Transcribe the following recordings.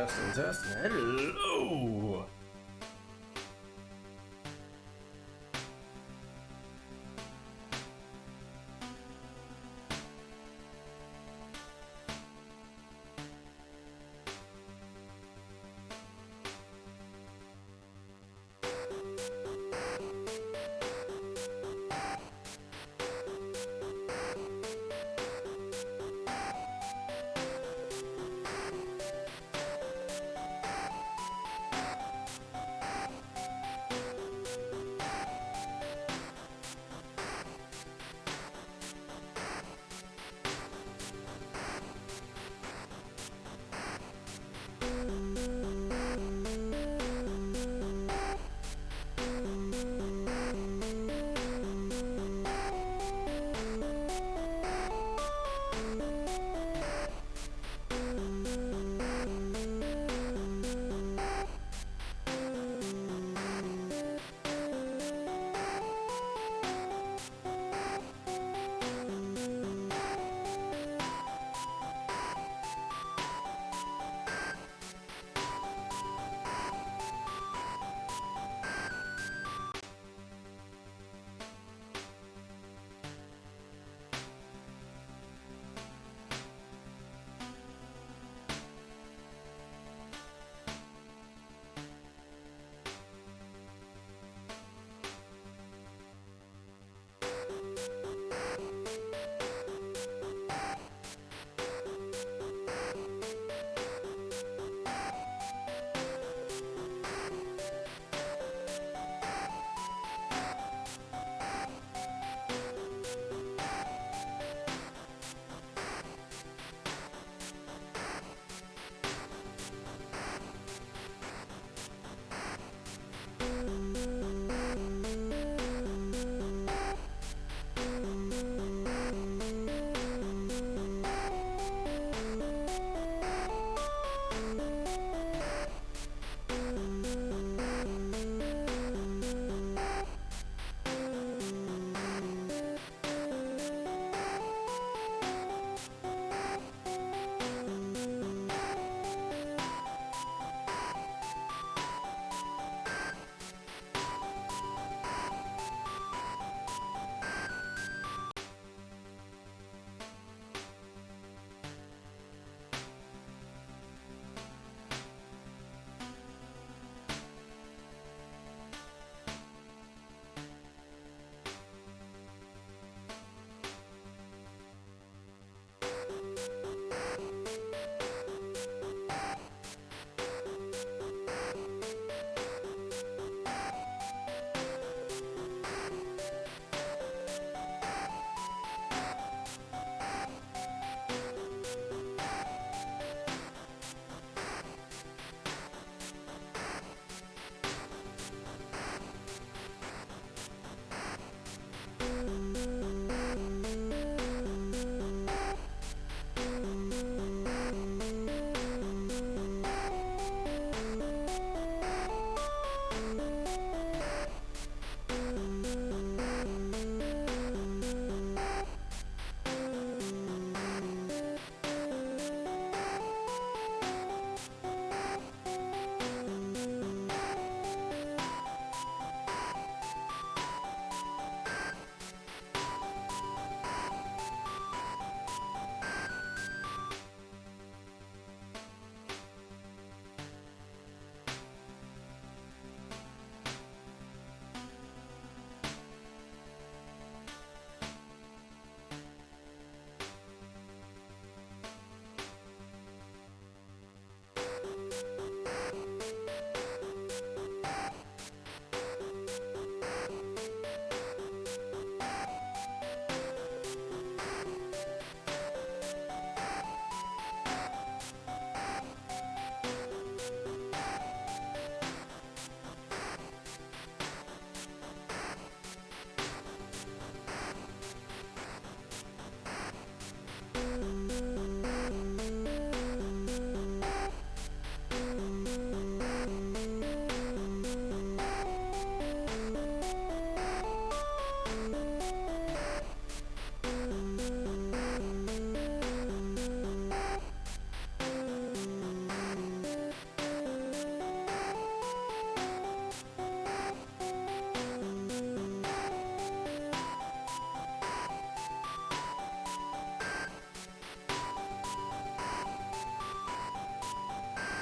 Testing. Hello.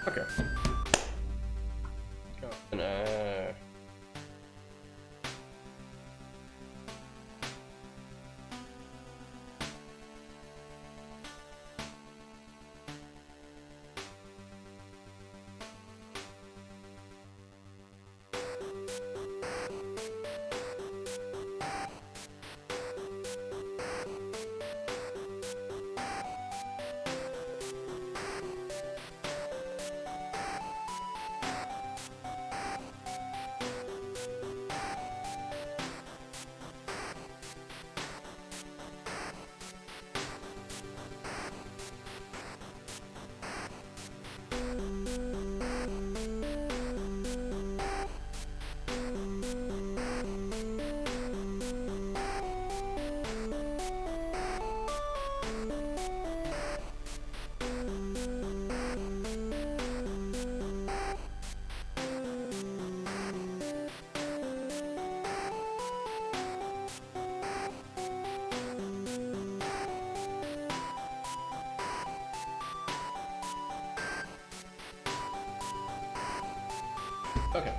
Okay. And okay.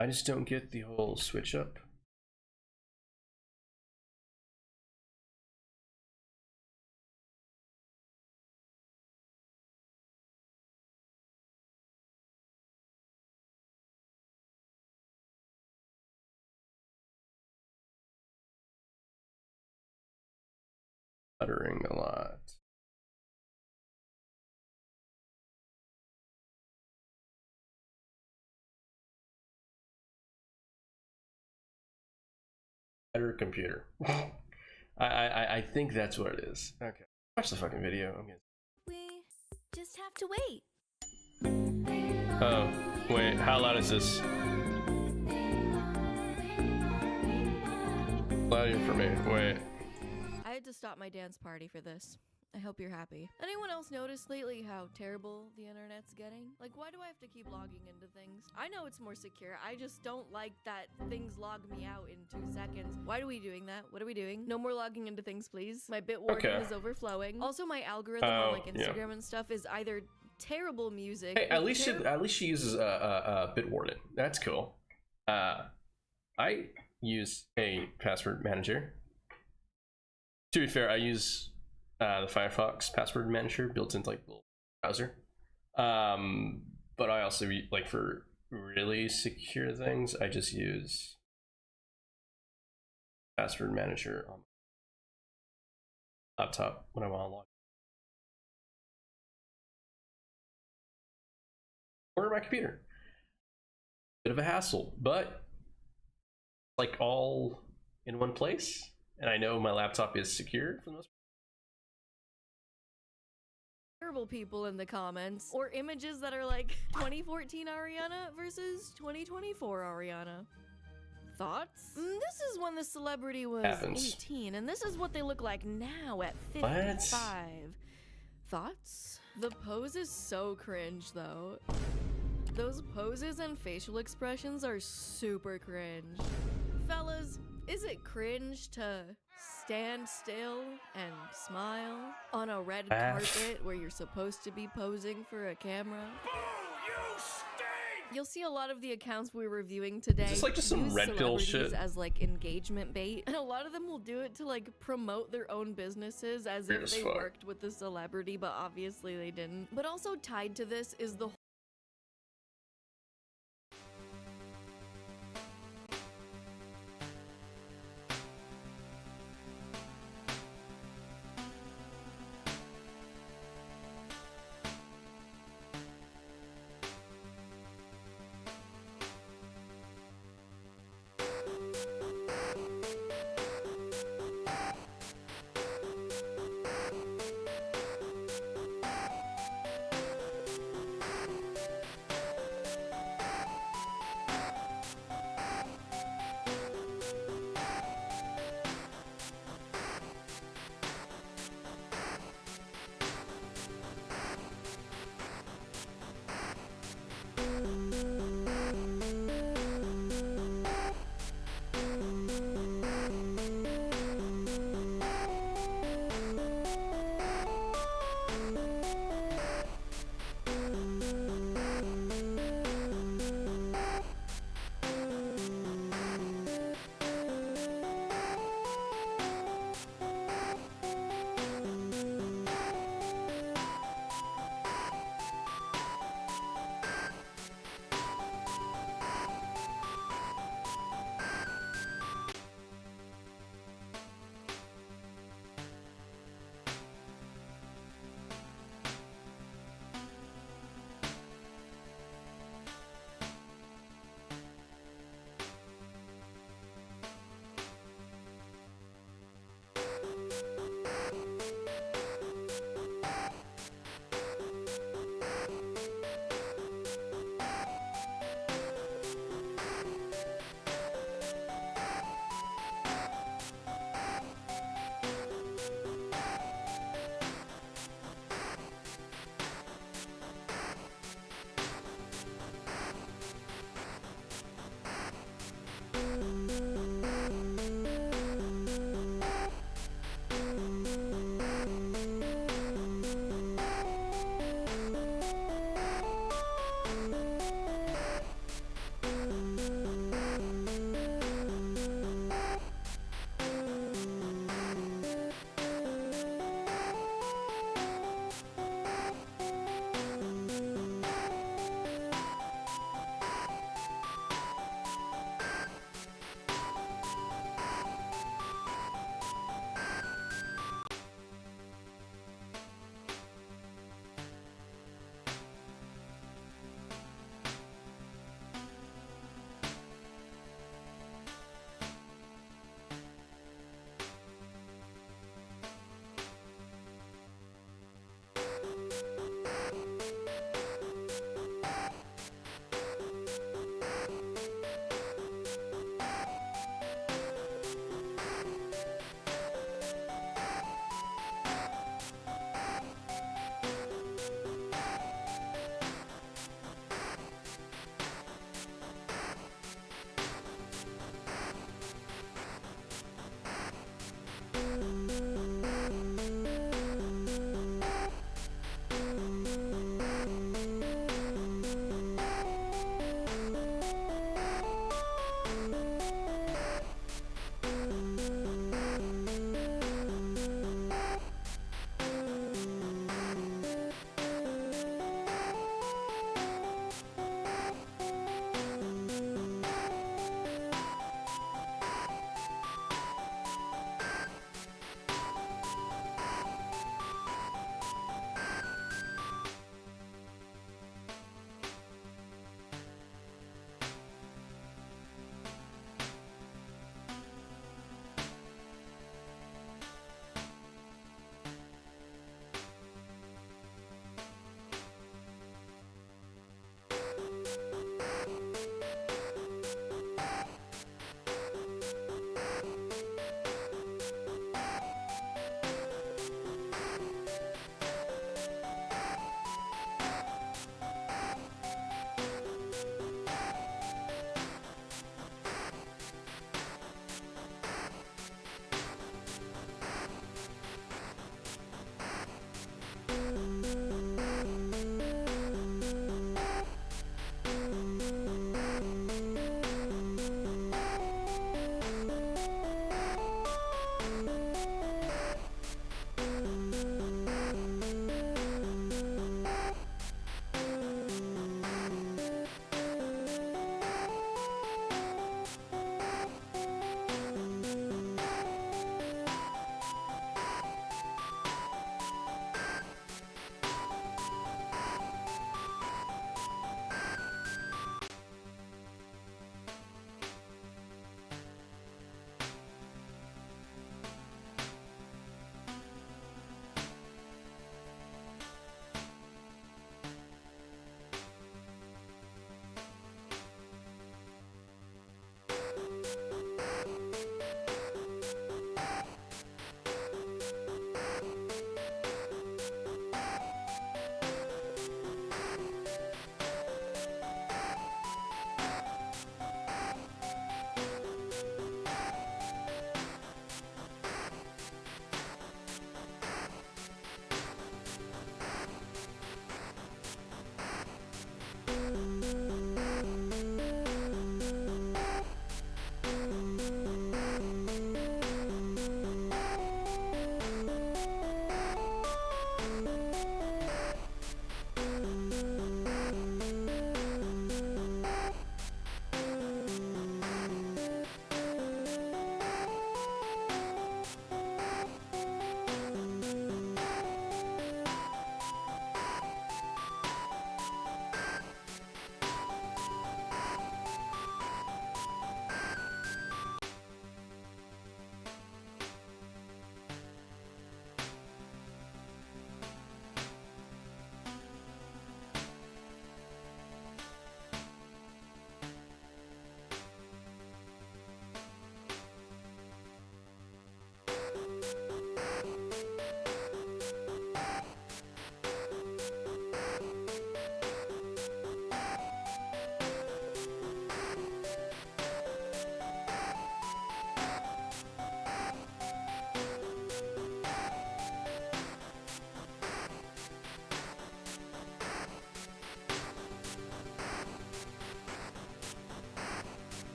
I just don't get the whole switch up. Stuttering a lot. Better computer. I think that's what it is. Okay. Watch the fucking video. I'm gonna... We just have to wait. Oh, wait, how loud is this? Louder for me. Wait. I had to stop my dance party for this. I hope you're happy. Anyone else notice lately how terrible the internet's getting? Like, why do I have to keep logging into things? I know it's more secure. I just don't like that things log me out in 2 seconds. Why are we doing that? What are we doing? No more logging into things, please. My Bitwarden is overflowing. Also, my algorithm on like Instagram and stuff is either terrible music. Hey, at least she uses Bitwarden. That's cool. I use a password manager. To be fair, I use the Firefox password manager built into like the browser. But I also like for really secure things, I just use password manager on my laptop when I want to log in. Or my computer. Bit of a hassle, but like all in one place, and I know my laptop is secure for the most part. Terrible people in the comments, or images that are like 2014 Ariana versus 2024 Ariana. Thoughts? This is when the celebrity was 18, and this is what they look like now at 55. What? Thoughts? The pose is so cringe, though. Those poses and facial expressions are super cringe. Fellas, is it cringe to stand still and smile on a red carpet where you're supposed to be posing for a camera? Boo, you stink! You'll see a lot of the accounts we're reviewing today is this like just some red pill shit as like engagement bait, and a lot of them will do it to like promote their own businesses as if they worked with the celebrity, but obviously they didn't. But also tied to this is the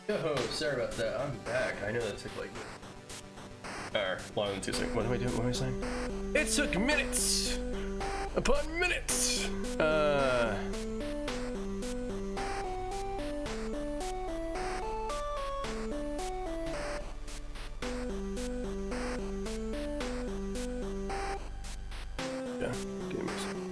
Yo, sorry about that. I'm back. I know that took like longer than 2 seconds. What am I doing? What am I saying? It took minutes upon minutes. Yeah, give me a second.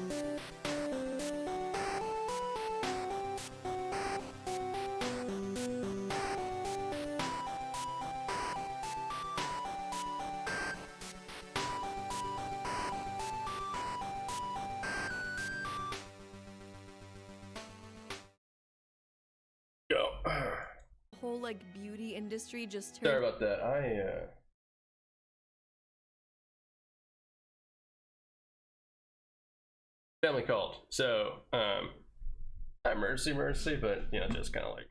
Go. Whole like beauty industry just Sorry turned about that. Family called, so not emergency, but you know, just kind of like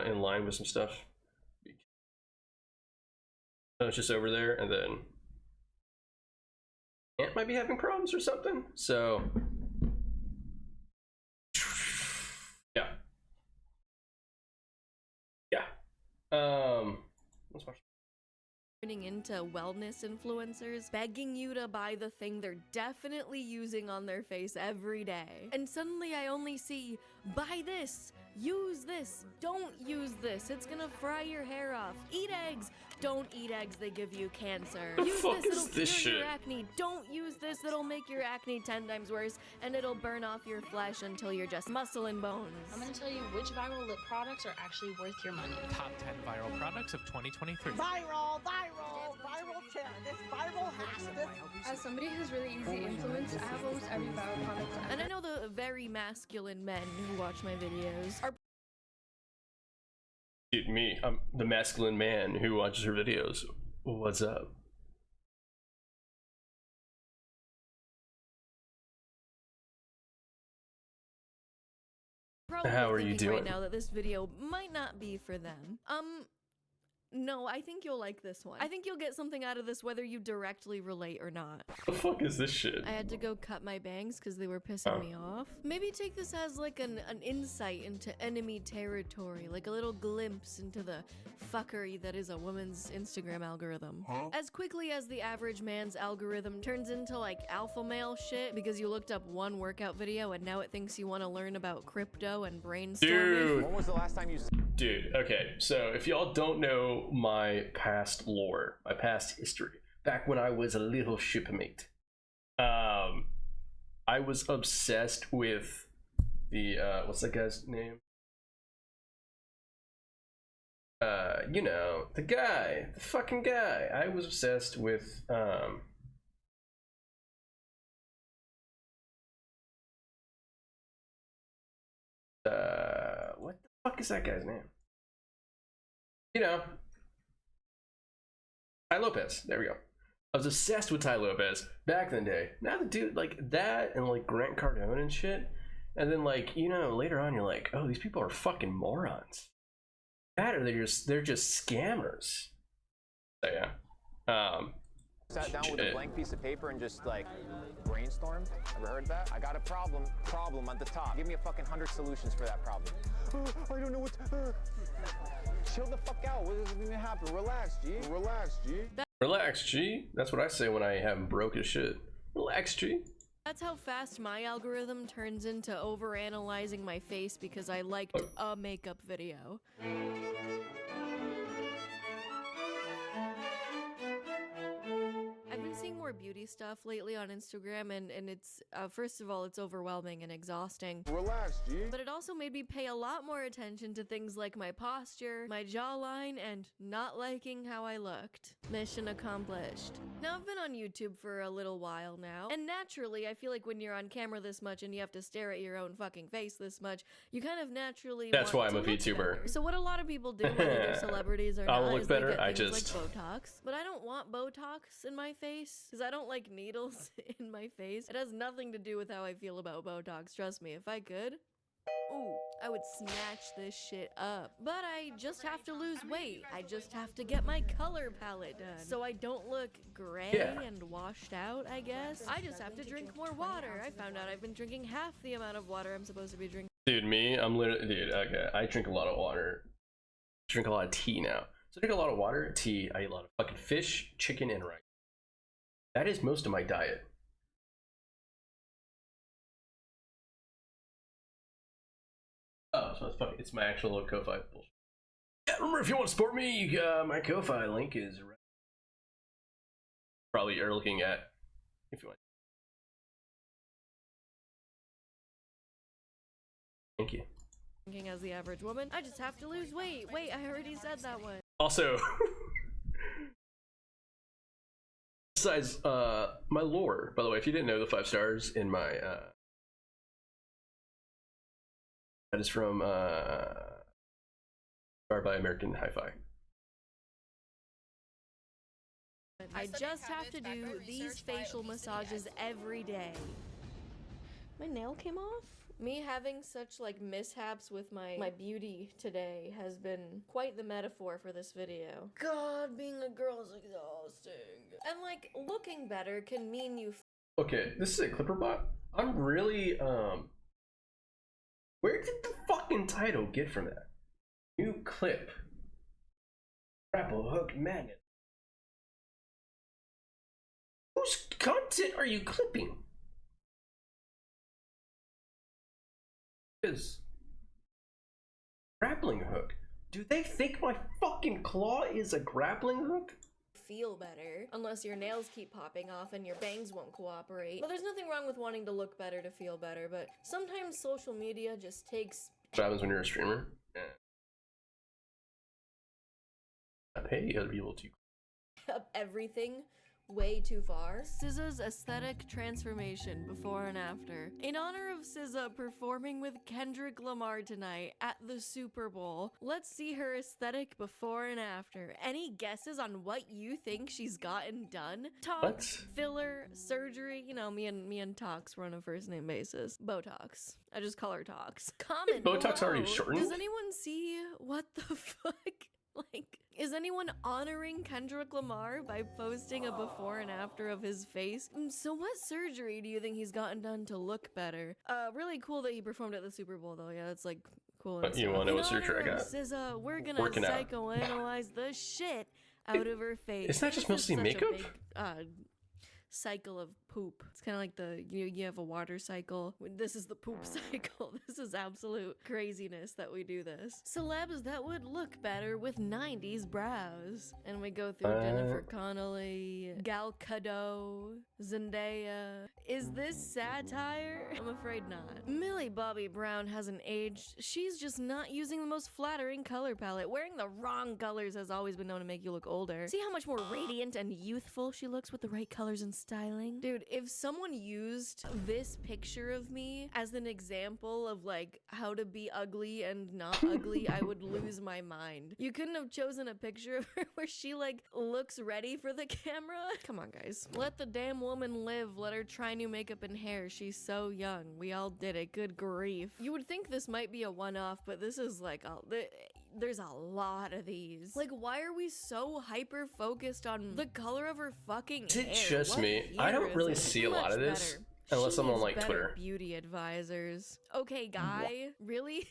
in line with some stuff. I was just over there, and then Aunt might be having problems or something. So yeah. Let's watch. turning into wellness influencers, begging you to buy the thing they're definitely using on their face every day. And suddenly I only see, buy this, use this, don't use this, it's gonna fry your hair off, eat eggs, don't eat eggs, they give you cancer. The Use fuck this, is it'll this cure your shit? acne, don't use this, it'll make your acne 10 times worse, and it'll burn off your flesh until you're just muscle and bones. I'm gonna tell you which viral lip products are actually worth your money. Top 10 viral products of 2023. Viral chair. This viral has this. As somebody who's really easy influence, I have almost every viral product. And I know the very masculine men who watch my videos are Dude, me, I'm the masculine man who watches her videos. What's up? probably How are you thinking right doing? now that this video might not be for them. No, I think you'll like this one. I think you'll get something out of this whether you directly relate or not. The fuck is this shit? I had to go cut my bangs because they were pissing Oh. me off. Maybe take this as like an insight into enemy territory, like a little glimpse into the fuckery that is a woman's Instagram algorithm. As quickly as the average man's algorithm turns into like alpha male shit because you looked up one workout video and now it thinks you want to learn about crypto and brainstorming. Dude. When was the last time you Dude, okay, so if y'all don't know my past lore, my past history, back when I was a little shipmate, I was obsessed with the, what's that guy's name? You know, the guy, the fucking guy. I was obsessed with, what the fuck is that guy's name? You know, Ty Lopez. There we go. I was obsessed with Ty Lopez back in the day. Now the dude like that and like Grant Cardone and shit. And then like, you know, later on you're like, oh, these people are fucking morons. That or they're just scammers. So yeah. Sat down with a blank piece of paper and just like brainstormed. Ever heard that? I got a problem at the top. Give me a fucking 100 solutions for that problem. I don't know what. Chill the fuck out. What is gonna happen? Relax, G. Relax, G. Relax, G. That's what I say when I have broke as shit. Relax, G. That's how fast my algorithm turns into overanalyzing my face because I liked a makeup video. I've been seeing more beauty stuff lately on Instagram, and it's, first of all, it's overwhelming and exhausting. Relax, G. But it also made me pay a lot more attention to things like my posture, my jawline, and not liking how I looked. Mission accomplished. Now, I've been on YouTube for a little while now, and naturally, I feel like when you're on camera this much and you have to stare at your own fucking face this much, you kind of naturally That's why want I'm to a look VTuber. better. So what a lot of people do, whether they're celebrities or I'll not, look is better, they get I things just- like Botox. But I don't want Botox in my face, because I don't like needles in my face. It has nothing to do with how I feel about Botox, trust me. If I could, ooh, I would snatch this shit up. But I just have to lose weight. I just have to get my color palette done, so I don't look gray and washed out, I guess. I just have to drink more water. I found out I've been drinking half the amount of water I'm supposed to be drinking. Dude, me, I'm literally, dude, okay, I drink a lot of water. I drink a lot of tea now. So I drink a lot of water, tea, I eat a lot of fucking fish, chicken, and rice. That is most of my diet. Oh, so it's my actual little Ko-Fi bullshit. Yeah, remember, if you want to support me, my Ko-Fi link is right. Probably you're looking at, if you want. Thank you. Drinking as the average woman. I just have to lose weight. Wait, I already said that one. Also, besides my lore, by the way, if you didn't know, the 5 stars in my that is from Powered by American Hi-Fi. I just have to do these facial massages every day. My nail came off? Me having such like mishaps with my beauty today has been quite the metaphor for this video. God, being a girl is exhausting. And like, looking better can mean you Okay, this is a Clipper bot. I'm really where did the fucking title get from that? New clip. Grapple hook magnet. Whose content are you clipping? Is grappling hook. Do they think my fucking claw is a grappling hook? feel better, unless your nails keep popping off and your bangs won't cooperate. But there's nothing wrong with wanting to look better to feel better, but sometimes social media just takes What happens when you're a streamer? Yeah. Pay other people to. up everything way too far. SZA's aesthetic transformation before and after. In honor of SZA performing with Kendrick Lamar tonight at the Super Bowl, let's see her aesthetic before and after. Any guesses on what you think she's gotten done? Tox, filler, surgery, you know, me and Tox were on a first name basis. Botox. I just call her Tox. Comment Botox below. already shortened? Does anyone see what the fuck? Like, is anyone honoring Kendrick Lamar by posting a before and after of his face? So what surgery do you think he's gotten done to look better? Really cool that he performed at the Super Bowl though. Yeah, that's like cool. But you wanna know what surgery I got? SZA, we're gonna Working out. psychoanalyze the shit out of her face. It's not just This is mostly such a makeup? big, cycle of poop. It's kind of like you have a water cycle. This is the poop cycle. This is absolute craziness that we do this. Celebs that would look better with 90s brows. And we go through Jennifer Connelly, Gal Gadot, Zendaya. Is this satire? I'm afraid not. Millie Bobby Brown hasn't aged. She's just not using the most flattering color palette. Wearing the wrong colors has always been known to make you look older. See how much more radiant and youthful she looks with the right colors and styling? Dude, if someone used this picture of me as an example of like how to be ugly and not ugly, I would lose my mind. You couldn't have chosen a picture of her where she like looks ready for the camera. Come on, guys. Let the damn woman live. Let her try new makeup and hair. She's so young. We all did it. Good grief. You would think this might be a one-off, but this is like there's a lot of these. Like, why are we so hyper focused on the color of her fucking Is it hair? just What me? year I don't is really it? see a lot of Much this better. unless She I'm on needs like better Twitter. beauty advisors. Okay, guy. Really?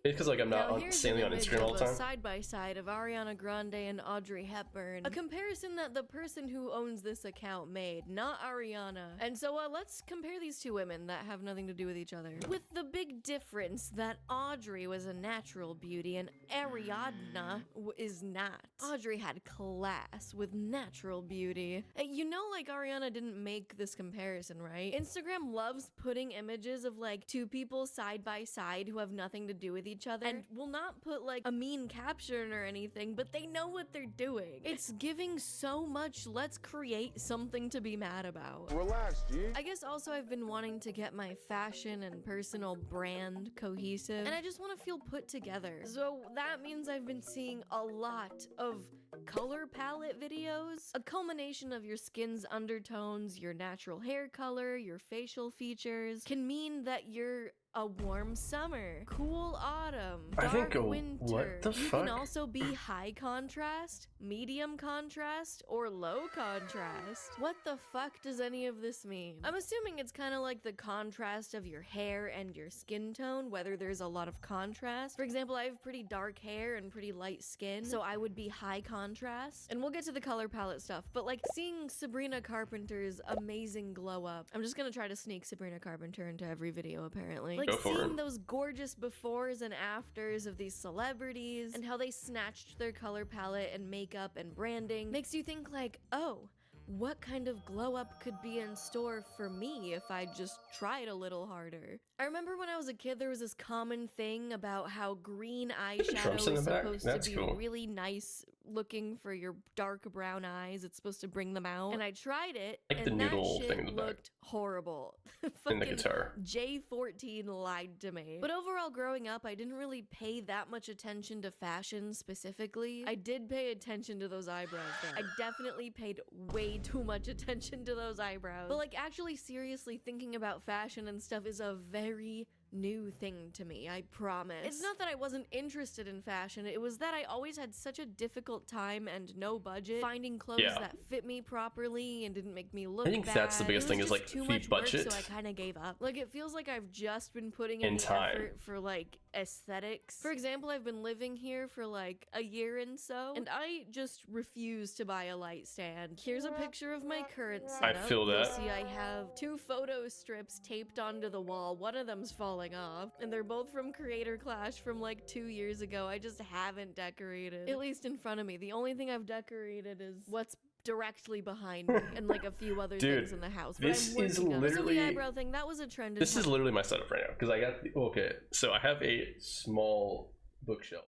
It's because like I'm not Now on, here's insanely an on image Instagram all of the a time. side-by-side of Ariana Grande and Audrey Hepburn. A comparison that the person who owns this account made, not Ariana. And so let's compare these two women that have nothing to do with each other. With the big difference that Audrey was a natural beauty and Ariadna is not. Audrey had class with natural beauty. You know, like Ariana didn't make this comparison, right? Instagram loves putting images of like two people side by side who have nothing to do with each other and will not put like a mean caption or anything, but they know what they're doing. It's giving so much let's create something to be mad about. Relax, G. I guess also I've been wanting to get my fashion and personal brand cohesive, and I just want to feel put together. So that means I've been seeing a lot of color palette videos, a culmination of your skin's undertones, your natural hair color, your facial features, can mean that you're a warm summer, cool autumn, I dark think winter. what the You fuck? can also be high contrast, medium contrast, or low contrast. What the fuck does any of this mean? I'm assuming it's kind of like the contrast of your hair and your skin tone, whether there's a lot of contrast. For example, I have pretty dark hair and pretty light skin, so I would be high contrast. And we'll get to the color palette stuff, but like seeing Sabrina Carpenter's amazing glow up. I'm just gonna try to sneak Sabrina Carpenter into every video apparently. Like Go for seeing it. those gorgeous befores and afters of these celebrities and how they snatched their color palette and makeup and branding makes you think like, oh, what kind of glow up could be in store for me if I just tried a little harder? I remember when I was a kid, there was this common thing about how green Trump's eyeshadow in is the back? supposed That's to be cool. really nice looking for your dark brown eyes. It's supposed to bring them out. And I tried it, Like and the that noodle shit thing in the back. looked horrible. And the Fucking guitar. J14 lied to me. But overall, growing up, I didn't really pay that much attention to fashion specifically. I did pay attention to those eyebrows though. I definitely paid way too much attention to those eyebrows. But like actually seriously thinking about fashion and stuff is a very new thing to me, I promise. It's not that I wasn't interested in fashion, it was that I always had such a difficult time and no budget finding clothes Yeah. that fit me properly and didn't make me look I think bad. that's the biggest It thing was is just like too the much work, budget so I kind of gave up. Like it feels like I've just been putting in in the time. effort for like aesthetics. For example, I've been living here for like a year and so, and I just refuse to buy a light stand. Here's a picture of my current I setup. feel You'll that. see I have two photo strips taped onto the wall. One of them's falling off, and they're both from Creator Clash from like 2 years ago. I just haven't decorated, at least in front of me. The only thing I've decorated is what's directly behind me and like a few other Dude, things in the house. But this I'm is working on it. So literally- the eyebrow thing, that was a trend. This is literally my setup right now because I got okay. So I have a small bookshelf,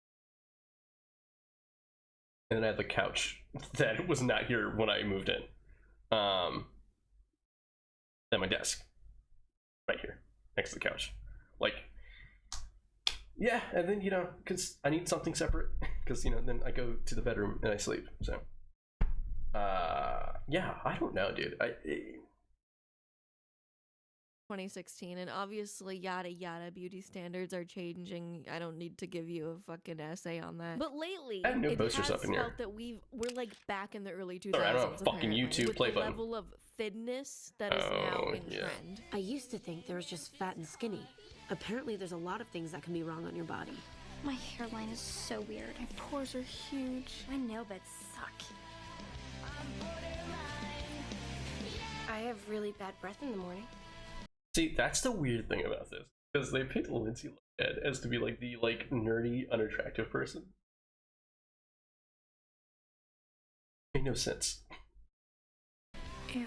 and then I have the couch that was not here when I moved in. Then my desk, right here next to the couch, like. Yeah, and then because I need something separate, because then I go to the bedroom and I sleep. So, yeah, I don't know, dude. 2016, and obviously yada yada beauty standards are changing. I don't need to give you a fucking essay on that. But lately, I have no it posters has up in here. felt that we're like back in the early 2000s. Sorry, I don't have a fucking apparently, YouTube with play the button. level of thinness that is now Oh, in yeah. trend. I used to think there was just fat and skinny. Apparently, there's a lot of things that can be wrong on your body. My hairline is so weird. My pores are huge. My nail beds suck. I have really bad breath in the morning. See, that's the weird thing about this, because they picked Lindsay Lohan as to be like the nerdy, unattractive person. Made no sense. Ew.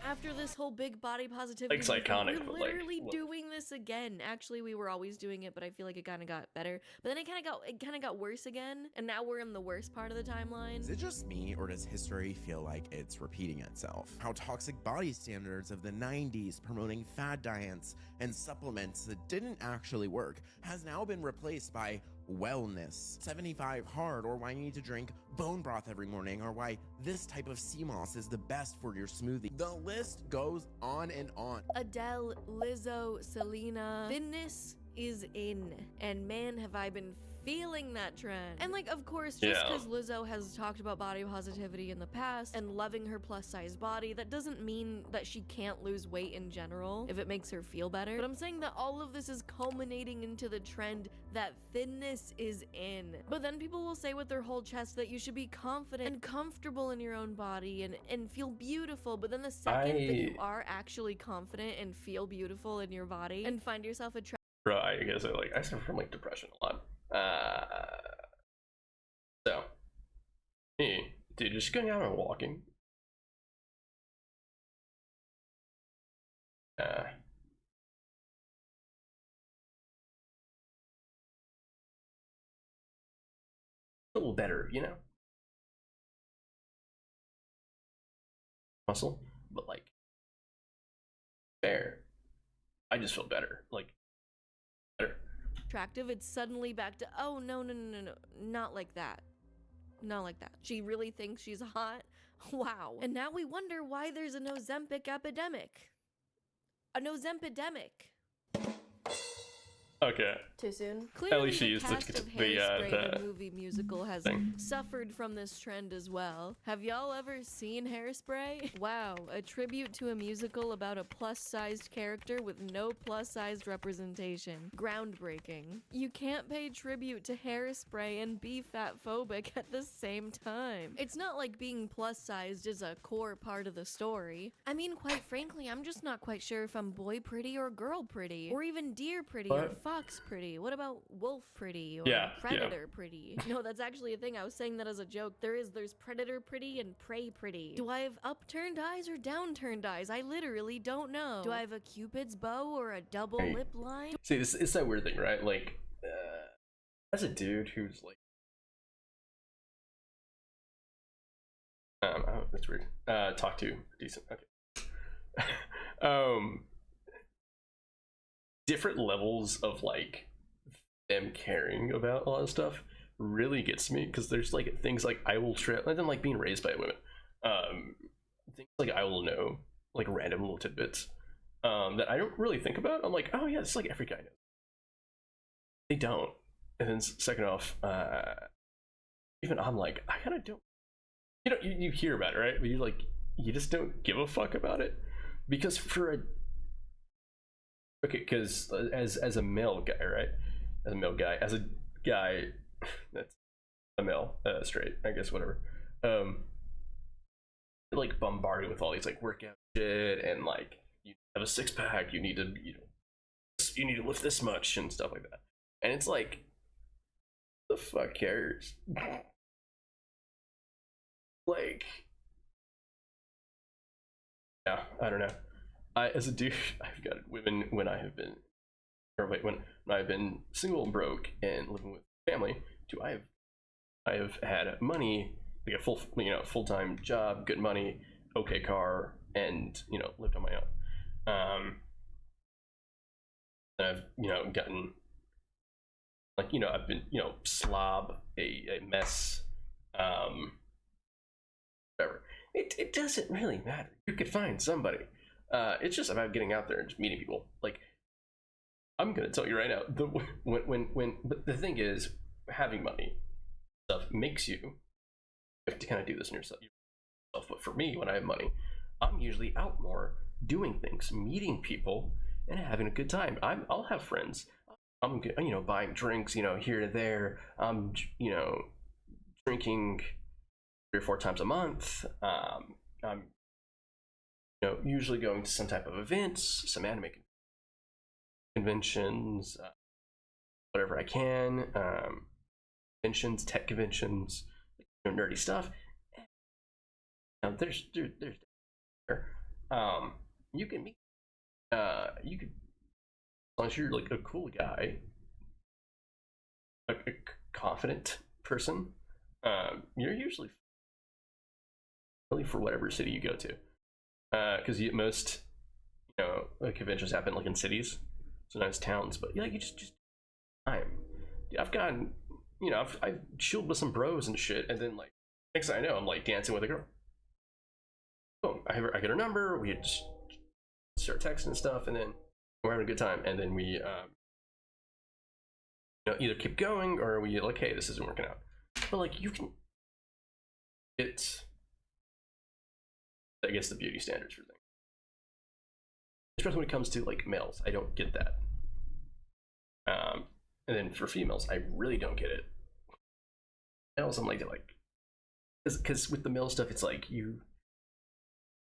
After this whole big body positivity, It's iconic, we're but, like, literally look. doing this again. Actually, we were always doing it, but I feel like it kind of got better. But then it kind of got worse again, and now we're in the worst part of the timeline. Is it just me, or does history feel like it's repeating itself? How toxic body standards of the 90s promoting fad diets and supplements that didn't actually work has now been replaced by wellness, 75 hard, or why you need to drink bone broth every morning, or why this type of sea moss is the best for your smoothie. The list goes on and on. Adele, Lizzo, Selena, thinness is in, and man, have I been feeling that trend. And like, of course, just Yeah. because Lizzo has talked about body positivity in the past and loving her plus size body, that doesn't mean that she can't lose weight in general if it makes her feel better. But I'm saying that all of this is culminating into the trend that thinness is in. But then people will say with their whole chest that you should be confident and comfortable in your own body and feel beautiful. But then the second that you are actually confident and feel beautiful in your body and find yourself attractive, Bro, I guess I suffer from like depression a lot. So, me, dude, just going out and walking. A little better, you know? Muscle, but like, fair. I just feel better, like, better. it's suddenly back to, oh, no, not like that. Not like that. She really thinks she's hot? Wow. And now we wonder why there's a Ozempic epidemic. A Ozempidemic. Okay. Too soon? Clearly, At least she the used cast the of Hairspray, the the movie musical, has thing. suffered from this trend as well. Have y'all ever seen Hairspray? Wow, a tribute to a musical about a plus-sized character with no plus-sized representation. Groundbreaking. You can't pay tribute to Hairspray and be fat-phobic at the same time. It's not like being plus-sized is a core part of the story. I mean, quite frankly, I'm just not quite sure if I'm boy pretty or girl pretty, or even deer pretty or What? fox pretty. What about wolf pretty or Yeah, predator pretty? No, that's actually a thing. I was saying that as a joke. There's predator pretty and prey pretty. Do I have upturned eyes or downturned eyes? I literally don't know. Do I have a cupid's bow or a double Hey. lip line? See, it's that weird thing, right? Like, as a dude who's like, oh, that's weird. Talk to decent. Okay. Different levels of like them caring about a lot of stuff really gets me, because there's like things like I will try, and then like being raised by women, things like I will know like random little tidbits that I don't really think about. I'm like, oh yeah, it's like every guy knows. They don't. And then second off, even I'm like, I kind of don't. You know, you hear about it, right? But you just don't give a fuck about it, because because as a male guy, right? As a guy that's a male, straight, I guess, whatever. Like bombarded with all these like workout shit, and like you have a six pack, you need to lift this much and stuff like that. And it's like, the fuck cares? Like, yeah, I don't know. As a dude, I've got women when I've been single and broke and living with family. I have had money, like a full-time job, good money, okay car, and lived on my own. And I've gotten like I've been slob, a mess, whatever. It doesn't really matter. You could find somebody. It's just about getting out there and just meeting people. Like, I'm gonna tell you right now, but the thing is, having money stuff makes you have to kind of do this in yourself. But for me, when I have money, I'm usually out more, doing things, meeting people, and having a good time. I'll have friends. I'm buying drinks, here and there. I'm drinking 3 or 4 times a month. I'm usually going to some type of events, some anime conventions, whatever I can, conventions, tech conventions, nerdy stuff. There's you can meet, you could, as long as you're like a cool guy, a confident person, you're usually really for whatever city you go to, because most, conventions happen like in cities, sometimes towns, but yeah, you just time. I've gotten, I've chilled with some bros and shit, and then like next thing I know, I'm like dancing with a girl. Boom, I get her number, we just start texting and stuff, and then we're having a good time, and then we either keep going or we like, hey, this isn't working out. But like you can, it's, I guess, the beauty standards for things, especially when it comes to like males. I don't get that. And then for females, I really don't get it. Males, I'm like, because with the male stuff, it's like you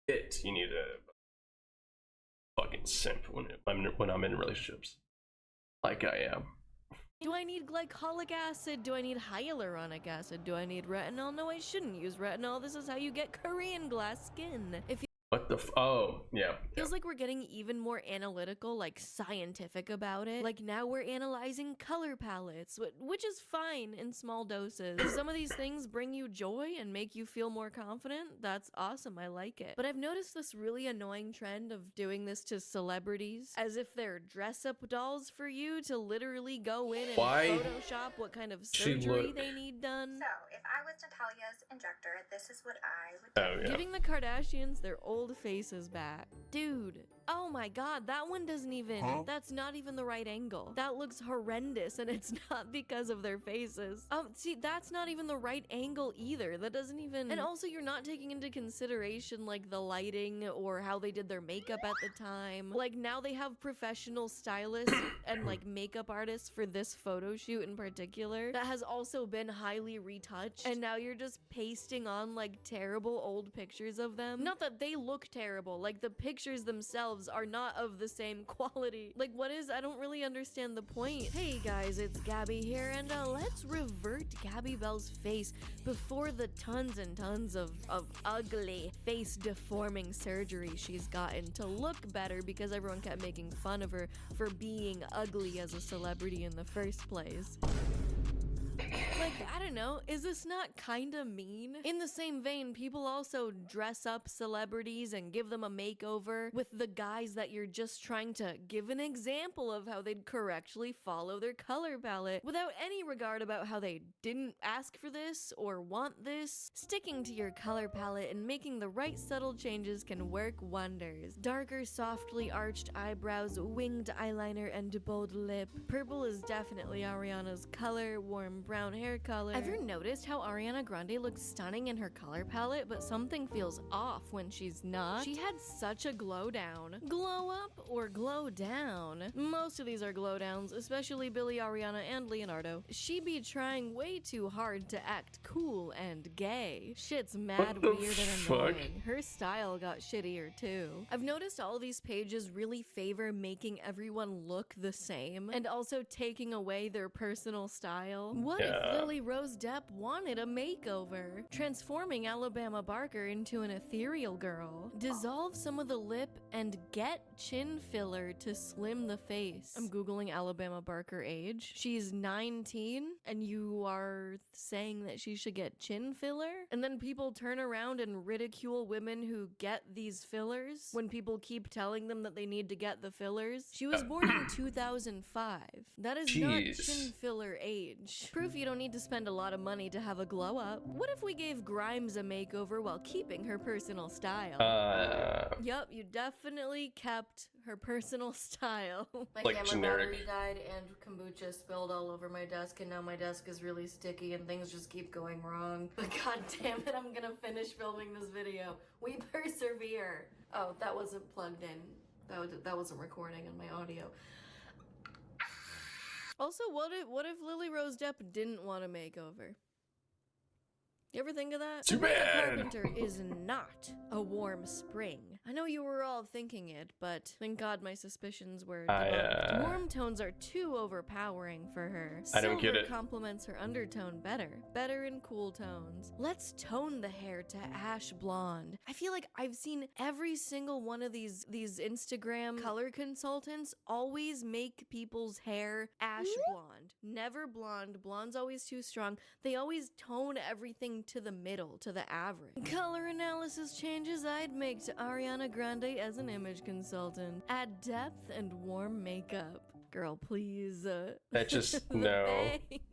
need a fucking simp when I'm in relationships, like I am. Do I need glycolic acid? Do I need hyaluronic acid? Do I need retinol? No, I shouldn't use retinol. This is how you get Korean glass skin. If you What the oh, yeah. Feels like we're getting even more analytical, like scientific about it. Like now we're analyzing color palettes, which is fine in small doses. If some of these things bring you joy and make you feel more confident, that's awesome, I like it. But I've noticed this really annoying trend of doing this to celebrities, as if they're dress-up dolls for you to literally go in and Photoshop what kind of surgery they need done. So, if I was Natalia's injector, this is what I would do. Oh, yeah. Giving the Kardashians their old faces back. Dude, oh my god, that one doesn't even, that's not even the right angle. That looks horrendous, and it's not because of their faces. See, that's not even the right angle either. That doesn't even, and also you're not taking into consideration like the lighting or how they did their makeup at the time. Like now they have professional stylists and like makeup artists for this photo shoot in particular that has also been highly retouched, and now you're just pasting on like terrible old pictures of them. Not that they look terrible, like the pictures themselves are not of the same quality. Like I don't really understand the point. Hey guys, it's Gabby here, and let's revert Gabby Bell's face before the tons and tons of ugly face deforming surgery she's gotten to look better because everyone kept making fun of her for being ugly as a celebrity in the first place. Like, I don't know, is this not kinda mean? In the same vein, people also dress up celebrities and give them a makeover with the guys that you're just trying to give an example of how they'd correctly follow their color palette without any regard about how they didn't ask for this or want this. Sticking to your color palette and making the right subtle changes can work wonders. Darker, softly arched eyebrows, winged eyeliner, and bold lip. Purple is definitely Ariana's color, warm brown hair color. Ever noticed how Ariana Grande looks stunning in her color palette, but something feels off when she's not? She had such a glow down. Glow up or glow down? Most of these are glow downs, especially Billie, Ariana, and Leonardo. She be trying way too hard to act cool and gay. Shit's mad weird and annoying. Her style got shittier too. I've noticed all these pages really favor making everyone look the same and also taking away their personal style. What if Lily Rose Depp wanted a makeover? Transforming Alabama Barker into an ethereal girl. Dissolve some of the lip and get chin filler to slim the face. I'm googling Alabama Barker age. She's 19 and you are saying that she should get chin filler? And then people turn around and ridicule women who get these fillers when people keep telling them that they need to get the fillers. She was born in 2005. That is not chin filler age. Proof you don't need to spend a lot of money to have a glow up. What if we gave Grimes a makeover while keeping her personal style? Yup, you definitely kept her personal style. My like camera generic. battery died and kombucha spilled all over my desk, and now my desk is really sticky and things just keep going wrong. But god damn it, I'm gonna finish filming this video. We persevere. Oh, that wasn't plugged in. That wasn't recording on my audio. Also, what if Lily Rose Depp didn't want a makeover? You ever think of that? Too Sabrina bad. Carpenter is not a warm spring. I know you were all thinking it, but thank God my suspicions were I, debunked. Warm tones are too overpowering for her. I don't get Silver it. complements her undertone better in cool tones. Let's tone the hair to ash blonde. I feel like I've seen every single one of these Instagram color consultants always make people's hair ash blonde. Never blonde. Blonde's always too strong. They always tone everything to the middle, to the average. Color analysis changes I'd make to Ariana Grande as an image consultant. Add depth and warm makeup. Girl, please. That just no. Thanks.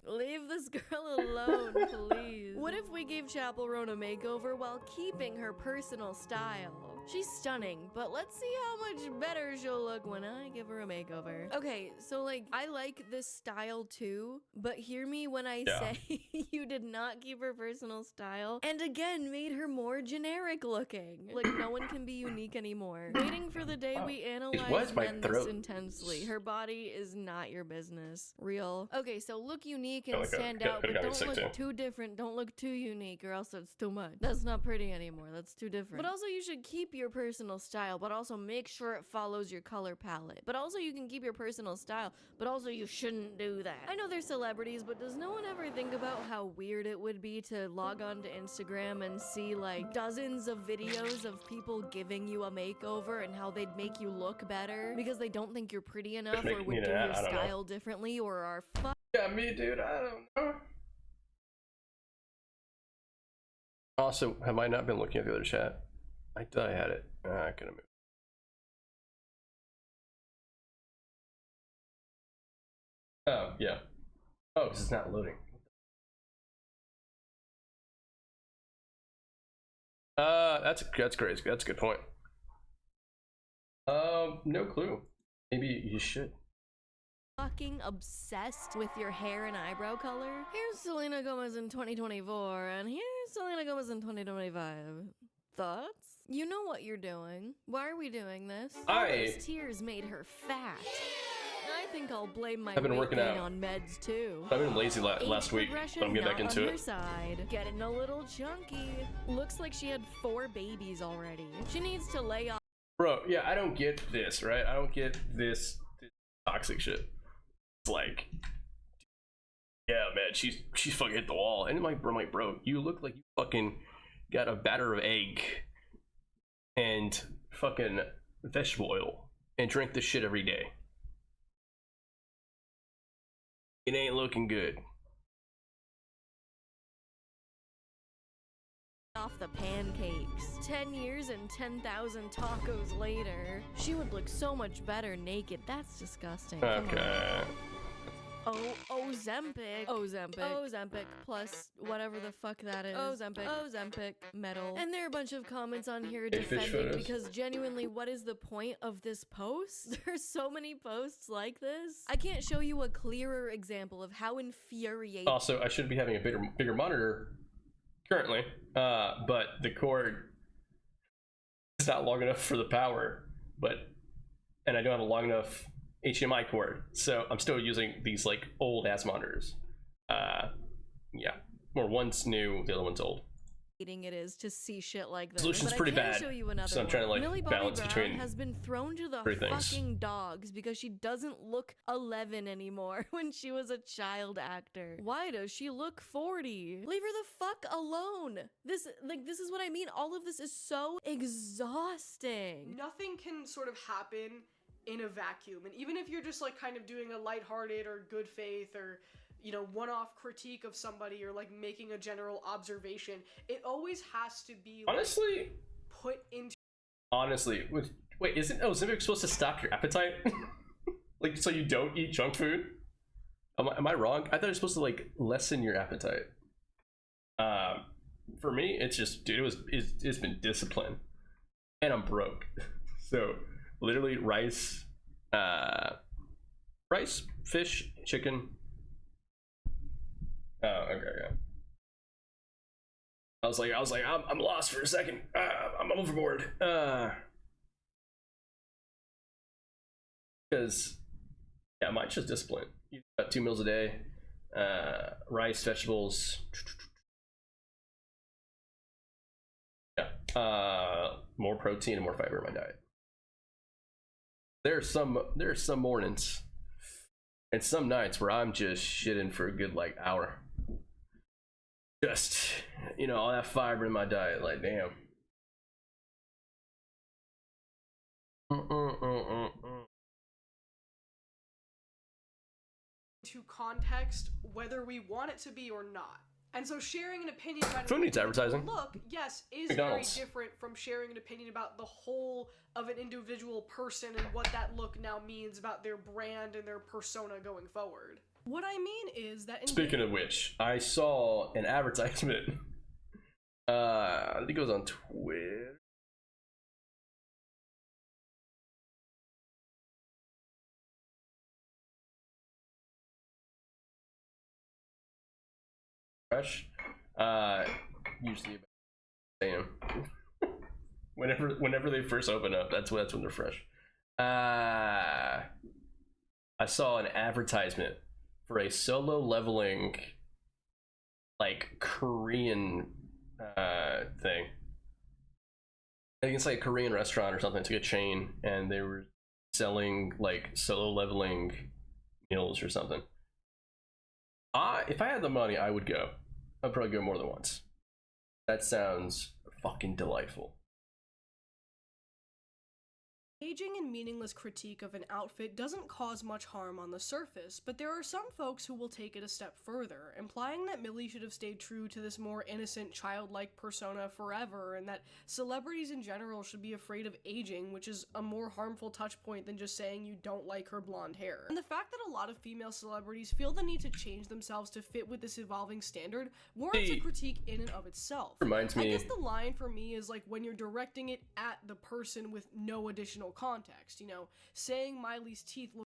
Leave this girl alone, please. What if we gave Chapel Roan a makeover while keeping her personal style? She's stunning, but let's see how much better she'll look when I give her a makeover. Okay, so like, I like this style too, but hear me when I say you did not keep her personal style, and again, made her more generic looking. Like, no one can be unique anymore. Waiting for the day we analyze men this intensely. Her body is not your business. Real. Okay, so look unique and stand out, but don't look too different. Don't look too unique, or else it's too much. That's not pretty anymore. That's too different. But also, you should keep your personal style, but also make sure it follows your color palette. But also, you can keep your personal style, but also you shouldn't do that. I know they're celebrities, but does no one ever think about how weird it would be to log on to Instagram and see like dozens of videos of people giving you a makeover and how they'd make you look better because they don't think you're pretty enough or would do your style differently or are Yeah, me, dude. I don't know. Also, have I not been looking at the other chat? I thought I had it. I couldn't move. Oh, yeah. Oh, because it's not loading. That's crazy. That's a good point. No clue. Maybe you should. Fucking obsessed with your hair and eyebrow color. Here's Selena Gomez in 2024, and here's Selena Gomez in 2025. Thoughts? You know what you're doing. Why are we doing this? All those tears made her fat. I think I'll blame my weight gain on meds too. I've been lazy last week, but I'm getting back into it. Side. Getting a little chunky. Looks like she had 4 babies already. She needs to lay off. Bro, yeah, I don't get this, right? I don't get this toxic shit. It's like, yeah, man, she's fucking hit the wall, and I'm like, bro, you look like you fucking got a batter of egg and fucking vegetable oil and drink this shit every day. It ain't looking good. Off the pancakes. 10 years and 10,000 tacos later, she would look so much better naked. That's disgusting. Okay. Ozempic plus whatever the fuck that is. Ozempic metal. And there are a bunch of comments on here defending because genuinely, what is the point of this post? There's so many posts like this. I can't show you a clearer example of how infuriating. Also, I should be having a bigger monitor currently, but the cord is not long enough for the power, and I don't have a long enough HDMI cord, so I'm still using these like old ass monitors. Yeah, or one's new, the other one's old. It is to see shit like this. Solution's pretty bad, so I'm trying to like Millie balance Bobby between Brown has been thrown to the fucking dogs because she doesn't look 11 anymore when she was a child actor. Why does she look 40? Leave her the fuck alone. This is what I mean. All of this is so exhausting. Nothing can sort of happen in a vacuum, and even if you're just like kind of doing a lighthearted or good faith or, you know, one-off critique of somebody or like making a general observation, it always has to be like, honestly put into wait, isn't Ozempic supposed to stop your appetite? Like, so you don't eat junk food? Am I wrong? I thought it was supposed to like lessen your appetite. For me, it's just, dude, it's been discipline, and I'm broke. So literally rice, fish, chicken. Oh, okay. I was like, I'm lost for a second. I'm overboard. Because yeah, mine's just discipline. You got 2 meals a day, rice, vegetables. Yeah. more protein and more fiber in my diet. There are some mornings and some nights where I'm just shitting for a good like hour. Just, you know, all that fiber in my diet, like damn. To context, whether we want it to be or not. And so sharing an opinion about Food needs advertising. Look, yes, is McDonald's. very different from sharing an opinion about the whole of an individual person and what that look now means about their brand and their persona going forward. What I mean is that Speaking of which, I saw an advertisement. I think it was on Twitter. Fresh. Usually about damn. whenever they first open up, that's when they're fresh. I saw an advertisement for a solo leveling like Korean thing. I think it's like a Korean restaurant or something. It's like a chain, and they were selling like solo leveling meals or something. If I had the money, I would go. I'd probably go more than once. That sounds fucking delightful. Engaging in meaningless critique of an outfit doesn't cause much harm on the surface, but there are some folks who will take it a step further, implying that Millie should have stayed true to this more innocent, childlike persona forever, and that celebrities in general should be afraid of aging, which is a more harmful touch point than just saying you don't like her blonde hair. And the fact that a lot of female celebrities feel the need to change themselves to fit with this evolving standard warrants a critique in and of itself. Reminds me. I guess the line for me is like when you're directing it at the person with no additional context, you know, saying Miley's teeth look.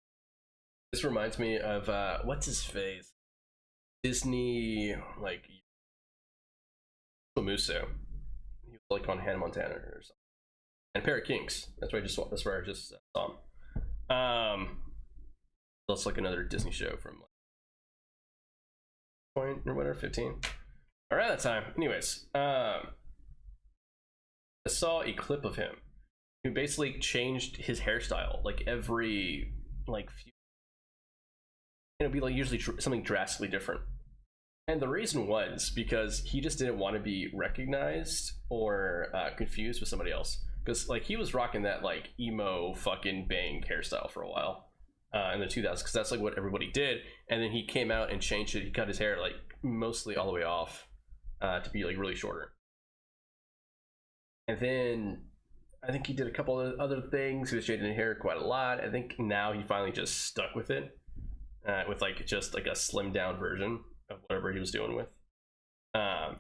This reminds me of what's his face? Disney, like Musso. He was like on Hannah Montana or something. And Pair of Kings. That's where I just saw him. That's like another Disney show from like point or whatever, 15. Around that time. Anyways, I saw a clip of him who basically changed his hairstyle like every like few. It'd be like usually something drastically different, and the reason was because he just didn't want to be recognized or confused with somebody else, because like he was rocking that like emo fucking bang hairstyle for a while in the 2000s, because that's like what everybody did, and then he came out and changed it. He cut his hair like mostly all the way off to be like really shorter, and then I think he did a couple of other things. He was changing his hair quite a lot. I think now he finally just stuck with it, with like just like a slimmed down version of whatever he was doing with. I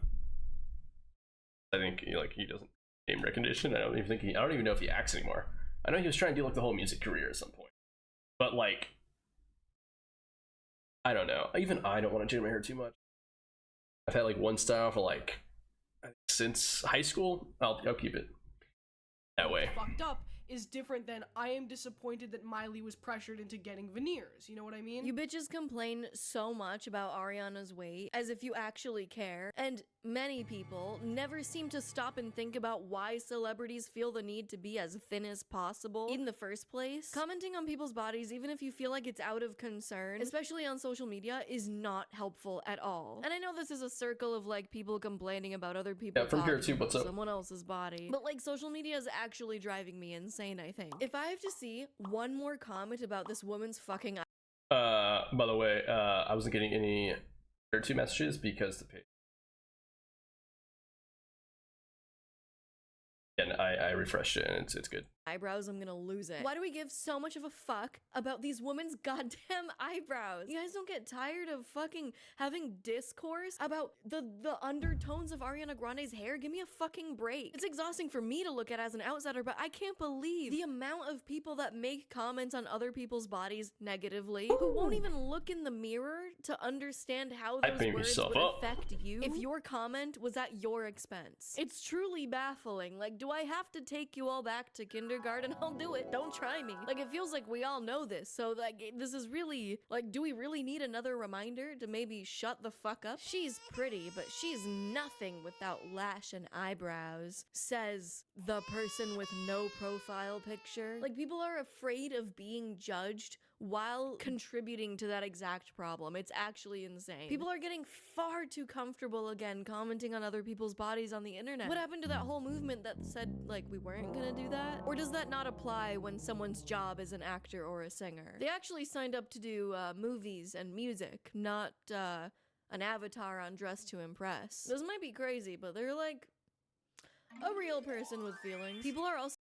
think he doesn't name recognition. I don't even know if he acts anymore. I know he was trying to do like the whole music career at some point, but like I don't know. Even I don't want to change my hair too much. I've had like one style for like since high school. I'll keep it that way. Fucked up is different than I am disappointed that Miley was pressured into getting veneers. You know what I mean? You bitches complain so much about Ariana's weight as if you actually care, and many people never seem to stop and think about why celebrities feel the need to be as thin as possible in the first place. Commenting on people's bodies, even if you feel like it's out of concern, especially on social media, is not helpful at all. And I know this is a circle of like people complaining about other people from here too, what's up? Someone else's body, but like social media is actually driving me insane. I think if I have to see one more comment about this woman's fucking by the way, I wasn't getting any tier 2 messages because the page, and I refreshed it and it's good. eyebrows, I'm gonna lose it. Why do we give so much of a fuck about these women's goddamn eyebrows? You guys don't get tired of fucking having discourse about the undertones of Ariana Grande's hair? Give me a fucking break. It's exhausting for me to look at as an outsider, but I can't believe the amount of people that make comments on other people's bodies negatively, who won't even look in the mirror to understand how those words would affect you if your comment was at your expense. It's truly baffling. Like, do I have to take you all back to kindergarten regard and I'll do it. Don't try me. Like, it feels like we all know this. So, like, this is really, like, do we really need another reminder to maybe shut the fuck up? She's pretty, but she's nothing without lash and eyebrows, says the person with no profile picture. Like, people are afraid of being judged while contributing to that exact problem. It's actually insane. People are getting far too comfortable again commenting on other people's bodies on the internet. What happened to that whole movement that said, like, we weren't gonna do that? Or does that not apply when someone's job is an actor or a singer? They actually signed up to do movies and music, not an avatar on Dress to Impress. This might be crazy, but they're like a real person with feelings. People are also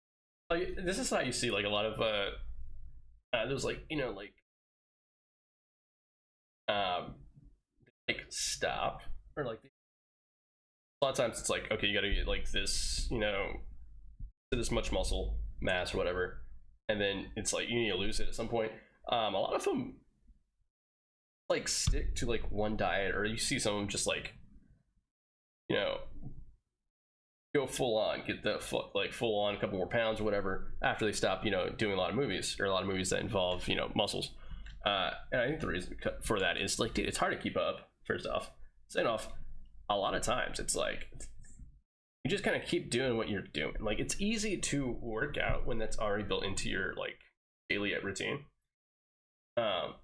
like, this is how you see like a lot of there's like, you know, like stop, or like a lot of times it's like, okay, you gotta get like this, you know, this much muscle mass or whatever, and then it's like you need to lose it at some point. A lot of them like stick to like one diet, or you see some of them just like, you know, go full on, get the full on a couple more pounds or whatever after they stop, you know, doing a lot of movies, or a lot of movies that involve, you know, muscles. And I think the reason for that is like, dude, it's hard to keep up. First off, second off, a lot of times it's like you just kind of keep doing what you're doing. Like, it's easy to work out when that's already built into your like daily routine.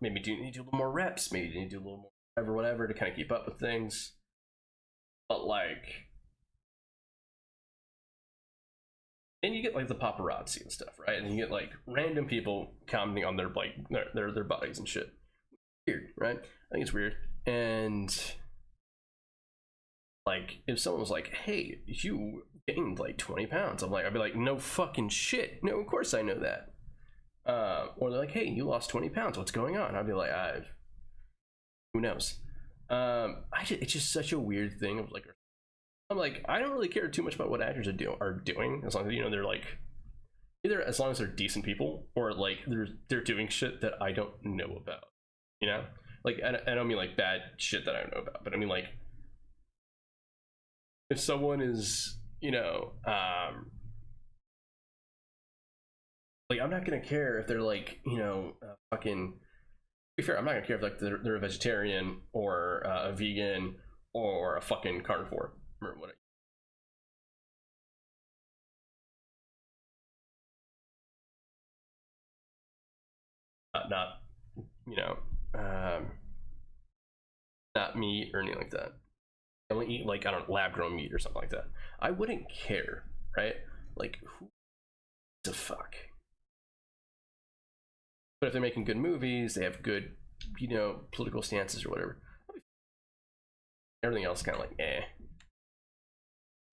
Maybe you need to do a little more reps, maybe you need to do a little more whatever to kind of keep up with things. But like, and you get like the paparazzi and stuff, right? And you get like random people commenting on their like their bodies and shit. Weird, right? I think it's weird. And like, if someone was like, "Hey, you gained like 20 pounds," I'd be like, "No fucking shit. No, of course I know that." Or they're like, "Hey, you lost 20 pounds. What's going on?" I'd be like, "Who knows?" It's just such a weird thing of like, I'm like, I don't really care too much about what actors are doing, as long as, you know, they're like, either as long as they're decent people, or like they're doing shit that I don't know about, you know? Like, I don't mean like bad shit that I don't know about, but I mean like, if someone is, you know, like, I'm not gonna care if they're like, you know, fucking, to be fair, I'm not gonna care if like they're a vegetarian or a vegan or a fucking carnivore or whatever. Not, you know, not meat or anything like that. I only eat like, I don't know, lab grown meat or something like that. I wouldn't care, right? Like, who the fuck? But if they're making good movies, they have good, you know, political stances or whatever, everything else kind of like, eh.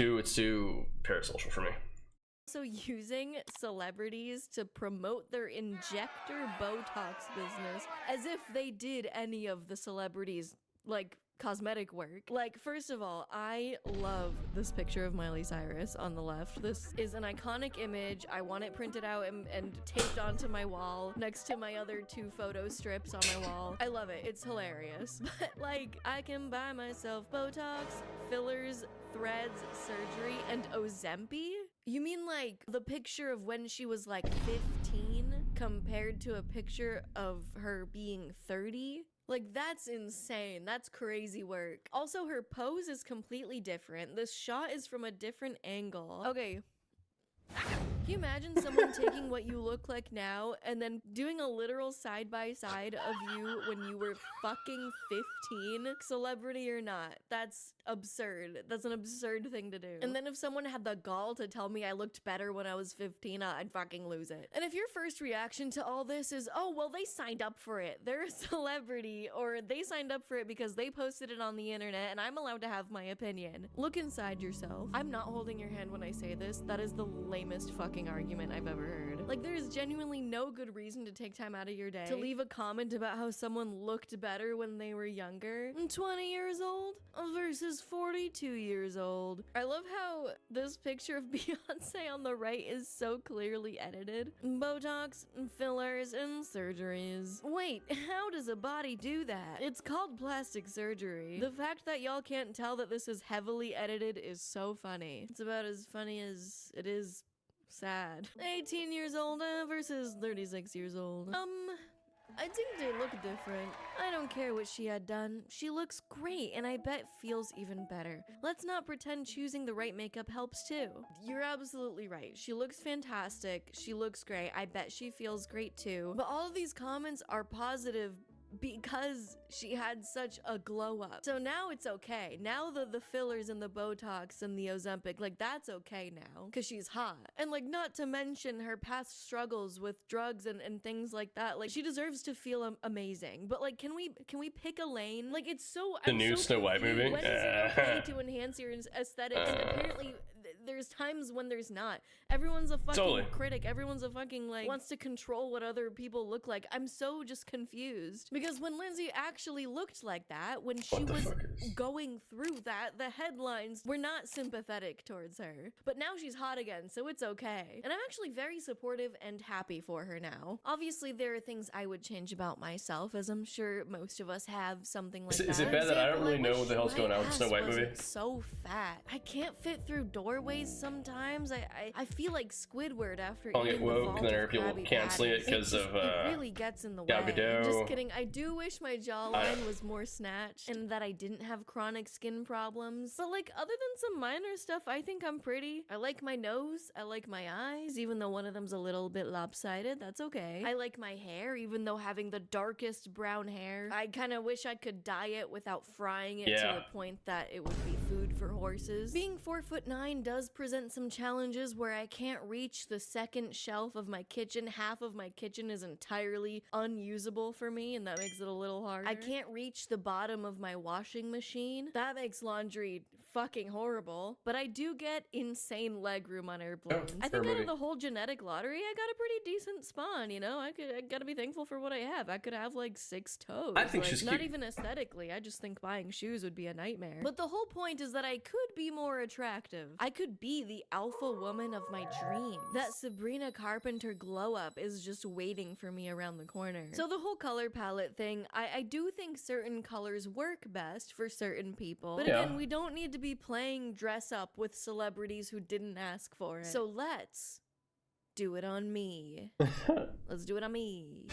It's too parasocial for me. Also using celebrities to promote their injector Botox business as if they did any of the celebrities' like cosmetic work. Like, first of all, I love this picture of Miley Cyrus on the left. This is an iconic image. I want it printed out and taped onto my wall next to my other 2 photo strips on my wall. I love it. It's hilarious. But like, I can buy myself Botox, fillers, threads, surgery, and Ozempic? You mean like the picture of when she was like 15 compared to a picture of her being 30? Like, that's insane. That's crazy work. Also, her pose is completely different. This shot is from a different angle. Okay. Can you imagine someone taking what you look like now and then doing a literal side-by-side of you when you were fucking 15? Celebrity or not. That's absurd. That's an absurd thing to do. And then if someone had the gall to tell me I looked better when I was 15, I'd fucking lose it. And if your first reaction to all this is, oh, well, they signed up for it, they're a celebrity, or they signed up for it because they posted it on the internet and I'm allowed to have my opinion, look inside yourself. I'm not holding your hand when I say this. That is the lamest fucking argument I've ever heard. Like, there is genuinely no good reason to take time out of your day to leave a comment about how someone looked better when they were younger. 20 years old versus 42 years old. I love how this picture of Beyonce on the right is so clearly edited. Botox, fillers, and surgeries. Wait, how does a body do that? It's called plastic surgery. The fact that y'all can't tell that this is heavily edited is so funny. It's about as funny as it is sad. 18 years old versus 36 years old. I think they look different. I don't care what she had done. She looks great, and I bet feels even better. Let's not pretend choosing the right makeup helps too. You're absolutely right. She looks fantastic. She looks great. I bet she feels great too. But all of these comments are positive because she had such a glow up. So now it's okay. Now the fillers and the Botox and the Ozempic, like that's okay now because she's hot. And like not to mention her past struggles with drugs and things like that. Like she deserves to feel amazing. But like can we pick a lane? Like it's so The new Snow White movie? When is it okay to enhance your aesthetics? And apparently there's times when there's not. Everyone's a fucking critic. Everyone's a fucking like wants to control what other people look like. I'm so just confused because when Lindsay actually looked like that, when she was going through that, the headlines were not sympathetic towards her. But now she's hot again, so it's okay. And I'm actually very supportive and happy for her now. Obviously, there are things I would change about myself, as I'm sure most of us have something like that. Is it bad that I don't really know what the hell's going on with the Snow White movie? So fat. I can't fit through doorways sometimes. I feel like Squidward after I'll eating get woke, and then there are people canceling it because of it really gets in the way. Gal Gadot. Just kidding. I do wish my jawline was more snatched and that I didn't have chronic skin problems. But like other than some minor stuff, I think I'm pretty. I like my nose. I like my eyes, even though one of them's a little bit lopsided. That's okay. I like my hair, even though having the darkest brown hair. I kind of wish I could dye it without frying it to the point that it would be food for horses. Being 4'9" does present some challenges where I can't reach the second shelf of my kitchen. Half of my kitchen is entirely unusable for me, and that makes it a little harder. I can't reach the bottom of my washing machine. That makes laundry fucking horrible. But I do get insane leg room on airplanes. I think out of the whole genetic lottery, I got a pretty decent spawn, you know? I gotta be thankful for what I have. I could have like 6 toes. I think like, she's not cute. even aesthetically. I just think buying shoes would be a nightmare. But the whole point is that I could be more attractive. I could be the alpha woman of my dreams. That Sabrina Carpenter glow up is just waiting for me around the corner. So the whole color palette thing, I do think certain colors work best for certain people. But again, we don't need to be playing dress up with celebrities who didn't ask for it. So let's do it on me. Let's do it on me.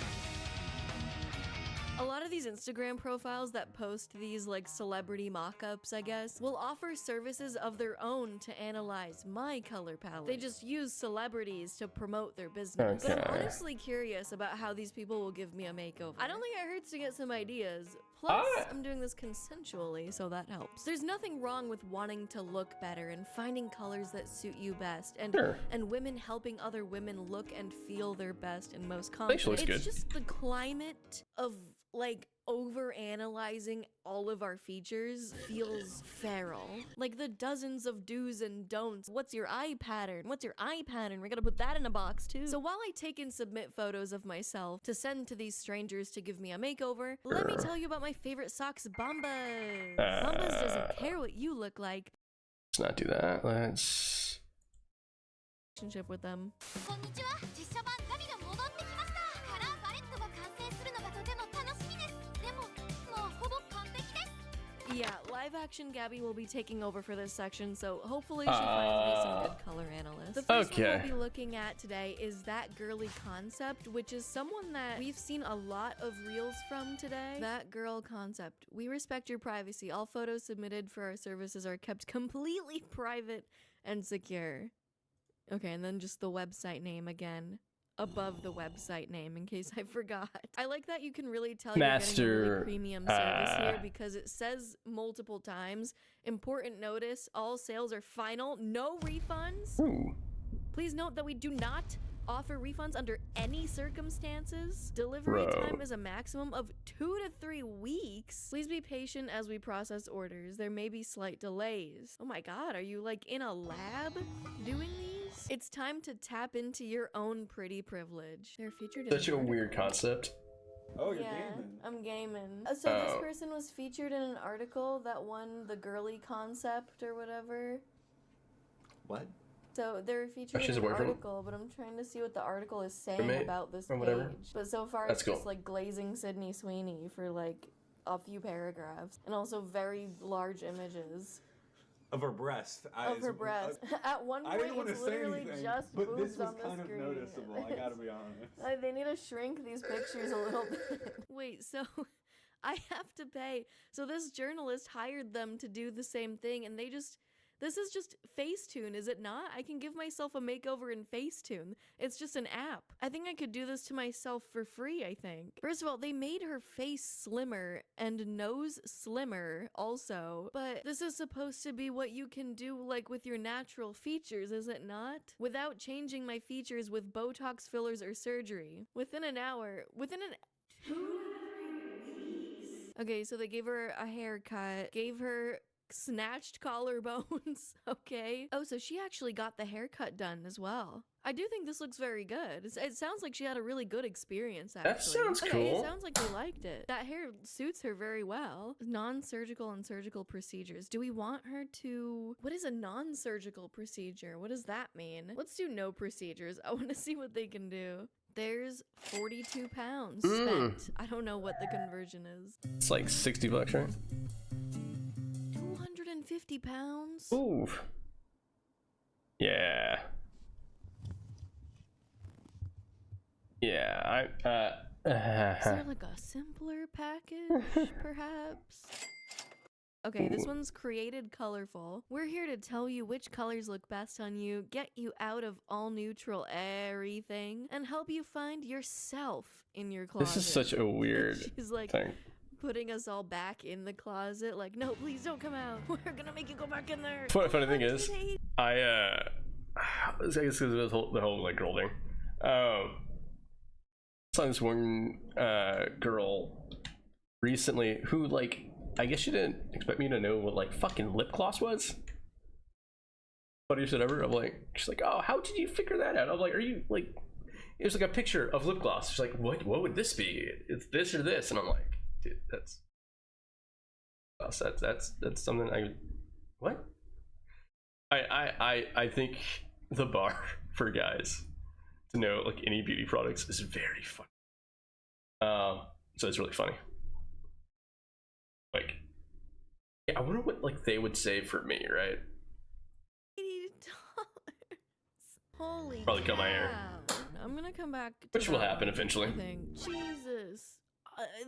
A lot of these Instagram profiles that post these like celebrity mock-ups, I guess, will offer services of their own to analyze my color palette. They just use celebrities to promote their business. But I'm honestly curious about how these people will give me a makeover. I don't think it hurts to get some ideas. Plus, I'm doing this consensually, so that helps. There's nothing wrong with wanting to look better and finding colors that suit you best, and women helping other women look and feel their best and most confident. It's just the climate of like over-analyzing all of our features feels feral. Like the dozens of do's and don'ts. What's your eye pattern? What's your eye pattern? We're gonna put that in a box too. So while I take and submit photos of myself to send to these strangers to give me a makeover, let me tell you about my favorite socks, Bombas. Bombas doesn't care what you look like. Let's not do that. Let's... relationship with them. Yeah, live action Gabby will be taking over for this section, so hopefully she finds me some good color analysts. The first one we'll be looking at today is That Girly Concept, which is someone that we've seen a lot of reels from today. That Girl Concept. We respect your privacy. All photos submitted for our services are kept completely private and secure. Okay, and then just the website name again. Above the website name in case I forgot. I like that you can really tell you're getting a really premium service here because it says multiple times, important notice, all sales are final, no refunds. Ooh. Please note that we do not offer refunds under any circumstances. Delivery time is a maximum of 2 to 3 weeks. Please be patient as we process orders. There may be slight delays. Oh my god, are you like in a lab doing these? It's time to tap into your own pretty privilege. They're featured in such a weird concept. Oh, you're gaming. I'm gaming. So this person was featured in an article that won the Girly Concept or whatever. What? So they're featured in an article, but I'm trying to see what the article is saying about this page. But so far it's just like glazing Sydney Sweeney for like a few paragraphs and also very large images. of her breast. Of her breast. At one I didn't point, want to it's say literally anything, just but boobs this was on the kind of screen. noticeable. I gotta be honest. Like, they need to shrink these pictures a little bit. Wait, so I have to pay. So this journalist hired them to do the same thing, and this is just Facetune, is it not? I can give myself a makeover in Facetune. It's just an app. I think I could do this to myself for free, I think. First of all, they made her face slimmer and nose slimmer also, but this is supposed to be what you can do like with your natural features, is it not? Without changing my features with Botox fillers or surgery. Within an 2 to 3 weeks. Okay, so they gave her a haircut, gave her snatched collarbones. Okay. Oh, so she actually got the haircut done as well. I do think this looks very good. It sounds like she had a really good experience, actually. That sounds Okay, cool. it sounds like they liked it. That hair suits her very well. Non-surgical and surgical procedures. Do we want her to... What is a non-surgical procedure? What does that mean? Let's do no procedures. I want to see what they can do. There's 42 pounds spent. I don't know what the conversion is. It's like $60, right? 250 pounds? Ooh. Yeah. Yeah, Is there like a simpler package, perhaps? Okay, this one's created colorful. We're here to tell you which colors look best on you, get you out of all neutral everything, and help you find yourself in your closet. This is such a weird She's like thing. putting us all back in the closet, like, no, please don't come out. We're gonna make you go back in there. Funny thing is, I guess because of the whole like girl thing. Saw this one girl recently who, like, I guess she didn't expect me to know what like fucking lip gloss was. Funniest shit ever. I'm like, she's like, oh, how did you figure that out? I'm like, are you like, it was like a picture of lip gloss. She's like, what would this be? It's this or this, and I'm like, dude, that's something I what? I think the bar for guys to know like any beauty products is very funny. So it's really funny. Like, yeah, I wonder what like they would say for me, right? $80. Holy Probably cut my hair. cow. I'm gonna come back to Which will that happen one, eventually. I think. Jesus.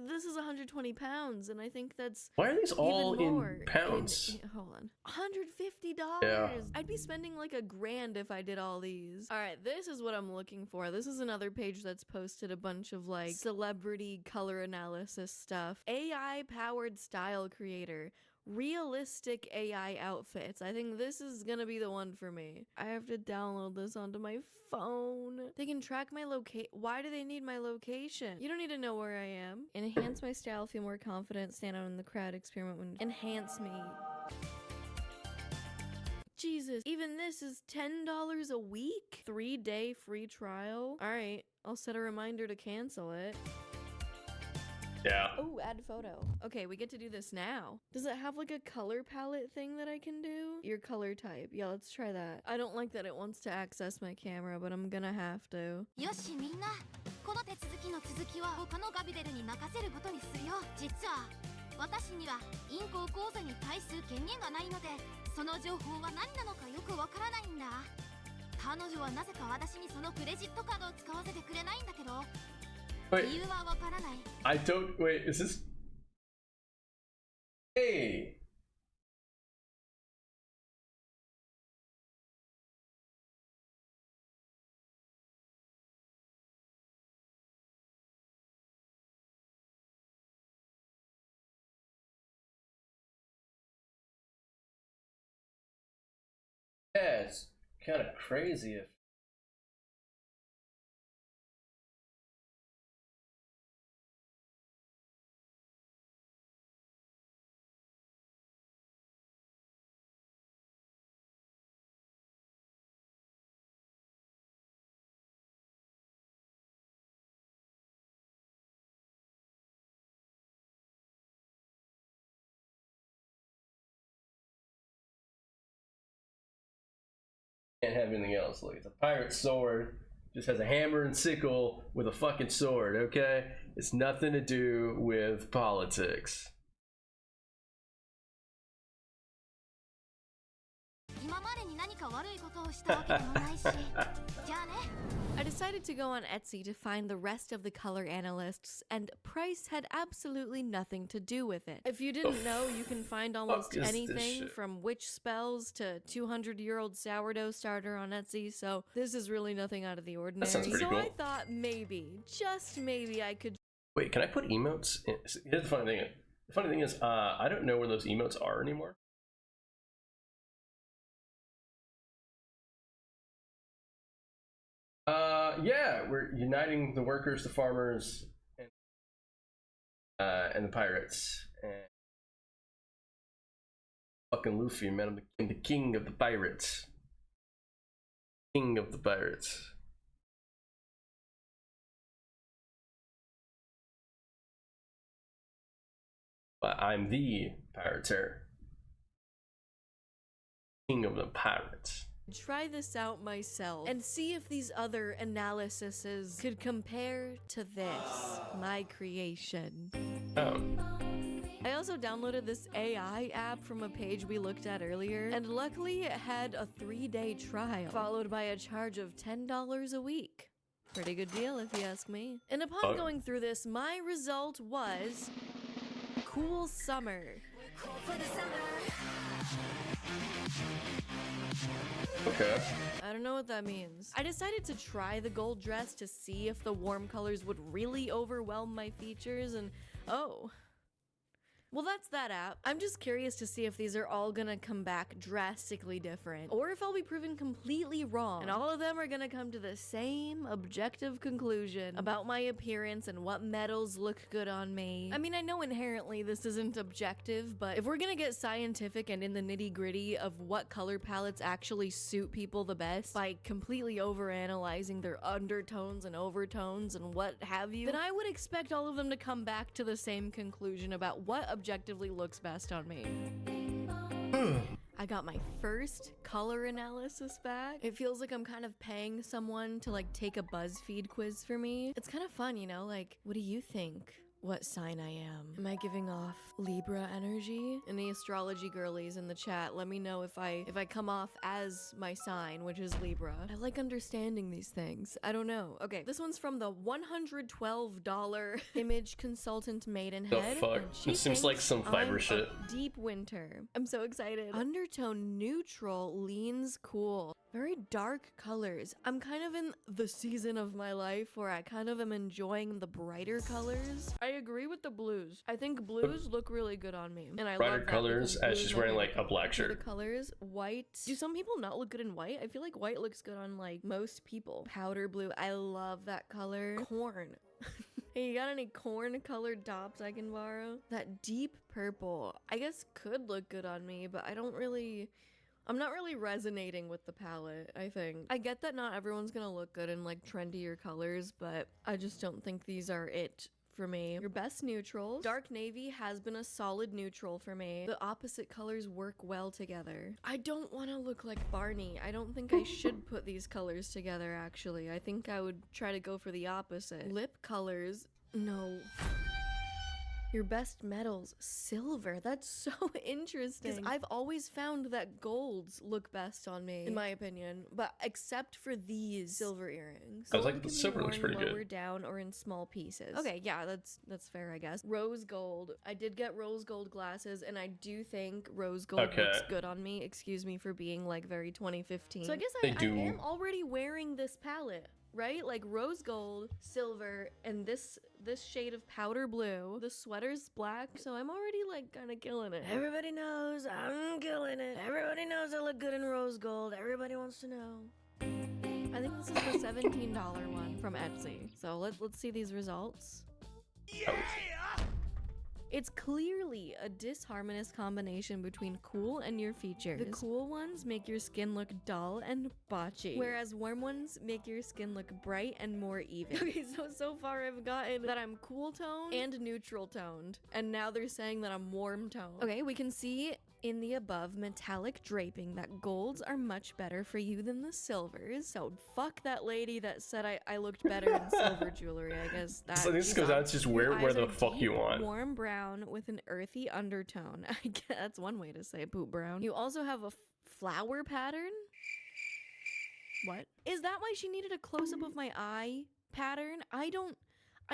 This is 120 pounds, and I think that's Why are these all even in more pounds? hold on. $150. Yeah. I'd be spending like $1,000 if I did all these. All right, this is what I'm looking for. This is another page that's posted a bunch of like celebrity color analysis stuff. AI powered style creator. Realistic AI outfits. I think this is gonna be the one for me. I have to download this onto my phone. They can track my location. Why do they need my location? You don't need to know where I am. Enhance my style, feel more confident, stand out in the crowd, experiment when... Enhance me. Jesus, even this is $10 a week? 3-day free trial? Alright, I'll set a reminder to cancel it. Yeah. Oh, add photo. Okay, we get to do this now. Does it have like a color palette thing that I can do? Your color type. Yeah, let's try that. I don't like that it wants to access my camera, but I'm gonna have to. よしみんなこの手続きの続きは他のガビデルに任せることにするよ実は私には銀行口座に対する権限がないのでその情報は何なのかよくわからないんだ彼女はなぜか私にそのクレジットカードを使わせてくれないんだけど Wait, 理由はわからない I don't. Wait, is this? Hey. Yeah, it's kind of crazy if can't have anything else. Look, it's a pirate sword. Just has a hammer and sickle with a fucking sword, okay? It's nothing to do with politics. 今までに何か悪いことをしたわけでもないし。じゃあね。 I decided to go on Etsy to find the rest of the color analysts, and price had absolutely nothing to do with it. If you didn't know, you can find almost anything from witch spells to 200-year-old sourdough starter on Etsy, so this is really nothing out of the ordinary. That sounds pretty cool. I thought maybe, just maybe, I could. Wait, can I put emotes in? Here's the funny thing. The funny thing is, I don't know where those emotes are anymore. Yeah, we're uniting the workers, the farmers, and the pirates. And fucking Luffy, man, I'm the king of the pirates. King of the pirates. But I'm the pirateer. King of the pirates. Try this out myself and see if these other analyses could compare to this, my creation. Oh. I also downloaded this AI app from a page we looked at earlier, and luckily it had a 3-day trial, followed by a charge of $10 a week. Pretty good deal if you ask me. And upon going through this, my result was Cool Summer. Okay. I don't know what that means. I decided to try the gold dress to see if the warm colors would really overwhelm my features, and oh. Well, that's that app. I'm just curious to see if these are all gonna come back drastically different, or if I'll be proven completely wrong, and all of them are gonna come to the same objective conclusion about my appearance and what metals look good on me. I mean, I know inherently this isn't objective, but if we're gonna get scientific and in the nitty-gritty of what color palettes actually suit people the best by completely overanalyzing their undertones and overtones and what have you, then I would expect all of them to come back to the same conclusion about what objectively looks best on me. I got my first color analysis back. It feels like I'm kind of paying someone to like take a BuzzFeed quiz for me. It's kind of fun, you know, like, what do you think? What sign I am? Am I giving off Libra energy? Any astrology girlies in the chat, let me know if I come off as my sign, which is Libra. I like understanding these things. I don't know. Okay, this one's from the $112 image consultant Maidenhead. The fuck? This seems like some Fiverr shit. Deep winter. I'm so excited. Undertone neutral leans cool. Very dark colors. I'm kind of in the season of my life where I kind of am enjoying the brighter colors. I agree with the blues. I think blues look really good on me. And I brighter love that colors as she's wearing like a black shirt. The colors, white. Do some people not look good in white? I feel like white looks good on like most people. Powder blue. I love that color. Corn. Hey, you got any corn colored tops I can borrow? That deep purple, I guess could look good on me, but I'm not really resonating with the palette, I think. I get that not everyone's gonna look good in like trendier colors, but I just don't think these are it for me. Your best neutrals. Dark navy has been a solid neutral for me. The opposite colors work well together. I don't want to look like Barney. I don't think I should put these colors together, actually. I think I would try to go for the opposite. Lip colors. No. Your best metals, silver. That's so interesting. Because I've always found that golds look best on me, in my opinion. But except for these silver earrings. I was like, the silver looks pretty good. Lower down or in small pieces. Okay, yeah, that's fair, I guess. Rose gold. I did get rose gold glasses, and I do think rose gold looks good on me. Excuse me for being like very 2015. So I guess I am already wearing this palette. Right? Like rose gold, silver, and this shade of powder blue. The sweater's black, so I'm already like kind of killing it. Everybody knows I'm killing it. Everybody knows I look good in rose gold. Everybody wants to know. I think this is the $17 one from Etsy. So let's see these results. Yeah! It's clearly a disharmonious combination between cool and your features. The cool ones make your skin look dull and botchy, whereas warm ones make your skin look bright and more even. Okay, so far I've gotten that I'm cool toned and neutral toned, and now they're saying that I'm warm toned. Okay, we can see in the above metallic draping that golds are much better for you than the silvers. So fuck that lady that said I looked better in silver jewelry. I guess that. So this goes out to just wear the fuck you want. Warm brown brown with an earthy undertone. I guess that's one way to say poop brown. You also have a flower pattern. What? Is that why she needed a close-up of my eye pattern? I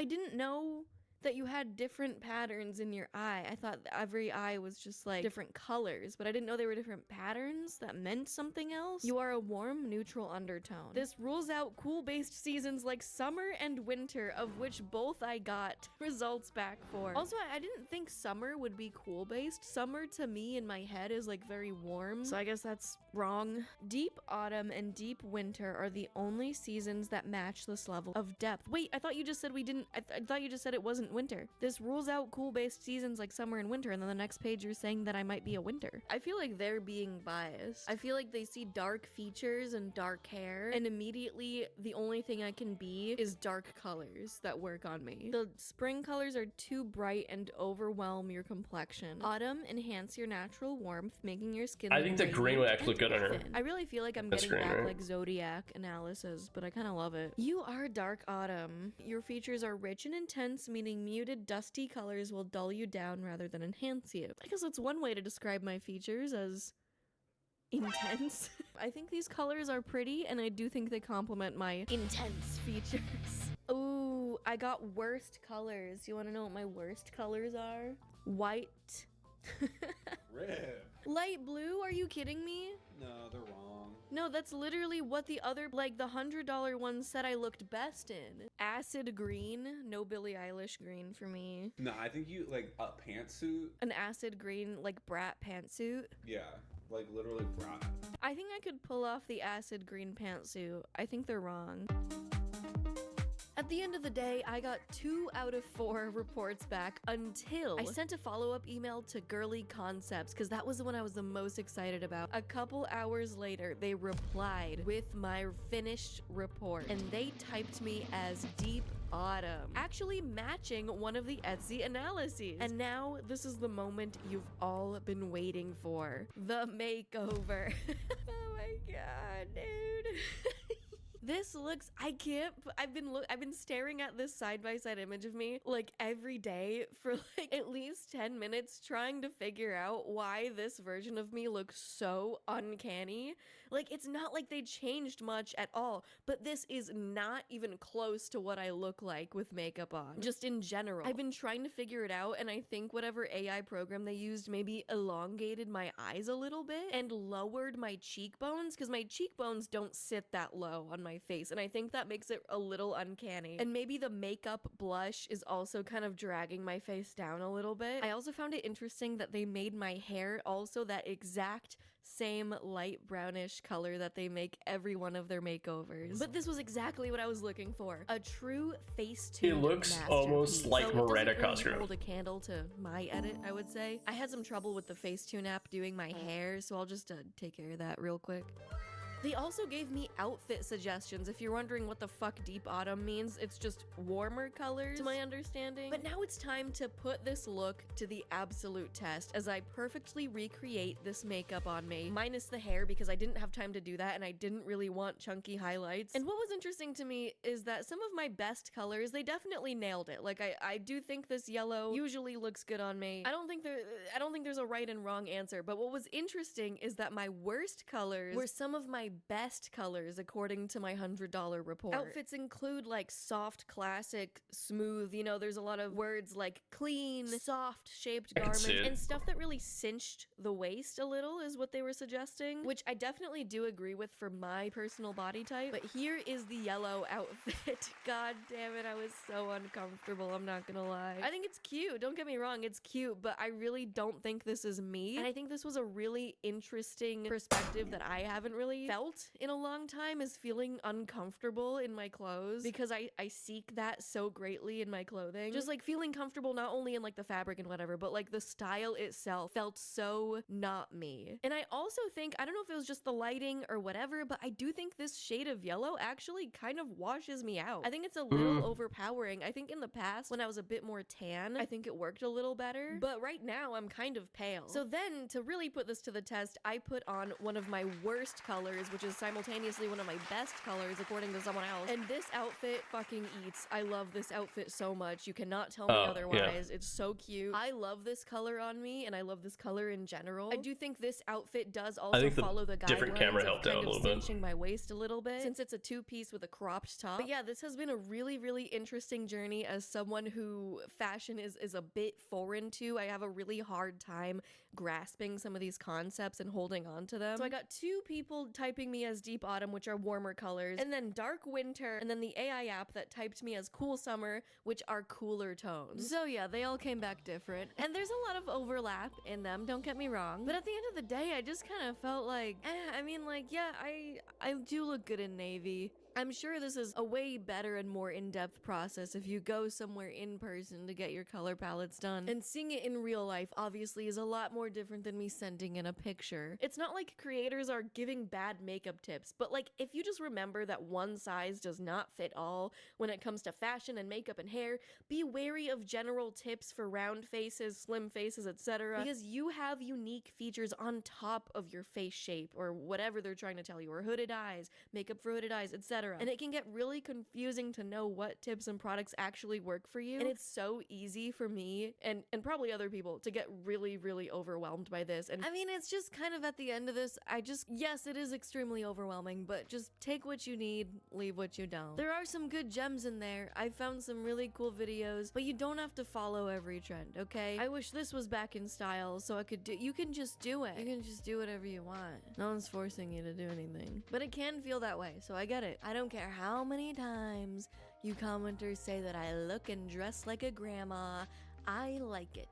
didn't know that you had different patterns in your eye. I thought every eye was just like different colors, but I didn't know they were different patterns that meant something else. You are a warm, neutral undertone. This rules out cool-based seasons like summer and winter, of which both I got results back for. Also, I didn't think summer would be cool-based. Summer to me in my head is like very warm, so I guess that's wrong. Deep autumn and deep winter are the only seasons that match this level of depth. Wait, I thought you just said we didn't, I thought you just said it wasn't winter. This rules out cool-based seasons like summer and winter, and then the next page you're saying that I might be a winter. I feel like they're being biased. I feel like they see dark features and dark hair, and immediately the only thing I can be is dark colors that work on me. The spring colors are too bright and overwhelm your complexion. Autumn enhance your natural warmth, making your skin I think the green would actually look good on her. I really feel like I'm That's getting green, back right? like Zodiac analysis, but I kind of love it. You are dark autumn. Your features are rich and intense, meaning muted, dusty colors will dull you down rather than enhance you. I guess that's one way to describe my features, as intense. I think these colors are pretty, and I do think they complement my intense features. Ooh, I got worst colors. You want to know what my worst colors are? White. Red. Light blue? Are you kidding me? No, they're wrong. No, that's literally what the other, like the $100 one said I looked best in. Acid green. No Billie Eilish green for me. No, I think you like a pantsuit. An acid green, like brat pantsuit. Yeah, like literally brat. I think I could pull off the acid green pantsuit. I think they're wrong. At the end of the day, I got 2 out of 4 reports back until I sent a follow-up email to Girly Concepts, because that was the one I was the most excited about. A couple hours later, they replied with my finished report, and they typed me as Deep Autumn, actually matching one of the Etsy analyses. And now this is the moment you've all been waiting for. The makeover. Oh my god, dude. This looks, I've been staring at this side-by-side image of me like every day for like at least 10 minutes trying to figure out why this version of me looks so uncanny. Like, it's not like they changed much at all, but this is not even close to what I look like with makeup on, just in general. I've been trying to figure it out, and I think whatever AI program they used maybe elongated my eyes a little bit and lowered my cheekbones, because my cheekbones don't sit that low on my face, and I think that makes it a little uncanny. And maybe the makeup blush is also kind of dragging my face down a little bit. I also found it interesting that they made my hair also that exact same light brownish color that they make every one of their makeovers. But this was exactly what I was looking for. A true Facetune. It looks almost like Miranda Cosgrove. Hold a candle to my edit, I would say. I had some trouble with the Facetune app doing my hair, so I'll just take care of that real quick. They also gave me outfit suggestions. If you're wondering what the fuck Deep Autumn means, it's just warmer colors, to my understanding. But now it's time to put this look to the absolute test as I perfectly recreate this makeup on me, minus the hair because I didn't have time to do that and I didn't really want chunky highlights. And what was interesting to me is that some of my best colors, they definitely nailed it. Like I do think this yellow usually looks good on me. I don't think there's a right and wrong answer, but what was interesting is that my worst colors were some of my best colors according to my $100 report. Outfits include like soft, classic, smooth, you know, there's a lot of words like clean, soft shaped garments, and stuff that really cinched the waist a little is what they were suggesting, which I definitely do agree with for my personal body type. But here is the yellow outfit. God damn it, I was so uncomfortable, I'm not gonna lie. I think it's cute, don't get me wrong, it's cute, but I really don't think this is me. And I think this was a really interesting perspective that I haven't really felt in a long time, is feeling uncomfortable in my clothes, because I seek that so greatly in my clothing. Just like feeling comfortable not only in like the fabric and whatever, but like the style itself felt so not me. And I also think, I don't know if it was just the lighting or whatever, but I do think this shade of yellow actually kind of washes me out. I think it's a little overpowering. I think in the past when I was a bit more tan, I think it worked a little better, but right now I'm kind of pale. So then to really put this to the test, I put on one of my worst colors Skies, which is simultaneously one of my best colors according to someone else. And this outfit fucking eats. I love this outfit so much. You cannot tell me otherwise. It's so cute. I love this color on me, and I love this color in general. I do think this outfit does also follow the guidelines different camera helped of out kind a of little bit. cinching my waist a little bit, since it's a two-piece with a cropped top. But yeah, this has been a really, really interesting journey as someone who fashion is a bit foreign to. I have a really hard time grasping some of these concepts and holding on to them. So I got 2 people typing me as Deep Autumn, which are warmer colors, and then Dark Winter, and then the AI app that typed me as Cool Summer, which are cooler tones. So yeah, they all came back different. And there's a lot of overlap in them, don't get me wrong. But at the end of the day, I just kind of felt like, I mean, like, yeah, I do look good in navy. I'm sure this is a way better and more in-depth process if you go somewhere in person to get your color palettes done. And seeing it in real life obviously is a lot more different than me sending in a picture. It's not like creators are giving bad makeup tips, but like if you just remember that one size does not fit all when it comes to fashion and makeup and hair, be wary of general tips for round faces, slim faces, etc. Because you have unique features on top of your face shape or whatever they're trying to tell you, or hooded eyes, makeup for hooded eyes, etc. And it can get really confusing to know what tips and products actually work for you. And it's so easy for me and probably other people to get really, really overwhelmed by this. And I mean, it's just kind of at the end of this, yes, it is extremely overwhelming, but just take what you need, leave what you don't. There are some good gems in there. I found some really cool videos, but you don't have to follow every trend, okay? I wish this was back in style so I could you can just do it. You can just do whatever you want. No one's forcing you to do anything. But it can feel that way, so I get it. I don't care how many times you commenters say that I look and dress like a grandma. I like it.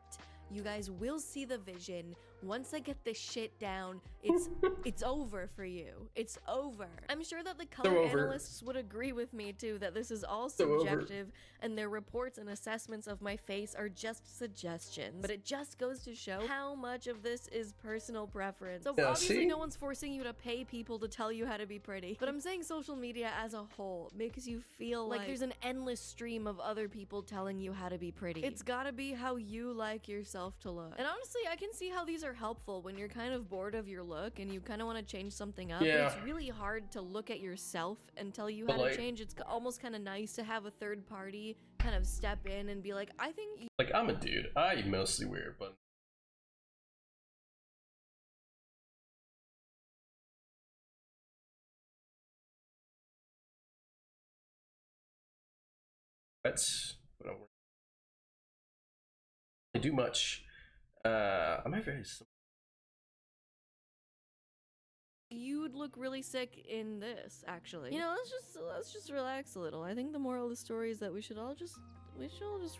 You guys will see the vision. Once I get this shit down, it's over for you. It's over. I'm sure that the color analysts would agree with me too that this is all subjective and their reports and assessments of my face are just suggestions. But it just goes to show how much of this is personal preference. So obviously no one's forcing you to pay people to tell you how to be pretty. But I'm saying social media as a whole makes you feel like there's an endless stream of other people telling you how to be pretty. It's gotta be how you like yourself to look. And honestly, I can see how these are helpful when you're kind of bored of your look and you kind of want to change something up. Yeah. But it's really hard to look at yourself and tell you how to change. It's almost kind of nice to have a third party kind of step in and be like, I think like I'm a dude. I mostly wear but that's what I'm wearing. I do much. Am I very simple? You'd look really sick in this, actually. You know, let's just relax a little. I think the moral of the story is that we should all just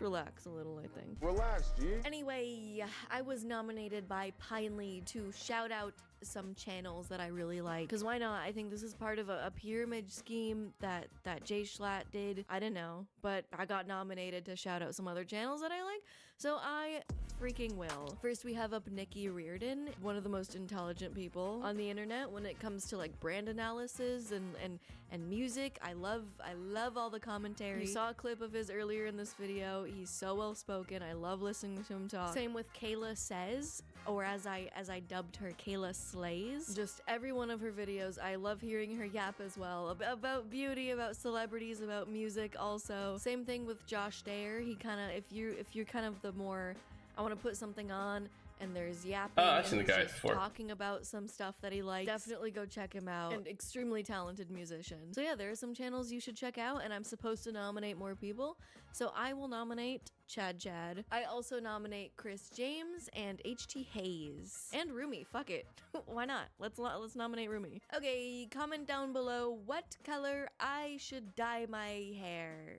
relax a little, I think. Relax, G. Anyway, I was nominated by Pinely to shout out some channels that I really like. Because why not? I think this is part of a pyramid scheme that Jay Schlatt did. I don't know, but I got nominated to shout out some other channels that I like. So I freaking will. First, we have up Nikki Reardon, one of the most intelligent people on the internet when it comes to like brand analysis and music. I love all the commentary. You saw a clip of his earlier in this video. He's so well spoken. I love listening to him talk. Same with Kayla Says, or as I dubbed her, Kayla Slays. Just every one of her videos, I love hearing her yap as well about beauty, about celebrities, about music also. Same thing with Josh Dare. He kind of, if you're kind of the more, I want to put something on and there's yapping I've seen and the guy just before. talking about some stuff that he likes. Definitely go check him out. And extremely talented musician. So yeah, there are some channels you should check out, and I'm supposed to nominate more people. So I will nominate Chad. I also nominate Chris James and HT Hayes. And Rumi, fuck it. Why not? Let's nominate Rumi. Okay, comment down below what color I should dye my hair.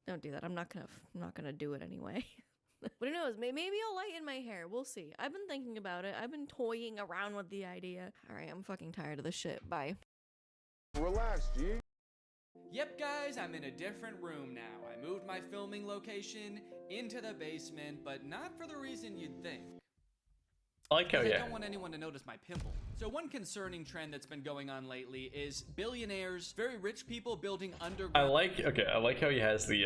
Don't do that. I'm not gonna do it anyway. But who knows? Maybe I'll lighten my hair. We'll see. I've been thinking about it. I've been toying around with the idea. All right, I'm fucking tired of this shit. Bye. Relax, G. Yep, guys, I'm in a different room now. I moved my filming location into the basement, but not for the reason you'd think. I like how, I don't want anyone to notice my pimple. So one concerning trend that's been going on lately is billionaires, very rich people building underground. I like how he has the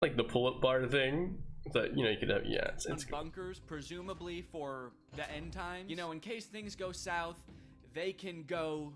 like the pull-up bar thing But you could have it's cool. Bunkers, presumably for the end times. You know, in case things go south, they can go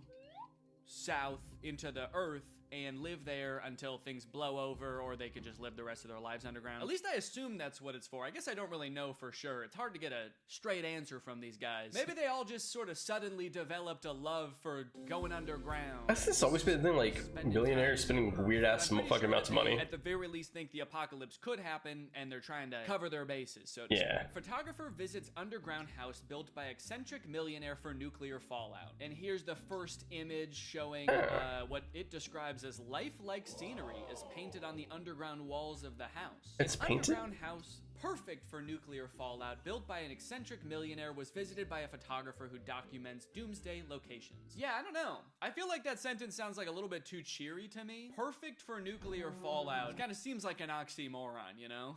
south into the earth and live there until things blow over, or they could just live the rest of their lives underground. At least I assume that's what it's for. I guess I don't really know for sure. It's hard to get a straight answer from these guys. Maybe they all just sort of suddenly developed a love for going underground. That's just always been the thing, like billionaires spending weird ass fucking amounts of money. At the very least think the apocalypse could happen, and they're trying to cover their bases, so to speak. Photographer visits underground house built by eccentric millionaire for nuclear fallout. And here's the first image showing what it describes as lifelike scenery is painted on the underground walls of the house. It's painted? Underground house, perfect for nuclear fallout, built by an eccentric millionaire, was visited by a photographer who documents doomsday locations. Yeah, I don't know. I feel like that sentence sounds like a little bit too cheery to me. Perfect for nuclear fallout. It kind of seems like an oxymoron, you know?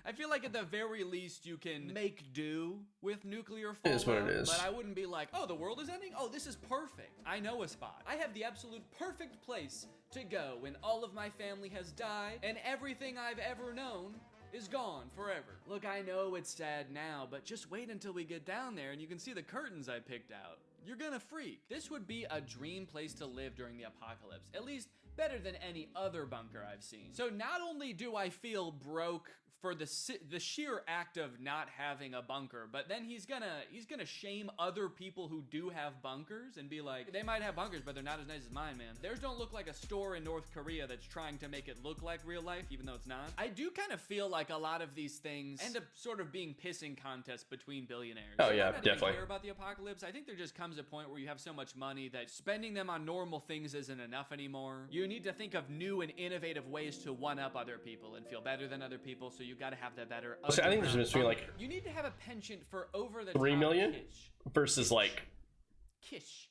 I feel like at the very least you can make do with nuclear fallout. It is what it is. But I wouldn't be like, oh, the world is ending? Oh, this is perfect. I know a spot. I have the absolute perfect place to go when all of my family has died and everything I've ever known is gone forever. Look, I know it's sad now, but just wait until we get down there and you can see the curtains I picked out. You're gonna freak. This would be a dream place to live during the apocalypse. At least better than any other bunker I've seen. So not only do I feel broke for the sheer act of not having a bunker, but then he's gonna shame other people who do have bunkers and be like, they might have bunkers, but they're not as nice as mine, man. Theirs don't look like a store in North Korea that's trying to make it look like real life, even though it's not. I do kind of feel like a lot of these things end up sort of being pissing contests between billionaires. Oh yeah, I don't definitely. care about the apocalypse. I think there just comes a point where you have so much money that spending them on normal things isn't enough anymore. You need to think of new and innovative ways to one-up other people and feel better than other people, so you gotta have that better. So I think there's between like you need to have a penchant for over the 3 million kitsch. versus like Kitsch.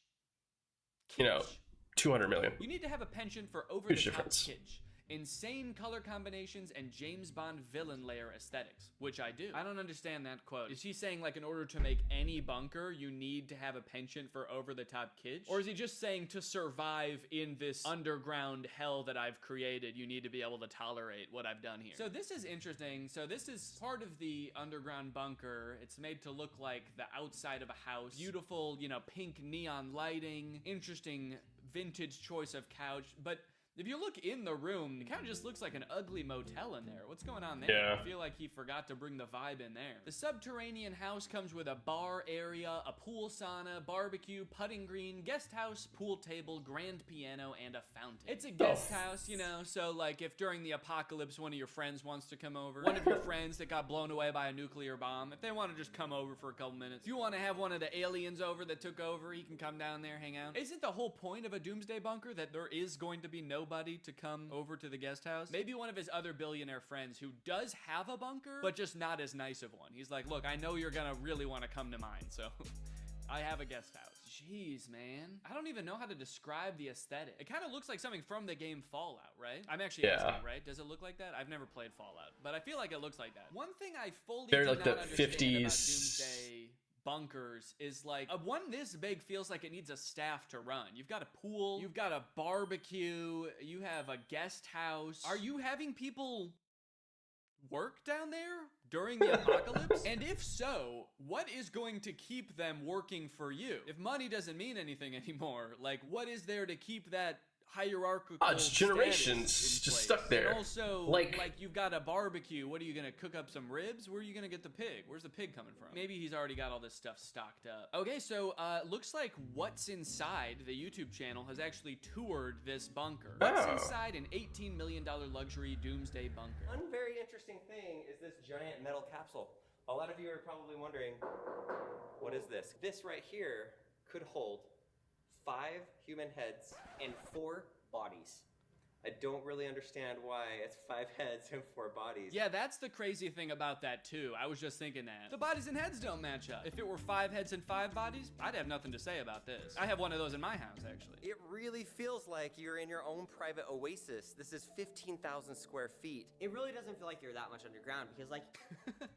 200 million. You need to have a penchant for over Huge the top difference. kitsch. Insane color combinations and James Bond villain layer aesthetics, which I do. I don't understand that quote. Is he saying like in order to make any bunker, you need to have a penchant for over-the-top kitsch? Or is he just saying to survive in this underground hell that I've created, you need to be able to tolerate what I've done here? So this is interesting. So this is part of the underground bunker. It's made to look like the outside of a house. Beautiful, pink neon lighting, interesting vintage choice of couch, but if you look in the room, it kind of just looks like an ugly motel in there. What's going on there? Yeah. I feel like he forgot to bring the vibe in there. The subterranean house comes with a bar area, a pool sauna, barbecue, putting green, guest house, pool table, grand piano, and a fountain. It's a guest house, so like if during the apocalypse one of your friends wants to come over, one of your friends that got blown away by a nuclear bomb, if they want to just come over for a couple minutes, if you want to have one of the aliens over that took over, he can come down there, hang out. Isn't the whole point of a doomsday bunker that there is going to be nobody to come over to the guest house? Maybe one of his other billionaire friends who does have a bunker, but just not as nice of one. He's like, look, I know you're gonna really want to come to mine, so I have a guest house. Jeez, man. I don't even know how to describe the aesthetic. It kind of looks like something from the game Fallout, right? I'm actually asking, right? Does it look like that? I've never played Fallout, but I feel like it looks like that. One thing I fully They're do like not the understand 50s. about Doomsday bunkers is like one this big feels like it needs a staff to run. You've got a pool, you've got a barbecue, you have a guest house. Are you having people work down there during the apocalypse? And if so, what is going to keep them working for you? If money doesn't mean anything anymore, like what is there to keep that hierarchical it's generations status in just place? stuck there. And also, Like- you've got a barbecue. What are you gonna cook up some ribs? Where are you gonna get the pig? Where's the pig coming from? Maybe he's already got all this stuff stocked up. Okay, so looks like What's Inside, the YouTube channel, has actually toured this bunker. What's Oh. inside an $18 million luxury doomsday bunker? One very interesting thing is this giant metal capsule. A lot of you are probably wondering, what is this? This right here could hold 5 human heads and 4 bodies. I don't really understand why it's 5 heads and 4 bodies. Yeah, that's the crazy thing about that too. I was just thinking that. The bodies and heads don't match up. If it were 5 heads and 5 bodies, I'd have nothing to say about this. I have one of those in my house, actually. It really feels like you're in your own private oasis. This is 15,000 square feet. It really doesn't feel like you're that much underground because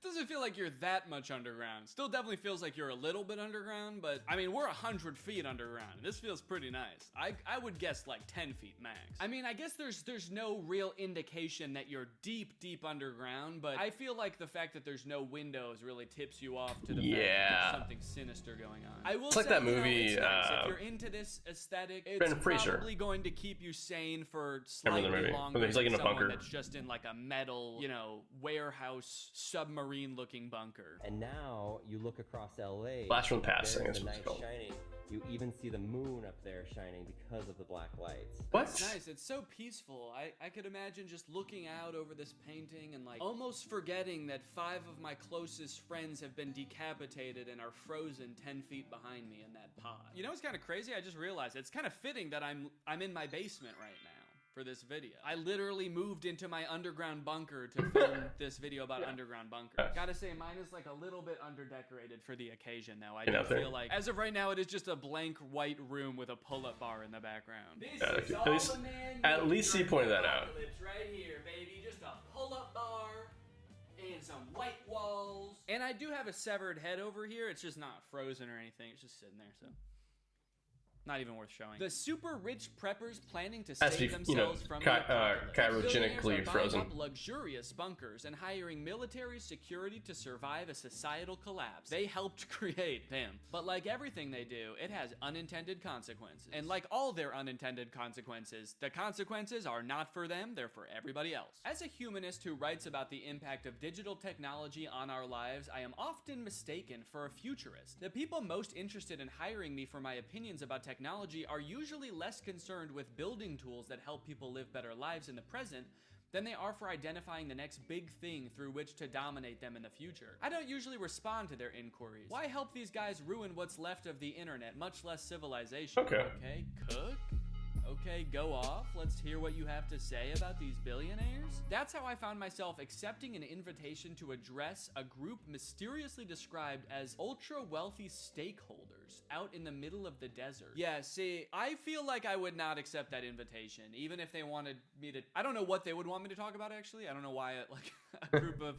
Doesn't feel like you're that much underground. Still definitely feels like you're a little bit underground, but I mean, we're 100 feet underground. This feels pretty nice. I would guess like 10 feet max. I mean, I guess guess there's no real indication that you're deep underground, but I feel like the fact that there's no windows really tips you off to the fact that there's something sinister going on. I will It's like say, that movie, it's nice. If you're into this aesthetic, it's Brendan Fraser. probably going to keep you sane for Remember the slightly movie? longer When he's, like, than in a someone bunker. that's just in like a metal, you know, warehouse submarine-looking bunker. And now you look across LA. Flash from the past, I there's think the that's night what it's called. shining. You even see the moon up there shining because of the black lights. What? It's nice. It's so peaceful. I could imagine just looking out over this painting and like almost forgetting that 5 of my closest friends have been decapitated and are frozen 10 feet behind me in that pod. You know what's kind of crazy? I just realized it's kind of fitting that I'm in my basement right now for this video. I literally moved into my underground bunker to film this video about underground bunker. Gotta say, mine is like a little bit underdecorated for the occasion though. I do feel like, as of right now, it is just a blank white room with a pull-up bar in the background. This is all the man at least he pointed that out. right here, baby. Just a pull-up bar and some white walls. And I do have a severed head over here. It's just not frozen or anything. It's just sitting there, so not even worth showing. The super rich preppers planning to Has to save be, themselves from the apocalypse. cryogenically Billionaires are frozen. buying up luxurious bunkers and hiring military security to survive a societal collapse they helped create. Damn. But like everything they do, it has unintended consequences. And like all their unintended consequences, the consequences are not for them, they're for everybody else. As a humanist who writes about the impact of digital technology on our lives, I am often mistaken for a futurist. The people most interested in hiring me for my opinions about technology are usually less concerned with building tools that help people live better lives in the present than they are for identifying the next big thing through which to dominate them in the future. I don't usually respond to their inquiries. Why help these guys ruin what's left of the internet, much less civilization? Okay. Okay, cook? Okay, go off. Let's hear what you have to say about these billionaires. That's how I found myself accepting an invitation to address a group mysteriously described as ultra-wealthy stakeholders out in the middle of the desert. Yeah, see, I feel like I would not accept that invitation, even if they wanted me to. I don't know what they would want me to talk about, actually. I don't know why like a group of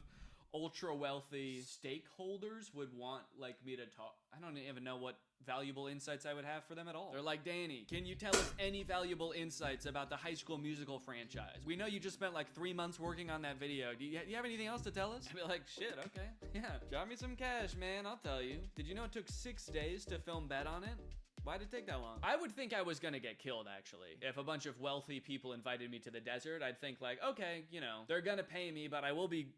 ultra-wealthy stakeholders would want like me to talk. I don't even know what valuable insights I would have for them at all. They're like, Danny, can you tell us any valuable insights about the High School Musical franchise? We know you just spent like 3 months working on that video. Do you have anything else to tell us? I'd be like, shit, okay. Yeah, drop me some cash, man, I'll tell you. Did you know it took 6 days to film Bet on it? Why did it take that long? I would think I was gonna get killed, actually. If a bunch of wealthy people invited me to the desert, I'd think like, okay, you know, they're gonna pay me, but I will be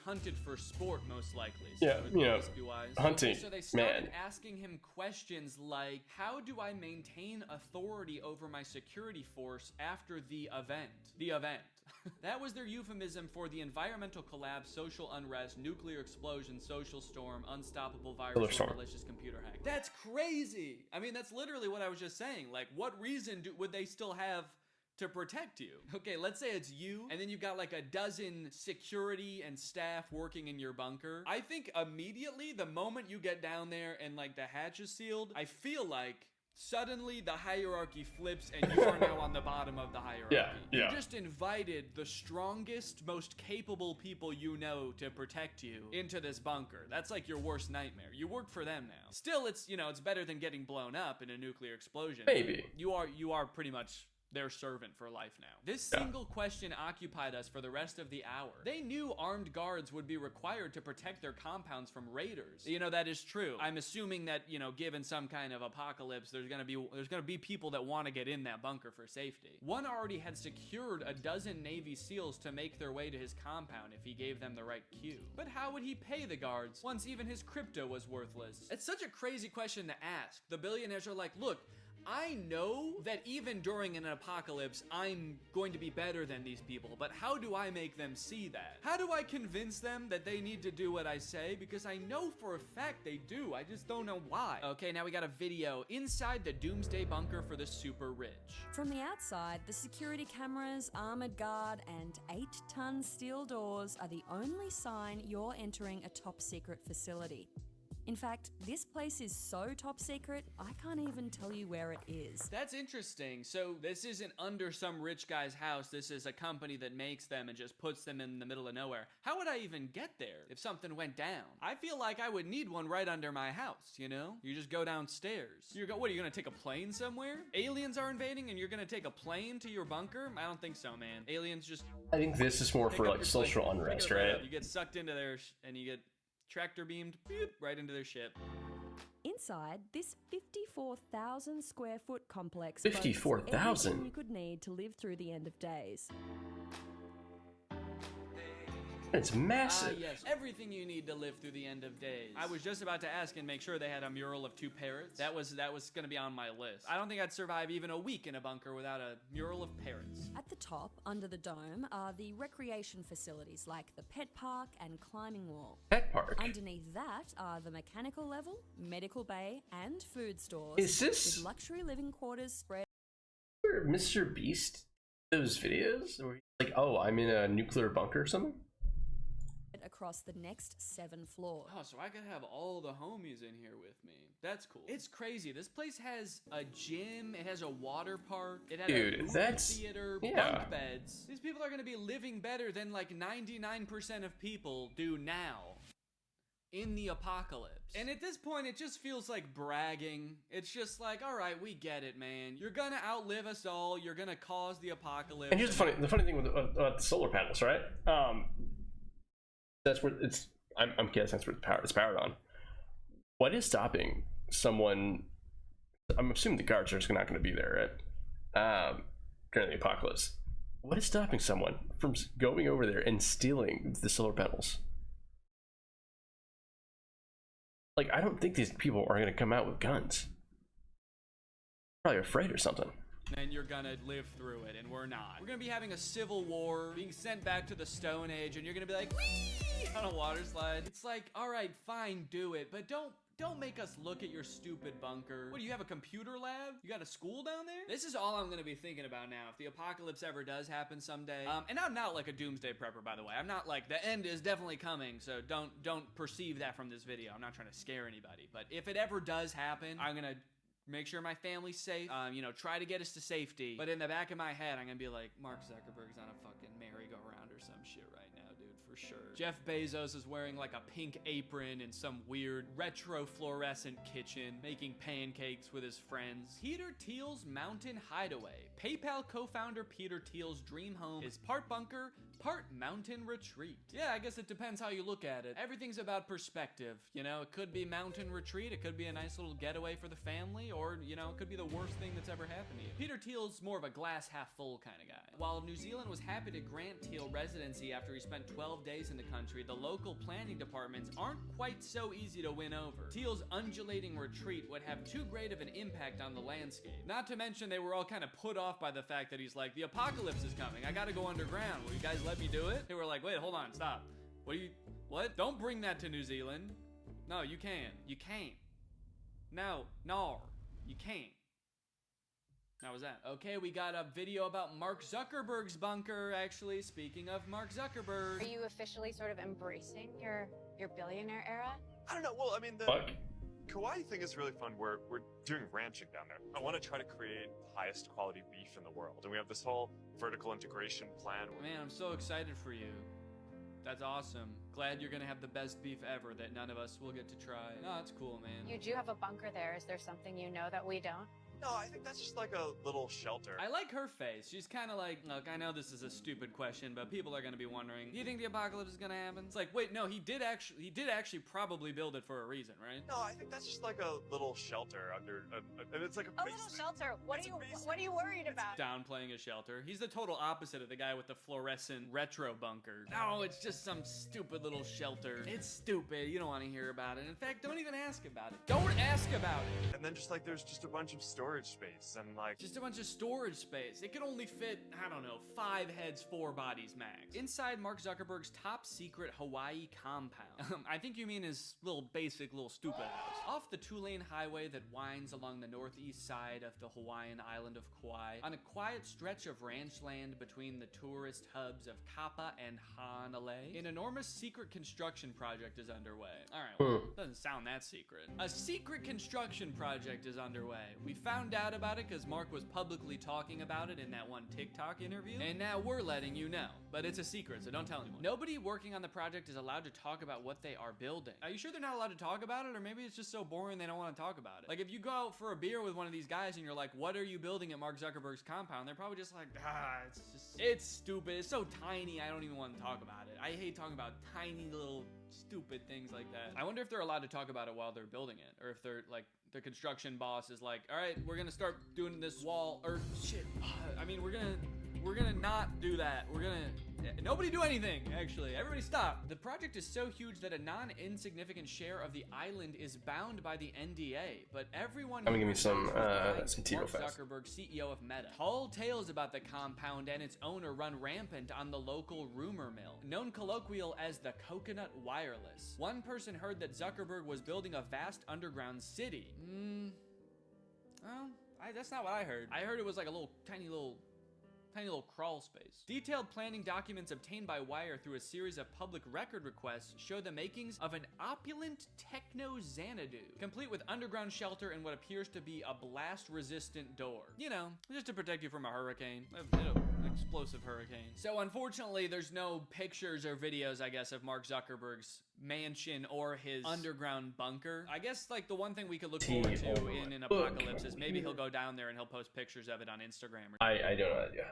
hunted for sport, most likely. So Yeah, you know, be wise. hunting, So they started man. asking him questions like, how do I maintain authority over my security force after the event? The event. That was their euphemism for the environmental collapse, social unrest, nuclear explosion, social storm, unstoppable virus, or malicious computer hack. That's crazy! I mean, that's literally what I was just saying. Like, what reason would they still have to protect you? Okay, let's say it's you, and then you've got like a dozen security and staff working in your bunker. I think immediately, the moment you get down there and like the hatch is sealed, I feel like suddenly the hierarchy flips and you are now on the bottom of the hierarchy. Yeah. You just invited the strongest, most capable people you know to protect you into this bunker. That's like your worst nightmare. You work for them now. Still, it's, you know, it's better than getting blown up in a nuclear explosion. Maybe. You are pretty much their servant for life now. This single question occupied us for the rest of the hour. They knew armed guards would be required to protect their compounds from raiders. You know, that is true. I'm assuming that, you know, given some kind of apocalypse, there's gonna be people that want to get in that bunker for safety. One already had secured a dozen Navy SEALs to make their way to his compound if he gave them the right cue. But how would he pay the guards once even his crypto was worthless? It's such a crazy question to ask. The billionaires are like, look, I know that even during an apocalypse, I'm going to be better than these people, but how do I make them see that? How do I convince them that they need to do what I say? Because I know for a fact they do, I just don't know why. Okay, now we got a video inside the Doomsday Bunker for the super rich. From the outside, the security cameras, armored guard, and 8-ton steel doors are the only sign you're entering a top secret facility. In fact, this place is so top secret, I can't even tell you where it is. That's interesting. So this isn't under some rich guy's house. This is a company that makes them and just puts them in the middle of nowhere. How would I even get there if something went down? I feel like I would need one right under my house, you know? You just go downstairs. What, are you gonna take a plane somewhere? Aliens are invading and you're gonna take a plane to your bunker? I don't think so, man. Aliens just... I think this is more for like social unrest, right? You get sucked into there and you get tractor beamed right into their ship. Inside, this 54,000 square foot complex 54,000? everything you could need to live through the end of days. It's massive. Yes, everything you need to live through the end of days. I was just about to ask and make sure they had a mural of 2 parrots. That was gonna be on my list. I don't think I'd survive even a week in a bunker without a mural of parrots. At the top, under the dome, are the recreation facilities like the pet park and climbing wall. Pet park? Underneath that are the mechanical level, medical bay, and food stores. Is this... with luxury living quarters spread... Mr. Beast, those videos? Where he's like, oh, I'm in a nuclear bunker or something? across the next 7 floors. Oh, so I could have all the homies in here with me. That's cool. It's crazy. This place has a gym. It has a water park. It has a movie theater, bunk beds. These people are going to be living better than like 99% of people do now in the apocalypse. And at this point, it just feels like bragging. It's just like, all right, we get it, man. You're gonna outlive us all. You're gonna cause the apocalypse. And here's the funny thing with the solar panels, right? That's where it's. I'm guessing that's where it's powered on. What is stopping someone? I'm assuming the guards are just not going to be there, right? During the apocalypse. What is stopping someone from going over there and stealing the solar panels? Like, I don't think these people are going to come out with guns. Probably afraid or something. And you're gonna live through it, and we're not. We're gonna be having a civil war, being sent back to the Stone Age, and you're gonna be like, whee! On a water slide. It's like, all right, fine, do it, but don't make us look at your stupid bunker. What, do you have a computer lab? You got a school down there? This is all I'm gonna be thinking about now. If the apocalypse ever does happen someday, and I'm not like a doomsday prepper, by the way. I'm not like, the end is definitely coming, so don't perceive that from this video. I'm not trying to scare anybody, but if it ever does happen, I'm gonna make sure my family's safe, you know, try to get us to safety. But in the back of my head, I'm gonna be like, Mark Zuckerberg's on a fucking merry-go-round or some shit right now, dude, for sure. Jeff Bezos is wearing like a pink apron in some weird retro fluorescent kitchen, making pancakes with his friends. Peter Thiel's Mountain Hideaway. PayPal co-founder Peter Thiel's dream home is part bunker, part mountain retreat. Yeah, I guess it depends how you look at it. Everything's about perspective, you know? It could be mountain retreat, it could be a nice little getaway for the family, or, you know, it could be the worst thing that's ever happened to you. Peter Thiel's more of a glass half full kind of guy. While New Zealand was happy to grant Thiel residency after he spent 12 days in the country, the local planning departments aren't quite so easy to win over. Thiel's undulating retreat would have too great of an impact on the landscape. Not to mention they were all kind of put off by the fact that he's like, the apocalypse is coming, I gotta go underground, will you guys let me do it? They were like, wait, hold on, stop. What? Don't bring that to New Zealand. No, you can't. You can't. No, you can't. How was that? Okay, we got a video about Mark Zuckerberg's bunker, actually. Speaking of Mark Zuckerberg. Are you officially sort of embracing your billionaire era? I don't know. Well, I mean, the Kauai thing is really fun. We're doing ranching down there. I want to try to create the highest quality beef in the world. And we have this whole vertical integration plan. Man, I'm so excited for you. That's awesome. Glad you're gonna have the best beef ever that none of us will get to try. No, that's cool, man. You do have a bunker there. Is there something you know that we don't? No, I think that's just like a little shelter. I like her face. She's kind of like, look, I know this is a stupid question, but people are going to be wondering, do you think the apocalypse is going to happen? It's like, wait, no, he did actually probably build it for a reason, right? No, I think that's just like a little shelter under, and it's like a little shelter. What are you worried about? Downplaying a shelter. He's the total opposite of the guy with the fluorescent retro bunker. No, it's just some stupid little shelter. It's stupid. You don't want to hear about it. In fact, don't even ask about it. Don't ask about it. And then just like, there's just a bunch of storage space and like just a bunch of storage space. It could only fit, I don't know, 5 heads, 4 bodies max. Inside Mark Zuckerberg's top secret Hawaii compound. I think you mean his basic little stupid house. Off the two-lane highway that winds along the northeast side of the Hawaiian island of Kauai, on a quiet stretch of ranch land between the tourist hubs of Kappa and Hanalei, an enormous secret construction project is underway. Alright, well, doesn't sound that secret. A secret construction project is underway. We found out about it because Mark was publicly talking about it in that one TikTok interview, and now we're letting you know. But it's a secret, so don't tell anyone. Nobody working on the project is allowed to talk about what they are building. Are you sure they're not allowed to talk about it, or maybe it's just so boring they don't want to talk about it? Like, if you go out for a beer with one of these guys and you're like, what are you building at Mark Zuckerberg's compound? They're probably just like, it's stupid. It's so tiny, I don't even want to talk about it. I hate talking about tiny little stupid things like that. I wonder if they're allowed to talk about it while they're building it, or if they're like, the construction boss is like, all right, we're gonna start doing this wall, or shit. I mean, we're gonna not do that. Nobody do anything, actually. Everybody stop. The project is so huge that a non-insignificant share of the island is bound by the NDA, but everyone... I'm gonna give me some tea real fast. Zuckerberg, CEO of Meta. Tall tales about the compound and its owner run rampant on the local rumor mill, known colloquial as the Coconut Wireless. One person heard that Zuckerberg was building a vast underground city. Well, that's not what I heard. I heard it was like a tiny little crawl space. Detailed planning documents obtained by Wire through a series of public record requests show the makings of an opulent techno Xanadu, complete with underground shelter and what appears to be a blast-resistant door. You know, just to protect you from a hurricane. An explosive hurricane. So unfortunately, there's no pictures or videos, I guess, of Mark Zuckerberg's mansion or his underground bunker. I guess like the one thing we could look forward to in an apocalypse is maybe he'll go down there and he'll post pictures of it on Instagram. I don't know. Yeah.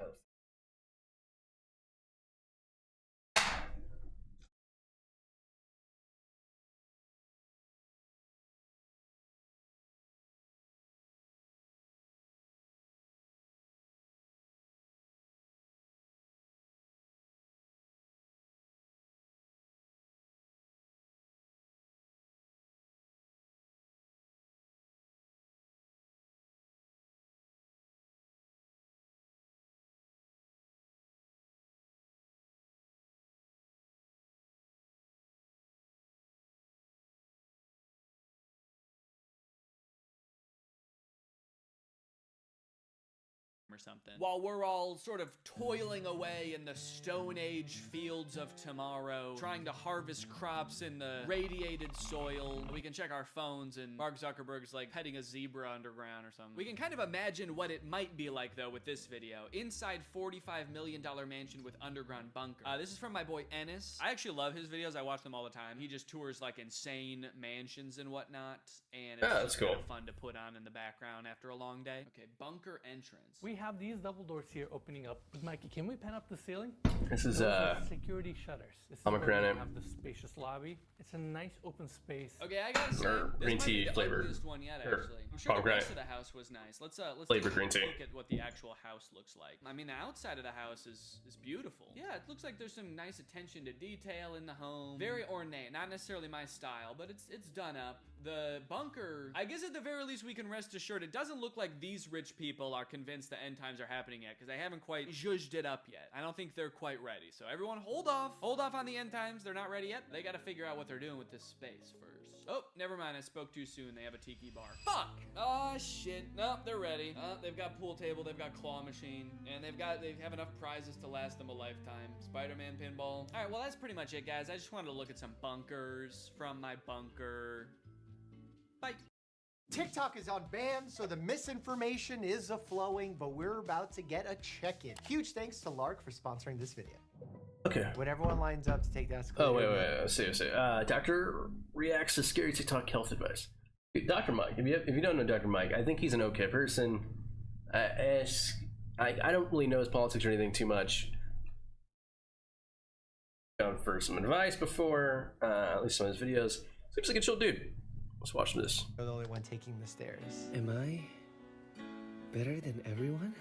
Or something. While we're all sort of toiling away in the Stone Age fields of tomorrow, trying to harvest crops in the radiated soil, we can check our phones and Mark Zuckerberg's like petting a zebra underground or something. We can kind of imagine what it might be like though with this video. Inside $45 million mansion with underground bunker. This is from my boy Ennis. I actually love his videos. I watch them all the time. He just tours like insane mansions and whatnot, and it's just kind of fun to put on in the background after a long day. Okay, bunker entrance. We have these double doors here opening up. But Mikey, can we pan up the ceiling? This is security shutters. This is pomegranate. We have the spacious lobby. It's a nice open space. Okay, I gotta say, green this tea might be the flavor. ugliest one yet, actually. I'm sure the rest of the house was nice. Let's flavor take a green tea. look at what the actual house looks like. I mean, the outside of the house is beautiful. Yeah, it looks like there's some nice attention to detail in the home. Very ornate, not necessarily my style, but it's done up. The bunker, I guess at the very least we can rest assured it doesn't look like these rich people are convinced the end times are happening yet, because they haven't quite zhuzhed it up yet. I don't think they're quite ready. So everyone hold off on the end times. They're not ready yet. They gotta figure out what they're doing with this space first. Oh, never mind, I spoke too soon. They have a tiki bar. Fuck! Oh shit. No, they're ready. They've got pool table, they've got claw machine, and they have enough prizes to last them a lifetime. Spider-Man pinball. Alright, well that's pretty much it, guys. I just wanted to look at some bunkers from my bunker. Bye. TikTok is on ban, so the misinformation is a-flowing, but we're about to get a check-in. Huge thanks to Lark for sponsoring this video. Okay. When everyone lines up to take that Oh, wait. Seriously. Doctor reacts to scary TikTok health advice. Dr. Mike, if you don't know Dr. Mike, I think he's an okay person. I don't really know his politics or anything too much. Gone for some advice before, at least some of his videos. Seems like a chill dude. Let's watch this. You're the only one taking the stairs. Am I better than everyone?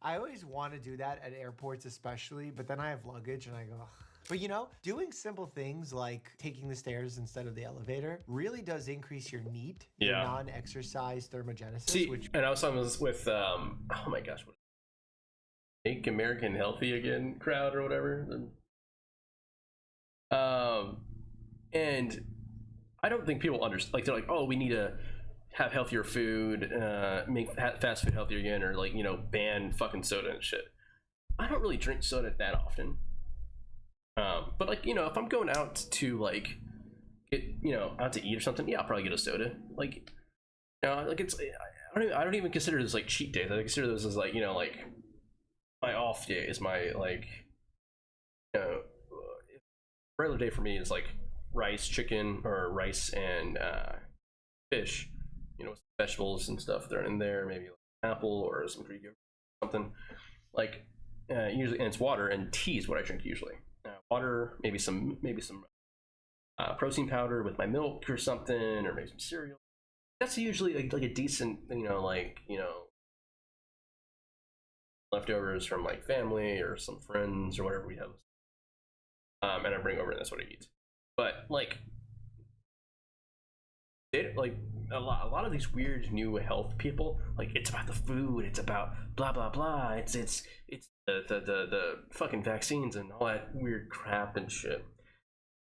I always want to do that at airports especially, but then I have luggage and I go, ugh. But you know, doing simple things like taking the stairs instead of the elevator really does increase your NEAT, your non-exercise thermogenesis. See, and I was talking with, oh my gosh, what? Make American Healthy Again crowd or whatever. And I don't think people understand. Like they're like, oh, we need to have healthier food, make fast food healthier again, or like, you know, ban fucking soda and shit. I don't really drink soda that often. But like, you know, if I'm going out to like get, you know, out to eat or something, yeah, I'll probably get a soda. Like, you know, like it's, I don't even consider this like cheat days. I consider this as like, you know, like my off day is my like, you know, regular day for me is like rice, chicken, or rice and fish, you know, vegetables and stuff that are in there, maybe like an apple or some Greek yogurt, something like usually, and it's water, and tea is what I drink usually. Water, maybe some protein powder with my milk or something, or maybe some cereal. That's usually like a decent, you know, like, you know, leftovers from like family or some friends or whatever we have, and I bring over, and that's what I eat. But like, like a lot of these weird new health people, like it's about the food, it's about blah blah blah, it's the fucking vaccines and all that weird crap and shit,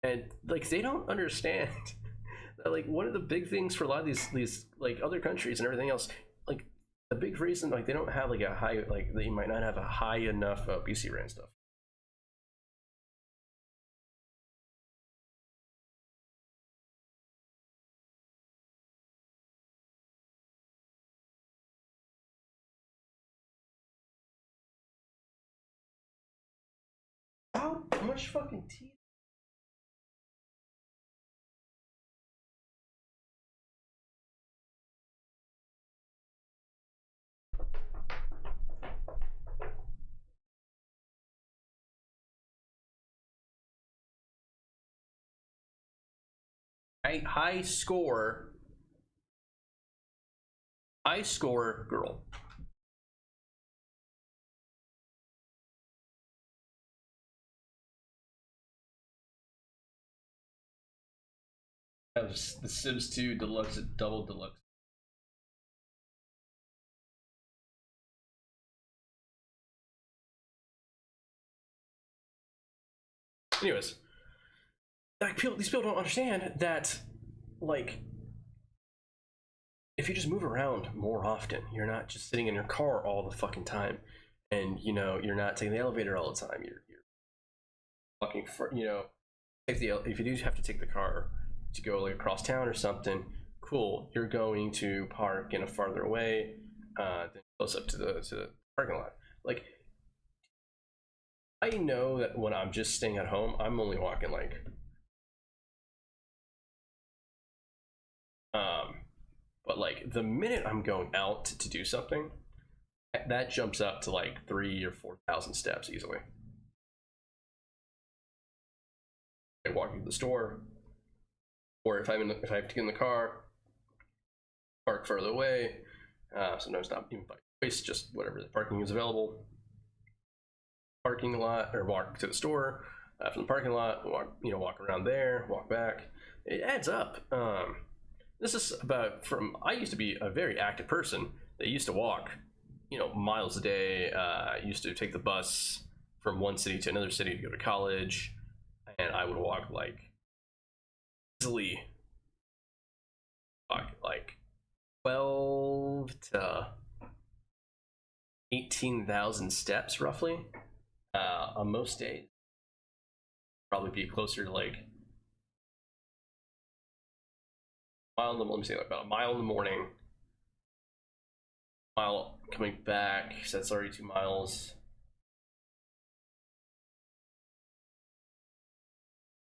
and like they don't understand that like one of the big things for a lot of these like other countries and everything else, like the big reason like they don't have like a high, like they might not have a high enough obesity rate and stuff. How much fucking tea? High score girl. That was the Sims 2 Deluxe Double Deluxe. Anyways, like these people don't understand that, like, if you just move around more often, you're not just sitting in your car all the fucking time, and you know you're not taking the elevator all the time. You're walking for, you know, if you do have to take the car to go like across town or something, cool. You're going to park in a farther away than close up to the parking lot. Like, I know that when I'm just staying at home, I'm only walking like but like the minute I'm going out to do something, that jumps up to like 3,000 or 4,000 steps easily. Like walking to the store, or if I have to get in the car, park further away. Sometimes not even by choice, just whatever the parking is available. Parking lot, or walk to the store from the parking lot. Walk around there, walk back. It adds up. This is about I used to be a very active person that used to walk, you know, miles a day. Used to take the bus from one city to another city to go to college, and I would walk like easily like 12 to 18,000 steps roughly on most days. Probably be closer to like about a mile in the morning, mile coming back, so that's already 2 miles.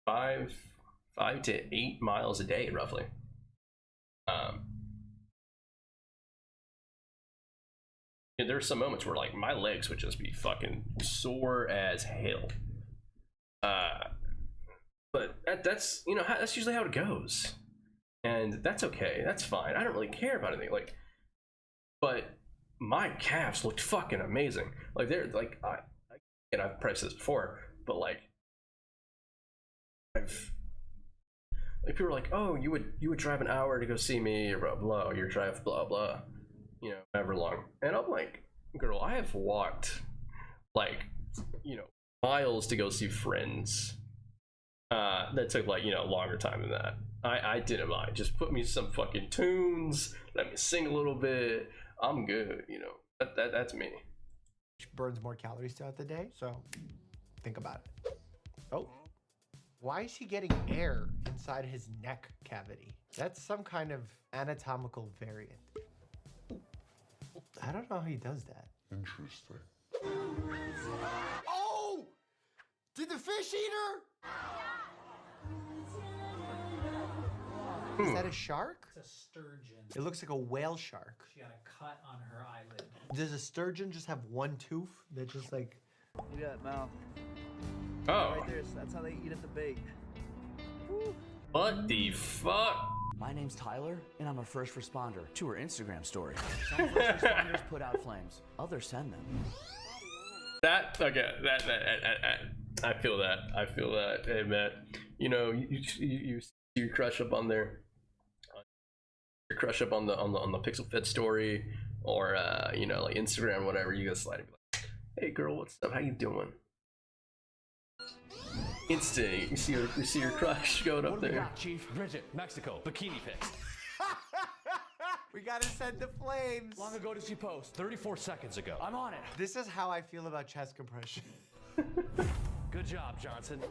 5 to 8 miles a day roughly. There are some moments where like my legs would just be fucking sore as hell. But that's, you know, that's usually how it goes, and that's okay. That's fine. I don't really care about anything. Like, but my calves looked fucking amazing. Like they're like I've probably said this before, but like people are like, oh, you would drive an hour to go see me, or blah blah, or you drive blah blah, you know, however long. And I'm like, girl, I have walked like, you know, miles to go see friends That took like, you know, longer time than that. I didn't mind. Just put me some fucking tunes, let me sing a little bit. I'm good, you know. That's me. Burns more calories throughout the day, so think about it. Oh, why is he getting air inside his neck cavity? That's some kind of anatomical variant. I don't know how he does that. Interesting. Oh! Did the fish eat her? Is that a shark? It's a sturgeon. It looks like a whale shark. She got a cut on her eyelid. Does a sturgeon just have one tooth that just like... Look at that mouth. Oh. Right there, that's how they eat at the bait. Woo. What the fuck? My name's Tyler, and I'm a first responder to her Instagram story. Some first responders put out flames, others send them. That I feel that. I feel that. Hey, Matt, you know, you see your crush up on there. Your crush up on the Pixel Fit story, or you know, like Instagram, whatever. You go slide and be like, "Hey, girl, what's up? How you doing?" Instant, you see your crush going up What do we there. got, Chief? Bridget, Mexico, bikini pics. We gotta send the flames. Long ago did she post? 34 seconds ago. I'm on it. This is how I feel about chest compression. Good job, Johnson.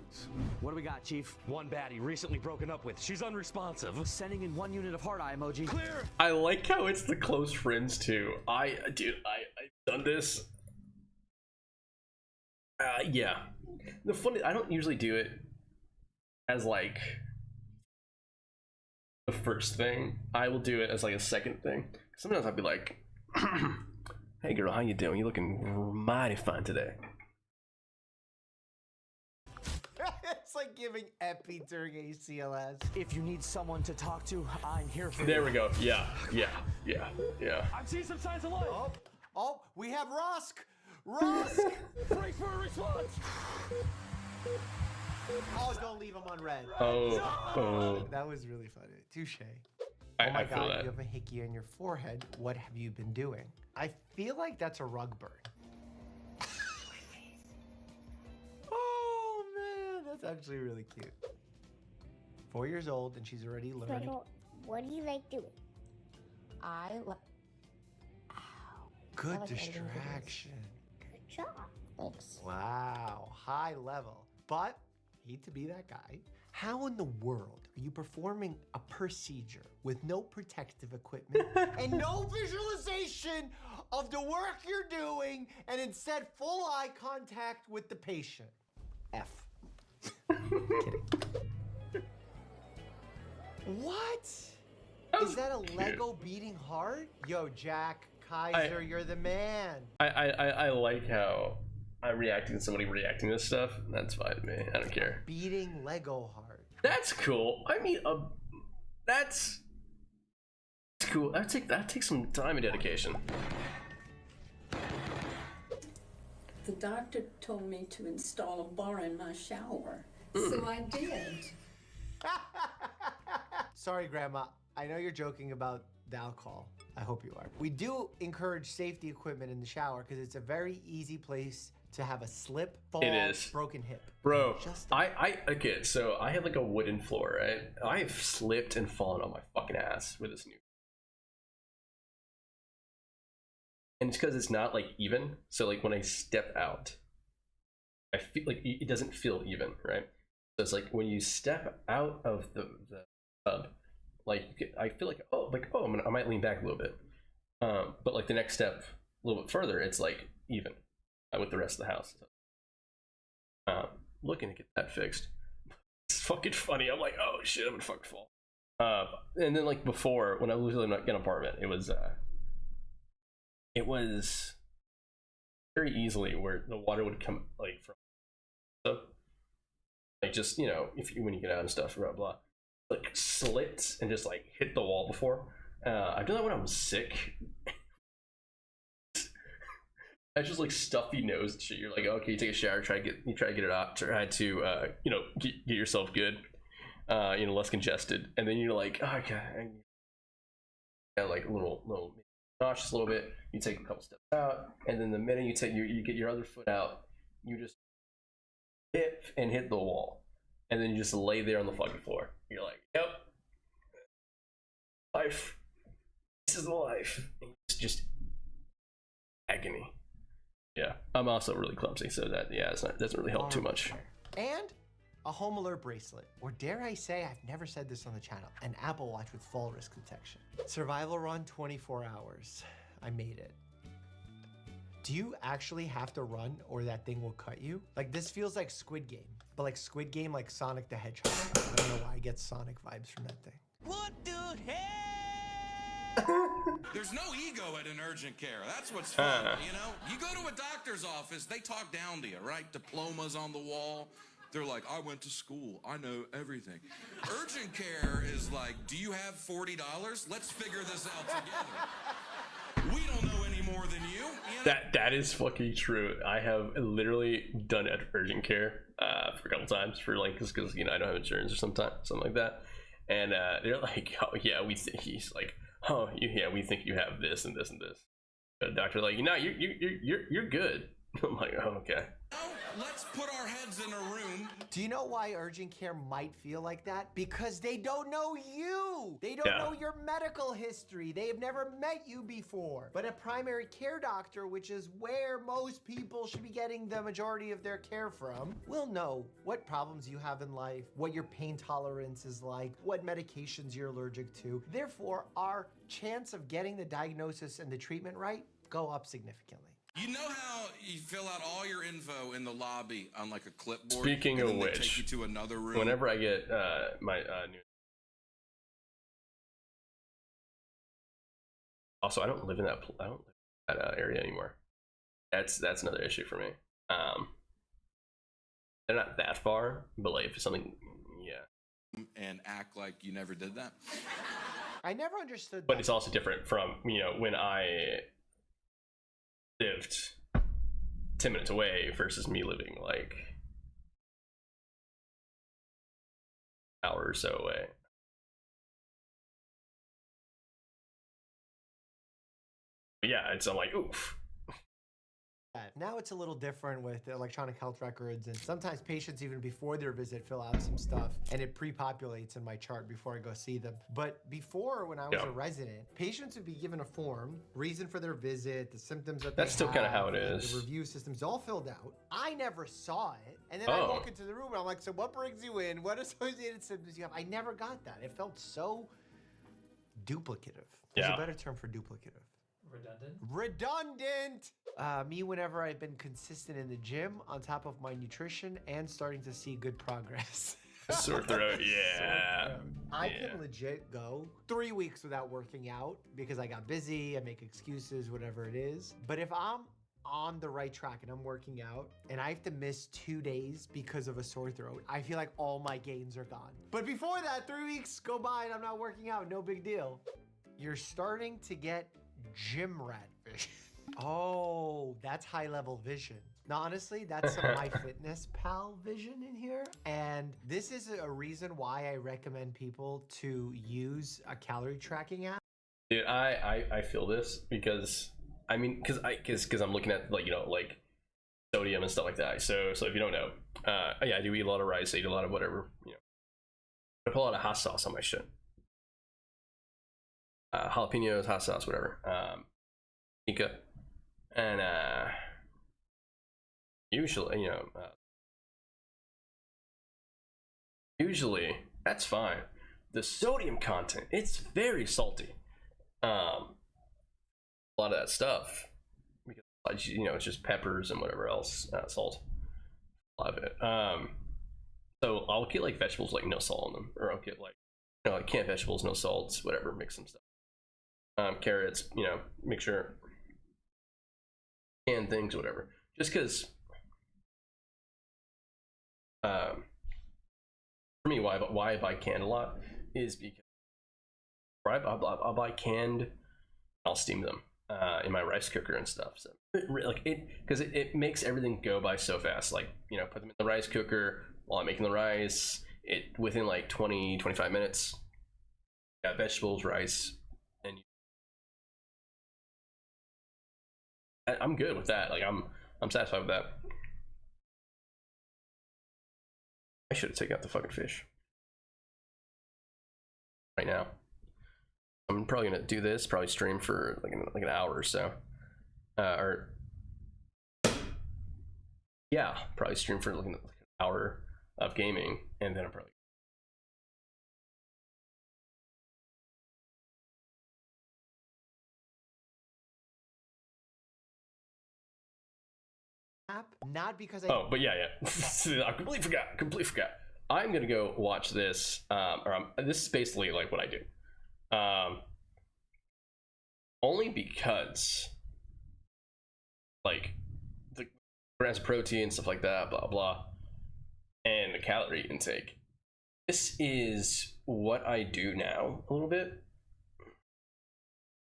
What do we got, Chief? One baddie recently broken up with. She's unresponsive. Sending in 1 unit of heart eye emoji. Clear. I like how it's the close friends too. I've done this. Yeah. The funny, I don't usually do it as like the first thing. I will do it as like a second thing. Sometimes I'll be like, "Hey girl, how you doing? You looking mighty fine today." It's like giving epi during ACLS. If you need someone to talk to, I'm here for you. There we go. Yeah. I've seen some signs of life. Oh, we have Rusk. Rusk. Brace for a response. Oh, don't leave him on red. Oh. That was really funny. Touche. I Oh my feel god, that. you have a hickey on your forehead. What have you been doing? I feel like that's a rug burn. Oh man, that's actually really cute. 4 years old and she's already learning. What do you like doing? I like. Good I like editing videos. distraction. Good job. Thanks. Wow, high level. But, hate to be that guy, how in the world are you performing a procedure with no protective equipment and no visualization of the work you're doing and instead full eye contact with the patient? F. Kidding. What? Is that a Lego beating heart? Yo, Jack Kaiser, you're the man. I like how I'm reacting to somebody reacting to stuff. That's fine to me. I don't care. Beating Lego heart. That's cool. I mean, that's cool. That takes some time and dedication. The doctor told me to install a bar in my shower, so I did. Sorry, Grandma. I know you're joking about the alcohol. I hope you are. We do encourage safety equipment in the shower because it's a very easy place to have a slip, fall, It is. broken hip. Bro, okay, so I have like a wooden floor, right? I have slipped and fallen on my fucking ass with this new. And it's because it's not like even. So like when I step out, I feel like it doesn't feel even, right? So it's like when you step out of the tub, like I feel like I might lean back a little bit, but like the next step a little bit further, it's like even with the rest of the house. Looking to get that fixed. It's fucking funny. I'm like, oh shit, I'm gonna fucking fall. And then like before, when I was living in an apartment, it was very easily where the water would come like from, so like just, you know, when you get out and stuff, blah blah, like slits and just like hit the wall before. I've done that when I'm sick. I just like stuffy nose and shit. You're like, okay, you take a shower, try to get it out, try to you know, get yourself good, you know, less congested, and then you're like, oh god, like a little nauseous a little bit. You take a couple steps out, and then the minute you get your other foot out, you just hit the wall, and then you just lay there on the fucking floor. You're like, yep, life. This is life. It's just agony. Yeah, I'm also really clumsy, so that doesn't really help too much. And a home alert bracelet, or dare I say, I've never said this on the channel, an Apple Watch with fall risk detection. Survival run 24 hours. I made it. Do you actually have to run or that thing will cut you? Like, this feels like Squid Game, but like Squid Game, like Sonic the Hedgehog. I don't know why I get Sonic vibes from that thing. What the hell? There's no ego at an urgent care. That's what's fun, you know? You go to a doctor's office, they talk down to you, right? Diplomas on the wall. They're like, I went to school. I know everything. Urgent care is like, do you have $40? Let's figure this out together. We don't know any more than you. That is fucking true. I have literally done it at urgent care for a couple times for like because I don't have insurance or something like that, and they're like, oh yeah, we think he's like, oh yeah, we think you have this and this and this. But the doctor like, no, you're good. I'm like, oh, okay. Let's put our heads in a room. Do you know why urgent care might feel like that? Because they don't know you. They don't know your medical history. They have never met you before. But a primary care doctor, which is where most people should be getting the majority of their care from, will know what problems you have in life, what your pain tolerance is like, what medications you're allergic to. Therefore, our chance of getting the diagnosis and the treatment right go up significantly. You know how you fill out all your info in the lobby on like a clipboard? Speaking and of then they which, take you to another room. whenever I get my new. Also, I don't live in that area anymore. That's another issue for me. They're not that far, but like if it's something, yeah. And act like you never did that. I never understood. But it's also different from when I lived 10 minutes away versus me living like an hour or so away. But yeah, I'm like, oof. Now it's a little different with the electronic health records, and sometimes patients even before their visit fill out some stuff and it pre-populates in my chart before I go see them. But before, when I was a resident, patients would be given a form, reason for their visit, the symptoms that that's still kind of how it the is. review system's all filled out. I never saw it, and then I walk into the room and I'm like, so what brings you in? What associated symptoms you have? I never got that. It felt so duplicative. There's a better term for duplicative. Redundant. Me, whenever I've been consistent in the gym, on top of my nutrition, and starting to see good progress. Sore throat, yeah. I can legit go 3 weeks without working out because I got busy, I make excuses, whatever it is. But if I'm on the right track and I'm working out and I have to miss 2 days because of a sore throat, I feel like all my gains are gone. But before that, 3 weeks go by and I'm not working out, no big deal. You're starting to get gym rat vision. Oh, that's high level vision. Now, honestly, that's some MyFitnessPal vision in here. And this is a reason why I recommend people to use a calorie tracking app. Dude, I feel this because because I'm looking at like sodium and stuff like that. So if you don't know, I do eat a lot of rice, I eat a lot of whatever, I put a lot of hot sauce on my shit. Jalapenos, hot sauce, whatever. Nika. And usually, usually that's fine. The sodium content, it's very salty. A lot of that stuff, because it's just peppers and whatever else, salt. A lot of it. So I'll get like vegetables like no salt on them, or I'll get like like canned vegetables, no salts, whatever, mix some stuff. Carrots, mixture, canned things, whatever. Just because, for me, why I buy canned a lot is because I'll buy canned, I'll steam them in my rice cooker and stuff. So because it makes everything go by so fast. Like put them in the rice cooker while I'm making the rice. It within like 20-25 minutes, got vegetables, rice, and I'm good with that. Like I'm satisfied with that. I should have taken out the fucking fish right now. I'm probably gonna do this, probably stream for like an hour or so, or yeah, probably stream for like an hour of gaming, and then I'm probably not because I. Oh, but yeah. I completely forgot. I'm gonna go watch this. This is basically like what I do. Only because, like, the grams of protein, stuff like that, blah blah, and the calorie intake. This is what I do now a little bit,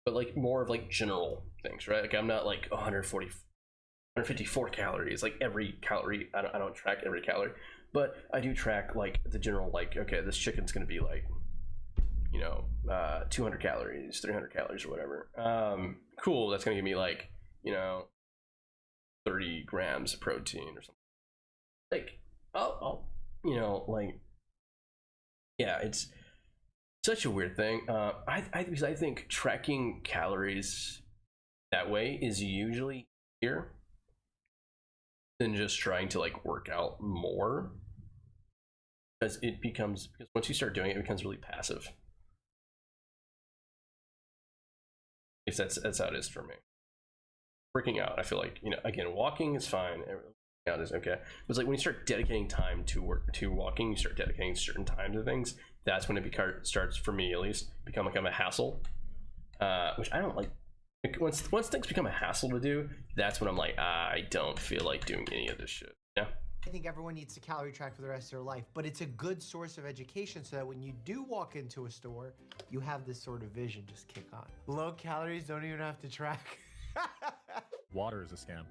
but like more of like general things, right? Like I'm not like 154 calories, like every calorie. I don't track every calorie, but I do track like the general, like, okay, this chicken's gonna be like, 200 calories, 300 calories or whatever. Cool, that's gonna give me like, 30 grams of protein or something. Like, I'll like, yeah, it's such a weird thing. Because I think tracking calories that way is usually easier than just trying to like work out more, because once you start doing it, it becomes really passive. At least that's how it is for me. Working out, I feel like, again, walking is fine, working out is okay. It's like when you start dedicating time to walking, you start dedicating certain time to things. That's when it starts, for me at least, become a hassle, which I don't like. Once things become a hassle to do, that's when I'm like, I don't feel like doing any of this shit. Yeah. I think everyone needs to calorie track for the rest of their life, but it's a good source of education so that when you do walk into a store, you have this sort of vision just kick on. Low calories don't even have to track. Water is a scam.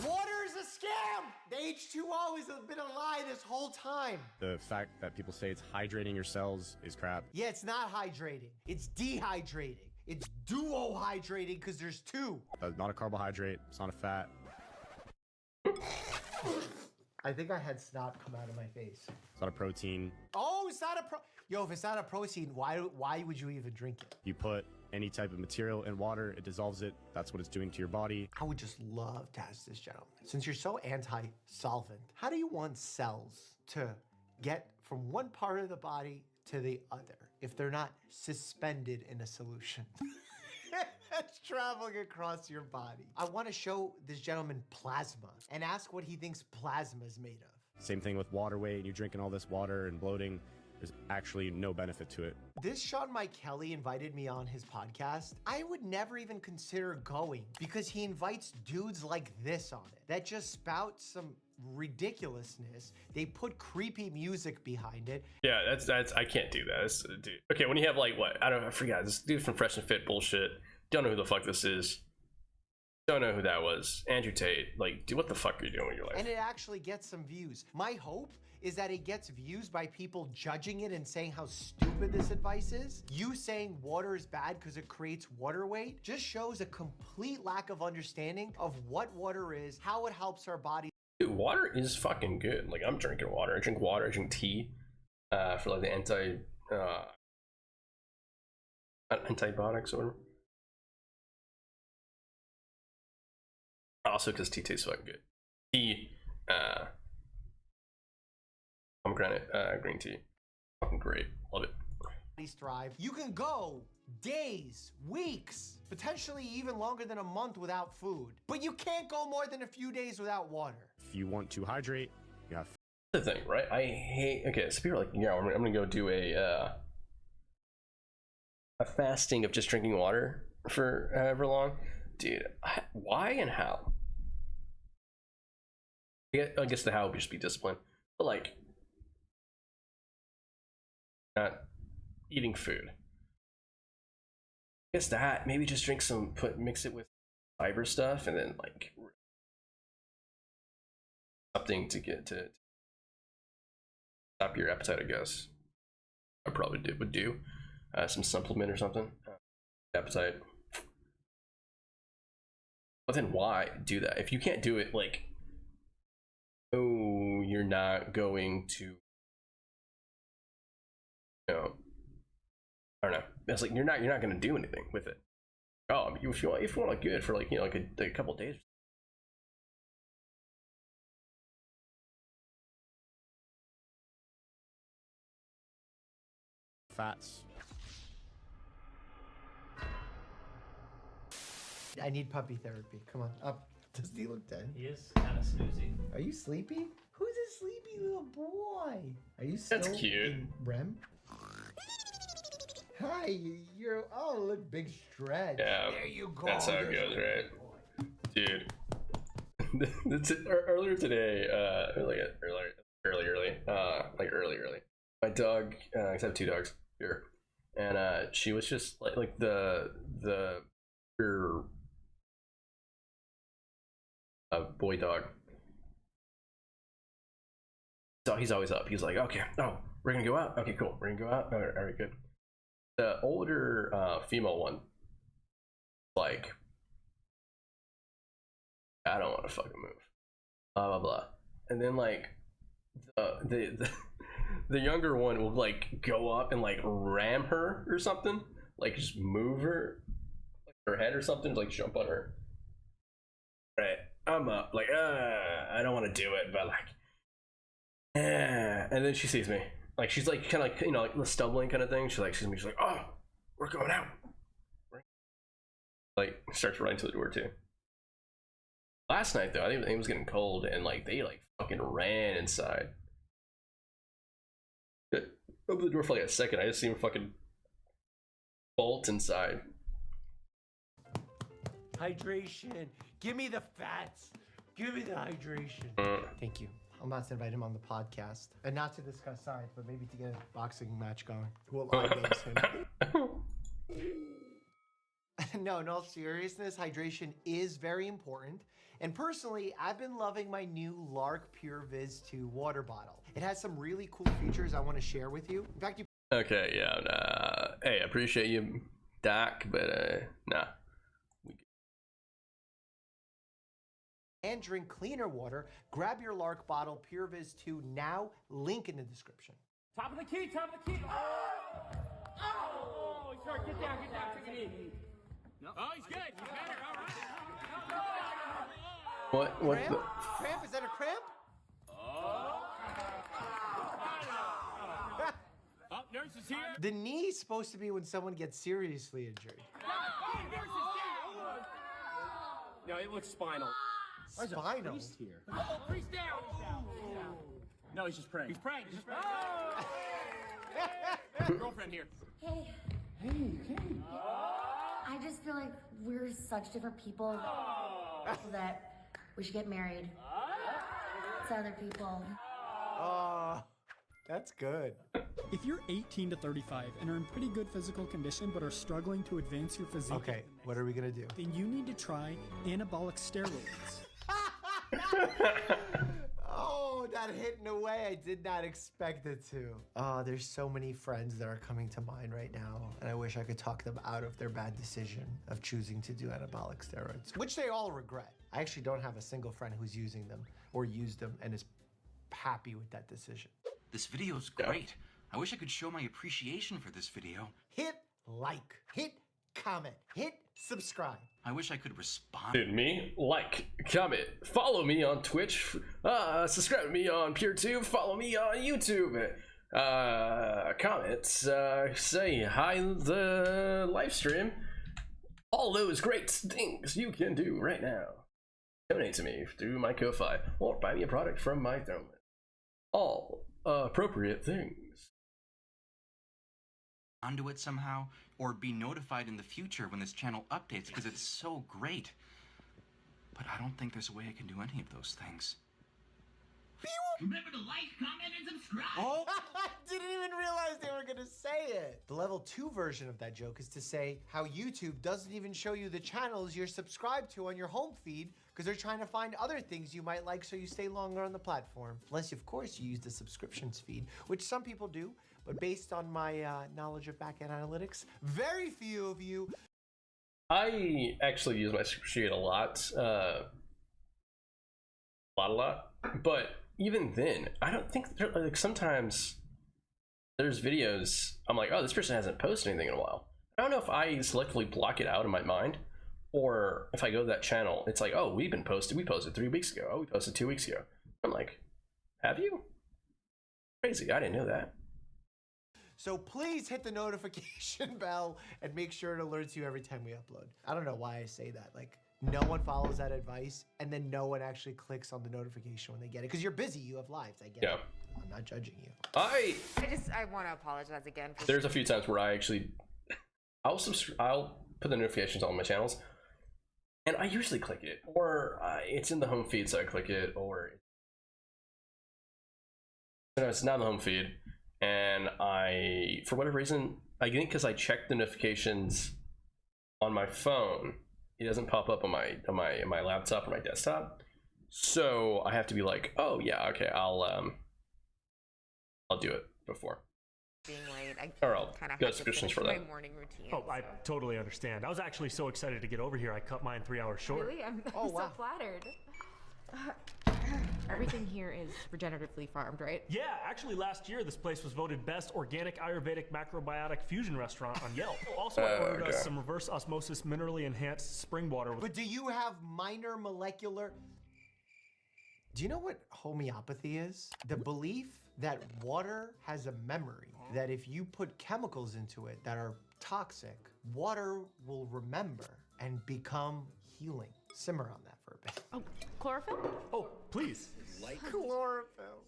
Water is a scam! The H2O has been a lie this whole time. The fact that people say it's hydrating your cells is crap. Yeah, it's not hydrating. It's dehydrating. It's duo-hydrating because there's two. It's not a carbohydrate. It's not a fat. I think I had snot come out of my face. It's not a protein. Oh, it's not a Yo, if it's not a protein, why would you even drink it? You put any type of material in water, it dissolves it. That's what it's doing to your body. I would just love to ask this gentleman, since you're so anti-solvent, how do you want cells to get from one part of the body to the other if they're not suspended in a solution? It's traveling across your body. I want to show this gentleman plasma and ask what he thinks plasma is made of. Same thing with water weight. You're drinking all this water and bloating. There's actually no benefit to it. This Sean Mike Kelly invited me on his podcast. I would never even consider going because he invites dudes like this on it that just spout some ridiculousness. They put creepy music behind it. Yeah, that's I can't do that. Dude. Okay, when you have like what? I forgot. This dude from Fresh and Fit bullshit. Don't know who the fuck this is. Don't know who that was. Andrew Tate. Like, dude, what the fuck are you doing with your life? And it actually gets some views. My hope is that it gets views by people judging it and saying how stupid this advice is. You saying water is bad because it creates water weight just shows a complete lack of understanding of what water is, how it helps our body. Dude, water is fucking good. Like, I'm drinking water. I drink water. I drink tea for like the antibiotics or whatever. Also, because tea tastes fucking good. Tea, pomegranate green tea, fucking great. Love it. Thrive. You can go days, weeks, potentially even longer than a month without food, but you can't go more than a few days without water. If you want to hydrate, you have. The thing, right? I hate. Okay, so people are like, yeah, I'm gonna go do a fasting of just drinking water for however long. Dude, why and how? I guess the how would just be discipline, but like not eating food. I guess that maybe just drink some, mix it with fiber stuff, and then like something to get to stop your appetite. I guess I probably would do some supplement or something. Appetite. But then why do that? If you can't do it, like, oh, you're not going to you know, I don't know. It's like you're not gonna do anything with it. Oh, if you want to look good for like, you know, like a couple days. Fats. I need puppy therapy. Come on, up. Does he look dead? He is kind of snoozy. Are you sleepy? Who's a sleepy little boy? Are you still That's cute. in REM? Hi, you're. Oh, look, big stretch. Yeah, there you go. that's how it goes, right? Dude. Earlier today, early. My dog, I have 2 dogs here, and she was just like the boy dog. So he's always up. He's like, okay, oh, we're gonna go out. Okay, cool. We're gonna go out. All right, good. The older female one, like, I don't want to fucking move. Blah blah blah. And then like the younger one will like go up and like ram her or something, like just move her, like her head or something, like jump on her. Right, I'm up, like I don't want to do it, but like, and then she sees me, like she's like kind of like, you know, like the stumbling kind of thing. She like sees me, she's like, oh, we're going out. Like starts running to the door too. Last night though, I think it was getting cold and like they like fucking ran inside. Open the door for like a second, I just see him fucking bolt inside. Hydration. Give me the fats. Give me the hydration. Thank you. I'm about to invite him on the podcast, and not to discuss science, but maybe to get a boxing match going. Well, I games him. No, in all seriousness, hydration is very important. And personally, I've been loving my new Lark Pure Viz 2 water bottle. It has some really cool features I want to share with you. In fact, you Okay, yeah, hey, I appreciate you, Doc, but nah. and drink cleaner water. Grab your Lark bottle, Pure Viz 2 now. Link in the description. Top of the key, top of the key. Oh, sorry, get down, take it easy. No. Oh, he's good. He's better. All right. What cramp? Cramp? Is that a cramp? Oh, nurse is here. The knee is supposed to be when someone gets seriously injured. Nurse is down. No, it looks spinal. Spinal? Priest here. Oh, priest down. No, he's just praying. He's praying. Girlfriend here. Hey. Hey, okay. I just feel like we're such different people that we should get married to other people. Oh, that's good. If you're 18 to 35 and are in pretty good physical condition but are struggling to advance your physique, okay, what are we gonna do? Then you need to try anabolic steroids. Oh, that hit in a way I did not expect it to. Oh, there's so many friends that are coming to mind right now, and I wish I could talk them out of their bad decision of choosing to do anabolic steroids, which they all regret. I actually don't have a single friend who's using them or used them and is happy with that decision. This video's great. I wish I could show my appreciation for this video. Hit like, hit comment, hit subscribe. I wish I could respond. Dude, me? Like, comment, follow me on Twitch, subscribe to me on PureTube, follow me on YouTube, comments, say hi in the live stream. All those great things you can do right now. Donate to me through my Ko-Fi or buy me a product from my throne. All appropriate things. Onto it somehow, or be notified in the future when this channel updates, because it's so great. But I don't think there's a way I can do any of those things. Remember to like, comment, and subscribe. Oh, I didn't even realize they were gonna say it. The level 2 version of that joke is to say how YouTube doesn't even show you the channels you're subscribed to on your home feed because they're trying to find other things you might like so you stay longer on the platform. Unless, of course, you use the subscriptions feed, which some people do, but based on my knowledge of backend analytics, very few of you. I actually use my subscription a lot. A lot. But even then, I don't think like sometimes there's videos I'm like, oh, this person hasn't posted anything in a while. I don't know if I selectively block it out in my mind, or if I go to that channel, it's like, oh, we posted 3 weeks ago. Oh, we posted 2 weeks ago. I'm like, have you? Crazy, I didn't know that. So please hit the notification bell and make sure it alerts you every time we upload. I don't know why I say that. Like, no one follows that advice, and then no one actually clicks on the notification when they get it. Because you're busy, you have lives, I get it. I'm not judging you. I want to apologize again for There's a few times where I actually, I'll put the notifications on my channels, and I usually click it, or it's in the home feed, so I click it, or it's not in the home feed, and I, for whatever reason, I think because I checked the notifications on my phone, it doesn't pop up on my laptop or my desktop, so I have to be like, oh yeah, okay, I'll do it before. being late. I Or I'll kind of go have to subscriptions finish for my that. morning routine. Oh, I totally understand. I was actually so excited to get over here, I cut mine 3 hours short. Really? I'm Oh, so wow. flattered. Everything here is regeneratively farmed, right? Yeah, actually last year this place was voted best organic Ayurvedic macrobiotic fusion restaurant on Yelp. Also, I ordered us some reverse osmosis minerally enhanced spring water. But do you have minor molecular... Do you know what homeopathy is? The belief that water has a memory, that if you put chemicals into it that are toxic, water will remember and become healing. Simmer on that for a bit. Oh, chlorophyll? Oh, please. Like Chlorophyll.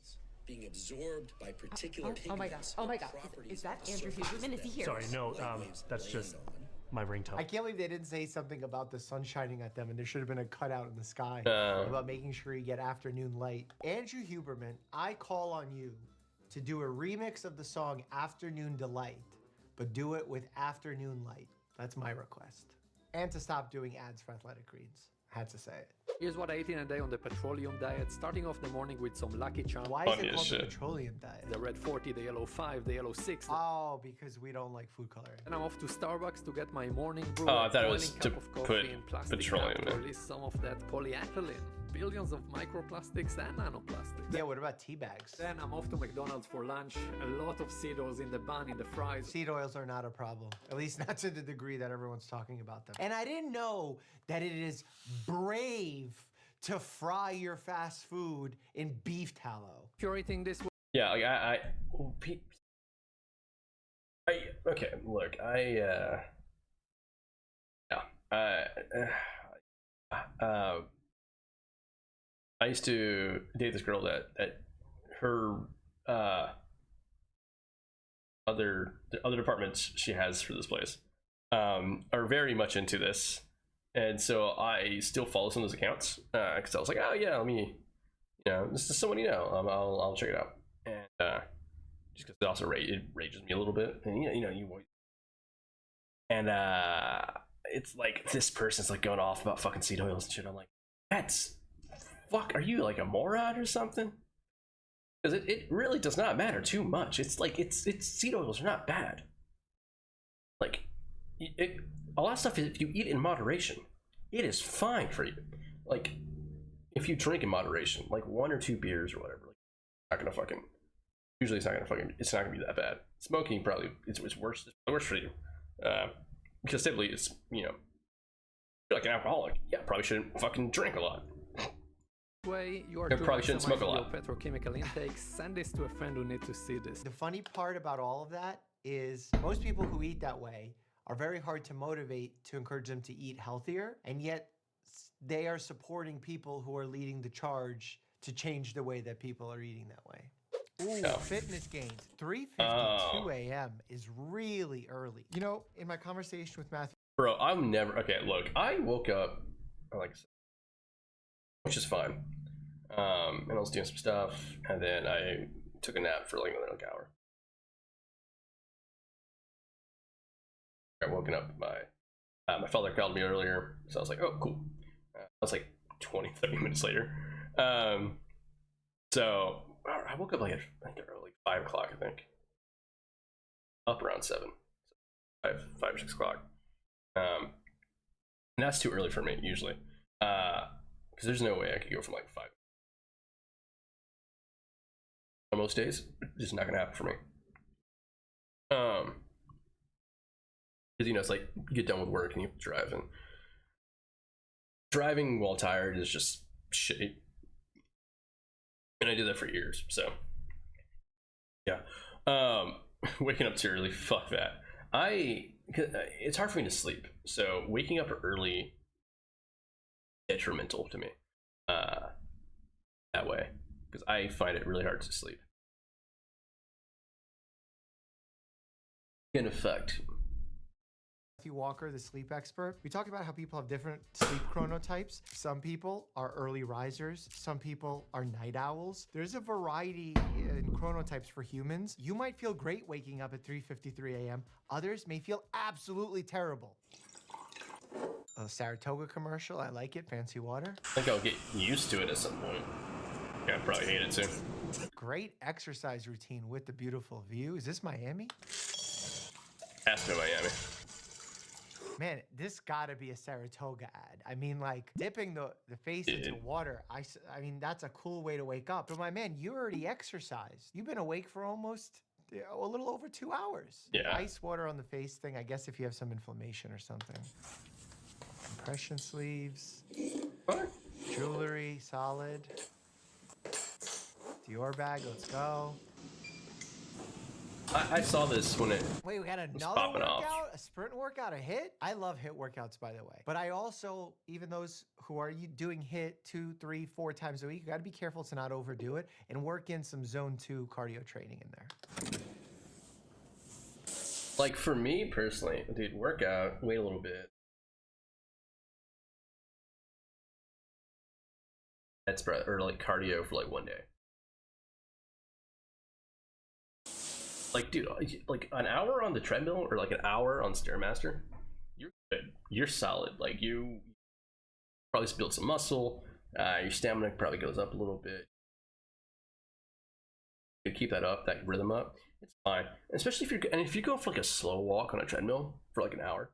being absorbed by particular Oh my god. pigments. Oh my god. Is that Andrew Huberman? Is he here? Sorry, no, that's just my ringtone. I can't believe they didn't say something about the sun shining at them, and there should have been a cutout in the sky about making sure you get afternoon light. Andrew Huberman, I call on you to do a remix of the song Afternoon Delight, but do it with afternoon light. That's my request. And to stop doing ads for Athletic Greens. I had to say it. Here's what I ate in a day on the petroleum diet, starting off the morning with some Lucky Charms. Why is it called the petroleum diet? The red 40, the yellow 5, the yellow 6. Oh, because we don't like food coloring. And I'm off to Starbucks to get my morning brew. Oh, I thought it boiling was cup to of coffee put in plastic petroleum cup to in. release some of that polyethylene. Billions of microplastics and nanoplastics. Yeah, what about tea bags? Then I'm off to McDonald's for lunch. A lot of seed oils in the bun, in the fries. Seed oils are not a problem, at least not to the degree that everyone's talking about them. And I didn't know that it is brave to fry your fast food in beef tallow. If you're eating this Yeah, like okay, look, I used to date this girl that her the other departments she has for this place are very much into this, and so I still follow some of those accounts because I was like, oh yeah, let me, this is someone I'll check it out, and just because it also it rages me a little bit, and and it's like this person's like going off about fucking seed oils and shit. I'm like, fuck, are you like a moron or something? Because it really does not matter too much. It's like it's seed oils are not bad. Like a lot of stuff, if you eat in moderation, it is fine for you. Like if you drink in moderation, like 1 or 2 beers or whatever, like, it's not gonna be that bad. Smoking probably it's worse. It's worse for you because typically it's you're like an alcoholic. Yeah, probably shouldn't fucking drink a lot. way you are You probably shouldn't smoke a your lot. petrochemical intake, send this to a friend who needs to see this. The funny part about all of that is most people who eat that way are very hard to motivate to encourage them to eat healthier, and yet they are supporting people who are leading the charge to change the way that people are eating that way. Ooh, fitness gains. 3:52 a.m. is really early. You know, in my conversation with Matthew... Bro, I'm never... Okay, look, I woke up, like, which is fine. And I was doing some stuff, and then I took a nap for like another hour. I woken up, my father called me earlier, so I was like, oh, cool. That was like 20-30 minutes later. So I woke up like at like 5 o'clock, I think. Up around 7. 5 or 6 o'clock. And that's too early for me, usually. Because there's no way I could go from like 5. On most days, it's just not gonna happen for me. Because it's like you get done with work and you drive, and driving while tired is just shitty. And I did that for years, so yeah. Waking up too early, fuck that. It's hard for me to sleep, so waking up early detrimental to me that way, because I find it really hard to sleep. In effect, Matthew Walker, the sleep expert, we talked about how people have different sleep chronotypes. Some people are early risers. Some people are night owls. There's a variety in chronotypes for humans. You might feel great waking up at 3:53 a.m. Others may feel absolutely terrible. A Saratoga commercial, I like it. Fancy water. I think I'll get used to it at some point. Yeah, I probably hate it too. Great exercise routine with the beautiful view. Is this Miami? Has to be Miami. Man, this gotta be a Saratoga ad. I mean, like, dipping the face into water, I mean, that's a cool way to wake up. But my man, you already exercised. You've been awake for almost a little over 2 hours. Yeah. Ice water on the face thing, I guess if you have some inflammation or something. Compression sleeves. Jewelry, solid. Dior bag, let's go. I saw this when it Wait, we got was another popping workout? off. A sprint workout, a hit? I love hit workouts, by the way. But I also, even those who are doing hit 2, 3, 4 times a week, you got to be careful to not overdo it and work in some zone 2 cardio training in there. Like for me personally, dude, workout, wait a little bit. That's or like cardio for like one day. Like, dude, like an hour on the treadmill or like an hour on Stairmaster, you're good. You're solid. Like you probably build some muscle. Your stamina probably goes up a little bit. You keep that up, that rhythm up. It's fine. Especially if you go for like a slow walk on a treadmill for like an hour,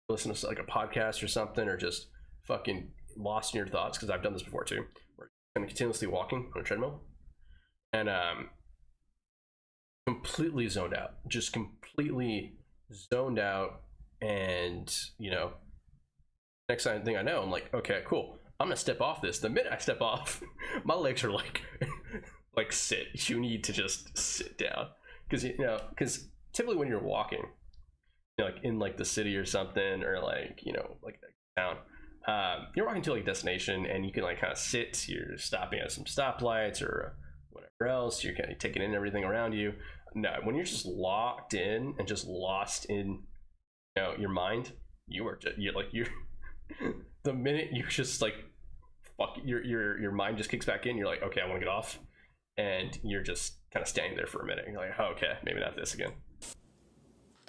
listen to like a podcast or something, or just fucking lost in your thoughts. Because I've done this before too. Where you're continuously walking on a treadmill, and completely zoned out, just completely zoned out. And next thing I know, I'm like, okay, cool, I'm gonna step off this. The minute I step off, my legs are like like sit. You need to just sit down, because because typically when you're walking, like in like the city or something, or like like a town, you're walking to like a destination, and you can like kind of sit. You're stopping at some stoplights or whatever else. You're kind of taking in everything around you. No, when you're just locked in and just lost in your mind, you're the minute you just like fuck, your mind just kicks back in. You're like, okay, I want to get off, and you're just kind of standing there for a minute. You're like, oh, okay, maybe not this again.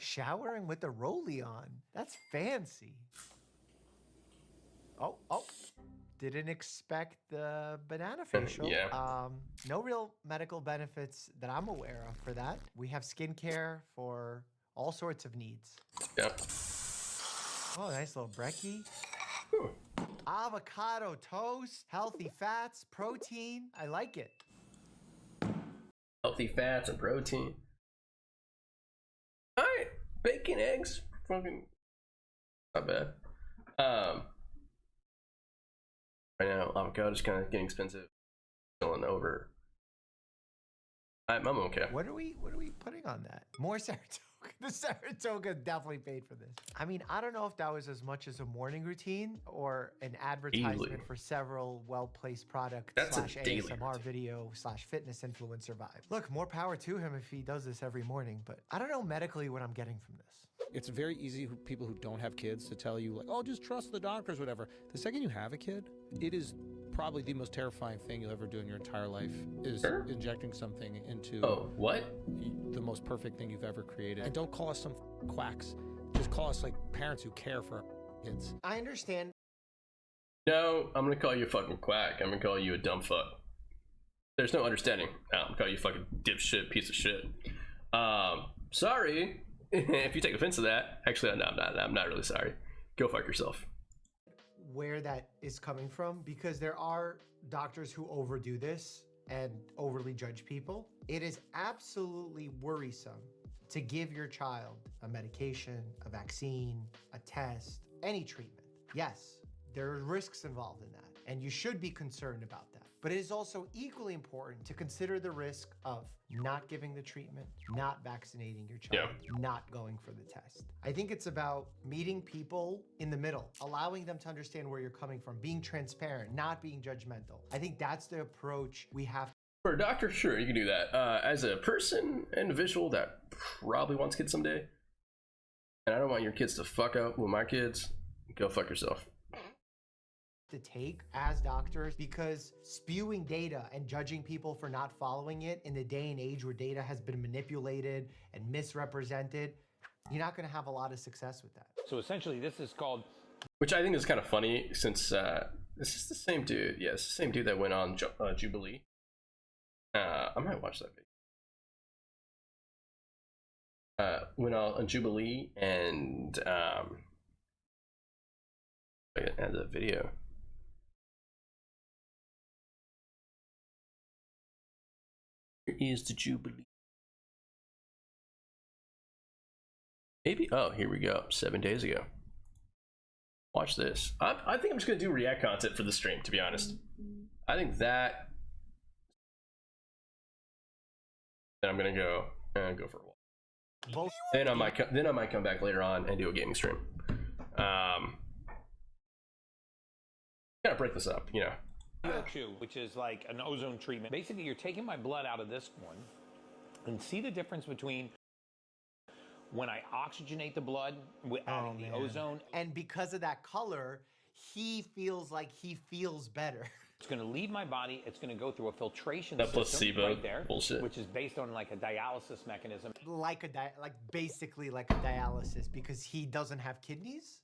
Showering with the rollie on. That's fancy. Oh. Didn't expect the banana facial. Yeah. No real medical benefits that I'm aware of for that. We have skincare for all sorts of needs. Yep. Oh, nice little brekkie. Avocado toast, healthy fats, protein. I like it. Healthy fats and protein. All right, bacon, eggs, fucking not bad. Right now, avocado's kind of getting expensive. Going over. I'm okay. What are we putting on that? More Saratoga. The Saratoga definitely paid for this. I mean, I don't know if that was as much as a morning routine or an advertisement Daily. for several well-placed products That's a / daily ASMR video / fitness influencer vibe. Look, more power to him if he does this every morning, but I don't know medically what I'm getting from this. It's very easy for people who don't have kids to tell you, like, oh, just trust the doctors, whatever. The second you have a kid, it is probably the most terrifying thing you'll ever do in your entire life is injecting something into the most perfect thing you've ever created. And don't call us some quacks. Just call us like parents who care for our kids. I understand. No, I'm gonna call you a fucking quack. I'm gonna call you a dumb fuck. There's no understanding. I'm gonna call you a fucking dipshit piece of shit. Sorry if you take offense to that. Actually, I'm not really sorry. Go fuck yourself. Where that is coming from, because there are doctors who overdo this and overly judge people. It is absolutely worrisome to give your child a medication, a vaccine, a test, any treatment. Yes, there are risks involved in that, and you should be concerned about that. But it is also equally important to consider the risk of not giving the treatment, not vaccinating your child, not going for the test. I think it's about meeting people in the middle, allowing them to understand where you're coming from, being transparent, not being judgmental. I think that's the approach we have. For a doctor, sure, you can do that. As a person, individual that probably wants kids someday, and I don't want your kids to fuck up with my kids, go fuck yourself. To take as doctors, because spewing data and judging people for not following it in the day and age where data has been manipulated and misrepresented, you're not going to have a lot of success with that. So essentially this is called, which I think is kind of funny, since this is the same dude. Yeah, it's the same dude that went on Jubilee. I might watch that video. Went on Jubilee and I can add the video. Here is the Jubilee. Maybe, oh, here we go. 7 days ago. Watch this. I think I'm just gonna do react content for the stream, to be honest. I think that. Then I'm gonna go for a walk. Then I might come back later on and do a gaming stream. Kind of break this up, you know. CO2, which is like an ozone treatment. Basically, you're taking my blood out of this one, and see the difference between when I oxygenate the blood with adding the ozone. And because of that color, he feels like he feels better. It's going to leave my body. It's going to go through a filtration that system placebo right there, bullshit, which is based on like a dialysis mechanism. Basically like a dialysis, because he doesn't have kidneys.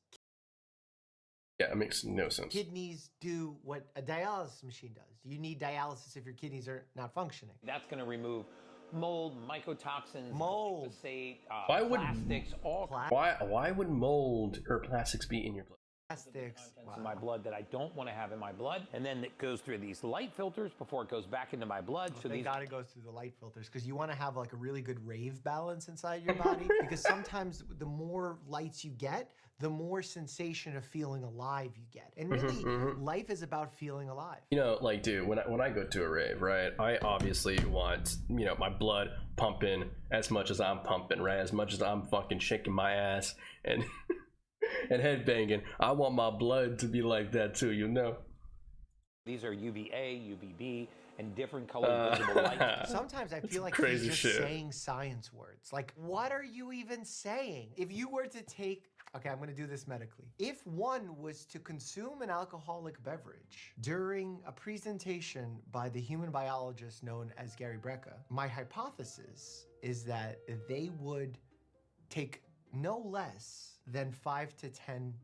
Yeah, it makes no sense. Kidneys do what a dialysis machine does. You need dialysis if your kidneys are not functioning. That's going to remove mold, mycotoxins, mold, glyphosate, plastics, why would mold or plastics be in your blood? Plastics in my blood that I don't want to have in my blood, and then it goes through these light filters before it goes back into my blood. So they gotta go through the light filters, because you want to have like a really good rave balance inside your body. Because sometimes the more lights you get, the more sensation of feeling alive you get. And really, life is about feeling alive. You know, like, dude, when I go to a rave, right, I obviously want, you know, my blood pumping as much as I'm pumping, right, as much as I'm fucking shaking my ass and and headbanging. I want my blood to be like that too, you know. These are UVA, UVB, and different colored visible light. Sometimes I feel like he's just saying science words. Like, what are you even saying? If you were to take, okay, I'm gonna do this medically. If one was to consume an alcoholic beverage during a presentation by the human biologist known as Gary Brecka, my hypothesis is that they would take no less than 5 to 10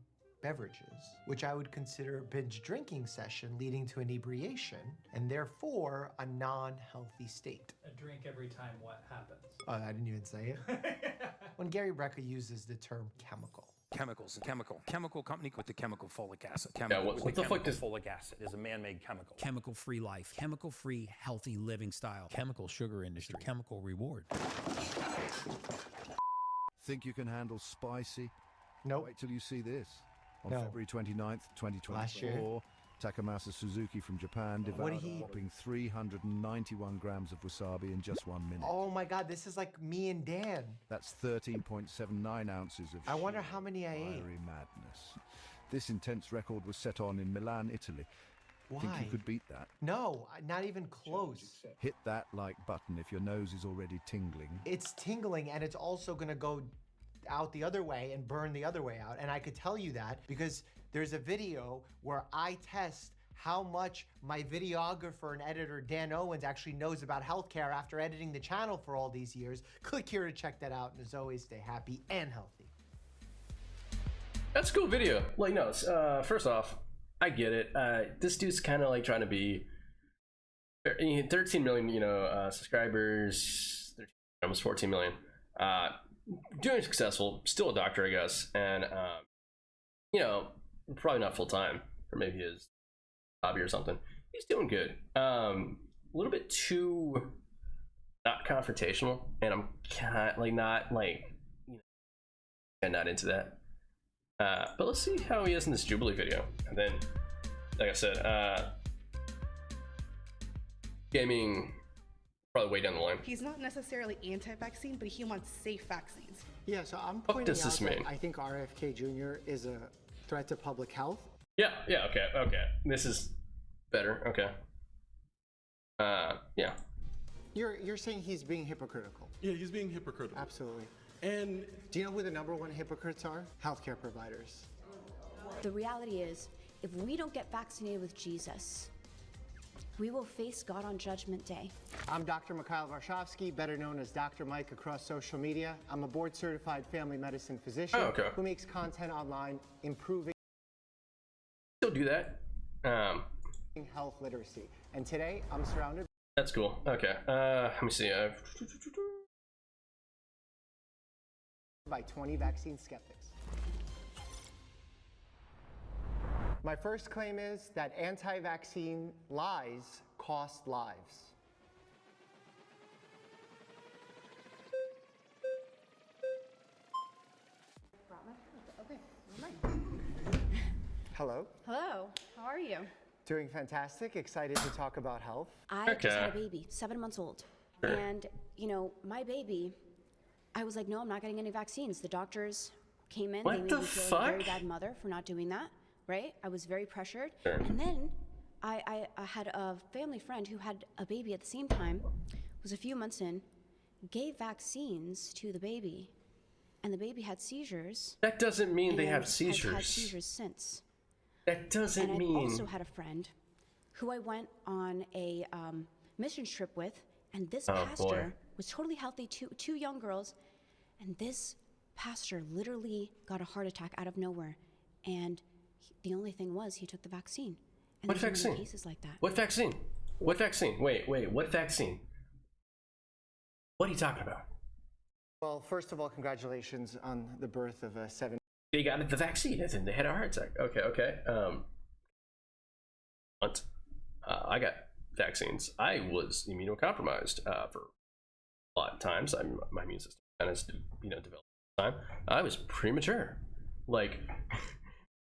beverages, which I would consider a binge drinking session leading to inebriation, and therefore a non-healthy state. A drink every time what happens? Oh, I didn't even say it. When Gary Brecka uses the term chemical. Chemical company with the chemical folic acid. What the fuck does folic acid is a man-made chemical. Chemical-free life, chemical-free healthy living style, chemical sugar industry, chemical reward. Think you can handle spicy? Nope. Wait till you see this. On February 29th, 2024, Takamasa Suzuki from Japan devoured a whopping 391 grams of wasabi in just 1 minute. Oh my God, this is like me and Dan. That's 13.79 ounces of I wonder how many I ate. fiery madness. This intense record was set on in Milan, Italy. Why? Think you could beat that? No, not even close. Hit that like button if your nose is already tingling. It's tingling, and it's also gonna go out the other way and burn the other way out. And I could tell you that because there's a video where I test how much my videographer and editor Dan Owens actually knows about healthcare after editing the channel for all these years. Click here to check that out, and as always, stay happy and healthy. That's a cool video. Like, no, first off, I get it. This dude's kind of like trying to be 13 million, you know, subscribers, almost 14 million. Doing successful, still a doctor, I guess, and you know, probably not full time, or maybe his hobby or something. He's doing good. A little bit too not confrontational, and I'm kind like not like, you know, and not into that. But let's see how he is in this Jubilee video, and then, like I said, gaming probably way down the line. He's not necessarily anti-vaccine, but he wants safe vaccines. Yeah, so I'm What pointing does out this mean? that I think RFK Jr. is a threat to public health. Yeah, okay. This is better. Okay. Yeah. You're saying he's being hypocritical. Yeah, he's being hypocritical. Absolutely. And do you know who the #1 hypocrites are? Healthcare providers. The reality is, if we don't get vaccinated with Jesus, we will face God on Judgment Day. I'm Dr. Mikhail Varshavsky, better known as Dr. Mike across social media. I'm a board-certified family medicine physician who makes content online improving Still do that. Health literacy. And today, I'm surrounded. That's cool. Okay. Let me see. By 20 vaccine skeptics. My first claim is that anti-vaccine lies cost lives. Hello. Hello, how are you? Doing fantastic. Excited to talk about health. I just had a baby, 7 months old. And, you know, my baby, I was like, no, I'm not getting any vaccines. The doctors came in, they made me feel like a very bad mother for not doing that, right? I was very pressured. And then I had a family friend who had a baby at the same time, was a few months in, gave vaccines to the baby, and the baby had seizures. That doesn't mean they have Has seizures. had seizures since. That doesn't And mean. I also had a friend who I went on a mission trip with, and this pastor was totally healthy, two young girls, and this pastor literally got a heart attack out of nowhere, and the only thing was he took the vaccine. And What there's many vaccine? cases like that. What vaccine? What vaccine? Wait, what vaccine? What are you talking about? Well, first of all, congratulations on the birth of a 7. They got the vaccine and then they had a heart attack. Okay. I got vaccines. I was immunocompromised for a lot of times. My immune system kind of developed time. I was premature. Like,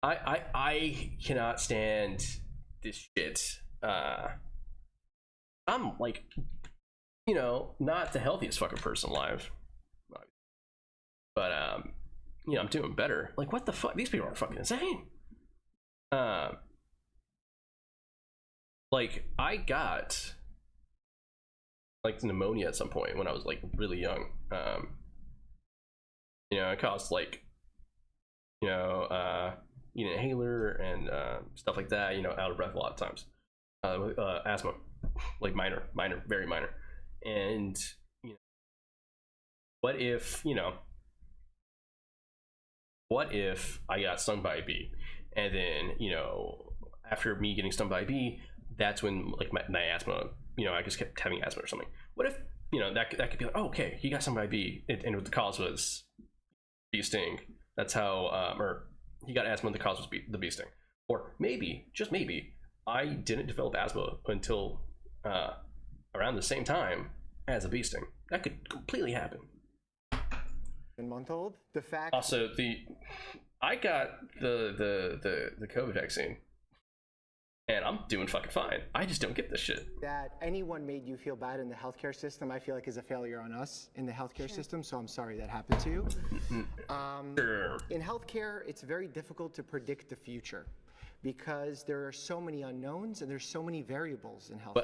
I cannot stand this shit. I'm like, not the healthiest fucking person alive, but I'm doing better. Like, what the fuck? These people are fucking insane. Like, I got like pneumonia at some point when I was like really young. It caused like, need an inhaler and stuff like that. Out of breath a lot of times. Asthma, like minor, very minor. And what if I got stung by a bee, and then after me getting stung by a bee, that's when like my asthma, I just kept having asthma or something. What if that could be like, oh, okay, he got stung by a bee, and the cause was bee sting. That's how, or he got asthma and the cause was the bee sting. Or maybe, just maybe, I didn't develop asthma until around the same time as a bee sting. That could completely happen. Month-old. The fact. Also, I got the COVID vaccine, and I'm doing fucking fine. I just don't get this shit. That anyone made you feel bad in the healthcare system, I feel like is a failure on us in the healthcare system. So I'm sorry that happened to you. In healthcare, it's very difficult to predict the future, because there are so many unknowns and there's so many variables in healthcare.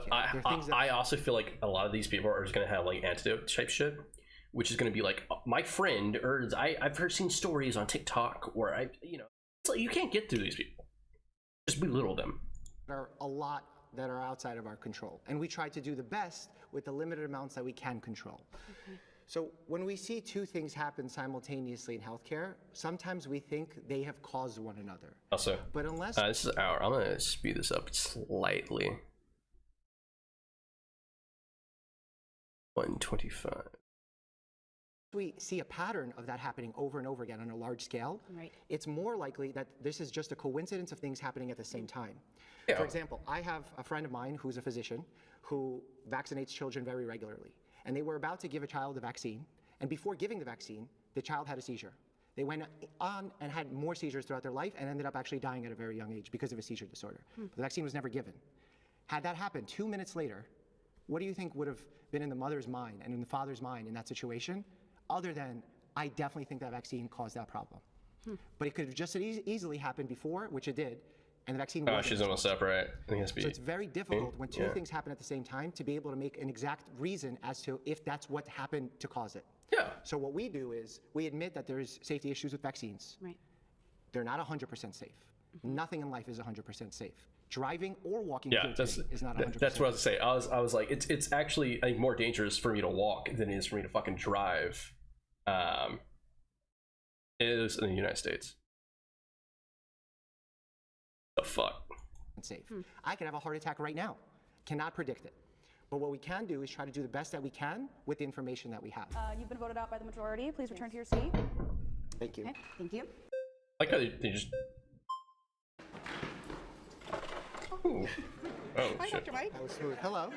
But I also feel like a lot of these people are just gonna have like antidote type shit, which is gonna be like, my friend, or I've seen stories on TikTok where it's like you can't get through these people. Just belittle them. There are a lot that are outside of our control, and we try to do the best with the limited amounts that we can control. So when we see two things happen simultaneously in healthcare, sometimes we think they have caused one another. Also, but unless this is an hour, I'm gonna speed this up slightly. 125. we see a pattern of that happening over and over again on a large scale, it's more likely that this is just a coincidence of things happening at the same time. For example, I have a friend of mine who's a physician who vaccinates children very regularly. and they were about to give a child the vaccine, and before giving the vaccine, the child had a seizure. They went on and had more seizures throughout their life and ended up actually dying at a very young age because of a seizure disorder. The vaccine was never given. Had that happened 2 minutes later, what do you think would have been in the mother's mind and in the father's mind in that situation, other than, I definitely think that vaccine caused that problem. But it could have just as easily happened before, which it did, and the vaccine wasn't. She's almost up, right? I think it has to be. So it's very difficult when two things happen at the same time to be able to make an exact reason as to if that's what happened to cause it. Yeah. So what we do is we admit that there's safety issues with vaccines. Right. They're not 100% safe. Nothing in life is 100% safe. Driving or walking is not 100%. That's what I was saying. I was like, it's actually, I think, more dangerous for me to walk than it is for me to fucking drive. It is in the United States. The fuck? Safe. I could have a heart attack right now. Cannot predict it. But what we can do is try to do the best that we can with the information that we have. You've been voted out by the majority. Please return to your seat. Thank you. Okay, thank you. Like how they just. Ooh. Oh, Hi, shit. Dr. Mike. That was smooth. Hello.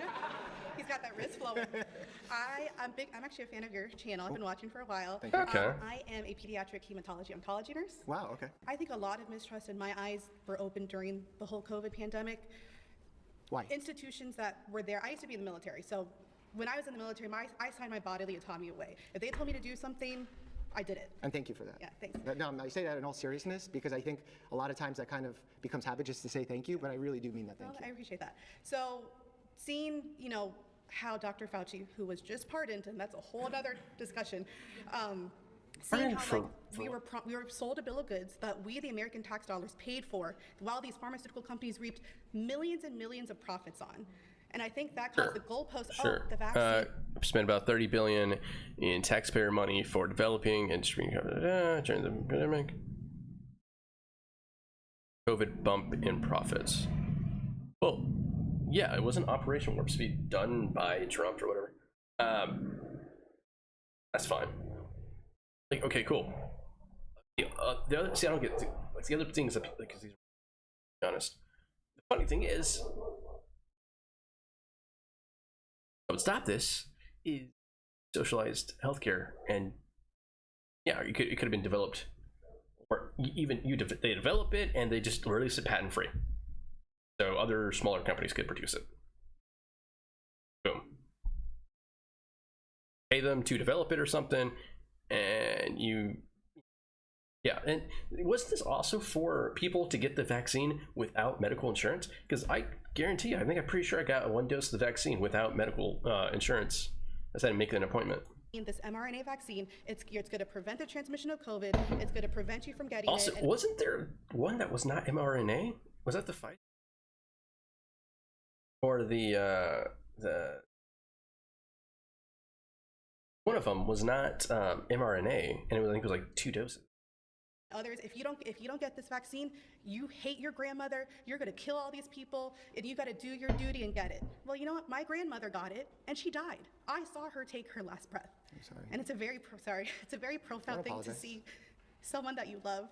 He's got that wrist flowing. I'm actually a fan of your channel. I've been watching for a while. Thank you. Okay. I am a pediatric hematology oncology nurse. Wow, okay. I think a lot of mistrust in my eyes were open during the whole COVID pandemic. Why? Institutions that were there. I used to be in the military, so when I was in the military, I signed my bodily autonomy away. If they told me to do something, I did it. And thank you for that. Yeah, thanks. No, I say that in all seriousness because I think a lot of times that kind of becomes habit just to say thank you, but I really do mean that thank you. I appreciate that. So seeing, how Dr. Fauci, who was just pardoned, and that's a whole other discussion, seeing how we were sold a bill of goods that we, the American tax dollars, paid for, while these pharmaceutical companies reaped millions and millions of profits on. And I think that caused the goalpost. Sure. Oh, the vaccine. Spent about $30 billion in taxpayer money for developing and distributing during the pandemic. COVID bump in profits. Well, yeah, it wasn't Operation Warp Speed done by Trump or whatever. That's fine. Like, okay, cool. The other, I don't get the other things that, because these, to be honest, the funny thing is, what would stop this is socialized healthcare, and yeah, it could have been developed, or even they develop it and they just release it patent free, so other smaller companies could produce it. Boom. Pay them to develop it or something, and yeah. And wasn't this also for people to get the vaccine without medical insurance? Because I guarantee you, I'm pretty sure I got one dose of the vaccine without medical insurance. I had to make an appointment. This mRNA vaccine, it's going to prevent the transmission of COVID. It's going to prevent you from getting also, it. Also, wasn't there one that was not mRNA? Was that the fight? Or the one of them was not mRNA, and I think it was like 2 doses. Others, if you don't get this vaccine, you hate your grandmother, you're going to kill all these people, and you got to do your duty and get it. Well, you know what? My grandmother got it, and she died. I saw her take her last breath. I'm sorry. And it's a very profound thing to see someone that you love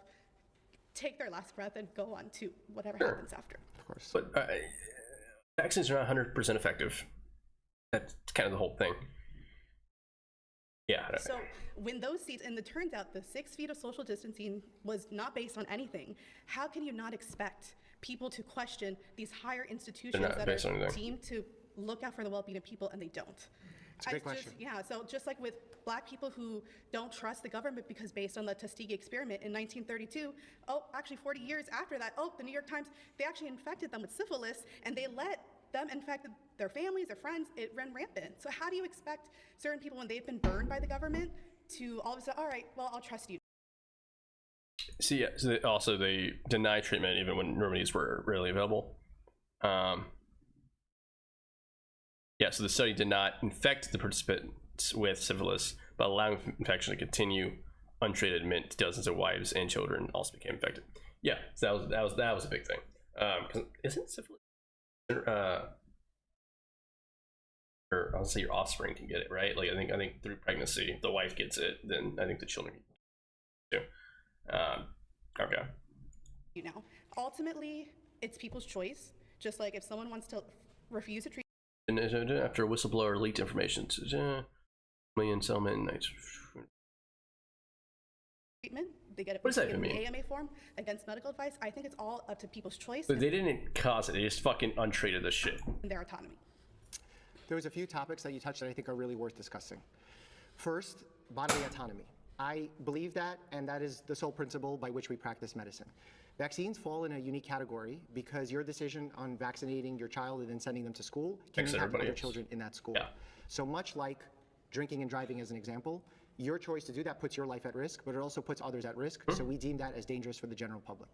take their last breath and go on to whatever happens after. Of course. But vaccines are not 100% effective. That's kind of the whole thing. Yeah. So when those seats, and it turns out the 6 feet of social distancing was not based on anything, how can you not expect people to question these higher institutions that are deemed to look out for the well-being of people, and they don't? It's a great question. So just like with Black people who don't trust the government because based on the Tuskegee experiment in 1932, actually 40 years after that, the New York Times, they actually infected them with syphilis, and they let them infect their families, their friends. It ran rampant. So how do you expect certain people, when they've been burned by the government, to all of a sudden, all right, well, I'll trust you? See, yeah, so they deny treatment even when remedies were readily available. Yeah, so the study did not infect the participants with syphilis, but allowing infection to continue untreated meant dozens of wives and children also became infected. Yeah, so that was a big thing. Because isn't syphilis, or I'll say your offspring can get it, right? Like I think through pregnancy, if the wife gets it, then I think the children get it too. Okay. You know, ultimately, it's people's choice. Just like if someone wants to refuse a treatment. And after a whistleblower leaked information to million settlement nights. Treatment. They get it What does that in even the mean? AMA form against medical advice. I think it's all up to people's choice But they didn't cause it. They just fucking untreated this shit. and their autonomy. There was a few topics that you touched that I think are really worth discussing. First, bodily autonomy. I believe that, and that is the sole principle by which we practice medicine. Vaccines fall in a unique category because your decision on vaccinating your child and then sending them to school can Affects impact everybody other else. children in that school. Yeah. So much like drinking and driving as an example, your choice to do that puts your life at risk, but it also puts others at risk, so we deem that as dangerous for the general public.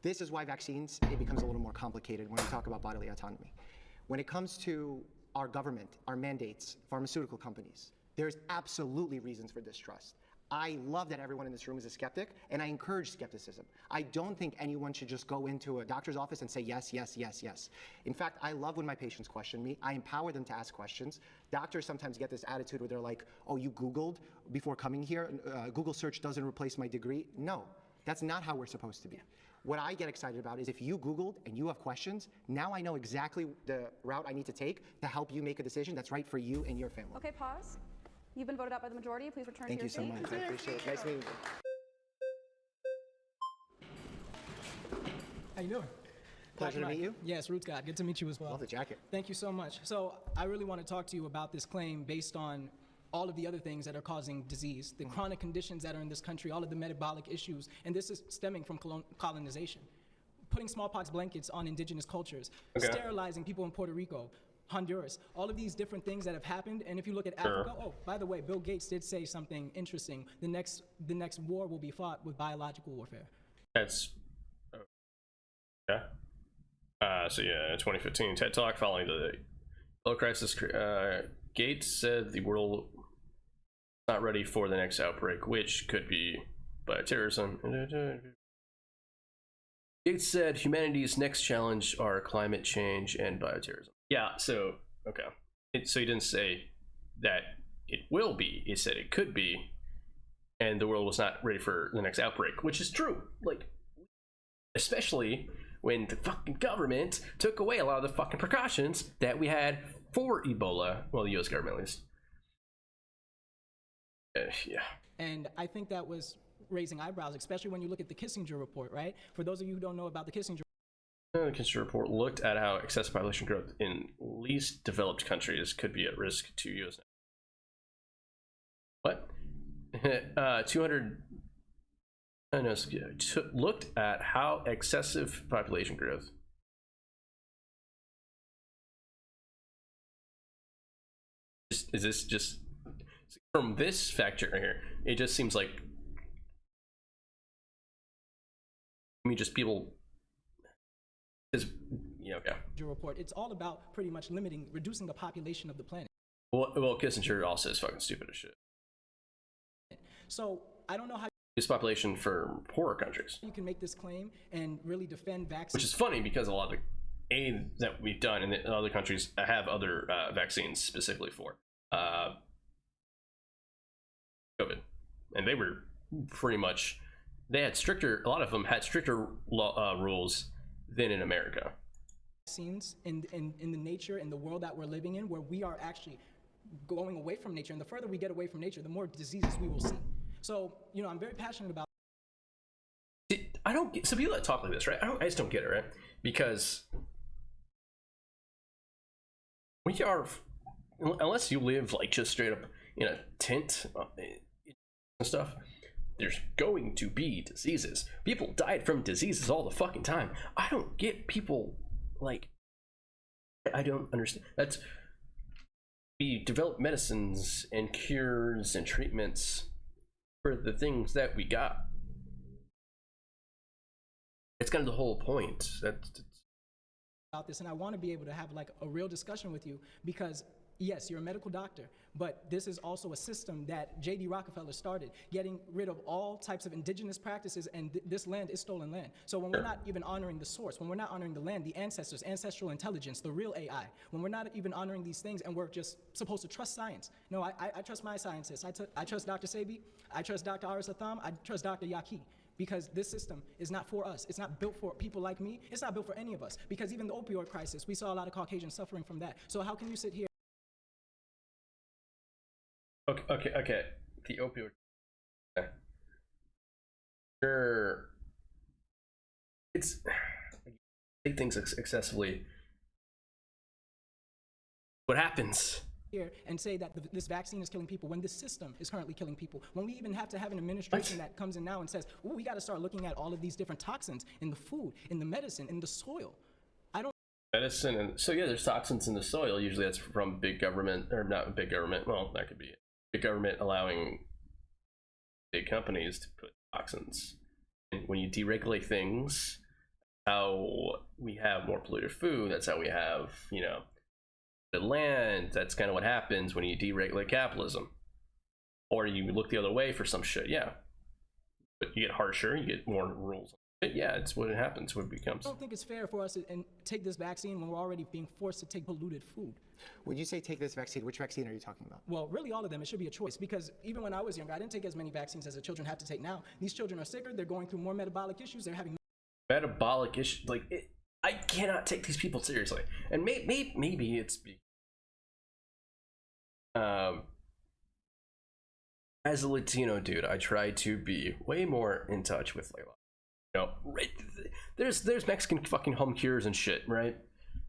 This is why vaccines, it becomes a little more complicated when we talk about bodily autonomy. When it comes to our government, our mandates, pharmaceutical companies, there's absolutely reasons for distrust. I love that everyone in this room is a skeptic, and I encourage skepticism. I don't think anyone should just go into a doctor's office and say yes, yes, yes, yes. In fact, I love when my patients question me. I empower them to ask questions. Doctors sometimes get this attitude where they're like, oh, you Googled before coming here? Google search doesn't replace my degree. No, that's not how we're supposed to be. What I get excited about is if you Googled and you have questions, now I know exactly the route I need to take to help you make a decision that's right for you and your family. Okay, pause. You've been voted out by the majority. Please return Thank to you your so seat. much. I appreciate it. Nice meeting you. How you doing? Pleasure to meet you. Yes, Root God. Good to meet you as well. Love the jacket. Thank you so much. So I really want to talk to you about this claim based on all of the other things that are causing disease, the chronic conditions that are in this country, all of the metabolic issues, and this is stemming from colonization. Putting smallpox blankets on indigenous cultures, sterilizing people in Puerto Rico, Honduras, all of these different things that have happened. And if you look at Africa, oh, by the way, Bill Gates did say something interesting. The next war will be fought with biological warfare. That's okay. So yeah, 2015 TED Talk following the oil crisis. Gates said the world is not ready for the next outbreak, which could be bioterrorism. Gates said humanity's next challenge are climate change and bioterrorism. Yeah, so, okay. So he didn't say that it will be, he said it could be, and the world was not ready for the next outbreak, which is true. Like, especially when the fucking government took away a lot of the fucking precautions that we had for Ebola. Well, the US government at least. Yeah. And I think that was raising eyebrows, especially when you look at the Kissinger report, right? For those of you who don't know about the Kissinger The Kissinger report looked at how excessive population growth in least developed countries could be at risk to U.S. What? 200. I know. Looked at how excessive population growth. Is this just from this factor right here? It just seems like. I mean, just people. Is okay. report. It's all about pretty much reducing the population of the planet. Well, Kissinger also is fucking stupid as shit. So I don't know how Reduce population for poorer countries, you can make this claim and really defend vaccines. which is funny because a lot of the aid that we've done in other countries have other vaccines specifically for COVID, and they were pretty much they had stricter. A lot of them had stricter rules than in America. Vaccines in the nature and the world that we're living in, where we are actually going away from nature, and the further we get away from nature, the more diseases we will see. So, I'm very passionate about. I don't get some people that talk like this, right? I just don't get it, right? Because we are, unless you live like just straight up in a tent and stuff, there's going to be diseases. People died from diseases all the fucking time. I don't get people like. I don't understand. We develop medicines and cures and treatments for the things that we got. It's kind of the whole point. About this, and I want to be able to have like a real discussion with you because yes, you're a medical doctor, but this is also a system that J.D. Rockefeller started, getting rid of all types of indigenous practices, and this land is stolen land. So when we're not even honoring the source, when we're not honoring the land, the ancestors, ancestral intelligence, the real AI, when we're not even honoring these things and we're just supposed to trust science. No, I trust my scientists. I trust Dr. Sebi, I trust Dr. Aris Atham, I trust Dr. Yaki, because this system is not for us. It's not built for people like me. It's not built for any of us, because even the opioid crisis, we saw a lot of Caucasians suffering from that. So how can you sit here? Okay. The opioid. Okay. Sure. It's take things excessively. What happens? Here and say that this vaccine is killing people when this system is currently killing people. When we even have to have an administration that comes in now and says, "Oh, we got to start looking at all of these different toxins in the food, in the medicine, in the soil." I don't. Medicine, and so yeah, there's toxins in the soil. Usually that's from big government, or not big government. Well, that could be it. Big government allowing big companies to put toxins. And when you deregulate things, how we have more polluted food. That's how we have, the land. That's kind of what happens when you deregulate capitalism, or you look the other way for some shit. Yeah, but you get harsher, you get more rules. Yeah, it's what it happens. What it becomes. I don't think it's fair for us to take this vaccine when we're already being forced to take polluted food. When you say take this vaccine, which vaccine are you talking about? Well, really all of them. It should be a choice, because even when I was younger, I didn't take as many vaccines as the children have to take now. These children are sicker. They're going through more metabolic issues. They're having metabolic issues. I cannot take these people seriously. And maybe it's as a Latino dude, I try to be way more in touch with right, there's Mexican fucking home cures and shit, right?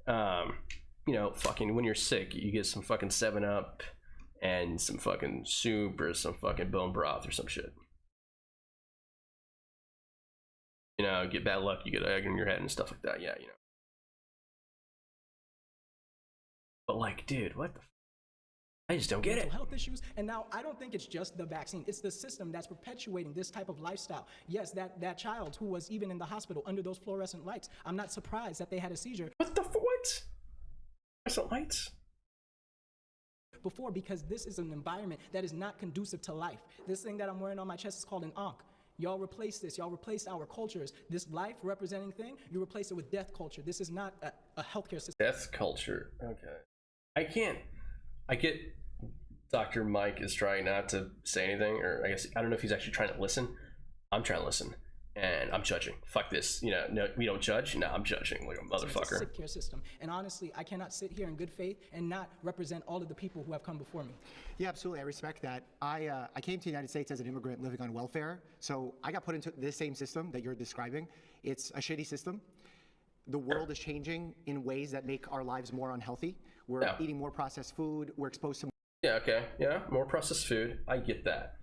Fucking when you're sick, you get some fucking 7-Up and some fucking soup or some fucking bone broth or some shit. Get bad luck, you get egg in your head and stuff like that. Yeah, But dude, what the I just don't get it. Health issues, and now I don't think it's just the vaccine. It's the system that's perpetuating this type of lifestyle. Yes, that child who was even in the hospital under those fluorescent lights, I'm not surprised that they had a seizure. What? Fluorescent lights? Before, because this is an environment that is not conducive to life. This thing that I'm wearing on my chest is called an ankh. Y'all replace this. Y'all replace our cultures. This life representing thing, you replace it with death culture. This is not a healthcare system. Death culture. Okay. I get Dr. Mike is trying not to say anything, or I don't know if he's actually trying to listen. I'm trying to listen, and I'm judging. Fuck this. No, we don't judge. No, I'm judging like a motherfucker. It's a sick care system, and honestly, I cannot sit here in good faith and not represent all of the people who have come before me. Yeah, absolutely. I respect that. I came to the United States as an immigrant living on welfare, so I got put into this same system that you're describing. It's a shitty system. The world is changing in ways that make our lives more unhealthy. We're eating more processed food. We're exposed to Yeah, okay. Yeah, more processed food. I get that.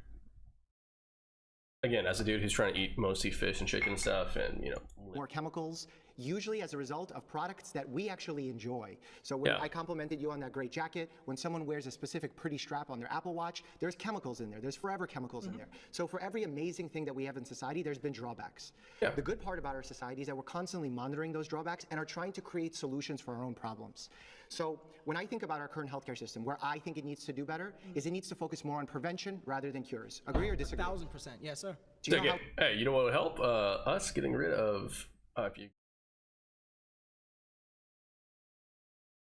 Again, as a dude who's trying to eat mostly fish and chicken and stuff, and more chemicals, usually as a result of products that we actually enjoy. So when I complimented you on that great jacket, when someone wears a specific pretty strap on their Apple Watch, there's chemicals in there. There's forever chemicals in there. So for every amazing thing that we have in society, there's been drawbacks. Yeah. The good part about our society is that we're constantly monitoring those drawbacks and are trying to create solutions for our own problems. So when I think about our current healthcare system, where I think it needs to do better is it needs to focus more on prevention rather than cures. Agree or disagree? 1000%. Yes, sir. Do you know how hey, you know what would help us getting rid of if you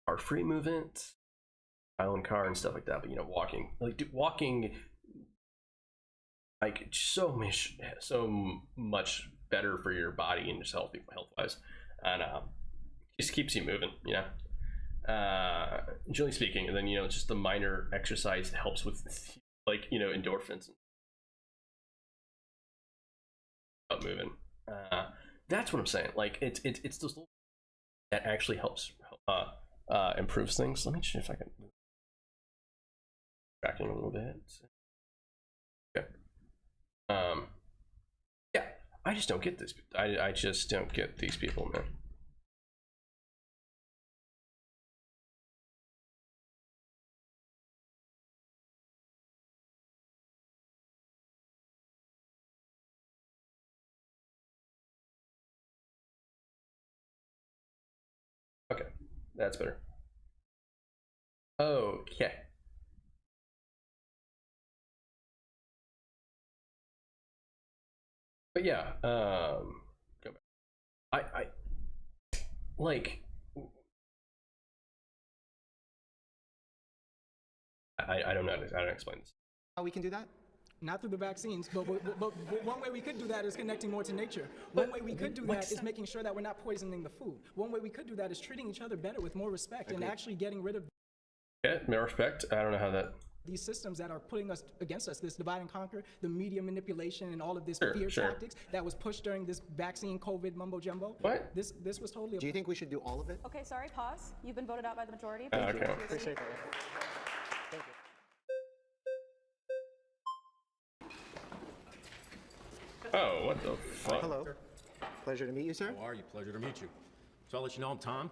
our free movement, my own car and stuff like that, but walking, walking so much better for your body and just health wise, and just keeps you moving, generally speaking. And then just the minor exercise helps with endorphins and moving. That's what I'm saying. It's this little that actually helps improves things. Let me see if I can move tracking a little bit. Okay. Yeah, I just don't get this. I just don't get these people, man. Okay, that's better. Okay. But yeah, go back. I don't know how to explain this. How we can do that? Not through the vaccines, but one way we could do that is connecting more to nature. One way we could do that is making sure that we're not poisoning the food. One way we could do that is treating each other better with more respect and actually getting rid of more respect. I don't know how that. These systems that are putting us against us, this divide and conquer, the media manipulation, and all of this Sure, fear sure. tactics that was pushed during this vaccine COVID mumbo jumbo. What? This was totally. Do you think we should do all of it? Okay, sorry, pause. You've been voted out by the majority. Okay. Please Appreciate that. Thank you. Oh, what the fuck? Hello. Pleasure to meet you, sir. How are you? Pleasure to meet you. So I'll let you know I'm Tom.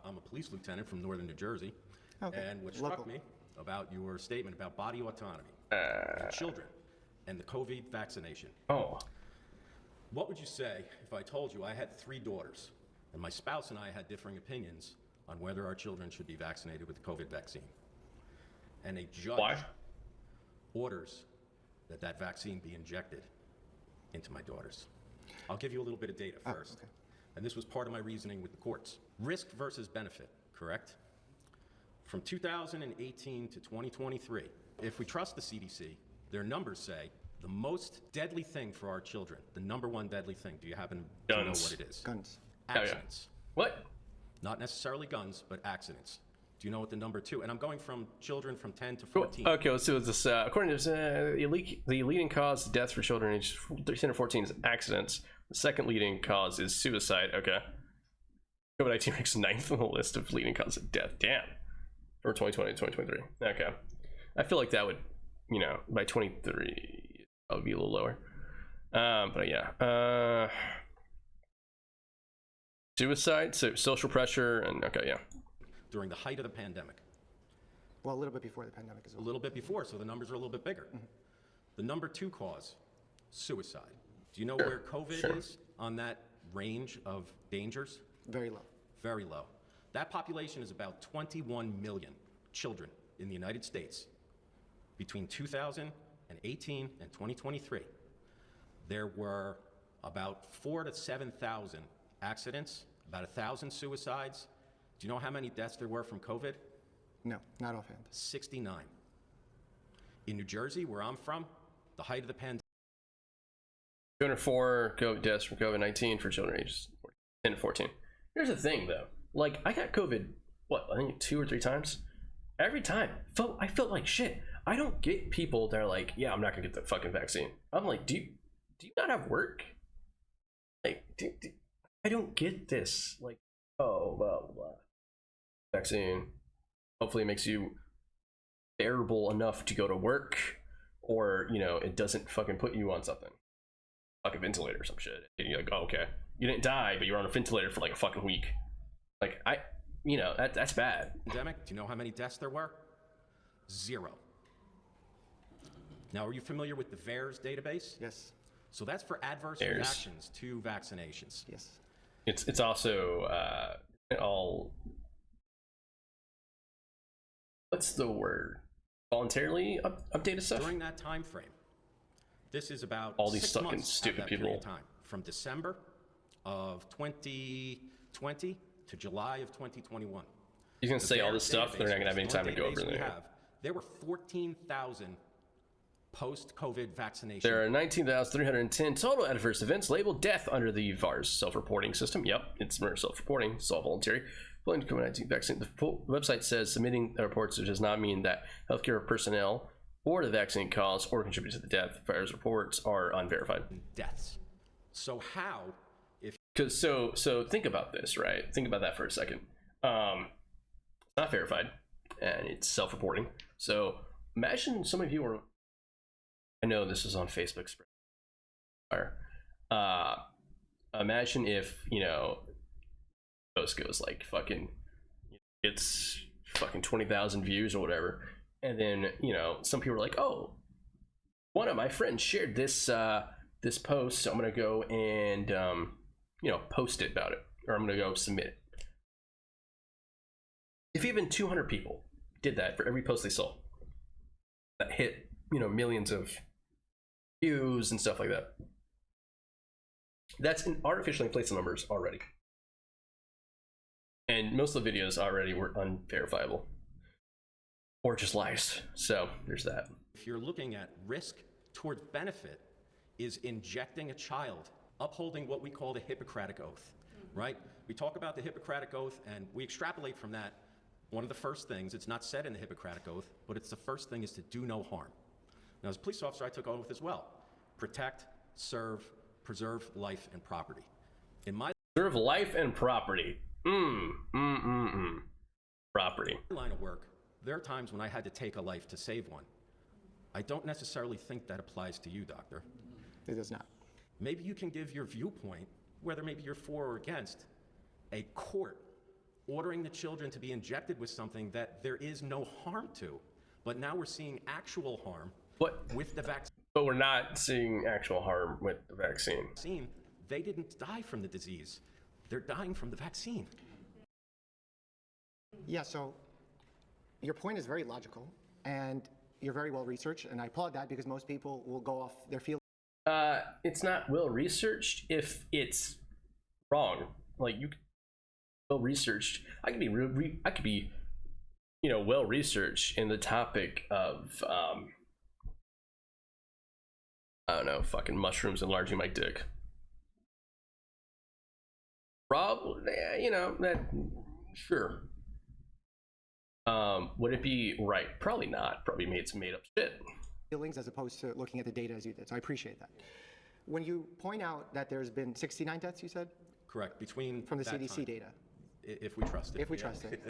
I'm a police lieutenant from northern New Jersey. Okay. And what struck me about your statement about body autonomy and children and the COVID vaccination. Oh. What would you say if I told you I had 3 daughters and my spouse and I had differing opinions on whether our children should be vaccinated with the COVID vaccine? And a judge orders that that vaccine be injected into my daughters. I'll give you a little bit of data first. And this was part of my reasoning with the courts. Risk versus benefit, correct? From 2018 to 2023, if we trust the CDC, their numbers say the most deadly thing for our children, the #1 deadly thing, do you happen to know what it is? Guns. Accidents. What? Not necessarily guns, but accidents. Do you know what the #2? And I'm going from children from 10 to 14. Okay, let's see what this. According to this, the leading cause of deaths for children aged 13 to 14 is accidents. The second leading cause is suicide. Okay. COVID-19 ranks 9th on the list of leading causes of death. Damn. For 2020 to 2023. Okay. I feel like that would, you know, by 23, that would be a little lower. But yeah. Suicide, so social pressure, and okay, yeah. During the height of the pandemic. Well, a little bit before the pandemic as well. A little bit before, so the numbers are a little bit bigger. The #2 cause, suicide. Do you know where COVID is on that range of dangers? Very low. Very low. That population is about 21 million children in the United States. Between 2018 and 2023, there were about 4,000 to 7,000 accidents, about 1,000 suicides. Do you know how many deaths there were from COVID? No, not offhand. 69. In New Jersey, where I'm from, the height of the pandemic. 204 deaths from COVID-19 for children ages 10 to 14. Here's the thing, though. Like, I got COVID, I think 2 or 3 times. Every time, I felt like shit. I don't get people that are like, yeah, I'm not gonna get the fucking vaccine. I'm like, do you not have work? Like, I don't get this. Like, oh, well, vaccine hopefully makes you bearable enough to go to work, or, you know, it doesn't fucking put you on something. Like a ventilator or some shit. And you're like, oh, okay. You didn't die, but you're on a ventilator for like a fucking week. Like, that's bad. Pandemic, do you know how many deaths there were? 0. Now, are you familiar with the VAERS database? Yes. So that's for adverse VAERS. reactions to vaccinations. Yes. It's also all, what's the word? Voluntarily updated stuff? During that time frame, this is about all these 6 fucking months stupid out of that period people. of time, from December of 2020 to July of 2021. He's gonna The say all VAERS this stuff, they're not gonna have any database, time to go one over database we there. have, there were 14,000 post-COVID vaccinations. There are 19,310 total adverse events labeled death under the VAERS self-reporting system. Yep, it's self-reporting. It's all voluntary. Following COVID-19 vaccine, the website says submitting the reports does not mean that healthcare personnel or the vaccine caused or contributed to the death. VAERS reports are unverified. Deaths. So how, if so think about this, right? Think about that for a second. It's not verified, and it's self-reporting. So imagine some of you are. I know this is on Facebook. Imagine if, you know, post goes like fucking, it's fucking 20,000 views or whatever, and then, you know, some people are like, oh, one of my friends shared this this post, so I'm gonna go and you know, post it about it, or I'm gonna go submit it. If even 200 people did that for every post they saw that hit, you know, millions of views and stuff like that, that's an artificially inflates the numbers already. And most of the videos already were unverifiable or just lies. So there's that. you're looking at risk towards benefit is injecting a child, upholding what we call the Hippocratic Oath, right? We talk about the Hippocratic Oath and we extrapolate from that. One of the first things, it's not said in the Hippocratic Oath, but it's the first thing is to do no harm. Now, as a police officer, I took oath as well. Protect, serve, preserve life and property. In my preserve life and property. Property. line of work, there are times when I had to take a life to save one. I don't necessarily think that applies to you, doctor. It does not. Maybe you can give your viewpoint, whether maybe you're for or against, a court ordering the children to be injected with something that there is no harm to. But now we're seeing actual harm with the vaccine. But we're not seeing actual harm with the vaccine. They didn't die from the disease. They're dying from the vaccine. Yeah, so your point is very logical, and you're very well researched, and I applaud that because most people will go off their field. It's not well researched if it's wrong. Like, you well researched. I could be well researched in the topic of I don't know, fucking mushrooms enlarging my dick. Probably, that, sure. Would it be right? Probably not. Probably made some made up shit. Feelings as opposed to looking at the data as you did, so I appreciate that. When you point out that there's been 69 deaths, you said? Correct, from the CDC time, data. If we trust it. If we trust it.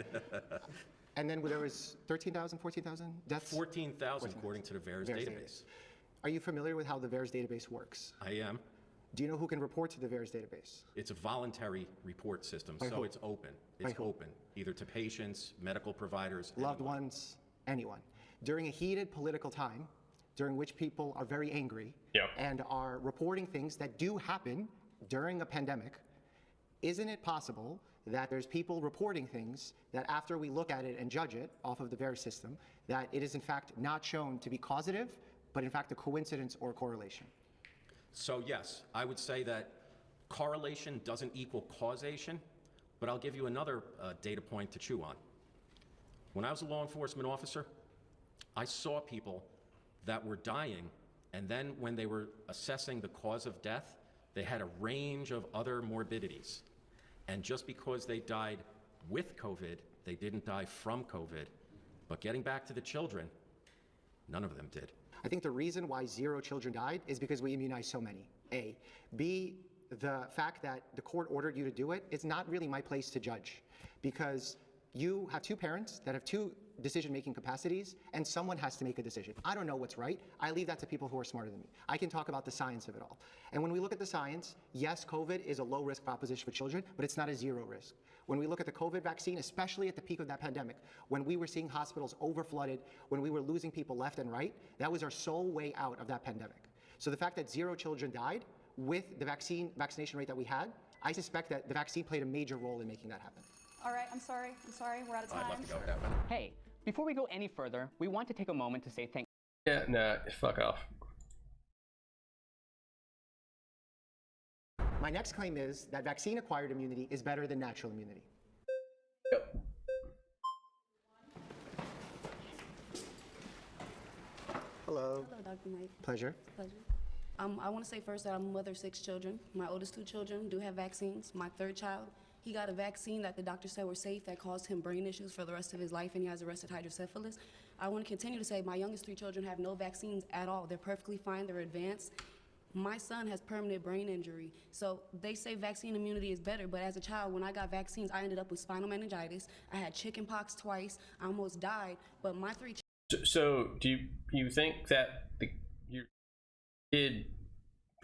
And then there was 13,000, 14,000 deaths? 14,000 according to the VAERS database. Are you familiar with how the VAERS database works? I am. Do you know who can report to the VAERS database? It's a voluntary report system, By so who? it's open. By It's who? open, either to patients, medical providers, Loved ones, anyone. During a heated political time, during which people are very angry and are reporting things that do happen during a pandemic, isn't it possible that there's people reporting things that after we look at it and judge it off of the VAERS system, that it is in fact not shown to be causative, but in fact a coincidence or correlation? So yes, I would say that correlation doesn't equal causation, but I'll give you another data point to chew on. When I was a law enforcement officer, I saw people that were dying, and then when they were assessing the cause of death, they had a range of other morbidities. And just because they died with COVID, they didn't die from COVID. But getting back to the children, none of them did. I think the reason why 0 children died is because we immunized so many, A. B, the fact that the court ordered you to do it, it's not really my place to judge, because you have 2 parents that have 2 decision-making capacities, and someone has to make a decision. I don't know what's right. I leave that to people who are smarter than me. I can talk about the science of it all. And when we look at the science, yes, COVID is a low-risk proposition for children, but it's not a 0 risk. When we look at the COVID vaccine, especially at the peak of that pandemic, when we were seeing hospitals overflooded, when we were losing people left and right, that was our sole way out of that pandemic. So the fact that 0 children died with the vaccination rate that we had, I suspect that the vaccine played a major role in making that happen. All right, I'm sorry, we're out of time. I'd love to go with that one. Hey, before we go any further, we want to take a moment to say thank you. Yeah, nah, fuck off. My next claim is that vaccine-acquired immunity is better than natural immunity. Hello. Hello, Dr. Knight. Pleasure. Pleasure. I want to say first that I'm a mother of 6 children. My oldest 2 children do have vaccines. My 3rd child, he got a vaccine that the doctor said were safe that caused him brain issues for the rest of his life, and he has arrested hydrocephalus. I want to continue to say my youngest 3 children have no vaccines at all. They're perfectly fine. They're advanced. My son has permanent brain injury. So they say vaccine immunity is better, but as a child, when I got vaccines, I ended up with spinal meningitis. I had chickenpox twice. I almost died, but my 3 So do you think that your kid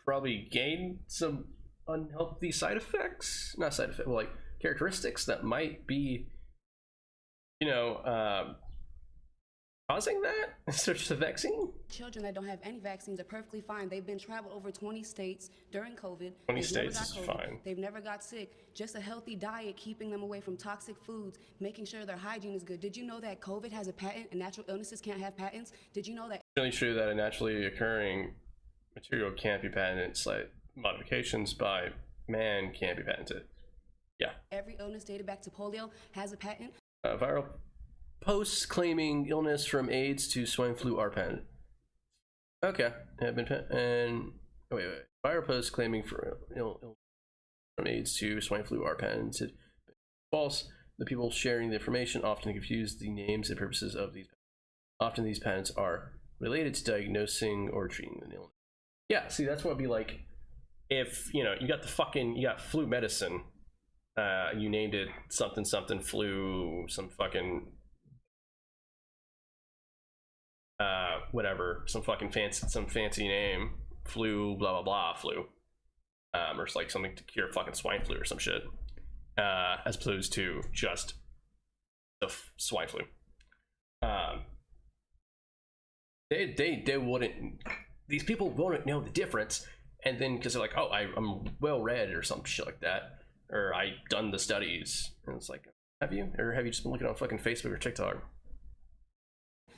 probably gained some unhealthy side effects? Not side effects, well, like characteristics that might be, causing that? Search the vaccine? children that don't have any vaccines are perfectly fine. They've been traveled over 20 states during COVID. 20 states is fine. They've never got sick. Just a healthy diet, keeping them away from toxic foods, making sure their hygiene is good. Did you know that COVID has a patent and natural illnesses can't have patents? Did you know that? It's really true that a naturally occurring material can't be patented. Slight modifications by man can't be patented. Yeah. Every illness dated back to polio has a patent. Viral posts claiming illness from AIDS to swine flu are patented. Okay, have been and wait. Viral posts claiming for from AIDS to swine flu are patented. False. The people sharing the information often confuse the names and purposes of these. Often these patents are related to diagnosing or treating the illness. Yeah, see, that's what it'd be like if you got flu medicine. You named it something flu, some fucking whatever, some fancy name, flu, blah blah blah, flu, or it's like something to cure fucking swine flu or some shit, as opposed to just the swine flu. They wouldn't. These people wouldn't know the difference, and then because they're like, oh, I'm well read or some shit like that, or I done the studies, and it's like, have you just been looking on fucking Facebook or TikTok?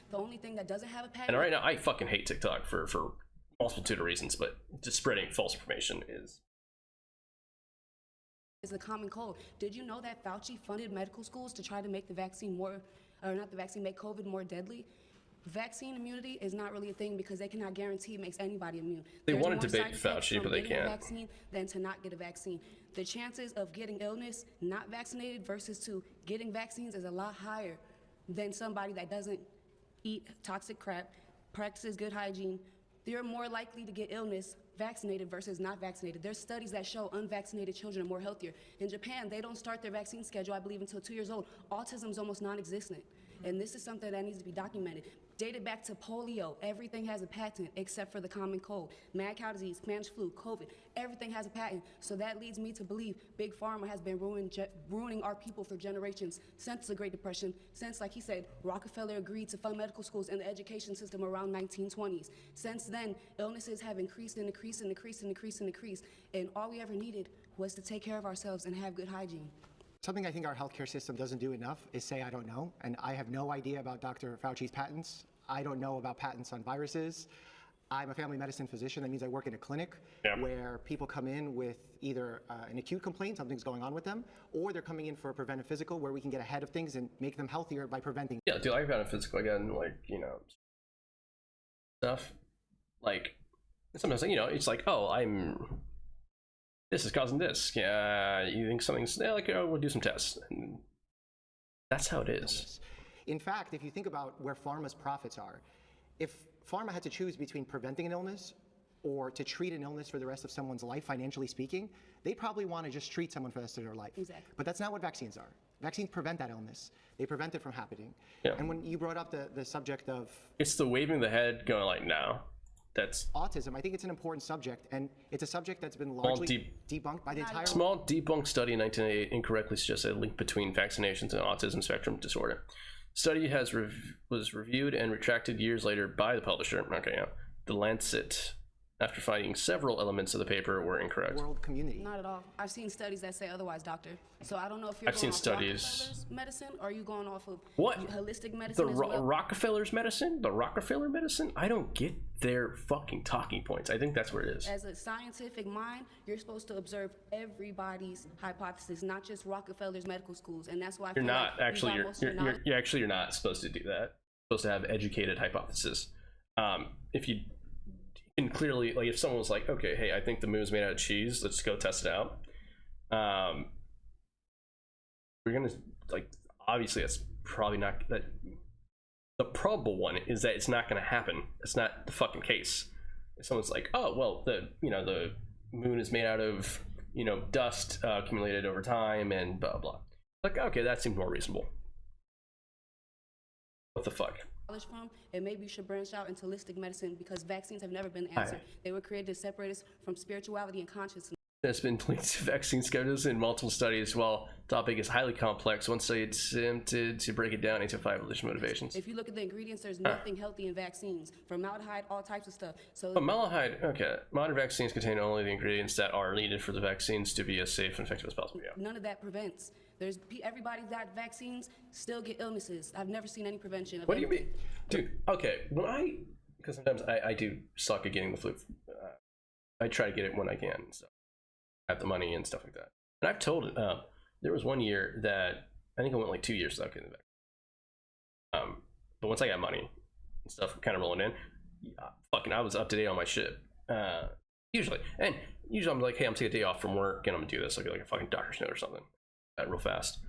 The only thing that doesn't have a patent. And right now, I fucking hate TikTok for multitude of reasons, but just spreading false information is the common cold. Did you know that Fauci funded medical schools to try to make make COVID more deadly? Vaccine immunity is not really a thing because they cannot guarantee it makes anybody immune. They want to debate Fauci, but they can't. Vaccine than to not get a vaccine. The chances of getting illness not vaccinated versus to getting vaccines is a lot higher than somebody that doesn't eat toxic crap, practices good hygiene. They're more likely to get illness vaccinated versus not vaccinated. There's studies that show unvaccinated children are more healthier. In Japan, they don't start their vaccine schedule, I believe, until 2 years old. Autism is almost non-existent. And this is something that needs to be documented. Dated back to polio, everything has a patent except for the common cold. Mad cow disease, Spanish flu, COVID, everything has a patent. So that leads me to believe Big Pharma has been ruining our people for generations since the Great Depression, since, like he said, Rockefeller agreed to fund medical schools and the education system around 1920s. Since then, illnesses have increased and increased and increased and increased and increased. And all we ever needed was to take care of ourselves and have good hygiene. Something I think our healthcare system doesn't do enough is say, I don't know. And I have no idea about Dr. Fauci's patents. I don't know about patents on viruses. I'm a family medicine physician. That means I work in a clinic where people come in with either an acute complaint, something's going on with them, or they're coming in for a preventive physical where we can get ahead of things and make them healthier by preventing. Yeah, dude, I've got a physical again, stuff. Like, sometimes, it's like, oh, this is causing this. Yeah, you think something's, we'll do some tests. And that's how it is. In fact, if you think about where pharma's profits are, if pharma had to choose between preventing an illness or to treat an illness for the rest of someone's life, financially speaking, they'd probably want to just treat someone for the rest of their life. Exactly. But that's not what vaccines are. Vaccines prevent that illness. They prevent it from happening. Yeah. And when you brought up the subject of... It's the waving the head going like, no. That's autism. I think it's an important subject, and it's a subject that's been largely debunked by the entire... Small debunked study in 1988 incorrectly suggested a link between vaccinations and autism spectrum disorder. Study was reviewed and retracted years later by the publisher, The Lancet, after finding several elements of the paper were incorrect. World community. Not at all. I've seen studies that say otherwise, doctor. So I don't know if you're I've seen studies. Medicine, or are you going off of what holistic medicine? The Rockefeller's medicine, the Rockefeller medicine. I don't get their fucking talking points. I think that's where it is. As a scientific mind, you're supposed to observe everybody's hypothesis, not just Rockefeller's medical schools, and that's why you're not actually. You're not supposed to do that. You're supposed to have educated hypothesis. If you can clearly, like, if someone was like, okay, hey, I think the moon's made out of cheese, let's go test it out. We're gonna, like, obviously that's probably not that. The probable one is that it's not going to happen. It's not the fucking case. If someone's like, oh, well, the moon is made out of, dust accumulated over time and blah, blah. Like, okay, that seems more reasonable. What the fuck? From, and maybe you should branch out into holistic medicine because vaccines have never been the answer. They were created to separate us from spirituality and consciousness. There's been linked to vaccine schedules in multiple studies. While the topic is highly complex, one study attempted to break it down into 5 evolution motivations. If you look at the ingredients, there's nothing healthy in vaccines. Formaldehyde, all types of stuff. So formaldehyde, okay. Modern vaccines contain only the ingredients that are needed for the vaccines to be as safe and effective as possible. Yeah. None of that prevents. Everybody that vaccines still get illnesses. I've never seen any prevention of anything. What do you mean? Dude, okay. Because sometimes I do suck at getting the flu. I try to get it when I can. So. Have the money and stuff like that. And I've told it, there was one year that I think I went like 2 years without getting the vaccine. But once I got money and stuff kind of rolling in, I was up to date on my shit. Usually I'm like, hey, I'm taking a day off from work and I'm gonna do this. I'll get like a fucking doctor's note or something real fast.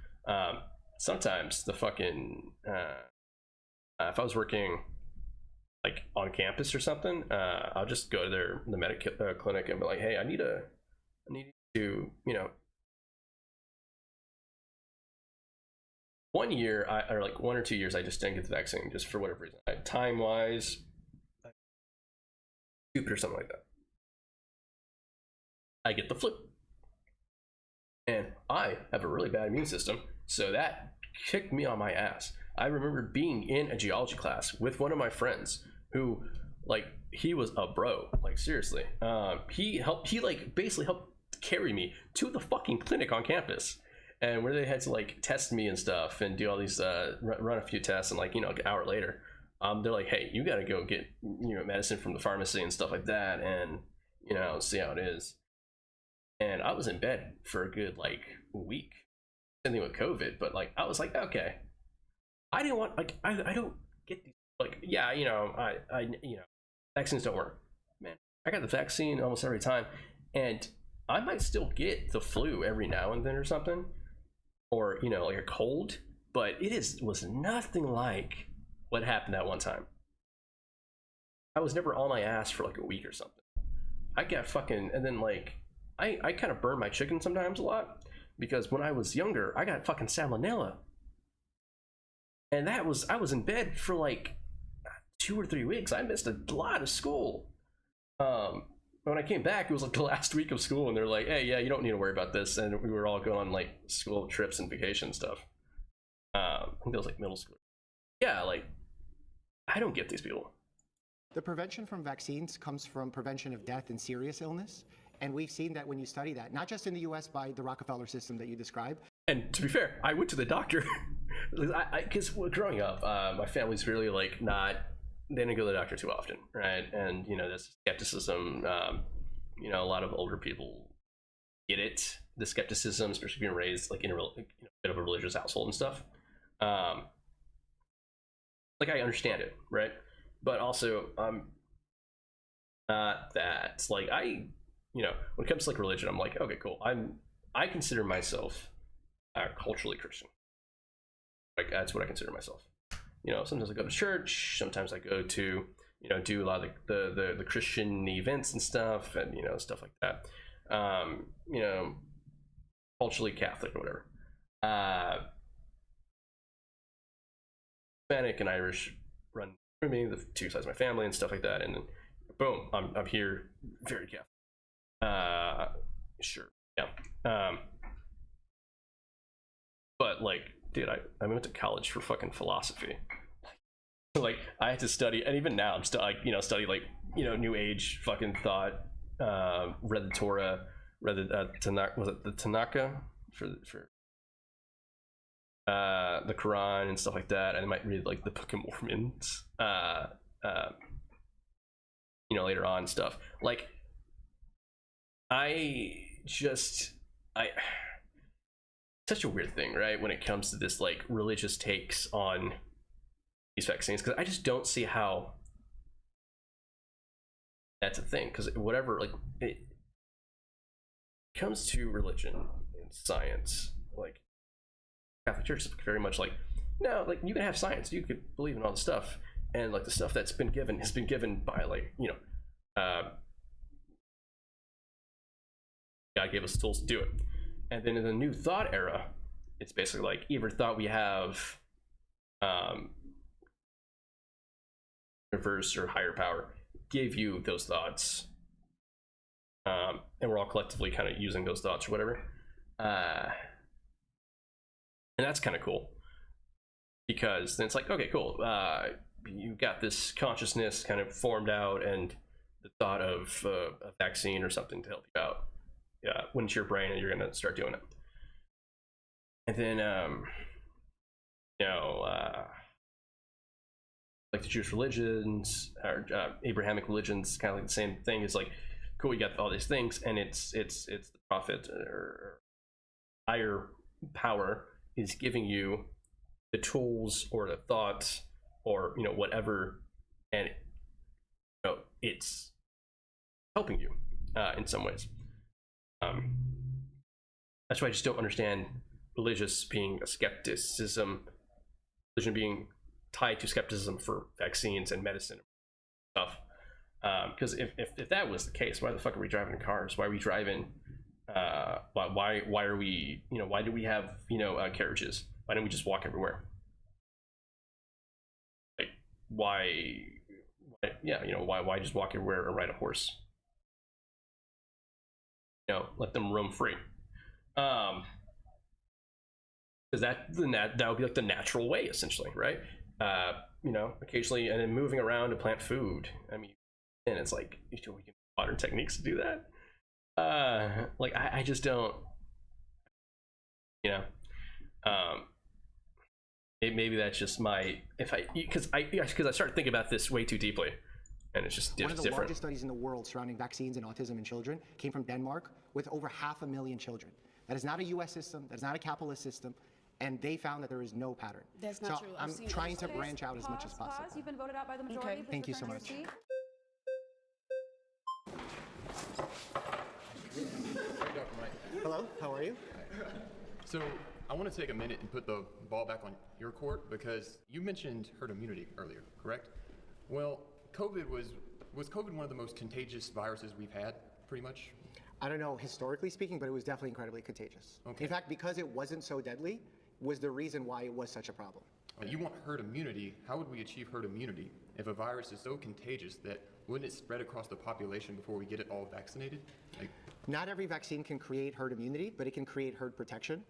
Sometimes the fucking if I was working like on campus or something, I'll just go to the medic clinic and be like, hey, I need to, you know, 1 year or like 1 or 2 years I just didn't get the vaccine just for whatever reason, time wise, stupid or something like that. I get the flu, and I have a really bad immune system, so that kicked me on my ass. I remember being in a geology class with one of my friends who, like, he was a bro, like, seriously. He like basically helped carry me to the fucking clinic on campus, and where they had to like test me and stuff and do all these run a few tests, and like, you know, an hour later, they're like, hey, you gotta go get, you know, medicine from the pharmacy and stuff like that, and, you know, see how it is. And I was in bed for a good like week. Same thing with COVID, but like I was like, okay, I didn't want, like, I don't get these, like, yeah, you know, I you know, vaccines don't work, man. I got the vaccine almost every time, and I might still get the flu every now and then or something, or, you know, like a cold, but was nothing like what happened that one time. I was never on my ass for like a week or something. I got fucking, and then like I kind of burn my chicken sometimes a lot, because when I was younger, I got fucking salmonella. And I was in bed for like 2 or 3 weeks. I missed a lot of school. When I came back, it was like the last week of school, and they're like, hey, yeah, you don't need to worry about this. And we were all going on like school trips and vacation stuff. I think it was like middle school. Yeah, like, I don't get these people. The prevention from vaccines comes from prevention of death and serious illness. And we've seen that when you study that, not just in the US by the Rockefeller system that you described. And to be fair, I went to the doctor because growing up, my family's really like they didn't go to the doctor too often, right? And, you know, this skepticism, you know, a lot of older people get it, the skepticism, especially being raised like in a bit of a religious household and stuff. Like, I understand it, right? But also, that like you know, when it comes to like religion, I'm like, okay, cool. I consider myself culturally Christian. Like, that's what I consider myself. You know, sometimes I go to church, sometimes I go to, you know, do a lot of the Christian events and stuff, and, you know, stuff like that. You know, culturally Catholic or whatever. Hispanic and Irish run through me, the two sides of my family and stuff like that, and then boom, I'm here, very Catholic. Sure, yeah. But like, dude, I went to college for fucking philosophy. Like, I had to study, and even now I'm still like, you know, study like, you know, New Age fucking thought. Read the Torah, read the Tanakh, was it the Tanakh for the Quran and stuff like that, and I might read like the Book of Mormons, you know, later on and stuff. Like, such a weird thing, right, when it comes to this like religious takes on these vaccines, because I just don't see how that's a thing. Because whatever, like, it comes to religion and science, like, Catholic Church is very much like, no, like, you can have science, you could believe in all this stuff, and like the stuff that's been given has been given by, like, you know, God gave us the tools to do it. And then in the New Thought era, it's basically like, either thought we have universe or higher power give you those thoughts, and we're all collectively kind of using those thoughts or whatever, and that's kind of cool, because then it's like, okay, cool, you got this consciousness kind of formed out, and the thought of a vaccine or something to help you out went into your brain, and you're gonna start doing it. And then you know, like the Jewish religions or Abrahamic religions, kind of like the same thing. It's like, cool, you got all these things, and it's the prophet or higher power is giving you the tools or the thoughts or, you know, whatever, and it's helping you in some ways. That's why I just don't understand religion being tied to skepticism for vaccines and medicine and stuff. Because if that was the case, why the fuck are we driving cars? Why are we driving? Why are we? Why do we have carriages? Why don't we just walk everywhere? Like why just walk everywhere or ride a horse? Let them roam free. Because that would be like the natural way, essentially, right? Occasionally, and then moving around to plant food. I mean, and it's like we can modern techniques to do that. I just don't. Maybe that's just my because I start thinking about this way too deeply, and it's just One of the different. largest studies in the world surrounding vaccines and autism in children came from Denmark with over 500,000 children. That is not a U.S. system. That is not a capitalist system. And they found that there is no pattern. That's not so true. I'm trying to branch out as much as possible. You've been voted out by the majority. Okay. Thank you so much. Hello, how are you? So I want to take a minute and put the ball back on your court because you mentioned herd immunity earlier, correct? Well, was COVID one of the most contagious viruses we've had, pretty much? I don't know, historically speaking, but it was definitely incredibly contagious. Okay. In fact, because it wasn't so deadly, was the reason why it was such a problem. You want herd immunity. How would we achieve herd immunity if a virus is so contagious that wouldn't it spread across the population before we get it all vaccinated? Not every vaccine can create herd immunity, but it can create herd protection.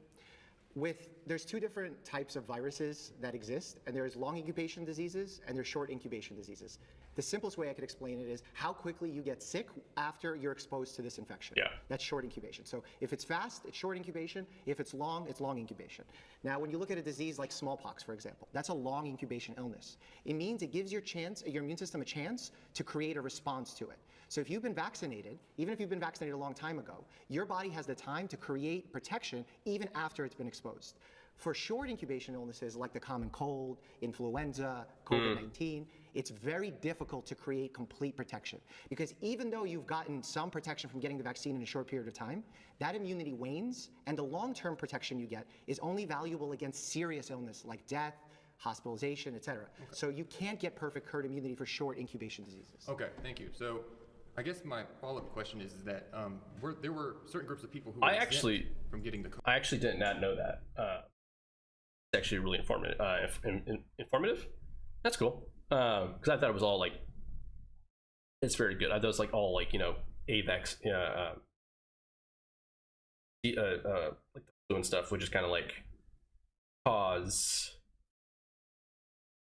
There's two different types of viruses that exist, and there's long incubation diseases and there's short incubation diseases. The simplest way I could explain it is how quickly you get sick after you're exposed to this infection. Yeah. That's short incubation. So if it's fast, it's short incubation. If it's long incubation. Now, when you look at a disease like smallpox, for example, that's a long incubation illness. It means it gives your immune system a chance to create a response to it. So if you've been vaccinated, even if you've been vaccinated a long time ago, your body has the time to create protection even after it's been exposed. For short incubation illnesses like the common cold, influenza, COVID-19, it's very difficult to create complete protection because even though you've gotten some protection from getting the vaccine in a short period of time, that immunity wanes and the long-term protection you get is only valuable against serious illness like death, hospitalization, etc. Okay. So you can't get perfect herd immunity for short incubation diseases. Okay, thank you. So I guess my follow-up question is that there were certain groups of people who I were actually from getting the COVID. I actually did not know that. It's actually really informative. Informative? That's cool. Because I thought it was all like, it's very good. I thought it was like all like AVAX, like the flu and stuff, which is kind of like cause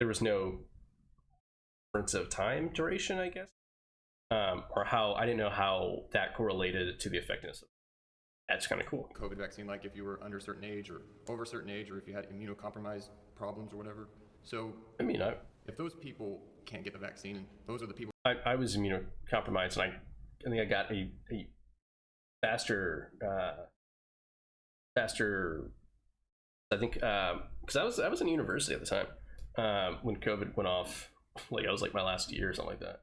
there was no difference of time duration, I guess, or how I didn't know how that correlated to the effectiveness of. That's kind of cool. COVID vaccine, like if you were under a certain age or over a certain age, or if you had immunocompromised problems or whatever. So, I mean, if those people can't get the vaccine, and those are the people. I was immunocompromised, and I think I got a faster. I think because I was in university at the time when COVID went off. Like I was like my last year or something like that.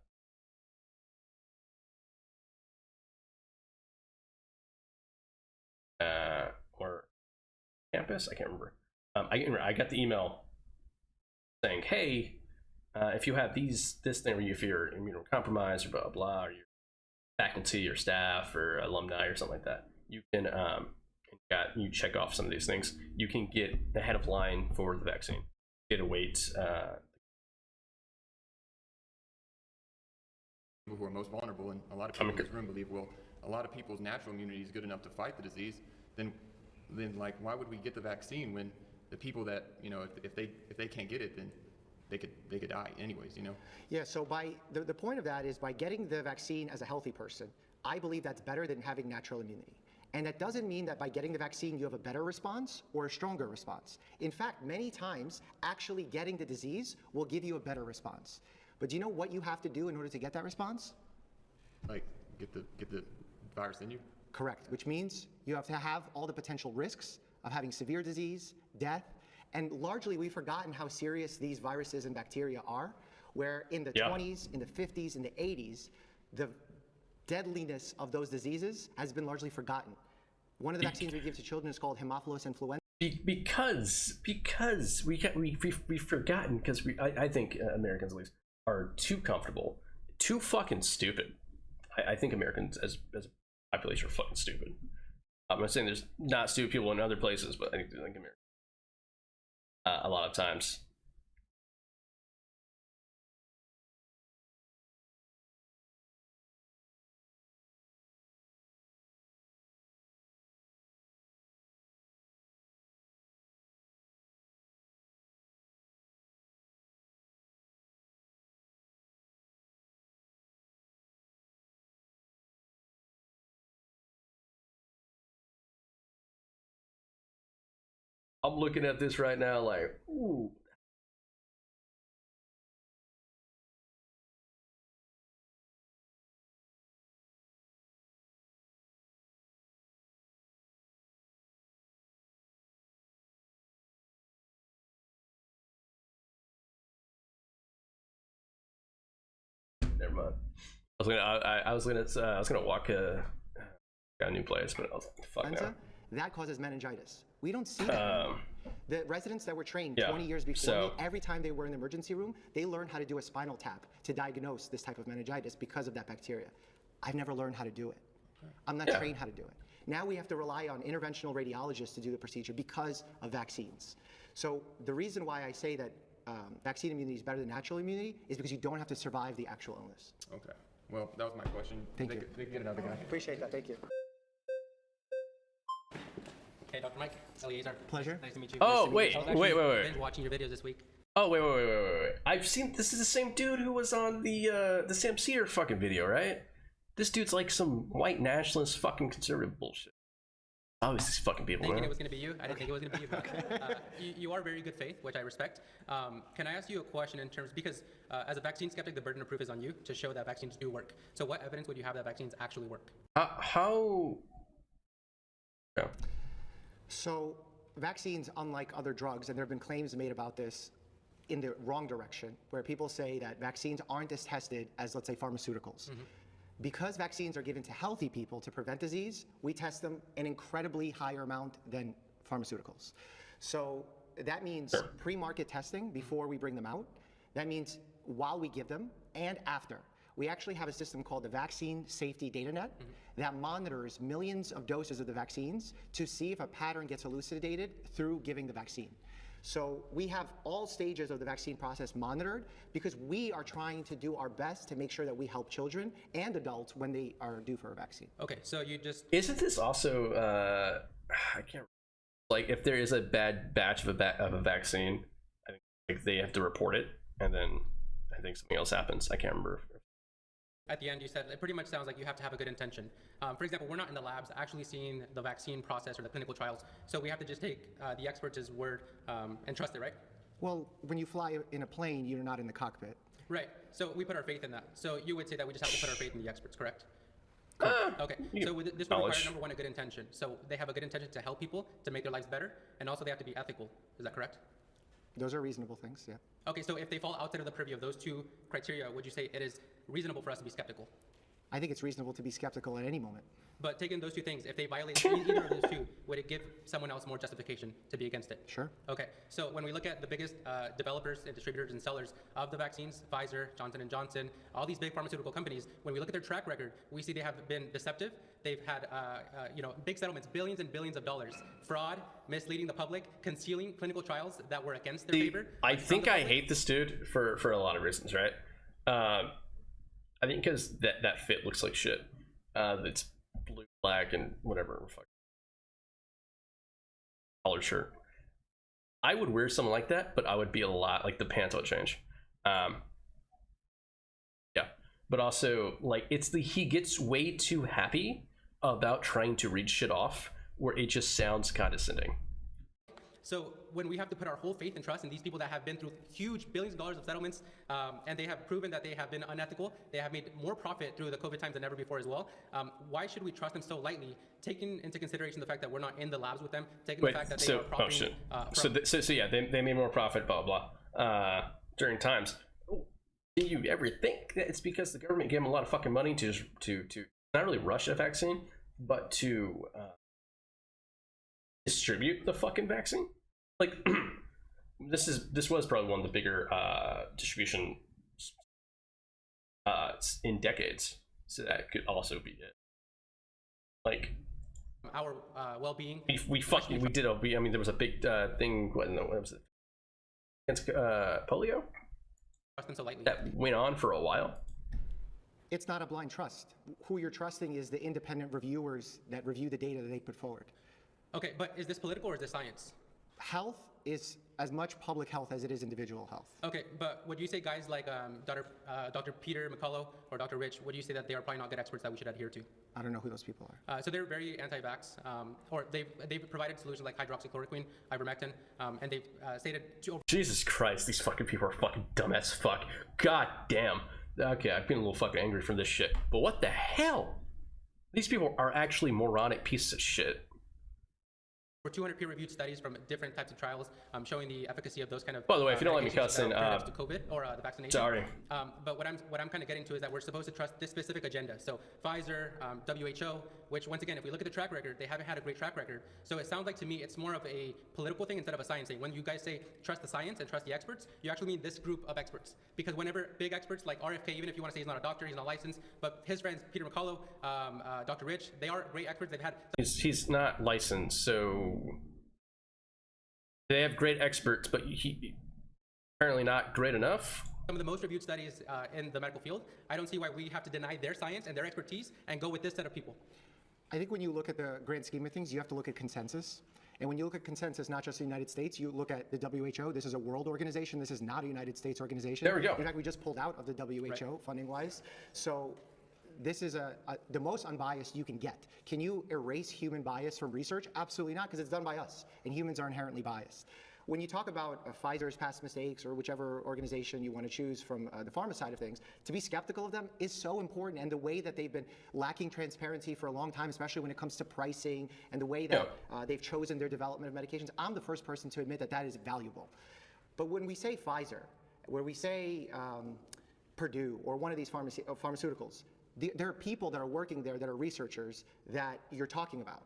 Or campus, I can't remember. I got the email saying, "Hey, if you have this thing, if you're immunocompromised or blah blah, or your faculty or staff or alumni or something like that, you can you check off some of these things. You can get ahead of line for the vaccine. Get a wait." People who are most vulnerable, and a lot of people in this room believe, well, a lot of people's natural immunity is good enough to fight the disease. Then like, why would we get the vaccine when the people that if they can't get it, then they could die anyways, Yeah. So the point of that is by getting the vaccine as a healthy person, I believe that's better than having natural immunity. And that doesn't mean that by getting the vaccine you have a better response or a stronger response. In fact, many times actually getting the disease will give you a better response. But do you know what you have to do in order to get that response? Like get the virus in you? Correct, which means you have to have all the potential risks of having severe disease, death, and largely we've forgotten how serious these viruses and bacteria are. where in the 20s, in the 50s, in the 80s, the deadliness of those diseases has been largely forgotten. One of the vaccines we give to children is called Haemophilus influenza. Because we've forgotten, because I think Americans at least are too comfortable, too fucking stupid. I think Americans as a population are fucking stupid. I'm not saying there's not stupid people in other places, but I think America a lot of times. I'm looking at this right now like, ooh. Never mind. I was gonna walk got a new place, but I was like, fuck no. That causes meningitis. We don't see that anymore. The residents that were trained 20 years before me, every time they were in the emergency room, they learned how to do a spinal tap to diagnose this type of meningitis because of that bacteria. I've never learned how to do it. I'm not trained how to do it. Now we have to rely on interventional radiologists to do the procedure because of vaccines. So the reason why I say that vaccine immunity is better than natural immunity is because you don't have to survive the actual illness. Okay. Well, that was my question. Thank you. They get another guy. Appreciate that. Thank you. Hey, Dr. Mike, Eliezer. Pleasure. Nice to meet you. Oh, Nice to meet you. wait. Been watching your videos this week. Oh, wait. I've seen, this is the same dude who was on the Sam Cedar fucking video, right? This dude's like some white nationalist fucking conservative bullshit. Obviously, these fucking people. Thinking it was going to be you. I didn't think it was going to be you. You are very good faith, which I respect. Can I ask you a question in terms, because as a vaccine skeptic, the burden of proof is on you to show that vaccines do work. So what evidence would you have that vaccines actually work? How? Yeah. So vaccines, unlike other drugs, and there have been claims made about this in the wrong direction, where people say that vaccines aren't as tested as, let's say, pharmaceuticals. Because vaccines are given to healthy people to prevent disease, we test them an incredibly higher amount than pharmaceuticals. So that means pre-market testing before we bring them out. That means while we give them and after. We actually have a system called the Vaccine Safety Data Net that monitors millions of doses of the vaccines to see if a pattern gets elucidated through giving the vaccine. So we have all stages of the vaccine process monitored because we are trying to do our best to make sure that we help children and adults when they are due for a vaccine. Okay, so you just... Isn't this also, I can't, like if there is a bad batch of a vaccine, I think like, they have to report it, and then I think something else happens. I can't remember. At the end, you said it pretty much sounds like you have to have a good intention. For example, we're not in the labs actually seeing the vaccine process or the clinical trials, so we have to just take the experts' word and trust it, right? Well, when you fly in a plane, you're not in the cockpit. Right, so we put our faith in that. So you would say that we just have to put our faith in the experts, correct? Okay, so this would require, number one, a good intention. So they have a good intention to help people, to make their lives better, and also they have to be ethical. Is that correct? Those are reasonable things, yeah. Okay, so if they fall outside of the purview of those two criteria, would you say it is reasonable for us to be skeptical? I think it's reasonable to be skeptical at any moment. But taking those two things, if they violate either of those two, would it give someone else more justification to be against it? Sure. Okay, so when we look at the biggest developers and distributors and sellers of the vaccines, Pfizer, Johnson & Johnson, all these big pharmaceutical companies, when we look at their track record, we see they have been deceptive. They've had big settlements, billions and billions of dollars, fraud, misleading the public, concealing clinical trials that were against their favor. I think I hate this dude for a lot of reasons, right? I think because that fit looks like shit. It's blue, black, and whatever collared shirt. I would wear something like that, but I would be a lot like the pants would change. Yeah, but also like he gets way too happy about trying to read shit off, where it just sounds condescending. So when we have to put our whole faith and trust in these people that have been through huge billions of dollars of settlements, and they have proven that they have been unethical, they have made more profit through the COVID times than ever before as well, why should we trust them so lightly, taking into consideration the fact that we're not in the labs with them, taking the fact that they are profiting so yeah, they made more profit, blah, blah, during times. Do you ever think that it's because the government gave them a lot of fucking money to not really rush a vaccine, but to distribute the fucking vaccine? Like, this was probably one of the bigger distribution in decades, so that could also be it. Like, our well-being. We did I mean, there was a big thing. What was it? Against polio. Trust them so lightly. That went on for a while. It's not a blind trust. Who you're trusting is the independent reviewers that review the data that they put forward. Okay, but is this political or is this science? Health is as much public health as it is individual health. Okay, but would you say guys like Dr. Peter McCullough or Dr. Rich, would you say that they are probably not good experts that we should adhere to? I don't know who those people are. So they're very anti-vax, or they've provided solutions like hydroxychloroquine, ivermectin, and they've stated... Jesus Christ, these fucking people are fucking dumb as fuck. God damn. Okay, I've been a little fucking angry from this shit, but what the hell? These people are actually moronic pieces of shit. For 200 peer-reviewed studies from different types of trials showing the efficacy of those kind of. By the way, if you don't let me cuss in, to COVID or the vaccination. Sorry. But what I'm kind of getting to is that we're supposed to trust this specific agenda. So Pfizer, WHO, which once again, if we look at the track record, they haven't had a great track record. So it sounds like to me it's more of a political thing instead of a science thing. When you guys say trust the science and trust the experts, you actually mean this group of experts. Because whenever big experts like RFK, even if you want to say he's not a doctor, he's not licensed, but his friends Peter McCullough, Dr. Rich, they are great experts. They've had. He's not licensed, so. They have great experts, but he apparently not great enough. Some of the most reviewed studies in the medical field. I don't see why we have to deny their science and their expertise and go with this set of people. I think when you look at the grand scheme of things, you have to look at consensus. And when you look at consensus, not just the United States, you look at the WHO. This is a world organization. This is not a United States organization. There we go. In fact, we just pulled out of the WHO funding-wise. So this is the most unbiased you can get. Can you erase human bias from research? Absolutely not, because it's done by us, and humans are inherently biased. When you talk about Pfizer's past mistakes or whichever organization you want to choose from the pharma side of things, to be skeptical of them is so important, and the way that they've been lacking transparency for a long time, especially when it comes to pricing and the way that they've chosen their development of medications, I'm the first person to admit that that is valuable. But when we say Pfizer, where we say Purdue or one of these pharmaceuticals, there are people that are working there that are researchers that you're talking about.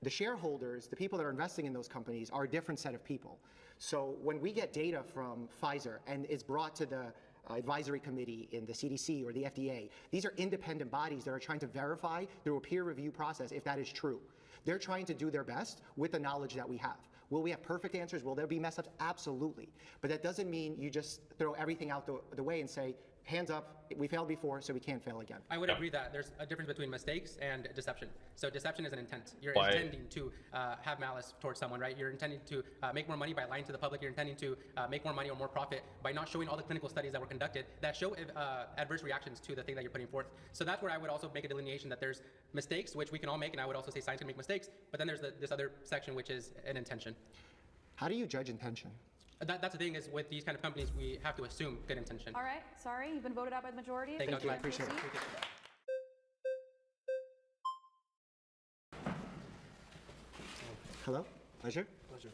The shareholders, the people that are investing in those companies, are a different set of people. So when we get data from Pfizer and is brought to the advisory committee in the CDC or the FDA, these are independent bodies that are trying to verify through a peer review process if that is true. They're trying to do their best with the knowledge that we have. Will we have perfect answers? Will there be mess ups? Absolutely. But that doesn't mean you just throw everything out the way and say, hands up, we failed before, so we can't fail again. I would agree that there's a difference between mistakes and deception. So deception is an intent. You're Why? intending to have malice towards someone, right? You're intending to make more money by lying to the public. You're intending to make more money or more profit by not showing all the clinical studies that were conducted that show adverse reactions to the thing that you're putting forth. So that's where I would also make a delineation that there's mistakes, which we can all make, and I would also say science can make mistakes, but then there's this other section, which is an intention. How do you judge intention? That's the thing is with these kind of companies, we have to assume good intention. All right, sorry, you've been voted out by the majority. Thank you. I appreciate it. Hello, pleasure. Pleasure.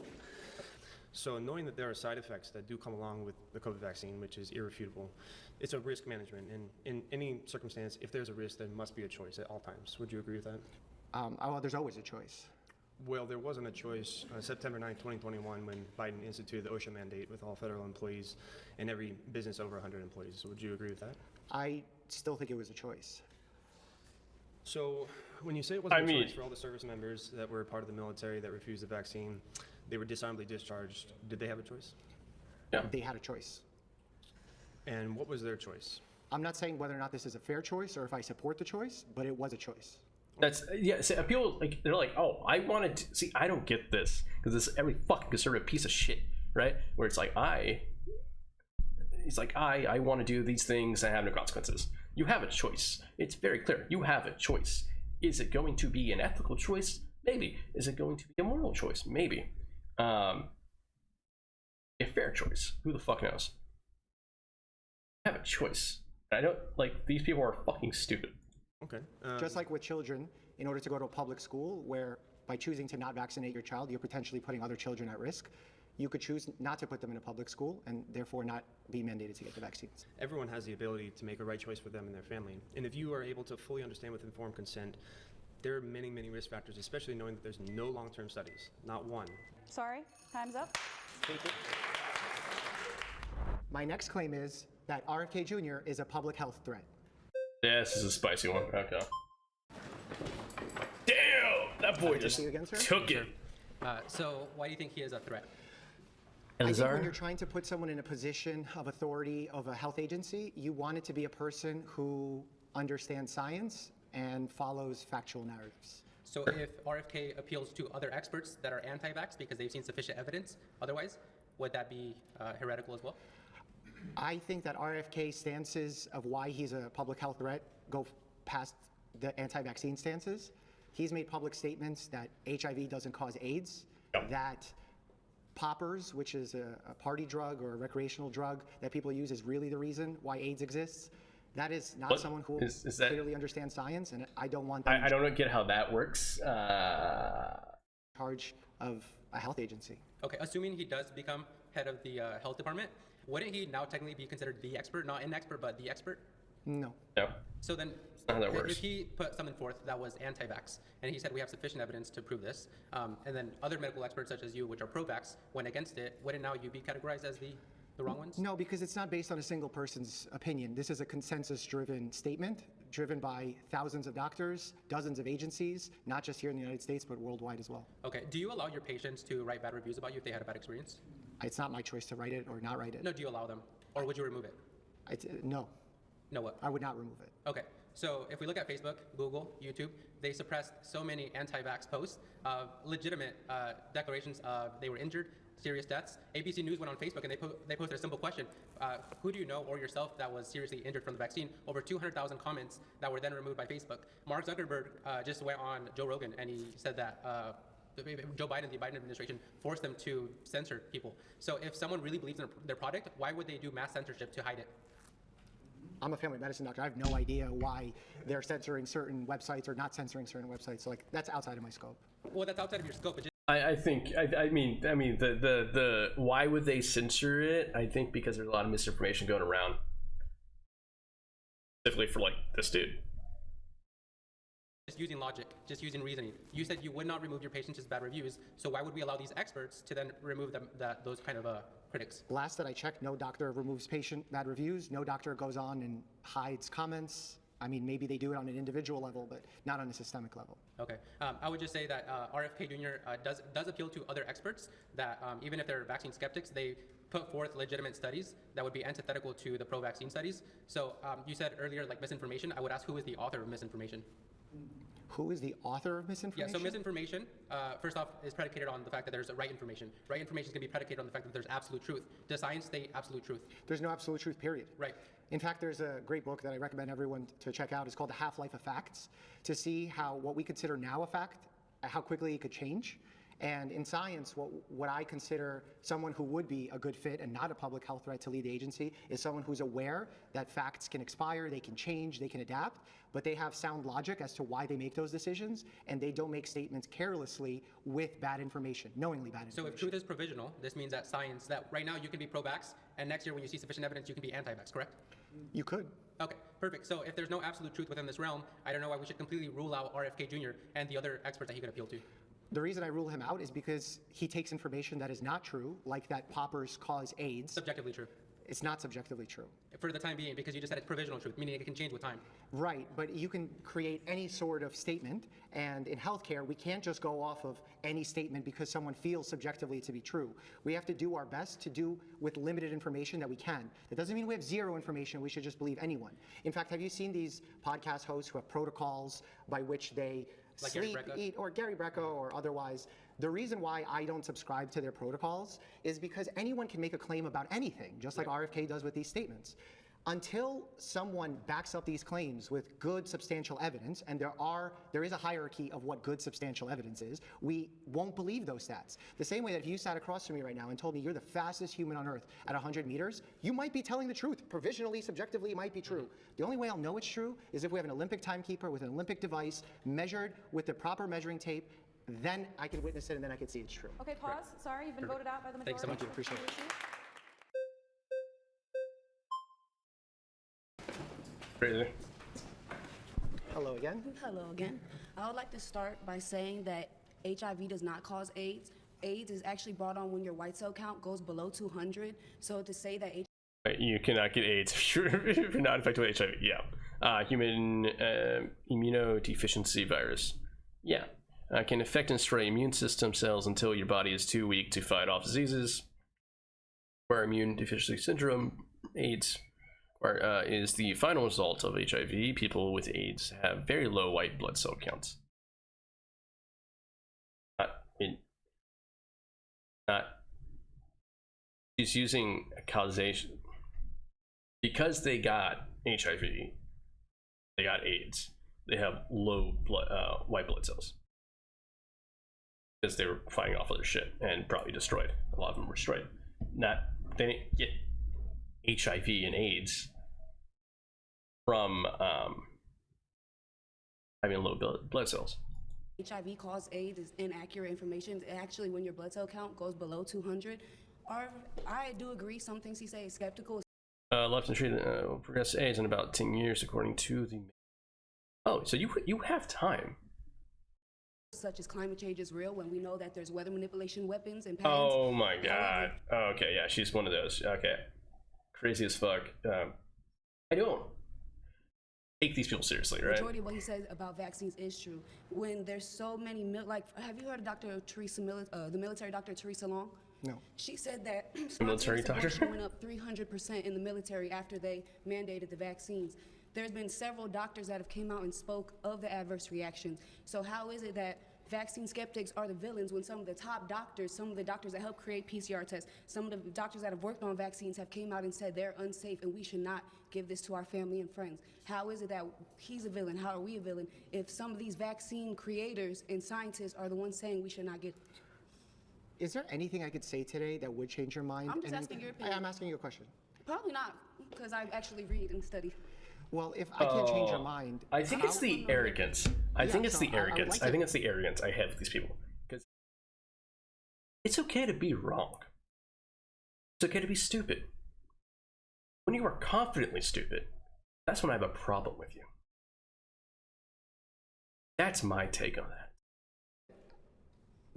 So knowing that there are side effects that do come along with the COVID vaccine, which is irrefutable, it's a risk management. And in any circumstance, if there's a risk, there must be a choice at all times. Would you agree with that? Well, there's always a choice. Well, there wasn't a choice September 9, 2021, when Biden instituted the OSHA mandate with all federal employees and every business over 100 employees. So would you agree with that? I still think it was a choice. So when you say it wasn't a choice for all the service members that were part of the military that refused the vaccine, they were dishonorably discharged, did they have a choice? Yeah. They had a choice. And what was their choice? I'm not saying whether or not this is a fair choice or if I support the choice, but it was a choice. That's See, people they're like, oh, I wanted to see. I don't get this because this every fucking conservative piece of shit, right? Where it's like I want to do these things and have no consequences. You have a choice. It's very clear. You have a choice. Is it going to be an ethical choice? Maybe. Is it going to be a moral choice? Maybe. A fair choice. Who the fuck knows? I have a choice. I don't these people are fucking stupid. Okay. Just like with children, in order to go to a public school where by choosing to not vaccinate your child, you're potentially putting other children at risk, you could choose not to put them in a public school and therefore not be mandated to get the vaccines. Everyone has the ability to make a right choice for them and their family. And if you are able to fully understand with informed consent, there are many, many risk factors, especially knowing that there's no long-term studies, not one. Sorry, time's up. My next claim is that RFK Jr. is a public health threat. This is a spicy one. Okay. Damn! That boy just took it. So why do you think he is a threat? I think when you're trying to put someone in a position of authority of a health agency, you want it to be a person who understands science and follows factual narratives. So if RFK appeals to other experts that are anti-vax because they've seen sufficient evidence otherwise, would that be heretical as well? I think that RFK stances of why he's a public health threat go past the anti-vaccine stances. He's made public statements that HIV doesn't cause AIDS, that poppers, which is a party drug or a recreational drug that people use, is really the reason why AIDS exists. That is not someone who clearly understands science, and I don't want them I don't get how that works. charge of a health agency. Okay, assuming he does become head of the health department, wouldn't he now technically be considered the expert, not an expert, but the expert? No. No. So then, not how that works. if he put something forth that was anti-vax, and he said we have sufficient evidence to prove this, and then other medical experts such as you, which are pro-vax, went against it, wouldn't now you be categorized as the wrong ones? No, because it's not based on a single person's opinion. This is a consensus-driven statement, driven by thousands of doctors, dozens of agencies, not just here in the United States, but worldwide as well. Okay, do you allow your patients to write bad reviews about you if they had a bad experience? It's not my choice to write it or not write it. No, do you allow them? Or would you remove it? No. No what? I would not remove it. Okay, so if we look at Facebook, Google, YouTube, they suppressed so many anti-vax posts of legitimate declarations of they were injured, serious deaths. ABC News went on Facebook and they posted a simple question. Who do you know or yourself that was seriously injured from the vaccine? Over 200,000 comments that were then removed by Facebook. Mark Zuckerberg just went on Joe Rogan and he said that Joe Biden, the Biden administration, forced them to censor people. So if someone really believes in their product, why would they do mass censorship to hide it? I'm a family medicine doctor. I have no idea why they're censoring certain websites or not censoring certain websites. So like that's outside of my scope. Well, that's outside of your scope. But I think I mean the why would they censor it? I think because there's a lot of misinformation going around, specifically for like this dude. Just using logic, just using reasoning. You said you would not remove your patients as bad reviews, so why would we allow these experts to then remove them, those kind of critics? Last that I checked, no doctor removes patient bad reviews. No doctor goes on and hides comments. I mean, maybe they do it on an individual level, but not on a systemic level. Okay. I would just say that RFK Jr. does appeal to other experts that even if they're vaccine skeptics, they put forth legitimate studies that would be antithetical to the pro-vaccine studies. So you said earlier, like misinformation. I would ask who is the author of misinformation? Who is the author of misinformation? Yeah, so misinformation, first off, is predicated on the fact that there's right information. Right information is going to be predicated on the fact that there's absolute truth. Does science state absolute truth? There's no absolute truth, period. Right. In fact, there's a great book that I recommend everyone to check out. It's called The Half-Life of Facts, to see how what we consider now a fact, how quickly it could change. And in science, what I consider someone who would be a good fit and not a public health threat to lead the agency is someone who's aware that facts can expire, they can change, they can adapt, but they have sound logic as to why they make those decisions, and they don't make statements carelessly with bad information, knowingly bad information. So if truth is provisional, this means that science, that right now you can be pro-vax, and next year when you see sufficient evidence, you can be anti-vax, correct? You could. Okay, perfect. So if there's no absolute truth within this realm, I don't know why we should completely rule out RFK Jr. and the other experts that he could appeal to. The reason I rule him out is because he takes information that is not true, like that poppers cause AIDS. Subjectively true. It's not subjectively true. For the time being, because you just said it's provisional truth, meaning it can change with time. Right, but you can create any sort of statement, and in healthcare, we can't just go off of any statement because someone feels subjectively to be true. We have to do our best to do with limited information that we can. That doesn't mean we have zero information, we should just believe anyone. In fact, have you seen these podcast hosts who have protocols by which they like sleep, eat, or Gary Brecka or otherwise? The reason why I don't subscribe to their protocols is because anyone can make a claim about anything, just like RFK does with these statements. Until someone backs up these claims with good substantial evidence, and there is a hierarchy of what good substantial evidence is, we won't believe those stats. The same way that if you sat across from me right now and told me you're the fastest human on earth at 100 meters, you might be telling the truth. Provisionally, subjectively, it might be true. The only way I'll know it's true is if we have an Olympic timekeeper with an Olympic device measured with the proper measuring tape then I could witness it and then I could see it's true. Okay, pause. Sorry, you've been voted out by the majority. Thanks so much. Appreciate it. Crazy. Hello again. Hello again. I would like to start by saying that HIV does not cause AIDS. AIDS is actually brought on when your white cell count goes below 200. So to say that You cannot get AIDS if you're not infected with HIV. Yeah. Human immunodeficiency virus. Yeah. Can affect and destroy immune system cells until your body is too weak to fight off diseases. Where immune deficiency syndrome, AIDS, is the final result of HIV. People with AIDS have very low white blood cell counts. She's using a causation. Because they got HIV, they got AIDS, they have low white blood cells. Because they were fighting off other shit and probably destroyed. A lot of them were destroyed. They didn't get HIV and AIDS from having low blood cells. HIV cause AIDS is inaccurate information. Actually, when your blood cell count goes below 200, I do agree. Some things he say is skeptical. Left untreated will progress to AIDS in about 10 years, according to the. Oh, so you have time. Such as climate change is real when we know that there's weather manipulation weapons and patents. Oh my god. Oh, okay, yeah, she's one of those. Okay. Crazy as fuck. I don't take these people seriously, right? Majority of what he says about vaccines is true. When there's so many, have you heard of Dr. Teresa the military doctor Teresa Long? No. She said that The military doctor? went up 300% in the military after they mandated the vaccines. There's been several doctors that have came out and spoke of the adverse reactions. So how is it that vaccine skeptics are the villains when some of the top doctors, some of the doctors that help create PCR tests, some of the doctors that have worked on vaccines have came out and said they're unsafe and we should not give this to our family and friends? How is it that he's a villain? How are we a villain if some of these vaccine creators and scientists are the ones saying we should not get? Is there anything I could say today that would change your mind? I'm just asking your opinion. I'm asking you a question. Probably not, because I actually read and study. Well, if I can't change your mind, I think it's the arrogance. I think it's the arrogance. I think it's the arrogance I have with these people. Because it's okay to be wrong. It's okay to be stupid. When you are confidently stupid, that's when I have a problem with you. That's my take on that.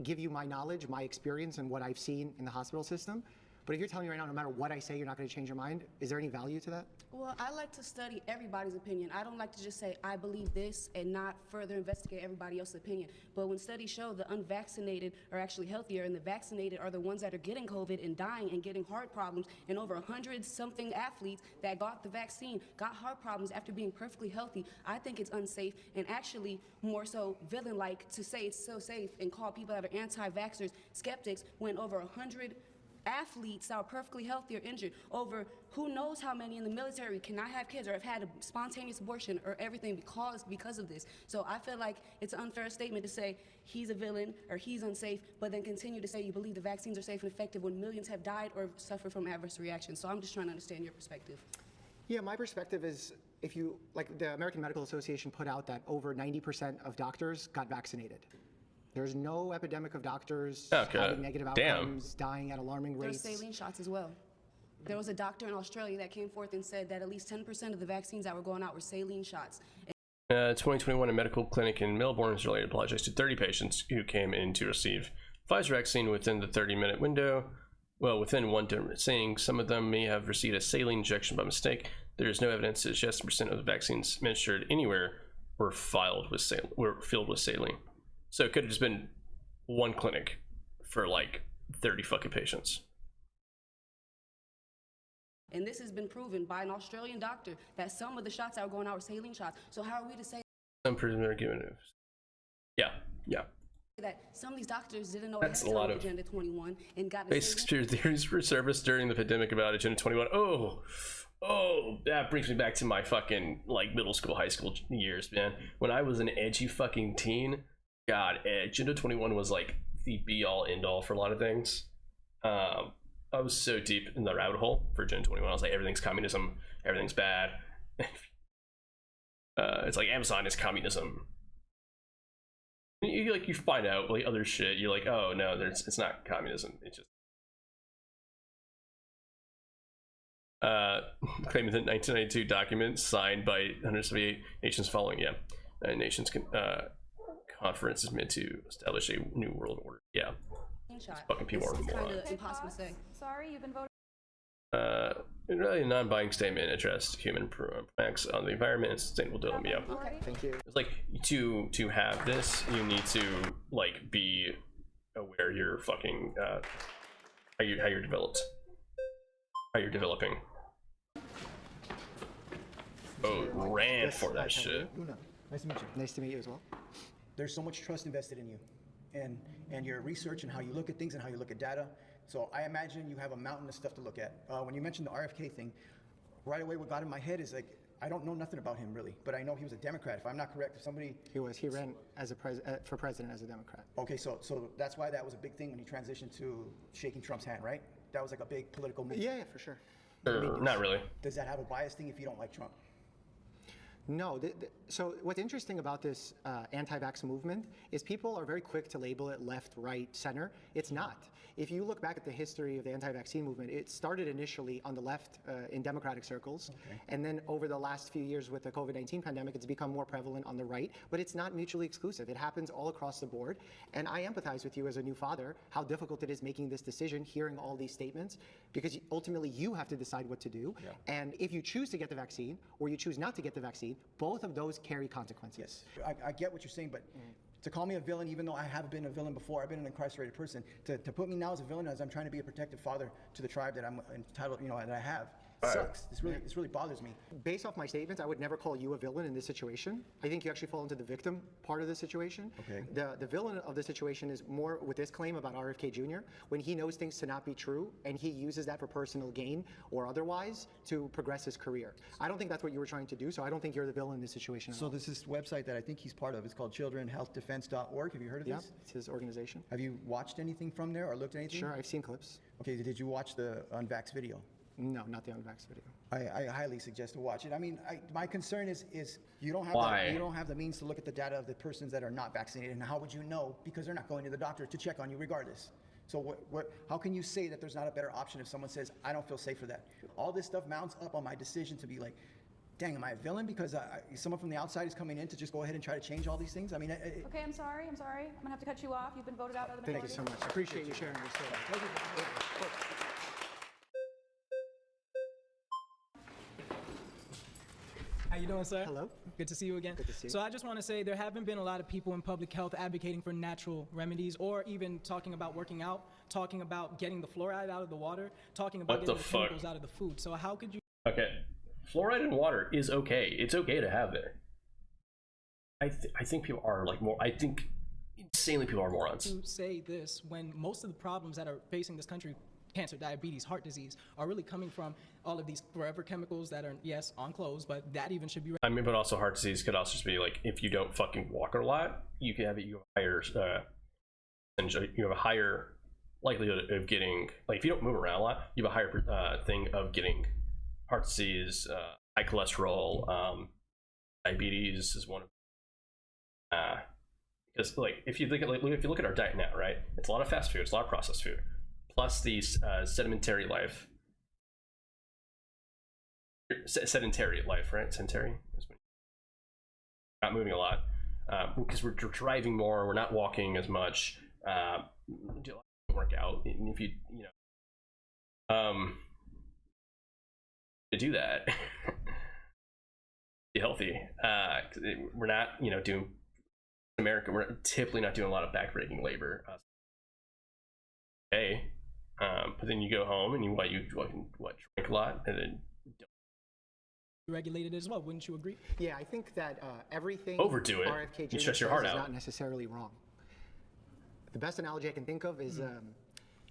Give you my knowledge, my experience, and what I've seen in the hospital system. But if you're telling me right now, no matter what I say, you're not going to change your mind, is there any value to that? Well, I like to study everybody's opinion. I don't like to just say, I believe this, and not further investigate everybody else's opinion. But when studies show the unvaccinated are actually healthier, and the vaccinated are the ones that are getting COVID and dying and getting heart problems, and over 100-something athletes that got the vaccine got heart problems after being perfectly healthy, I think it's unsafe, and actually more so villain-like to say it's so safe and call people that are anti-vaxxers skeptics when over 100 athletes that are perfectly healthy are injured. Over who knows how many in the military cannot have kids or have had a spontaneous abortion or everything because of this. So I feel like it's an unfair statement to say he's a villain or he's unsafe, but then continue to say you believe the vaccines are safe and effective when millions have died or suffered from adverse reactions. So I'm just trying to understand your perspective. Yeah, my perspective is if you, like the American Medical Association put out that over 90% of doctors got vaccinated. There's no epidemic of doctors having negative outcomes, dying at alarming rates. There's saline shots as well. There was a doctor in Australia that came forth and said that at least 10% of the vaccines that were going out were saline shots. 2021, a medical clinic in Melbourne, Australia apologized to 30 patients who came in to receive Pfizer vaccine within the 30-minute window. Well, within one term, saying some of them may have received a saline injection by mistake. There is no evidence to suggest percent of the vaccines administered anywhere were filled with saline. So it could have just been one clinic for like 30 fucking patients. And this has been proven by an Australian doctor that some of the shots that were going out were saline shots. So how are we to say Some prisoners are given it. Yeah. that some of these doctors didn't know That's ahead a lot of of Agenda 21 and got a Basic saline? conspiracy theories for service during the pandemic about Agenda 21. Oh, that brings me back to my fucking like middle school, high school years, man. When I was an edgy fucking teen, God, Agenda 21 was like the be-all, end-all for a lot of things. I was so deep in the rabbit hole for Agenda 21. I was like, everything's communism, everything's bad. It's like Amazon is communism. You find out like other shit. You're like, oh no, it's not communism. It's just claiming the 1992 document signed by 178 nations following. Yeah, nations conference is meant to establish a new world order. Yeah, fucking people are It's kind morons. of impossible to say. Sorry, you've been voted. Really a non-binding statement addressed human impacts on the environment and sustainable development. Yeah. Okay. Thank you. It's like to have this, you need to like be aware you're fucking how you're developed, how you're developing. Oh, ran for that shit. Nice to meet you. Nice to meet you as well. There's so much trust invested in you and your research and how you look at things and how you look at data. So I imagine you have a mountain of stuff to look at. When you mentioned the RFK thing, right away what got in my head is like, I don't know nothing about him really, but I know he was a Democrat. If I'm not correct, if somebody... He ran as for president as a Democrat. Okay, so that's why that was a big thing when he transitioned to shaking Trump's hand, right? That was like a big political move. Yeah, for sure. Not really. Does that have a bias thing if you don't like Trump? No. So what's interesting about this anti-vax movement is people are very quick to label it left, right, center. It's not. If you look back at the history of the anti-vaccine movement, it started initially on the left in Democratic circles, and then over the last few years with the COVID-19 pandemic, it's become more prevalent on the right, but it's not mutually exclusive. It happens all across the board, and I empathize with you as a new father, how difficult it is making this decision, hearing all these statements, because ultimately you have to decide what to do, and if you choose to get the vaccine, or you choose not to get the vaccine, both of those carry consequences. Yes, I get what you're saying, but to call me a villain, even though I have been a villain before, I've been an incarcerated person, to put me now as a villain as I'm trying to be a protective father to the tribe that I'm entitled, that I have, sucks. This really bothers me. Based off my statements, I would never call you a villain in this situation. I think you actually fall into the victim part of the situation. Okay. The villain of the situation is more with this claim about RFK Jr., when he knows things to not be true, and he uses that for personal gain or otherwise to progress his career. I don't think that's what you were trying to do, so I don't think you're the villain in this situation at all. So there's this website that I think he's part of. It's called childrenhealthdefense.org. Have you heard of this? It's his organization. Have you watched anything from there or looked at anything? Sure, I've seen clips. Okay, did you watch the Unvaxxed video? No, not the Unvaxxed video. I highly suggest to watch it. I mean, my concern is you don't have Why? you don't have the means to look at the data of the persons that are not vaccinated, and how would you know? Because they're not going to the doctor to check on you regardless. So how can you say that there's not a better option if someone says, I don't feel safe for that? All this stuff mounts up on my decision to be like, dang, am I a villain because someone from the outside is coming in to just go ahead and try to change all these things? I mean, Okay, I'm sorry. I'm gonna have to cut you off. You've been voted out by the majority. Thank you so much. I appreciate you sharing your story. How you doing, sir? Hello. Good to see you again. Good to see you. So I just want to say there haven't been a lot of people in public health advocating for natural remedies, or even talking about working out, talking about getting the fluoride out of the water, talking about What the getting the fuck? chemicals out of the food. So how could you Okay, fluoride in water is okay. It's okay to have there. I think people are like more. I think insanely people are morons. say this when most of the problems that are facing this country, cancer, diabetes, heart disease, are really coming from all of these forever chemicals that are, yes, on clothes, but that even should be... I mean, but also heart disease could also just be like if you don't fucking walk a lot, you can have you have a higher likelihood of getting, like if you don't move around a lot, you have a higher thing of getting heart disease, high cholesterol, diabetes is one of because like if you look at our diet now, right? It's a lot of fast food, it's a lot of processed food, plus these sedentary life, right? Sedentary, not moving a lot, because we're driving more, we're not walking as much, work out, and if you to do that, be healthy. We're not, doing in America. We're typically not doing a lot of backbreaking labor. But then you go home and you drink a lot and then regulated as well, wouldn't you agree? Yeah, I think that everything overdo it. RFK Jr. You stress your says heart is out. not necessarily wrong. The best analogy I can think of is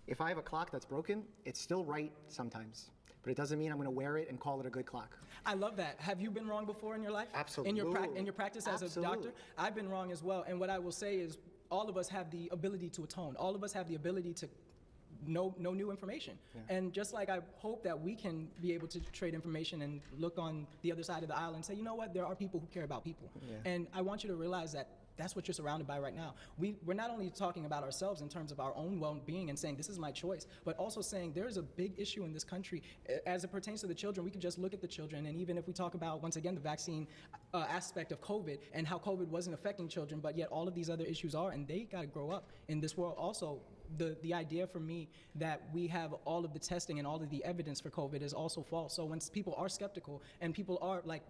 if I have a clock that's broken, it's still right sometimes, but it doesn't mean I'm going to wear it and call it a good clock. I love that. Have you been wrong before in your life? Absolutely. In your practice as a doctor? I've been wrong as well. And what I will say is all of us have the ability to atone. All of us have the ability to know new information. Yeah. And just like I hope that we can be able to trade information and look on the other side of the aisle and say, you know what, there are people who care about people. Yeah. And I want you to realize that That's what you're surrounded by right now. We're not only talking about ourselves in terms of our own well-being and saying this is my choice, but also saying there's a big issue in this country as it pertains to the children. We can just look at the children, and even if we talk about, once again, the vaccine aspect of COVID and how COVID wasn't affecting children, but yet all of these other issues are, and they got to grow up in this world also. The idea for me that we have all of the testing and all of the evidence for COVID is also false. So when people are skeptical and people are like,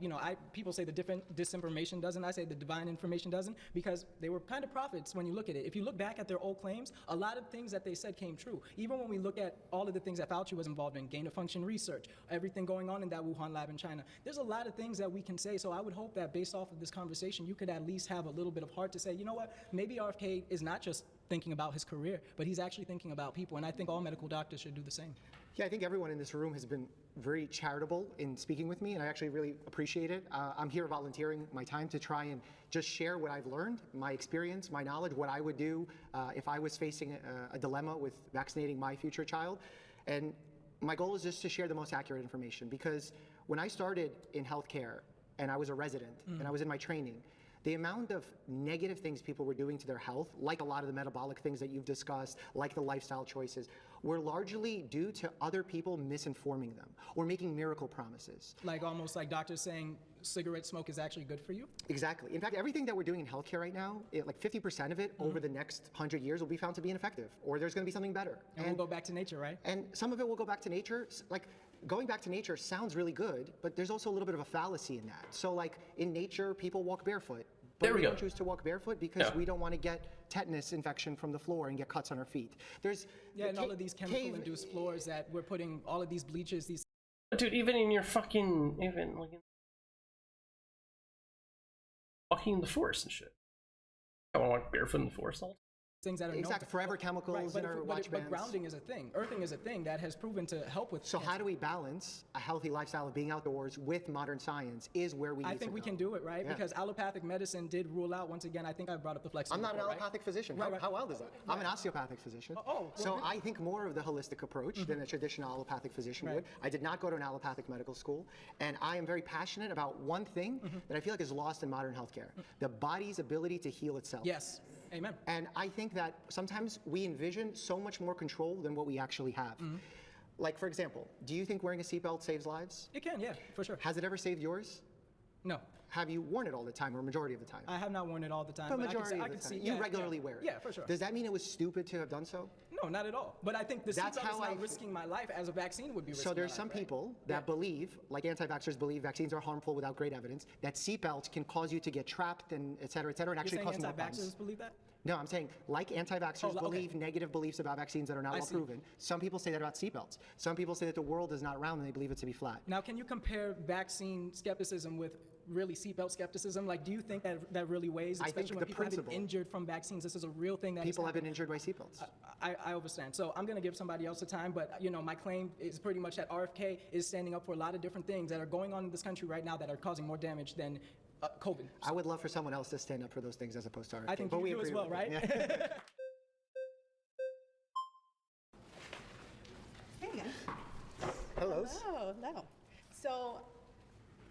people say the disinformation doesn't, I say the divine information doesn't, because they were kind of prophets when you look at it. If you look back at their old claims, a lot of things that they said came true. Even when we look at all of the things that Fauci was involved in, gain-of-function research, everything going on in that Wuhan lab in China, there's a lot of things that we can say. So I would hope that based off of this conversation, you could at least have a little bit of heart to say, you know what, maybe RFK is not just thinking about his career, but he's actually thinking about people, and I think all medical doctors should do the same. Yeah, I think everyone in this room has been very charitable in speaking with me, and I actually really appreciate it. I'm here volunteering my time to try and just share what I've learned, my experience, my knowledge, what I would do if I was facing a dilemma with vaccinating my future child. And my goal is just to share the most accurate information, because when I started in healthcare and I was a resident and I was in my training, the amount of negative things people were doing to their health, like a lot of the metabolic things that you've discussed, like the lifestyle choices, were largely due to other people misinforming them or making miracle promises. Like almost like doctors saying cigarette smoke is actually good for you? Exactly. In fact, everything that we're doing in healthcare right now, like 50% of it over the next 100 years will be found to be ineffective, or there's going to be something better. And we'll go back to nature, right? And some of it will go back to nature. Like, going back to nature sounds really good, but there's also a little bit of a fallacy in that. So like in nature, people walk barefoot. But we don't choose to walk barefoot because we don't want to get tetanus infection from the floor and get cuts on our feet. There's and all of these chemical-induced floors that we're putting all of these bleaches, these. Dude, even in your fucking walking in the forest and shit. I want to walk barefoot in the forest all the time. Things that are exactly forever chemicals in our watch bands. But grounding is a thing. Earthing is a thing that has proven to help with. So how do we balance a healthy lifestyle of being outdoors with modern science? Is where we. I think we can do it, right? Because allopathic medicine did rule out. Once again, I think I brought up the flexible. I'm not an allopathic physician. How wild is that? I'm an osteopathic physician. So I think more of the holistic approach than a traditional allopathic physician would. I did not go to an allopathic medical school, and I am very passionate about one thing that I feel like is lost in modern healthcare: the body's ability to heal itself. Yes. Amen. And I think that sometimes we envision so much more control than what we actually have. Like, for example, do you think wearing a seatbelt saves lives? It can, yeah, for sure. Has it ever saved yours? No. Have you worn it all the time or majority of the time? I have not worn it all the time. But majority of the time. You regularly wear it? Yeah, for sure. Does that mean it was stupid to have done so? No, not at all. But I think the seatbelt is not risking my life as a vaccine would be risking So there's my some life, people that believe, like anti-vaxxers believe vaccines are harmful without great evidence, that seatbelts can cause you to get trapped and et cetera, and actually cause more problems. Anti-vaxxers believe that? No, I'm saying like anti-vaxxers believe negative beliefs about vaccines that are not well proven. Some people say that about seatbelts. Some people say that the world is not round and they believe it to be flat. Now, can you compare vaccine skepticism with really seatbelt skepticism? Like, do you think that really weighs, especially when people have been injured from vaccines? This is a real thing that people have been injured by seatbelts. I understand. So I'm going to give somebody else the time, but my claim is pretty much that RFK is standing up for a lot of different things that are going on in this country right now that are causing more damage than COVID. I would love for someone else to stand up for those things as opposed to RFK. I think you do as well, right? Yeah. Hey again. Hello. Hello. So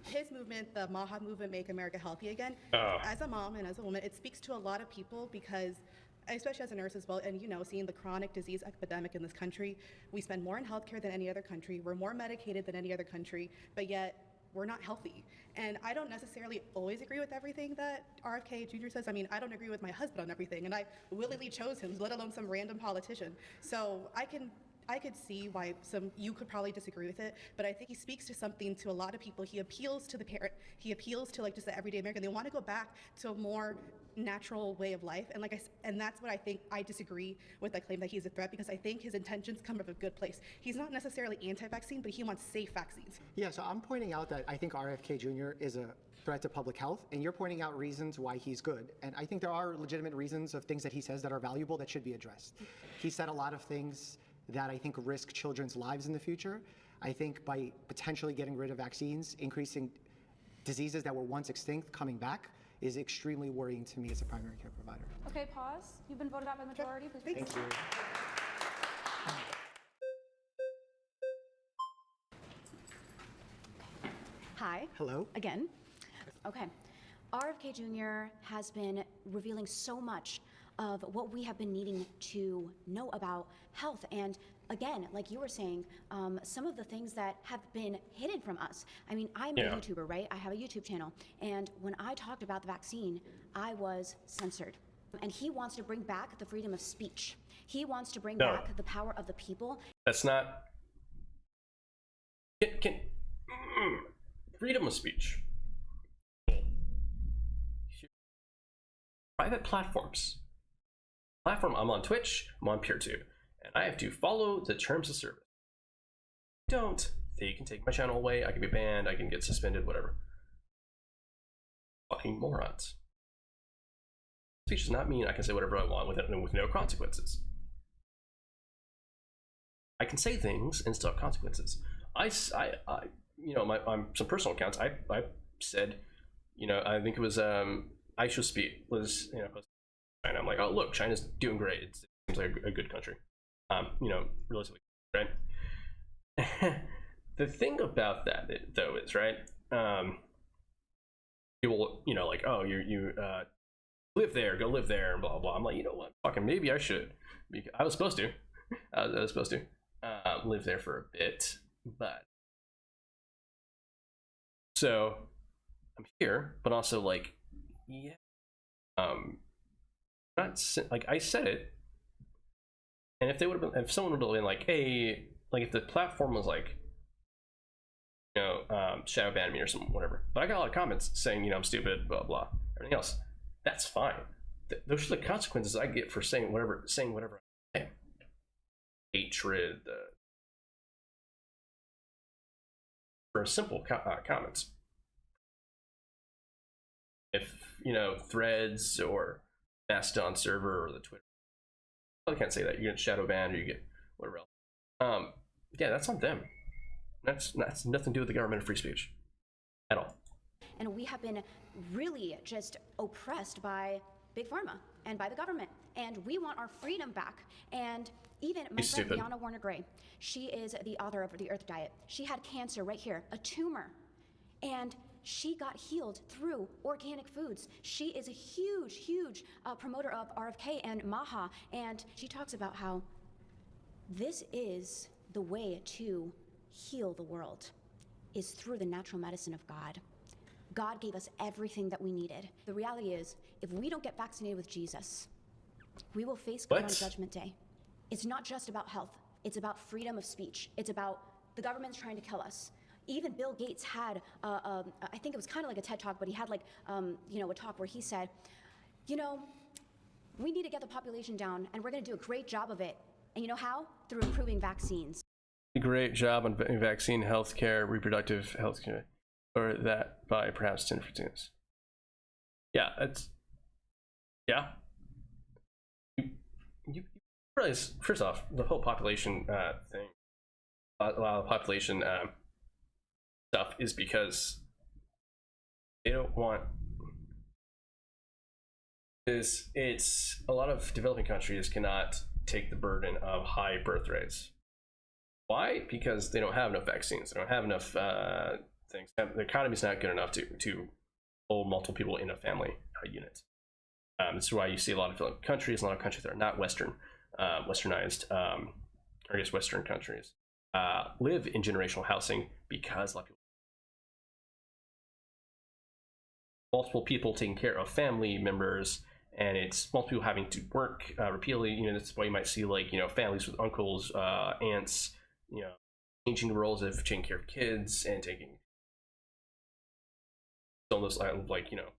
his movement, the MAHA movement, Make America Healthy Again, as a mom and as a woman, it speaks to a lot of people because, especially as a nurse as well, and seeing the chronic disease epidemic in this country, we spend more in healthcare than any other country. We're more medicated than any other country, but yet we're not healthy. And I don't necessarily always agree with everything that RFK Jr. says. I mean, I don't agree with my husband on everything, and I willingly chose him, let alone some random politician. So I could see why you could probably disagree with it, but I think he speaks to something to a lot of people. He appeals to the parent. He appeals to just the everyday American. They want to go back to a more natural way of life, and that's what I think. I disagree with that claim that he's a threat because I think his intentions come from a good place. He's not necessarily anti-vaccine, but he wants safe vaccines. Yeah, so I'm pointing out that I think RFK Jr. is a threat to public health, and you're pointing out reasons why he's good. And I think there are legitimate reasons of things that he says that are valuable that should be addressed. He said a lot of things that I think risk children's lives in the future. I think by potentially getting rid of vaccines, increasing diseases that were once extinct coming back is extremely worrying to me as a primary care provider. Okay, pause. You've been voted out by majority. Please. Thank you. Hi. Hello. Again. Okay. RFK Jr. has been revealing so much of what we have been needing to know about health. And again, like you were saying, some of the things that have been hidden from us. I mean, I'm a YouTuber, right? I have a YouTube channel. And when I talked about the vaccine, I was censored. And he wants to bring back the freedom of speech. He wants to bring back the power of the people. That's not... Freedom of speech. Private platforms. I'm on Twitch, I'm on PeerTube, and I have to follow the terms of service. If I don't, they can take my channel away, I can be banned, I can get suspended, whatever. Fucking morons. Speech does not mean I can say whatever I want with no consequences. I can say things and still have consequences. You know, on some personal accounts, I said, you know, I think it was Aisha Speed was, you know, and I'm like, oh look, China's doing great. It seems like a good country. You know, relatively, right? The thing about that though is, right? People, you know, like, oh, you live there, go live there, and blah blah. I'm like, you know what? Fucking maybe I should. Because I was supposed to. I was supposed to live there for a bit, but so I'm here, but also like, yeah, not like I said it, and if they would have been, if someone would have been like, hey, like if the platform was like, you know, shadow ban me or something, whatever. But I got a lot of comments saying, you know, I'm stupid, blah blah, everything else. That's fine. Those are the consequences I get for saying whatever I say. Hatred, for simple comments. If, you know, Threads or Mastodon server or the Twitter, I can't say that. You get shadow banned or you get whatever else. Yeah, that's on them. That's nothing to do with the government of free speech at all. And we have been really just oppressed by Big Pharma and by the government. And we want our freedom back. And even my friend Liana Warner Gray, she is the author of The Earth Diet. She had cancer right here, a tumor. And she got healed through organic foods. She is a huge promoter of RFK and MAHA. And she talks about how this is the way to heal the world, is through the natural medicine of God. God gave us everything that we needed. The reality is, if we don't get vaccinated with Jesus, we will face God on Judgment Day. It's not just about health. It's about freedom of speech. It's about the government's trying to kill us. Even Bill Gates had, I think it was kind of like a TED Talk, but he had like, you know, a talk where he said, you know, we need to get the population down, and we're going to do a great job of it. And you know how? Through improving vaccines. Great job on vaccine, healthcare, reproductive healthcare, or that by perhaps 10 percent. Yeah, it's You realize, first off, the whole population thing, a lot of population stuff is because they don't want. It's a lot of developing countries cannot take the burden of high birth rates. Why? Because they don't have enough vaccines. They don't have enough things. The economy's not good enough to hold multiple people in a family unit. This is why you see a lot of developing countries, a lot of countries that are not westernized, or I guess Western countries, live in generational housing because a lot of people, multiple people taking care of family members, and it's multiple people having to work repeatedly. You know, that's why you might see, like, you know, families with uncles, aunts, you know, changing the roles of taking care of kids and taking almost like, you know,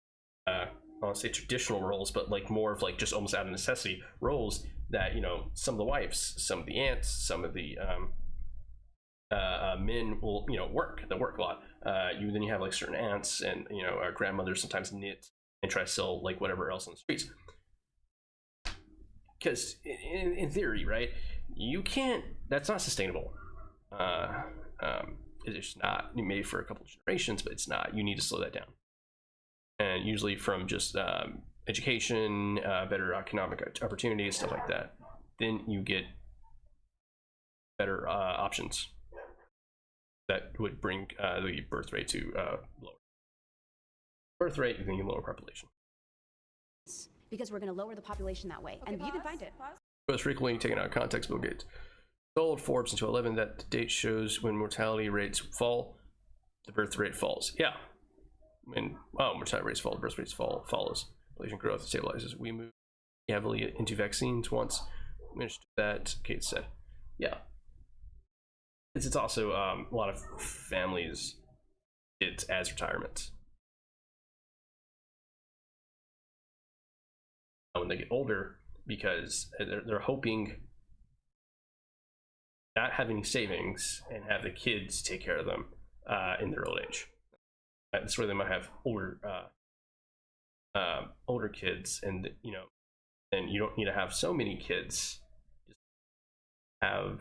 I don't want to say traditional roles, but like more of like just almost out of necessity roles that, you know, some of the wives, some of the aunts, some of the men will, you know, work a lot. Then you have like certain aunts and, you know, our grandmothers sometimes knit and try to sell like whatever else on the streets. Because in theory, right, you can't, that's not sustainable. It's just not. Maybe for a couple of generations, but it's not. You need to slow that down. And usually from just education, better economic opportunities, stuff like that, then you get better options that would bring the birth rate to lower. Birth rate, then you lower population. because we're going to lower the population that way. And you can find it. Most frequently taken out of context, Bill Gates told Forbes in 2011 that the date shows when mortality rates fall, the birth rate falls. Yeah. When mortality rates fall, the birth rates follows. Population growth stabilizes. We move heavily into vaccines once we understood that, Gates said. Yeah. It's also a lot of families, it's as retirement. When they get older, because they're hoping not have any savings and have the kids take care of them in their old age. That's where they might have older kids, and and you don't need to have so many kids. Just have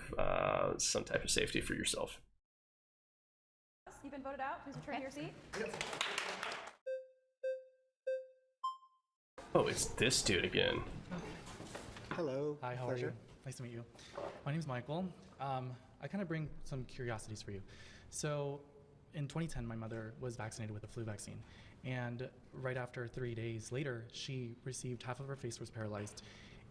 some type of safety for yourself. You've been voted out. Please return to your seat. Oh, it's this dude again. Hello. Hi, how are you? Nice to meet you. My name's Michael. I kind of bring some curiosities for you. So, in 2010, my mother was vaccinated with the flu vaccine. And right after 3 days later, she received half of her face was paralyzed.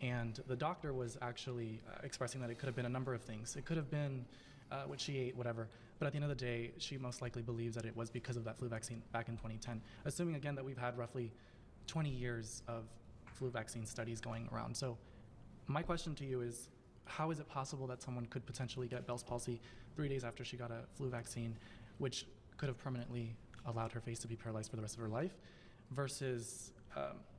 And the doctor was actually expressing that it could have been a number of things. It could have been what she ate, whatever. But at the end of the day, she most likely believes that it was because of that flu vaccine back in 2010. Assuming, again, that we've had roughly 20 years of flu vaccine studies going around. So my question to you is, how is it possible that someone could potentially get Bell's palsy 3 days after she got a flu vaccine, which could have permanently allowed her face to be paralyzed for the rest of her life, versus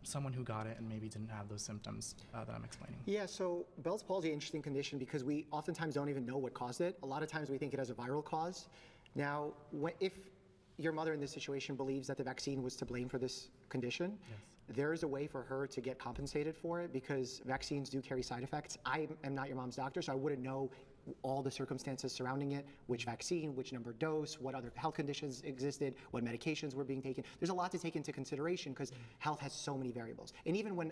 someone who got it and maybe didn't have those symptoms that I'm explaining? Yeah, so Bell's palsy is an interesting condition because we oftentimes don't even know what caused it. A lot of times we think it has a viral cause. Now, if your mother in this situation believes that the vaccine was to blame for this condition, there is a way for her to get compensated for it because vaccines do carry side effects. I am not your mom's doctor, so I wouldn't know all the circumstances surrounding it, which vaccine, which number dose, what other health conditions existed, what medications were being taken. There's a lot to take into consideration because health has so many variables. And even when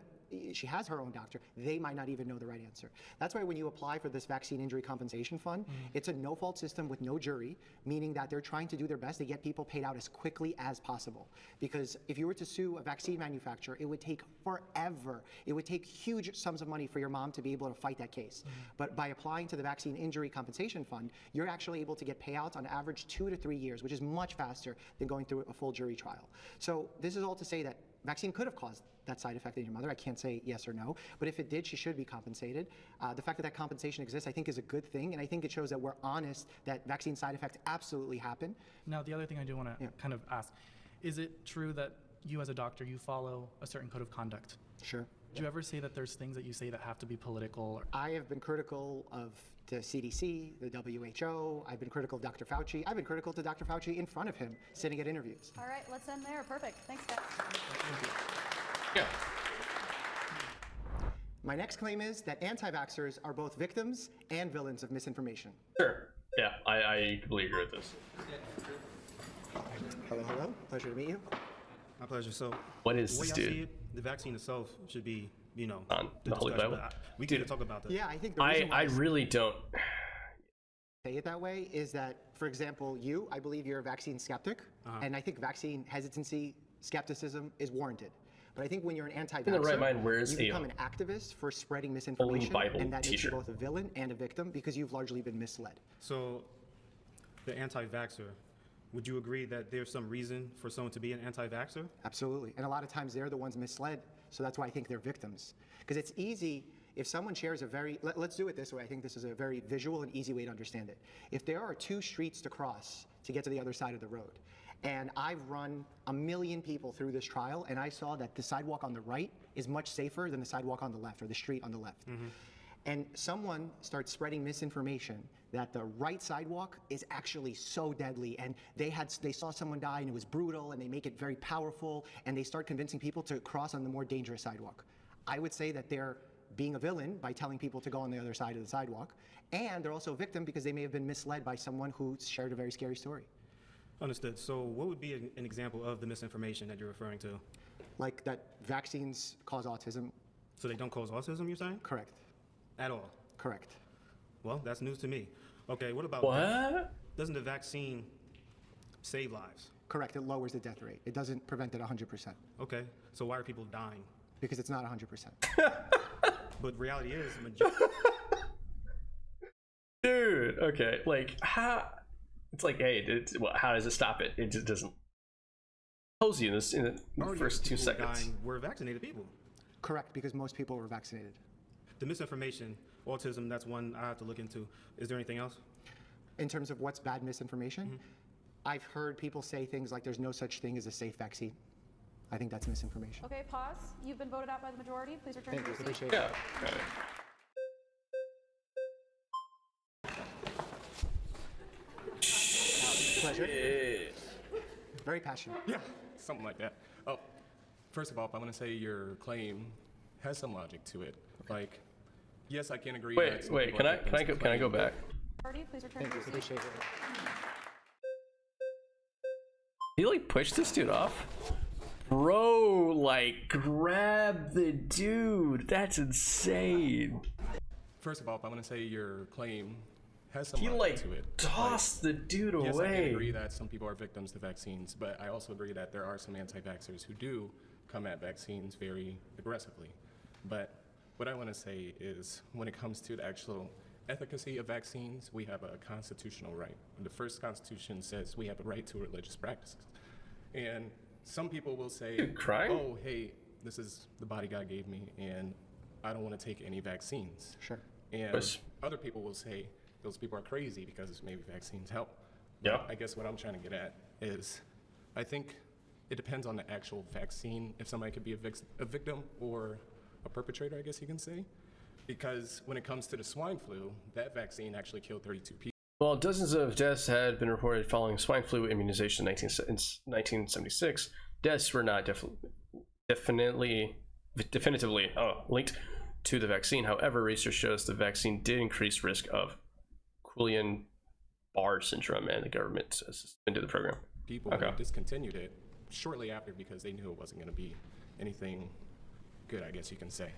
she has her own doctor, they might not even know the right answer. That's why when you apply for this vaccine injury compensation fund, it's a no-fault system with no jury, meaning that they're trying to do their best to get people paid out as quickly as possible. Because if you were to sue a vaccine manufacturer, it would take forever. It would take huge sums of money for your mom to be able to fight that case. But by applying to the vaccine injury compensation fund, you're actually able to get payouts on average 2 to 3 years, which is much faster than going through a full jury trial. So this is all to say that vaccine could have caused that side effect in your mother. I can't say yes or no, but if it did, she should be compensated. The fact that that compensation exists, I think, is a good thing, and I think it shows that we're honest that vaccine side effects absolutely happen. Now, the other thing I do want to kind of ask, is it true that you as a doctor, you follow a certain code of conduct? Sure. Do you ever say that there's things that you say that have to be political? I have been critical of the CDC, the WHO. I've been critical of Dr. Fauci. I've been critical to Dr. Fauci in front of him, sitting at interviews. All right, let's end there. Perfect. Thanks, guys. Yeah. My next claim is that anti-vaxxers are both victims and villains of misinformation. Sure. Yeah, I completely agree with this. Hello. Pleasure to meet you. My pleasure. So, What is the way this I dude? see it, the vaccine itself should be, On the Holy discussion, Bible? but we can talk about that. Yeah, I think the reason why I really don't. say it that way is that, for example, I believe you're a vaccine skeptic, and I think vaccine hesitancy, skepticism is warranted. But I think when you're an anti-vaxxer, In the right mind, where's you a become an activist for spreading misinformation, Bible and that makes you t-shirt? both a villain and a victim because you've largely been misled. So, the anti-vaxxer, would you agree that there's some reason for someone to be an anti-vaxxer? Absolutely. And a lot of times they're the ones misled, so that's why I think they're victims. Because it's easy, if someone shares a let's do it this way, I think this is a very visual and easy way to understand it. If there are 2 streets to cross to get to the other side of the road, and I've run 1 million people through this trial, and I saw that the sidewalk on the right is much safer than the sidewalk on the left, or the street on the left. And someone starts spreading misinformation that the right sidewalk is actually so deadly, and they saw someone die and it was brutal, and they make it very powerful, and they start convincing people to cross on the more dangerous sidewalk. I would say that they're being a villain by telling people to go on the other side of the sidewalk, and they're also a victim because they may have been misled by someone who shared a very scary story. Understood. So what would be an example of the misinformation that you're referring to? Like that vaccines cause autism. So they don't cause autism, you're saying? Correct. At all? Correct. Well, that's news to me. Okay, what about What? Doesn't the vaccine save lives? Correct. It lowers the death rate. It doesn't prevent it 100%. Okay, so why are people dying? because it's not 100%. But reality is, Dude, okay, like how? It's like, hey, how does it stop it? It just doesn't. Tells you in the first 2 seconds. Were vaccinated people. Correct, because most people were vaccinated. The misinformation, autism, that's one I have to look into. Is there anything else? In terms of what's bad misinformation, I've heard people say things like there's no such thing as a safe vaccine. I think that's misinformation. Okay, pause. You've been voted out by the majority. Please return Thank to you. your seat. Appreciate it. Yeah. Pleasure. Very passionate. Yeah, something like that. Oh, first of all, I want to say your claim has some logic to it. Like, yes, I can agree. Wait, can I go back? Majority, please return Thank to you. your seat. Appreciate it. He like pushed this dude off? Bro, like grab the dude. That's insane. First of all, I want to say your claim has some He logic like to it. tossed the dude Yes, I can away. agree that some people are victims to vaccines, but I also agree that there are some anti-vaxxers who do come at vaccines very aggressively. But what I want to say is, when it comes to the actual efficacy of vaccines, we have a constitutional right. The first Constitution says we have a right to religious practices. And some people will say, oh, hey, this is the body God gave me, and I don't want to take any vaccines. Sure. And Yes. other people will say, those people are crazy because maybe vaccines help. Yeah. I guess what I'm trying to get at is, I think it depends on the actual vaccine, if somebody could be a victim or a perpetrator, I guess you can say. Because when it comes to the swine flu, that vaccine actually killed 32 people. Well, dozens of deaths had been reported following swine flu immunization in 1976. Deaths were not definitively linked to the vaccine. However, research shows the vaccine did increase risk of Guillain-Barré syndrome, and the government suspended the program. People discontinued it shortly after because they knew it wasn't going to be anything good, I guess you can say.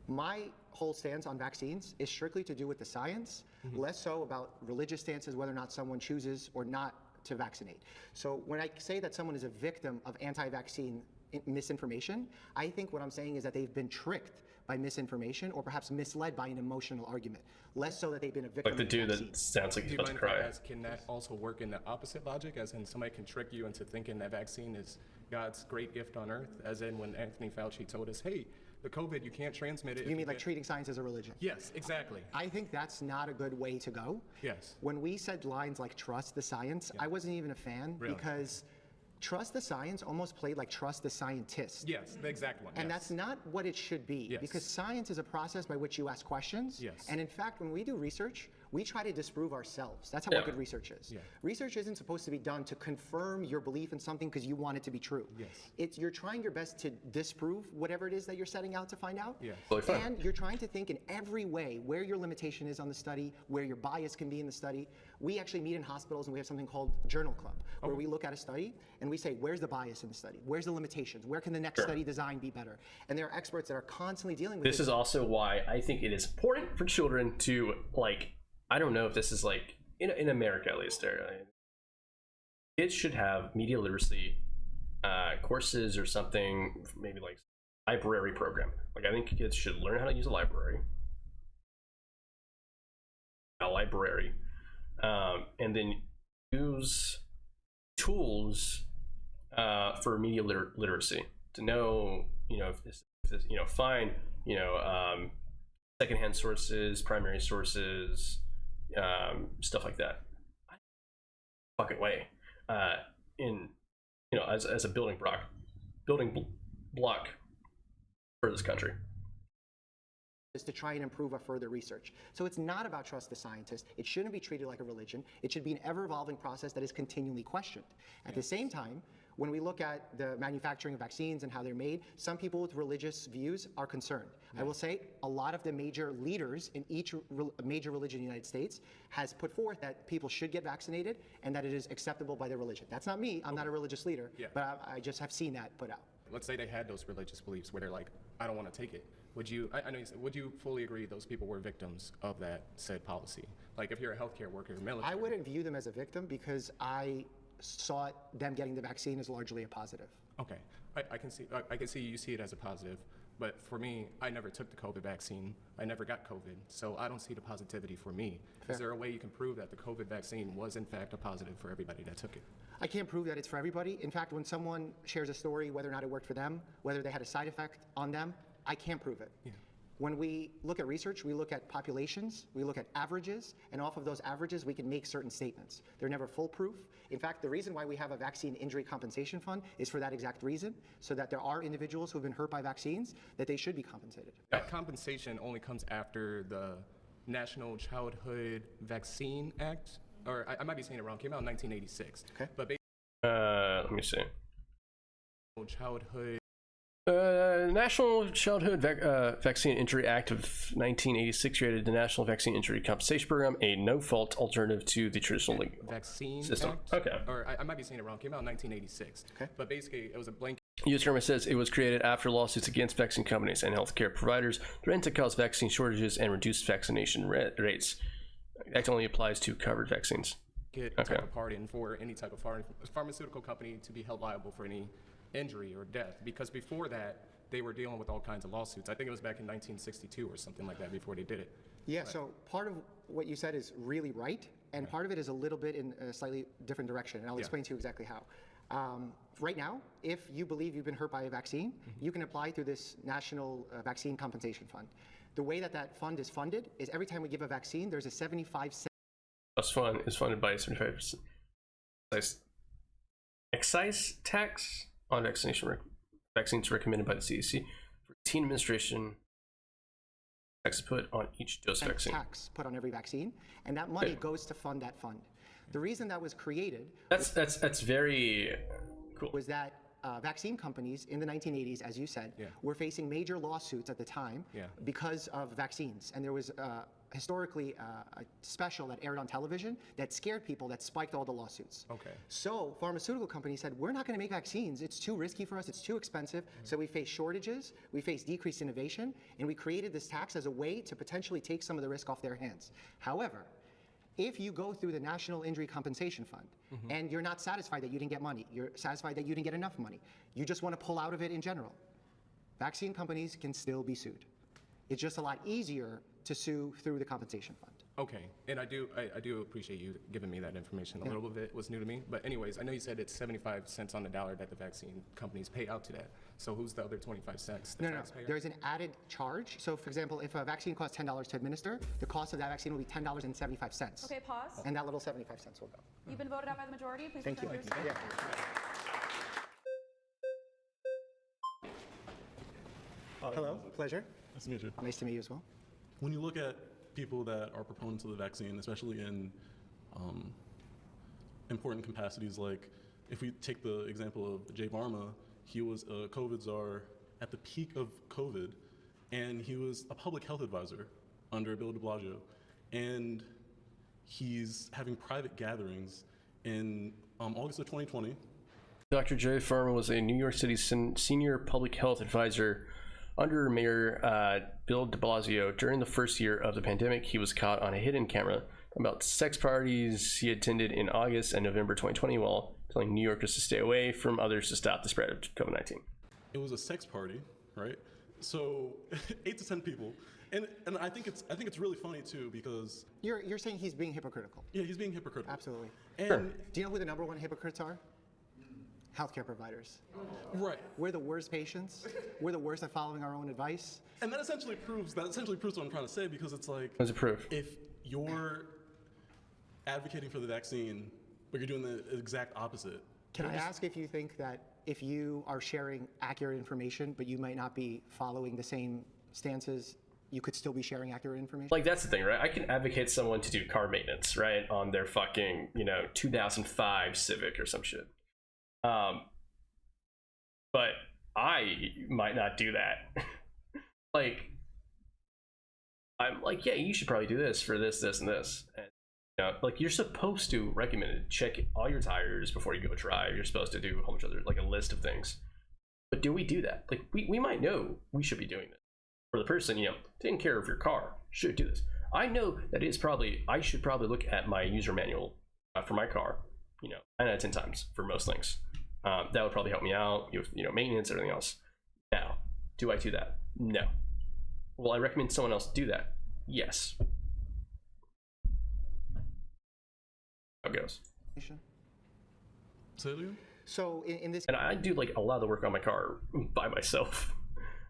My whole stance on vaccines is strictly to do with the science, less so about religious stances, whether or not someone chooses or not to vaccinate. So when I say that someone is a victim of anti-vaccine misinformation, I think what I'm saying is that they've been tricked by misinformation or perhaps misled by an emotional argument, less so that they've been a victim Like the of dude vaccine. that sounds like he's Do you about to mind if I cry. ask, can that also work in the opposite logic, as in somebody can trick you into thinking that vaccine is God's great gift on earth, as in when Anthony Fauci told us, hey, the COVID, you can't transmit it. You mean like treating science as a religion? Yes, exactly. I think that's not a good way to go. Yes. When we said lines like trust the science, I wasn't even a fan Really? because trust the science almost played like trust the scientist. Yes, the exact one. And yes. that's not what it should be, Yes. because science is a process by which you ask questions. Yes. And in fact, when we do research, we try to disprove ourselves. That's how Yeah. what good research is. Yeah. Research isn't supposed to be done to confirm your belief in something because you want it to be true. Yes. You're trying your best to disprove whatever it is that you're setting out to find out. Yeah. Totally fine. And you're trying to think in every way where your limitation is on the study, where your bias can be in the study. We actually meet in hospitals and we have something called Journal Club, where we look at a study and we say, where's the bias in the study? Where's the limitations? Where can the next Sure. study design be better? And there are experts that are constantly dealing with This is also why I think it is important for children to, like, I don't know if this is like in America at least, kids should have media literacy courses or something, maybe like library program. Like I think kids should learn how to use a library, and then use tools for media literacy to know, if this find, secondhand sources, primary sources, stuff like that. Fucking way, as a building block for this country. is to try and improve our further research. So it's not about trust the scientist. It shouldn't be treated like a religion. It should be an ever-evolving process that is continually questioned. At the same time, when we look at the manufacturing of vaccines and how they're made, some people with religious views are concerned. I will say a lot of the major leaders in each major religion in the United States has put forth that people should get vaccinated and that it is acceptable by their religion. That's not me. I'm not a religious leader, but I just have seen that put out. Let's say they had those religious beliefs where they're like, I don't want to take it. Would you, I know you said, would you fully agree those people were victims of that said policy? Like if you're a healthcare worker, military. I wouldn't view them as a victim because I saw them getting the vaccine as largely a positive. Okay, I can see you see it as a positive, But for me, I never took the COVID vaccine. I never got COVID, so I don't see the positivity for me. Fair. Is there a way you can prove that the COVID vaccine was in fact a positive for everybody that took it? I can't prove that it's for everybody. In fact, when someone shares a story, whether or not it worked for them, whether they had a side effect on them, I can't prove it. Yeah. When we look at research, we look at populations, we look at averages, and off of those averages, we can make certain statements. They're never foolproof. In fact, the reason why we have a vaccine injury compensation fund is for that exact reason, so that there are individuals who have been hurt by vaccines, that they should be compensated. That compensation only comes after the National Childhood Vaccine Act, or I might be saying it wrong, came out in 1986. Okay. But Let me see. Childhood National Childhood Vaccine Injury Act of 1986 created the National Vaccine Injury Compensation Program, a no-fault alternative to the traditional legal Vaccine system. Act, Okay. or I might be saying it wrong, came out in 1986. Okay. But basically, it was a blanket. U.S. government says it was created after lawsuits against vaccine companies and healthcare providers threatened to cause vaccine shortages and reduce vaccination rates. That only applies to covered vaccines. Type of pardon for any type of pharmaceutical company to be held liable for any injury or death, because before that they were dealing with all kinds of lawsuits. I think it was back in 1962 or something like that before they did it. Yeah, Right. so part of what you said is really right, and part of it is a little bit in a slightly different direction, and I'll explain to you exactly how. Right now, if you believe you've been hurt by a vaccine, you can apply through this National Vaccine Compensation Fund. The way that that fund is funded is every time we give a vaccine, there's a 75-cent. Plus fund is funded by 75% excise tax on vaccines recommended by the CDC for routine administration. Tax put on each dose vaccine. Tax put on every vaccine, and that money goes to fund that fund. The reason that was created that's very cool. Was that vaccine companies in the 1980s, as you said, were facing major lawsuits at the time because of vaccines, and there was historically a special that aired on television that scared people, that spiked all the lawsuits. Okay. So pharmaceutical companies said, we're not going to make vaccines. It's too risky for us. It's too expensive. So we face shortages. We face decreased innovation. And we created this tax as a way to potentially take some of the risk off their hands. However, if you go through the National Injury Compensation Fund and you're not satisfied that you didn't get money, you're satisfied that you didn't get enough money, you just want to pull out of it in general, vaccine companies can still be sued. It's just a lot easier to sue through the compensation fund. Okay, and I do appreciate you giving me that information. A little bit of it was new to me, but anyways, I know you said it's 75 cents on the dollar that the vaccine companies pay out to that. So who's the other 25 cents? The No. There's an added charge. So for example, if a vaccine costs $10 to administer, the cost of that vaccine will be $10.75. Okay, pause. And that little 75 cents will go. You've been voted out by the majority. Please Thank you. return to your seat. Hello, pleasure. Nice to meet you. Nice to meet you as well. When you look at people that are proponents of the vaccine, especially in important capacities, like if we take the example of Jay Varma, he was a COVID czar at the peak of COVID, and he was a public health advisor under Bill de Blasio, and he's having private gatherings in August of 2020. Dr. Jay Varma was a New York City senior public health advisor under Mayor Bill de Blasio. During the first year of the pandemic, he was caught on a hidden camera about sex parties he attended in August and November 2020 while telling New Yorkers to stay away from others to stop the spread of COVID-19. It was a sex party, right? So 8 to 10 people. And I think it's really funny too, because You're saying he's being hypocritical. yeah, he's being hypocritical. Absolutely. And Do you know who the number one hypocrites are? Healthcare providers. Right. We're the worst patients. We're the worst at following our own advice. And that essentially proves what I'm trying to say, because it's like, What does it prove? if you're advocating for the vaccine, but you're doing the exact opposite. Can I ask if you think that if you are sharing accurate information, but you might not be following the same stances, you could still be sharing accurate information? Like, that's the thing, right? I can advocate someone to do car maintenance, right, on their fucking, 2005 Civic or some shit. But I might not do that. Like, I'm like, yeah, you should probably do this for this, this, and this. And, like, you're supposed to recommend it. Check all your tires before you go drive. You're supposed to do a whole bunch of other, like, a list of things. But do we do that? Like, we might know we should be doing this. For the person, taking care of your car, should do this. I know that I should probably look at my user manual for my car, 9 out of 10 times for most things. That would probably help me out, maintenance, everything else. Now, Do I do that? No. Will I recommend someone else do that? Yes. How it goes. So in this, and I do like a lot of the work on my car by myself.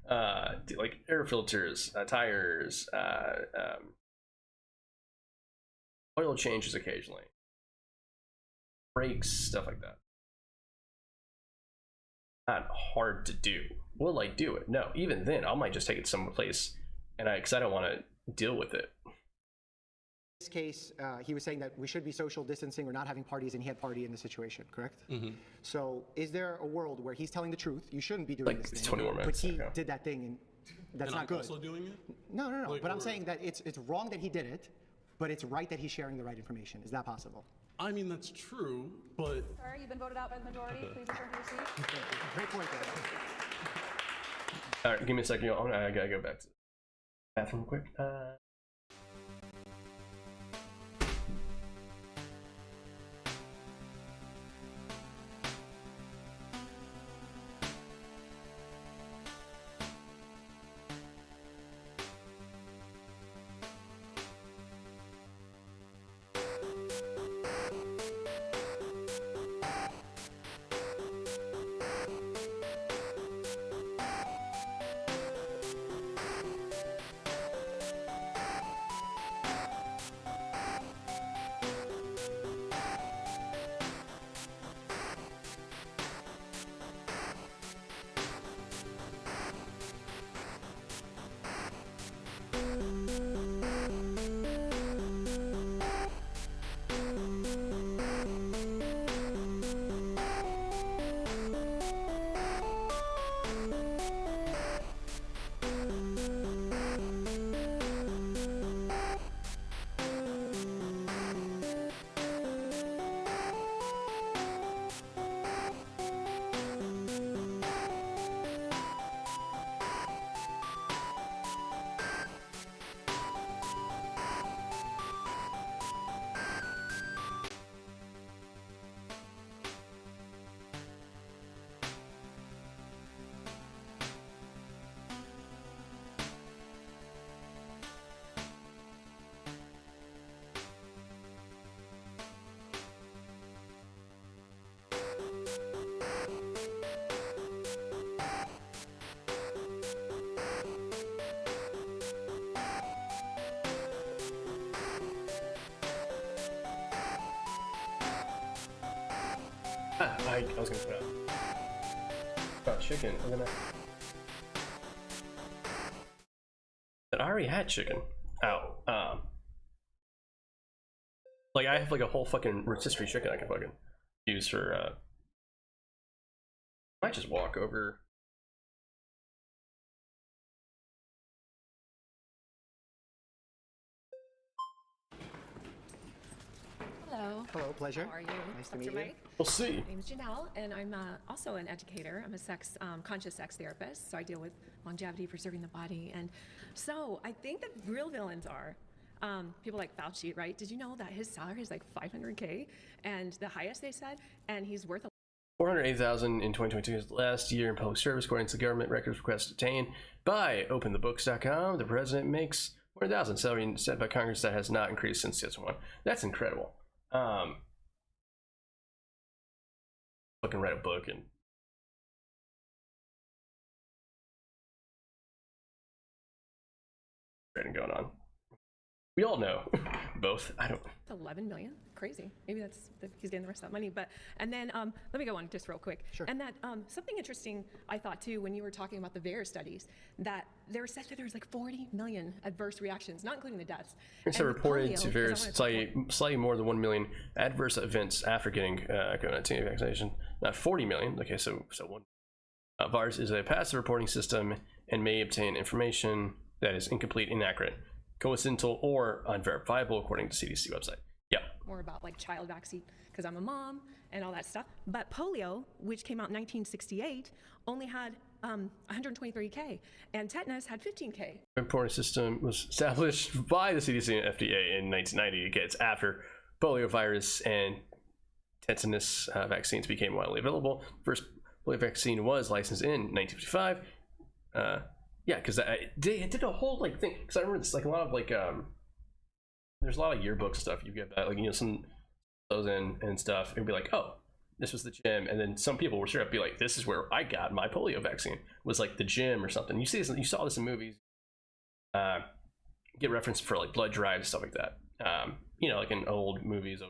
Do like air filters, tires, oil changes occasionally, brakes, stuff like that. Not hard to do. Will I do it? No. Even then, I might just take it someplace, and because I don't want to deal with it. this case, he was saying that we should be social distancing or not having parties, and he had party in the situation, correct? Mm-hmm. So is there a world where he's telling the truth? You shouldn't be doing Like, this it's thing, 21 minutes, but he okay. did that thing, and that's And not I'm good. also doing it? No, no, no. Like, but I'm or- saying that it's wrong that he did it, but it's right that he's sharing the right information. Is that possible? I mean, that's true, but Sir, you've been voted out by the majority. Please return to your seat. Great point, there. All right, give me a second. I gotta go back to the bathroom real quick. I was gonna put out about chicken. I'm gonna. But I already had chicken out. Like I have like a whole fucking rotisserie chicken I can fucking use for. I might just walk over. Hello. Hello, pleasure. How are you? Nice to Dr. meet you. Mike? We'll see. My name's Janelle, and I'm also an educator. I'm a conscious sex therapist, so I deal with longevity, preserving the body. And so I think the real villains are people like Fauci, right? Did you know that his salary is like $500K, and the highest they said, and he's worth 480,000 in 2022 is the last year in public service, according to the government records request obtained by OpenTheBooks.com. The president makes 400,000, salary set by Congress that has not increased since 2001. That's incredible. Fucking write a book and going on. We all know both. I don't. 11 million. Crazy. Maybe he's getting the rest of that money. But and then let me go on just real quick. Sure. And that something interesting I thought too when you were talking about the VAERS studies, that there said that there was like 40 million adverse reactions, not including the deaths. It's And reported polio, to 'cause I various wanna talk slightly more than 1 million adverse events after getting COVID-19 vaccination. Not 40 million. Okay, so one. VAERS is a passive reporting system and may obtain information that is incomplete, inaccurate, coincidental, or unverifiable, according to CDC website. Yeah. more about like child vaccine because I'm a mom and all that stuff. But polio, which came out in 1968, only had 123K, and tetanus had 15K. Reporting system was established by the CDC and FDA in 1990. It's after poliovirus and tetanus vaccines became widely available. First polio vaccine was licensed in 1955. Yeah, because they did a whole like thing. Because I remember this like a lot of like there's a lot of yearbook stuff you get that like some those in and stuff. It'd be like, oh, this was the gym, and then some people were straight up be like, this is where I got my polio vaccine. Was like the gym or something. You see this, you saw this in movies. Get referenced for like blood drives and stuff like that. Like in old movies.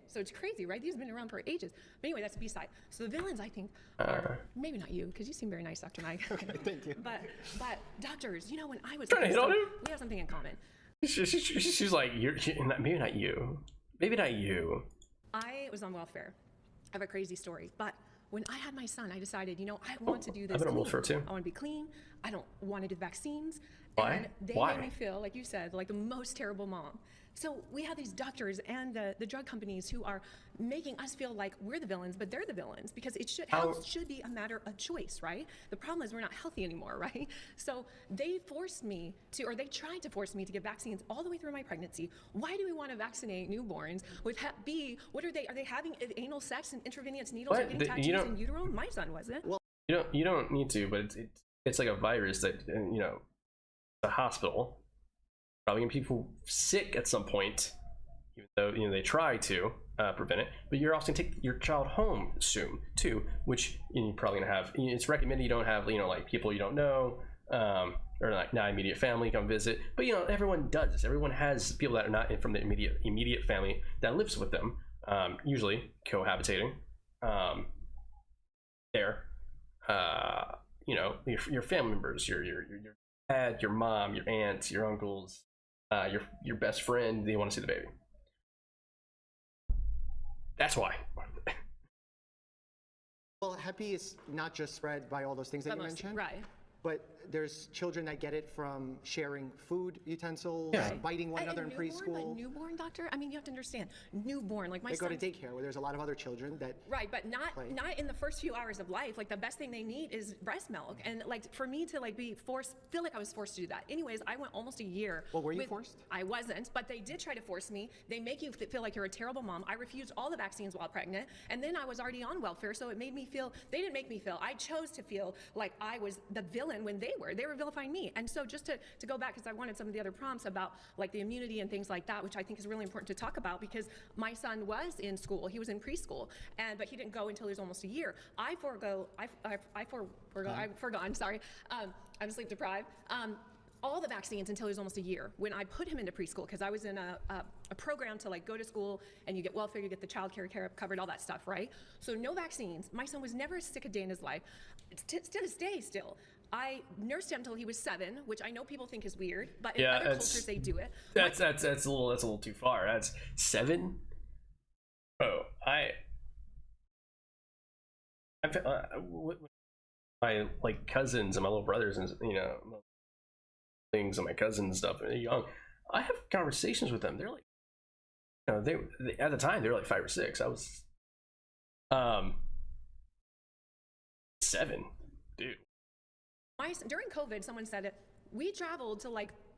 So it's crazy, right? These have been around for ages. But anyway, that's B-side. So the villains, I think, are maybe not you, because you seem very nice, Dr. Mike. Okay, thank you. But doctors, when I was Trying to hit on him? we have something in common. She's like, maybe not you. Maybe not you. I was on welfare. I have a crazy story, but when I had my son, I decided, I want to do this. I've been on welfare too. I want to be clean. I don't want to do vaccines. Why? And they Why? made me feel, like you said, like the most terrible mom. So we have these doctors and the drug companies who are making us feel like we're the villains, but they're the villains because health should be a matter of choice, right? The problem is we're not healthy anymore, right? So they they tried to force me to get vaccines all the way through my pregnancy. Why do we want to vaccinate newborns with Hep B? What are they having anal sex and intravenous needles or getting tattoos in utero? My son wasn't. Well, You don't need to, but it's like a virus that the hospital probably gonna people sick at some point, even though they try to prevent it. But you're also gonna take your child home soon too, which you're probably gonna have. It's recommended you don't have like people you don't know, or like not immediate family come visit. But everyone does this. Everyone has people that are not from the immediate family that lives with them, usually cohabitating. Your family members, your dad, your mom, your aunts, your uncles. Your best friend, they want to see the baby. That's why. Well, Hep B is not just spread by all those things that you mentioned. Right. But there's children that get it from sharing food utensils, biting one another in preschool. Like newborn, doctor? I mean, you have to understand, newborn, like my son. They go to daycare where there's a lot of other children that. Right, but not in the first few hours of life. Like the best thing they need is breast milk, and like for me to feel like I was forced to do that. Anyways, I went almost a year. Well, were you forced? I wasn't, but they did try to force me. They make you feel like you're a terrible mom. I refused all the vaccines while pregnant, and then I was already on welfare, so it made me feel. They didn't make me feel. I chose to feel like I was the villain when they were. They were vilifying me. And so just to go back, because I wanted some of the other prompts about like the immunity and things like that, which I think is really important to talk about, because my son was in school, he was in preschool, but he didn't go until he was almost a year. I'm sleep deprived. All the vaccines until he was almost a year. When I put him into preschool, because I was in a program to go to school and you get welfare, you get the child care covered, all that stuff, right? So no vaccines. My son was never sick a day in his life. To this day still. I nursed him until he was 7, which I know people think is weird, but in other cultures they do it. That's a little too far. That's 7. Oh, my cousins and my little brothers and things and my cousins and stuff. They're young. I have conversations with them. They're like, they at the time they were like 5 or 6. I was 7, dude. During COVID, someone said it. We traveled to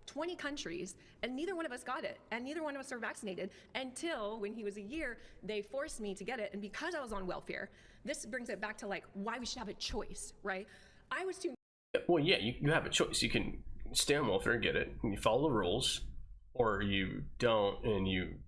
20 countries, and neither one of us got it, and neither one of us are vaccinated until when he was a year, they forced me to get it. And because I was on welfare, this brings it back to why we should have a choice, right? I was too. Well, yeah, you have a choice. You can stay on welfare and get it, and you follow the rules, or you don't, and you.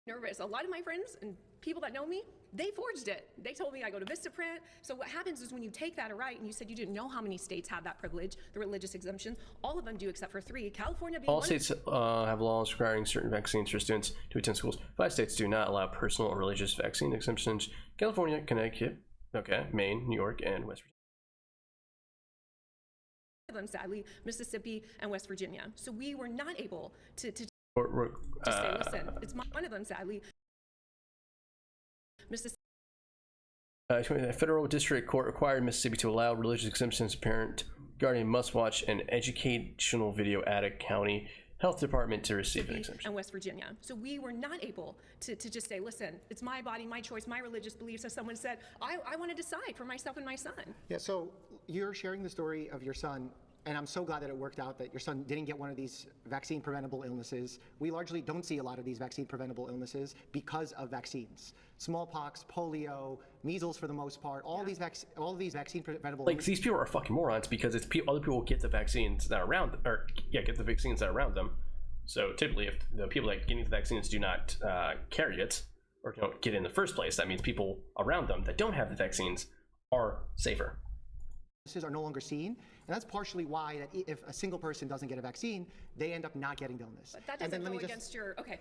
Nervous. A lot of my friends and people that know me, they forged it. They told me I go to Vistaprint. So what happens is when you take that right, and you said you didn't know how many states have that privilege, the religious exemptions, all of them do except for 3. California being all one. States have laws requiring certain vaccines for students to attend schools. 5 states do not allow personal or religious vaccine exemptions. California, Connecticut, Maine, New York, and West Virginia. Them, sadly, Mississippi and West Virginia. So we were not able to say, listen, it's one of them, sadly. Mississippi. A federal district court required Mississippi to allow religious exemptions. Parent guardian must watch an educational video at a county health department to receive an exemption. And West Virginia. So we were not able to just say, listen, it's my body, my choice, my religious beliefs. As someone said, I want to decide for myself and my son. Yeah, so you're sharing the story of your son and I'm so glad that it worked out that your son didn't get one of these vaccine preventable illnesses. We largely don't see a lot of these vaccine preventable illnesses because of vaccines. Smallpox, polio, measles for the most part, all these vaccine preventable Like, these people are fucking morons because it's other people get the vaccines that are around them, get the vaccines that are around them. So typically, if the people that getting the vaccines do not carry it or don't get it in the first place, that means people around them that don't have the vaccines are safer. Are no longer seen, and that's partially why that if a single person doesn't get a vaccine, they end up not getting the illness. But that doesn't go against your, okay.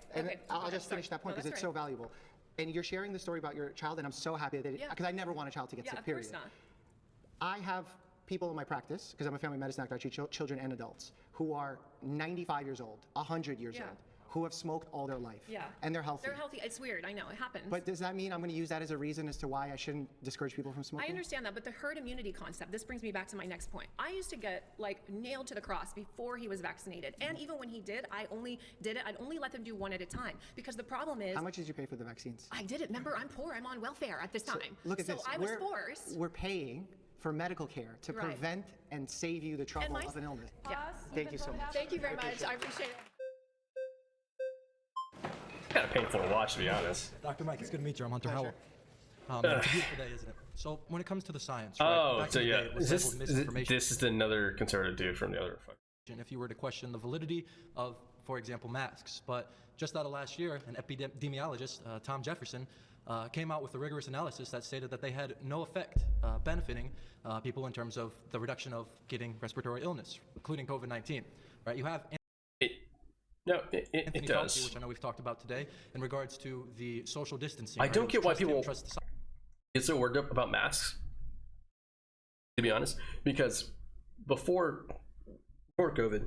I'll just finish that point because it's so valuable. And you're sharing the story about your child, and I'm so happy that because I never want a child to get sick, period. Of course not. I have people in my practice, because I'm a family medicine doctor, I treat children and adults, who are 95 years old, 100 years old, who have smoked all their life. Yeah. And they're healthy. They're healthy. It's weird. I know. It happens. But does that mean I'm going to use that as a reason as to why I shouldn't discourage people from smoking? I understand that, but the herd immunity concept, this brings me back to my next point. I used to get nailed to the cross before he was vaccinated. And even when he did, I'd only let them do one at a time. Because the problem is... How much did you pay for the vaccines? I didn't. Remember, I'm poor. I'm on welfare at this time. Look at this. So I was forced. We're paying for medical care to prevent and save you the trouble of an illness. Yeah. Thank you so much. Thank you very much. I appreciate it. Kind of painful to watch, to be honest. Dr. Mike, it's good to meet you. I'm Hunter Howell. It's a beautiful day, isn't it? So when it comes to the science, right? So yeah, this is another conservative dude from the other. If you were to question the validity of, for example, masks, but just out of last year, an epidemiologist, Tom Jefferson, came out with a rigorous analysis that stated that they had no effect benefiting people in terms of the reduction of getting respiratory illness, including COVID-19. Right? You have. It does. Fauci, which I know we've talked about today, in regards to the social distancing. I don't get why people get so worked up about masks, to be honest, because before COVID,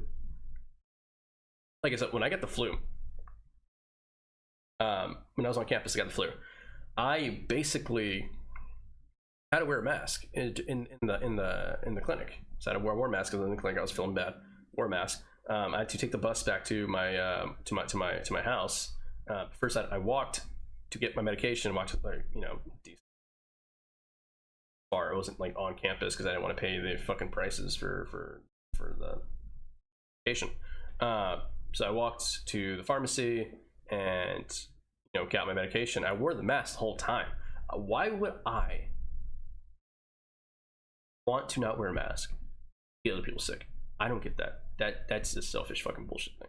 like I said, when I got the flu, when I was on campus, I got the flu. I basically had to wear a mask in the clinic. So I had to wear a mask because in the clinic I was feeling bad. Wore a mask. I had to take the bus back to my house. First, I walked to get my medication. Walked decent far. It wasn't like on campus because I didn't want to pay the fucking prices for the patient. So I walked to the pharmacy and got my medication. I wore the mask the whole time. Why would I want to not wear a mask? Get other people sick. I don't get that. That's a selfish fucking bullshit thing.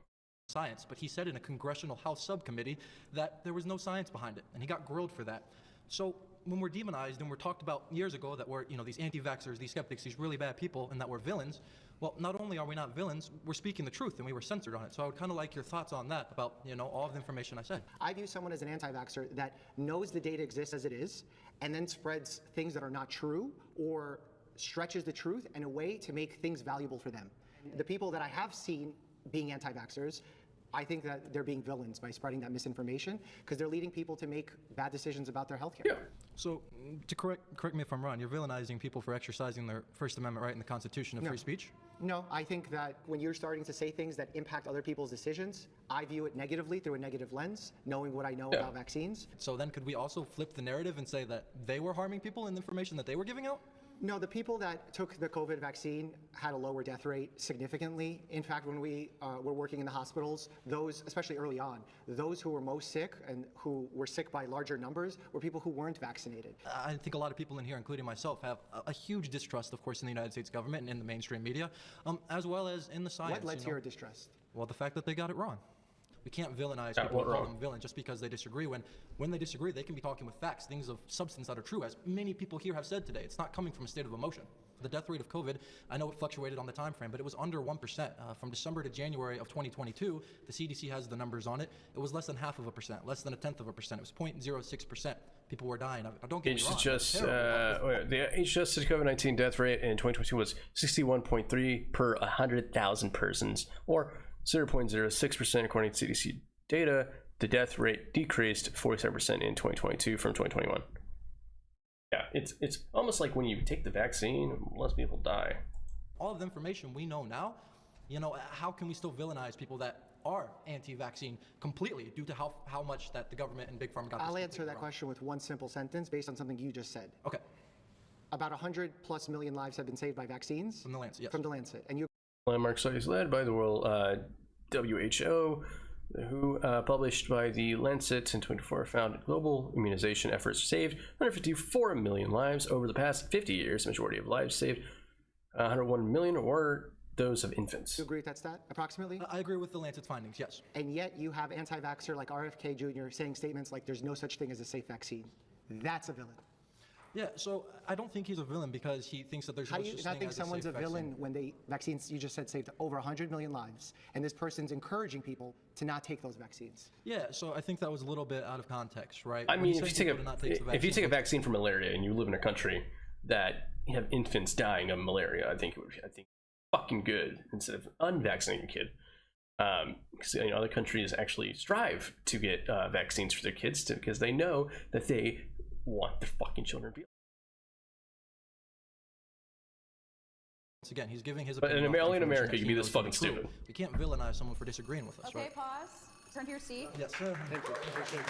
Science, but he said in a congressional House subcommittee that there was no science behind it, and he got grilled for that. So when we're demonized and we're talked about years ago that we're, these anti-vaxxers, these skeptics, these really bad people, and that we're villains, well, not only are we not villains, we're speaking the truth, and we were censored on it. So I would kind of like your thoughts on that, about, all of the information I said. I view someone as an anti-vaxxer that knows the data exists as it is, and then spreads things that are not true, or stretches the truth in a way to make things valuable for them. The people that I have seen being anti-vaxxers, I think that they're being villains by spreading that misinformation because they're leading people to make bad decisions about their health care. Yeah. So to correct me if I'm wrong, you're villainizing people for exercising their First Amendment right in the Constitution of free speech? No, I think that when you're starting to say things that impact other people's decisions, I view it negatively through a negative lens, knowing what I know about vaccines. So then could we also flip the narrative and say that they were harming people in the information that they were giving out? No, the people that took the COVID vaccine had a lower death rate significantly. In fact, when we were working in the hospitals, those, especially early on, those who were most sick and who were sick by larger numbers were people who weren't vaccinated. I think a lot of people in here, including myself, have a huge distrust, of course, in the United States government and in the mainstream media, as well as in the science. What led to your distrust? Well, the fact that they got it wrong. We can't villainize people and call them villains just because they disagree. When they disagree, they can be talking with facts, things of substance that are true, as many people here have said today. It's not coming from a state of emotion. The death rate of COVID, I know it fluctuated on the time frame, but it was under 1%. From December to January of 2022, the CDC has the numbers on it. It was less than 0.5%, less than 1/10%. It was 0.06%. People were dying. Don't get me wrong. The age-adjusted COVID-19 death rate in 2022 was 61.3 per 100,000 persons, or 0.06% according to CDC data. The death rate decreased 47% in 2022 from 2021. Yeah, it's almost like when you take the vaccine, less people die. All of the information we know now, how can we still villainize people that are anti-vaccine completely due to how much that the government and Big Pharma got? I'll answer that question with one simple sentence based on something you just said. Okay. About 100+ million lives have been saved by vaccines. From the Lancet, yes. From the Lancet. And you landmark studies led by the World WHO, who published by the Lancet in 2024, found global immunization efforts saved 154 million lives over the past 50 years. The majority of lives saved, 101 million, were those of infants. Do you agree with that stat, approximately? I agree with the Lancet's findings, yes. And yet you have anti-vaxxer like RFK Jr. saying statements like there's no such thing as a safe vaccine. That's a villain. Yeah, so I don't think he's a villain because he thinks that there's How no do you such not thing think as a someone's a safe villain vaccine. when they vaccines you just said saved over 100 million lives, and this person's encouraging people to not take those vaccines? Yeah, so I think that was a little bit out of context, right? I When mean, he if said you people to not take the if you take a vaccine, vaccine for malaria and you live in a country that you have infants dying of malaria, I think fucking good instead of unvaccinating your kid. Because other countries actually strive to get vaccines for their kids because they know that they want their fucking children to be. once again, he's giving his But opinion. in off the only in information America, that you he can be this knows to fucking true. stupid. You can't villainize someone for disagreeing with us, Okay, right? pause. Turn to your seat. Yes, sir. Thank you. Appreciate it.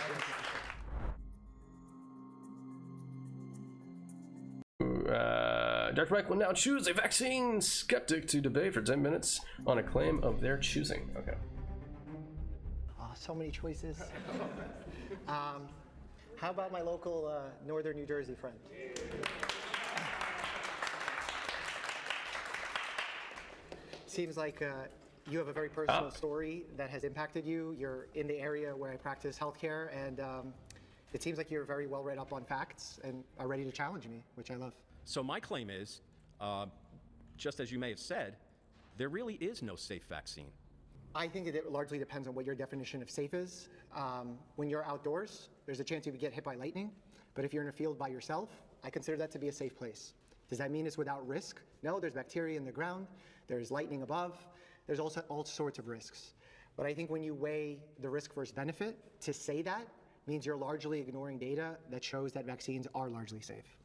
Dr. Mike will now choose a vaccine skeptic to debate for 10 minutes on a claim of their choosing. Okay. Oh, so many choices. How about my local northern New Jersey friend? Seems like you have a very personal story that has impacted you. You're in the area where I practice healthcare, and it seems like you're very well read up on facts and are ready to challenge me, which I love. So my claim is, just as you may have said, there really is no safe vaccine. I think it largely depends on what your definition of safe is. When you're outdoors, there's a chance you would get hit by lightning. But if you're in a field by yourself, I consider that to be a safe place. Does that mean it's without risk? No, there's bacteria in the ground, there's lightning above, there's also all sorts of risks. But I think when you weigh the risk versus benefit, to say that means you're largely ignoring data that shows that vaccines are largely safe.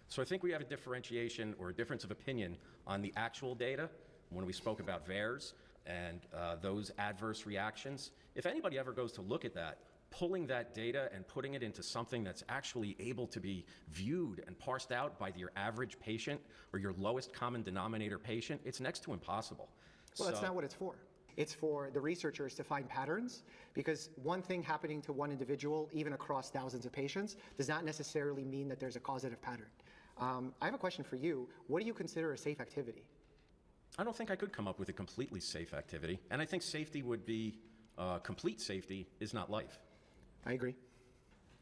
So I think we have a differentiation or a difference of opinion on the actual data when we spoke about VAERS and those adverse reactions. If anybody ever goes to look at that, pulling that data and putting it into something that's actually able to be viewed and parsed out by your average patient or your lowest common denominator patient, it's next to impossible. Well, that's not what it's for. It's for the researchers to find patterns, because one thing happening to one individual, even across thousands of patients, does not necessarily mean that there's a causative pattern. I have a question for you. What do you consider a safe activity? I don't think I could come up with a completely safe activity. And I think safety would be, complete safety is not life. I agree.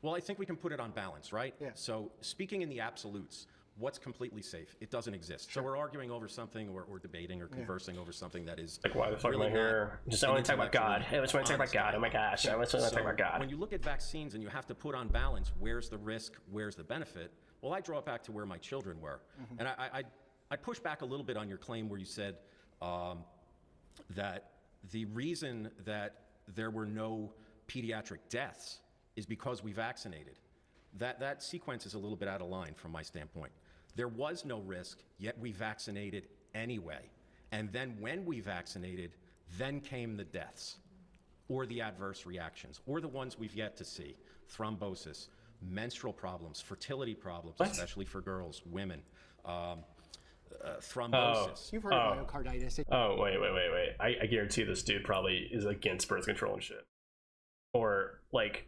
Well, I think we can put it on balance, right? Yeah. So speaking in the absolutes, what's completely safe? It doesn't exist. Sure. So we're arguing over something or debating or conversing over something that is Like, why the fuck am I here? Just I want to talk about God. Hey, I just want to talk about God. Oh my gosh, I just want to talk about God. When you look at vaccines and you have to put on balance, where's the risk, where's the benefit? Well, I draw it back to where my children were. And I push back a little bit on your claim where you said that the reason that there were no pediatric deaths is because we vaccinated. That sequence is a little bit out of line from my standpoint. There was no risk, yet we vaccinated anyway. And then when we vaccinated, then came the deaths, or the adverse reactions, or the ones we've yet to see: thrombosis, menstrual problems, fertility problems, especially for girls, women, thrombosis. You've heard of myocarditis. Oh, wait. I guarantee this dude probably is against birth control and shit. Or, like,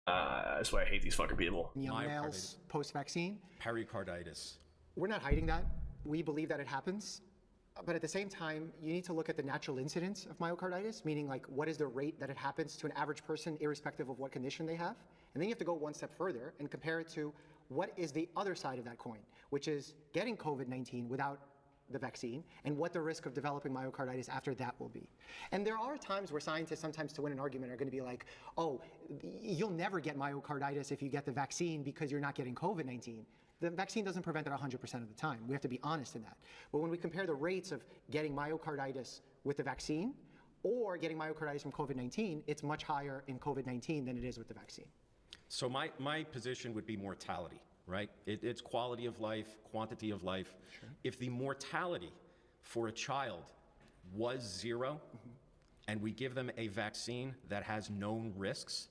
that's why I hate these fucking people. Young males post-vaccine. Pericarditis. We're not hiding that. We believe that it happens. But at the same time, you need to look at the natural incidence of myocarditis, meaning like what is the rate that it happens to an average person irrespective of what condition they have. And then you have to go one step further and compare it to what is the other side of that coin, which is getting COVID-19 without the vaccine, and what the risk of developing myocarditis after that will be. And there are times where scientists sometimes to win an argument are going to be like, oh, you'll never get myocarditis if you get the vaccine because you're not getting COVID-19. The vaccine doesn't prevent it 100% of the time. We have to be honest in that. But when we compare the rates of getting myocarditis with the vaccine or getting myocarditis from COVID-19, it's much higher in COVID-19 than it is with the vaccine. So my position would be mortality, right? It's quality of life, quantity of life. Sure. If the mortality for a child was 0, and we give them a vaccine that has known risks,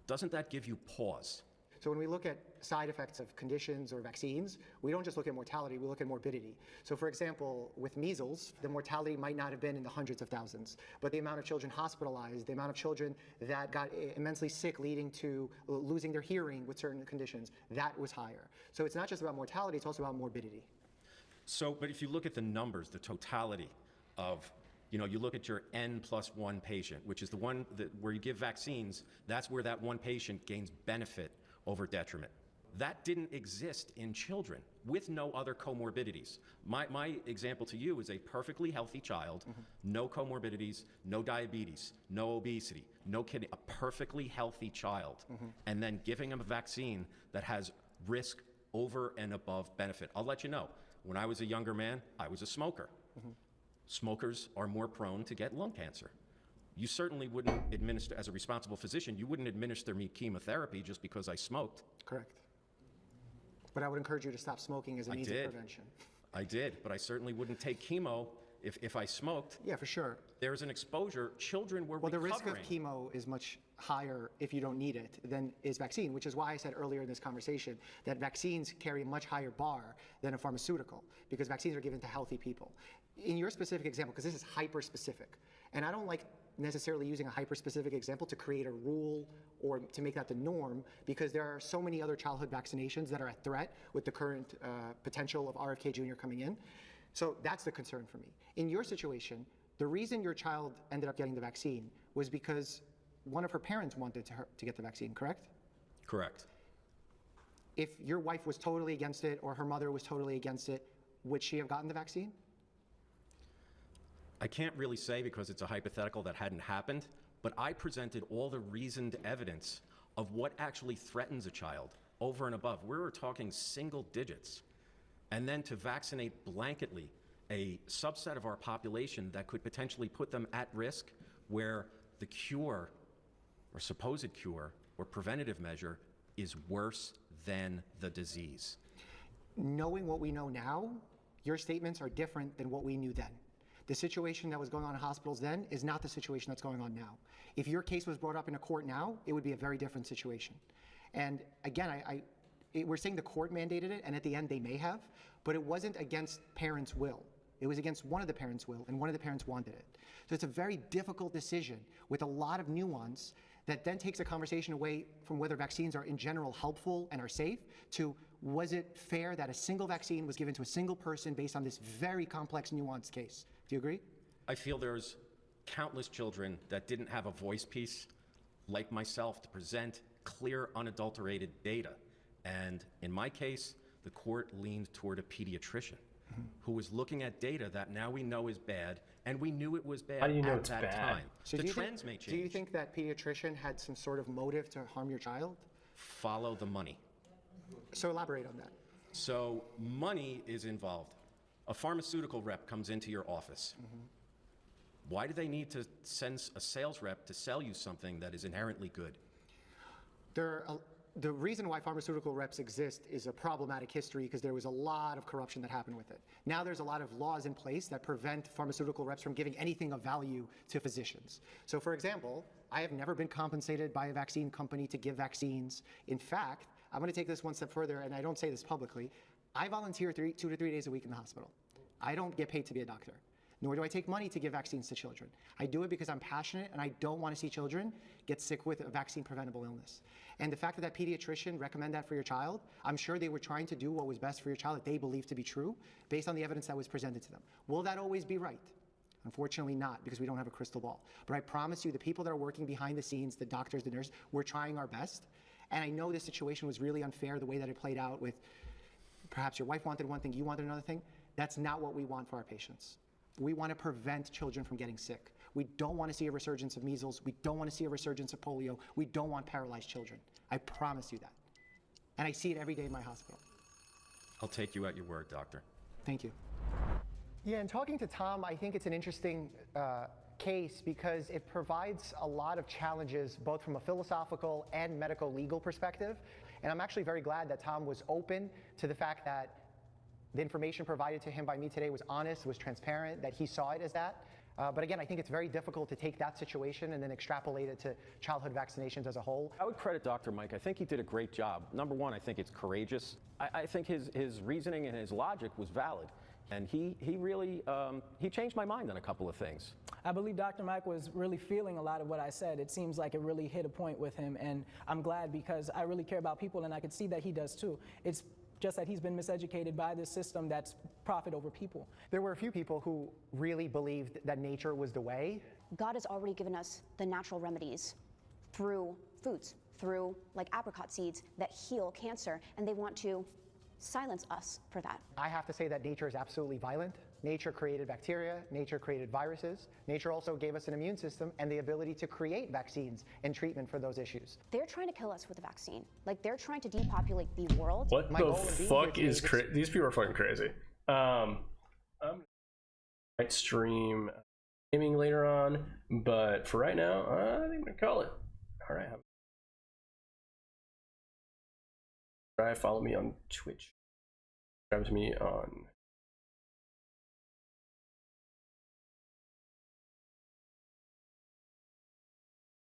doesn't that give you pause? So when we look at side effects of conditions or vaccines, we don't just look at mortality, we look at morbidity. So for example, with measles, the mortality might not have been in the hundreds of thousands, but the amount of children hospitalized, the amount of children that got immensely sick leading to losing their hearing with certain conditions, that was higher. So it's not just about mortality, it's also about morbidity. So, but if you look at the numbers, the totality of, you look at your N+1 patient, which is the one where you give vaccines, that's where that one patient gains benefit over detriment. That didn't exist in children with no other comorbidities. My example to you is a perfectly healthy child, no comorbidities, no diabetes, no obesity, no kidney, a perfectly healthy child, and then giving them a vaccine that has risk over and above benefit. I'll let you know, when I was a younger man, I was a smoker. Smokers are more prone to get lung cancer. You certainly wouldn't administer, as a responsible physician, you wouldn't administer me chemotherapy just because I smoked. Correct. But I would encourage you to stop smoking as a means of prevention. I did, but I certainly wouldn't take chemo if I smoked. Yeah, for sure. There's an exposure. Children were recovering. Well, the risk of recovering. chemo is much higher if you don't need it than is vaccine, which is why I said earlier in this conversation that vaccines carry a much higher bar than a pharmaceutical, because vaccines are given to healthy people. In your specific example, because this is hyper-specific, and I don't like necessarily using a hyper-specific example to create a rule or to make that the norm, because there are so many other childhood vaccinations that are a threat with the current potential of RFK Jr. coming in. So that's the concern for me. In your situation, the reason your child ended up getting the vaccine was because one of her parents wanted to get the vaccine, correct? Correct. If your wife was totally against it or her mother was totally against it, would she have gotten the vaccine? I can't really say because it's a hypothetical that hadn't happened, but I presented all the reasoned evidence of what actually threatens a child over and above. We were talking single digits. And then to vaccinate blanketly a subset of our population that could potentially put them at risk, where the cure or supposed cure or preventative measure is worse than the disease. Knowing what we know now, your statements are different than what we knew then. The situation that was going on in hospitals then is not the situation that's going on now. If your case was brought up in a court now, it would be a very different situation. And again, we're saying the court mandated it, and at the end they may have, but it wasn't against parents' will. It was against one of the parents' will, and one of the parents wanted it. So it's a very difficult decision with a lot of nuance that then takes a conversation away from whether vaccines are in general helpful and are safe to was it fair that a single vaccine was given to a single person based on this very complex, nuanced case. Do you agree? I feel there's countless children that didn't have a voice piece like myself to present clear, unadulterated data. And in my case, the court leaned toward a pediatrician who was looking at data that now we know is bad, and we knew it was bad How do you know at it's that bad? time. So the trends may change. Do you think that pediatrician had some sort of motive to harm your child? Follow the money. So elaborate on that. So money is involved. A pharmaceutical rep comes into your office. Why do they need to send a sales rep to sell you something that is inherently good? The reason why pharmaceutical reps exist is a problematic history because there was a lot of corruption that happened with it. Now there's a lot of laws in place that prevent pharmaceutical reps from giving anything of value to physicians. So for example, I have never been compensated by a vaccine company to give vaccines. In fact, I'm going to take this one step further, and I don't say this publicly. I volunteer 2 to 3 days a week in the hospital. I don't get paid to be a doctor, nor do I take money to give vaccines to children. I do it because I'm passionate and I don't want to see children get sick with a vaccine-preventable illness. And the fact that that pediatrician recommended that for your child, I'm sure they were trying to do what was best for your child that they believed to be true based on the evidence that was presented to them. Will that always be right? Unfortunately not, because we don't have a crystal ball. But I promise you, the people that are working behind the scenes, the doctors, the nurses, we're trying our best. And I know this situation was really unfair, the way that it played out with perhaps your wife wanted one thing, you wanted another thing. That's not what we want for our patients. We want to prevent children from getting sick. We don't want to see a resurgence of measles. We don't want to see a resurgence of polio. We don't want paralyzed children. I promise you that. And I see it every day in my hospital. I'll take you at your word, doctor. Thank you. Yeah, and talking to Tom, I think it's an interesting case because it provides a lot of challenges both from a philosophical and medical legal perspective. And I'm actually very glad that Tom was open to the fact that the information provided to him by me today was honest, was transparent, that he saw it as that. But again, I think it's very difficult to take that situation and then extrapolate it to childhood vaccinations as a whole. I would credit Dr. Mike. I think he did a great job. Number one, I think it's courageous. I think his reasoning and his logic was valid. And he really, he changed my mind on a couple of things. I believe Dr. Mike was really feeling a lot of what I said. It seems like it really hit a point with him, and I'm glad because I really care about people, and I could see that he does too. It's just that he's been miseducated by this system that's profit over people. There were a few people who really believed that nature was the way. God has already given us the natural remedies through foods, through like apricot seeds that heal cancer, and they want to silence us for that. I have to say that nature is absolutely violent. Nature created bacteria, nature created viruses. Nature also gave us an immune system and the ability to create vaccines and treatment for those issues. They're trying to kill us with a vaccine. Like, they're trying to depopulate the world. What the fuck is crazy? These people are fucking crazy. I might stream gaming later on, but for right now, I think I'm gonna call it. All right. Follow me on Twitch. Subscribe to me on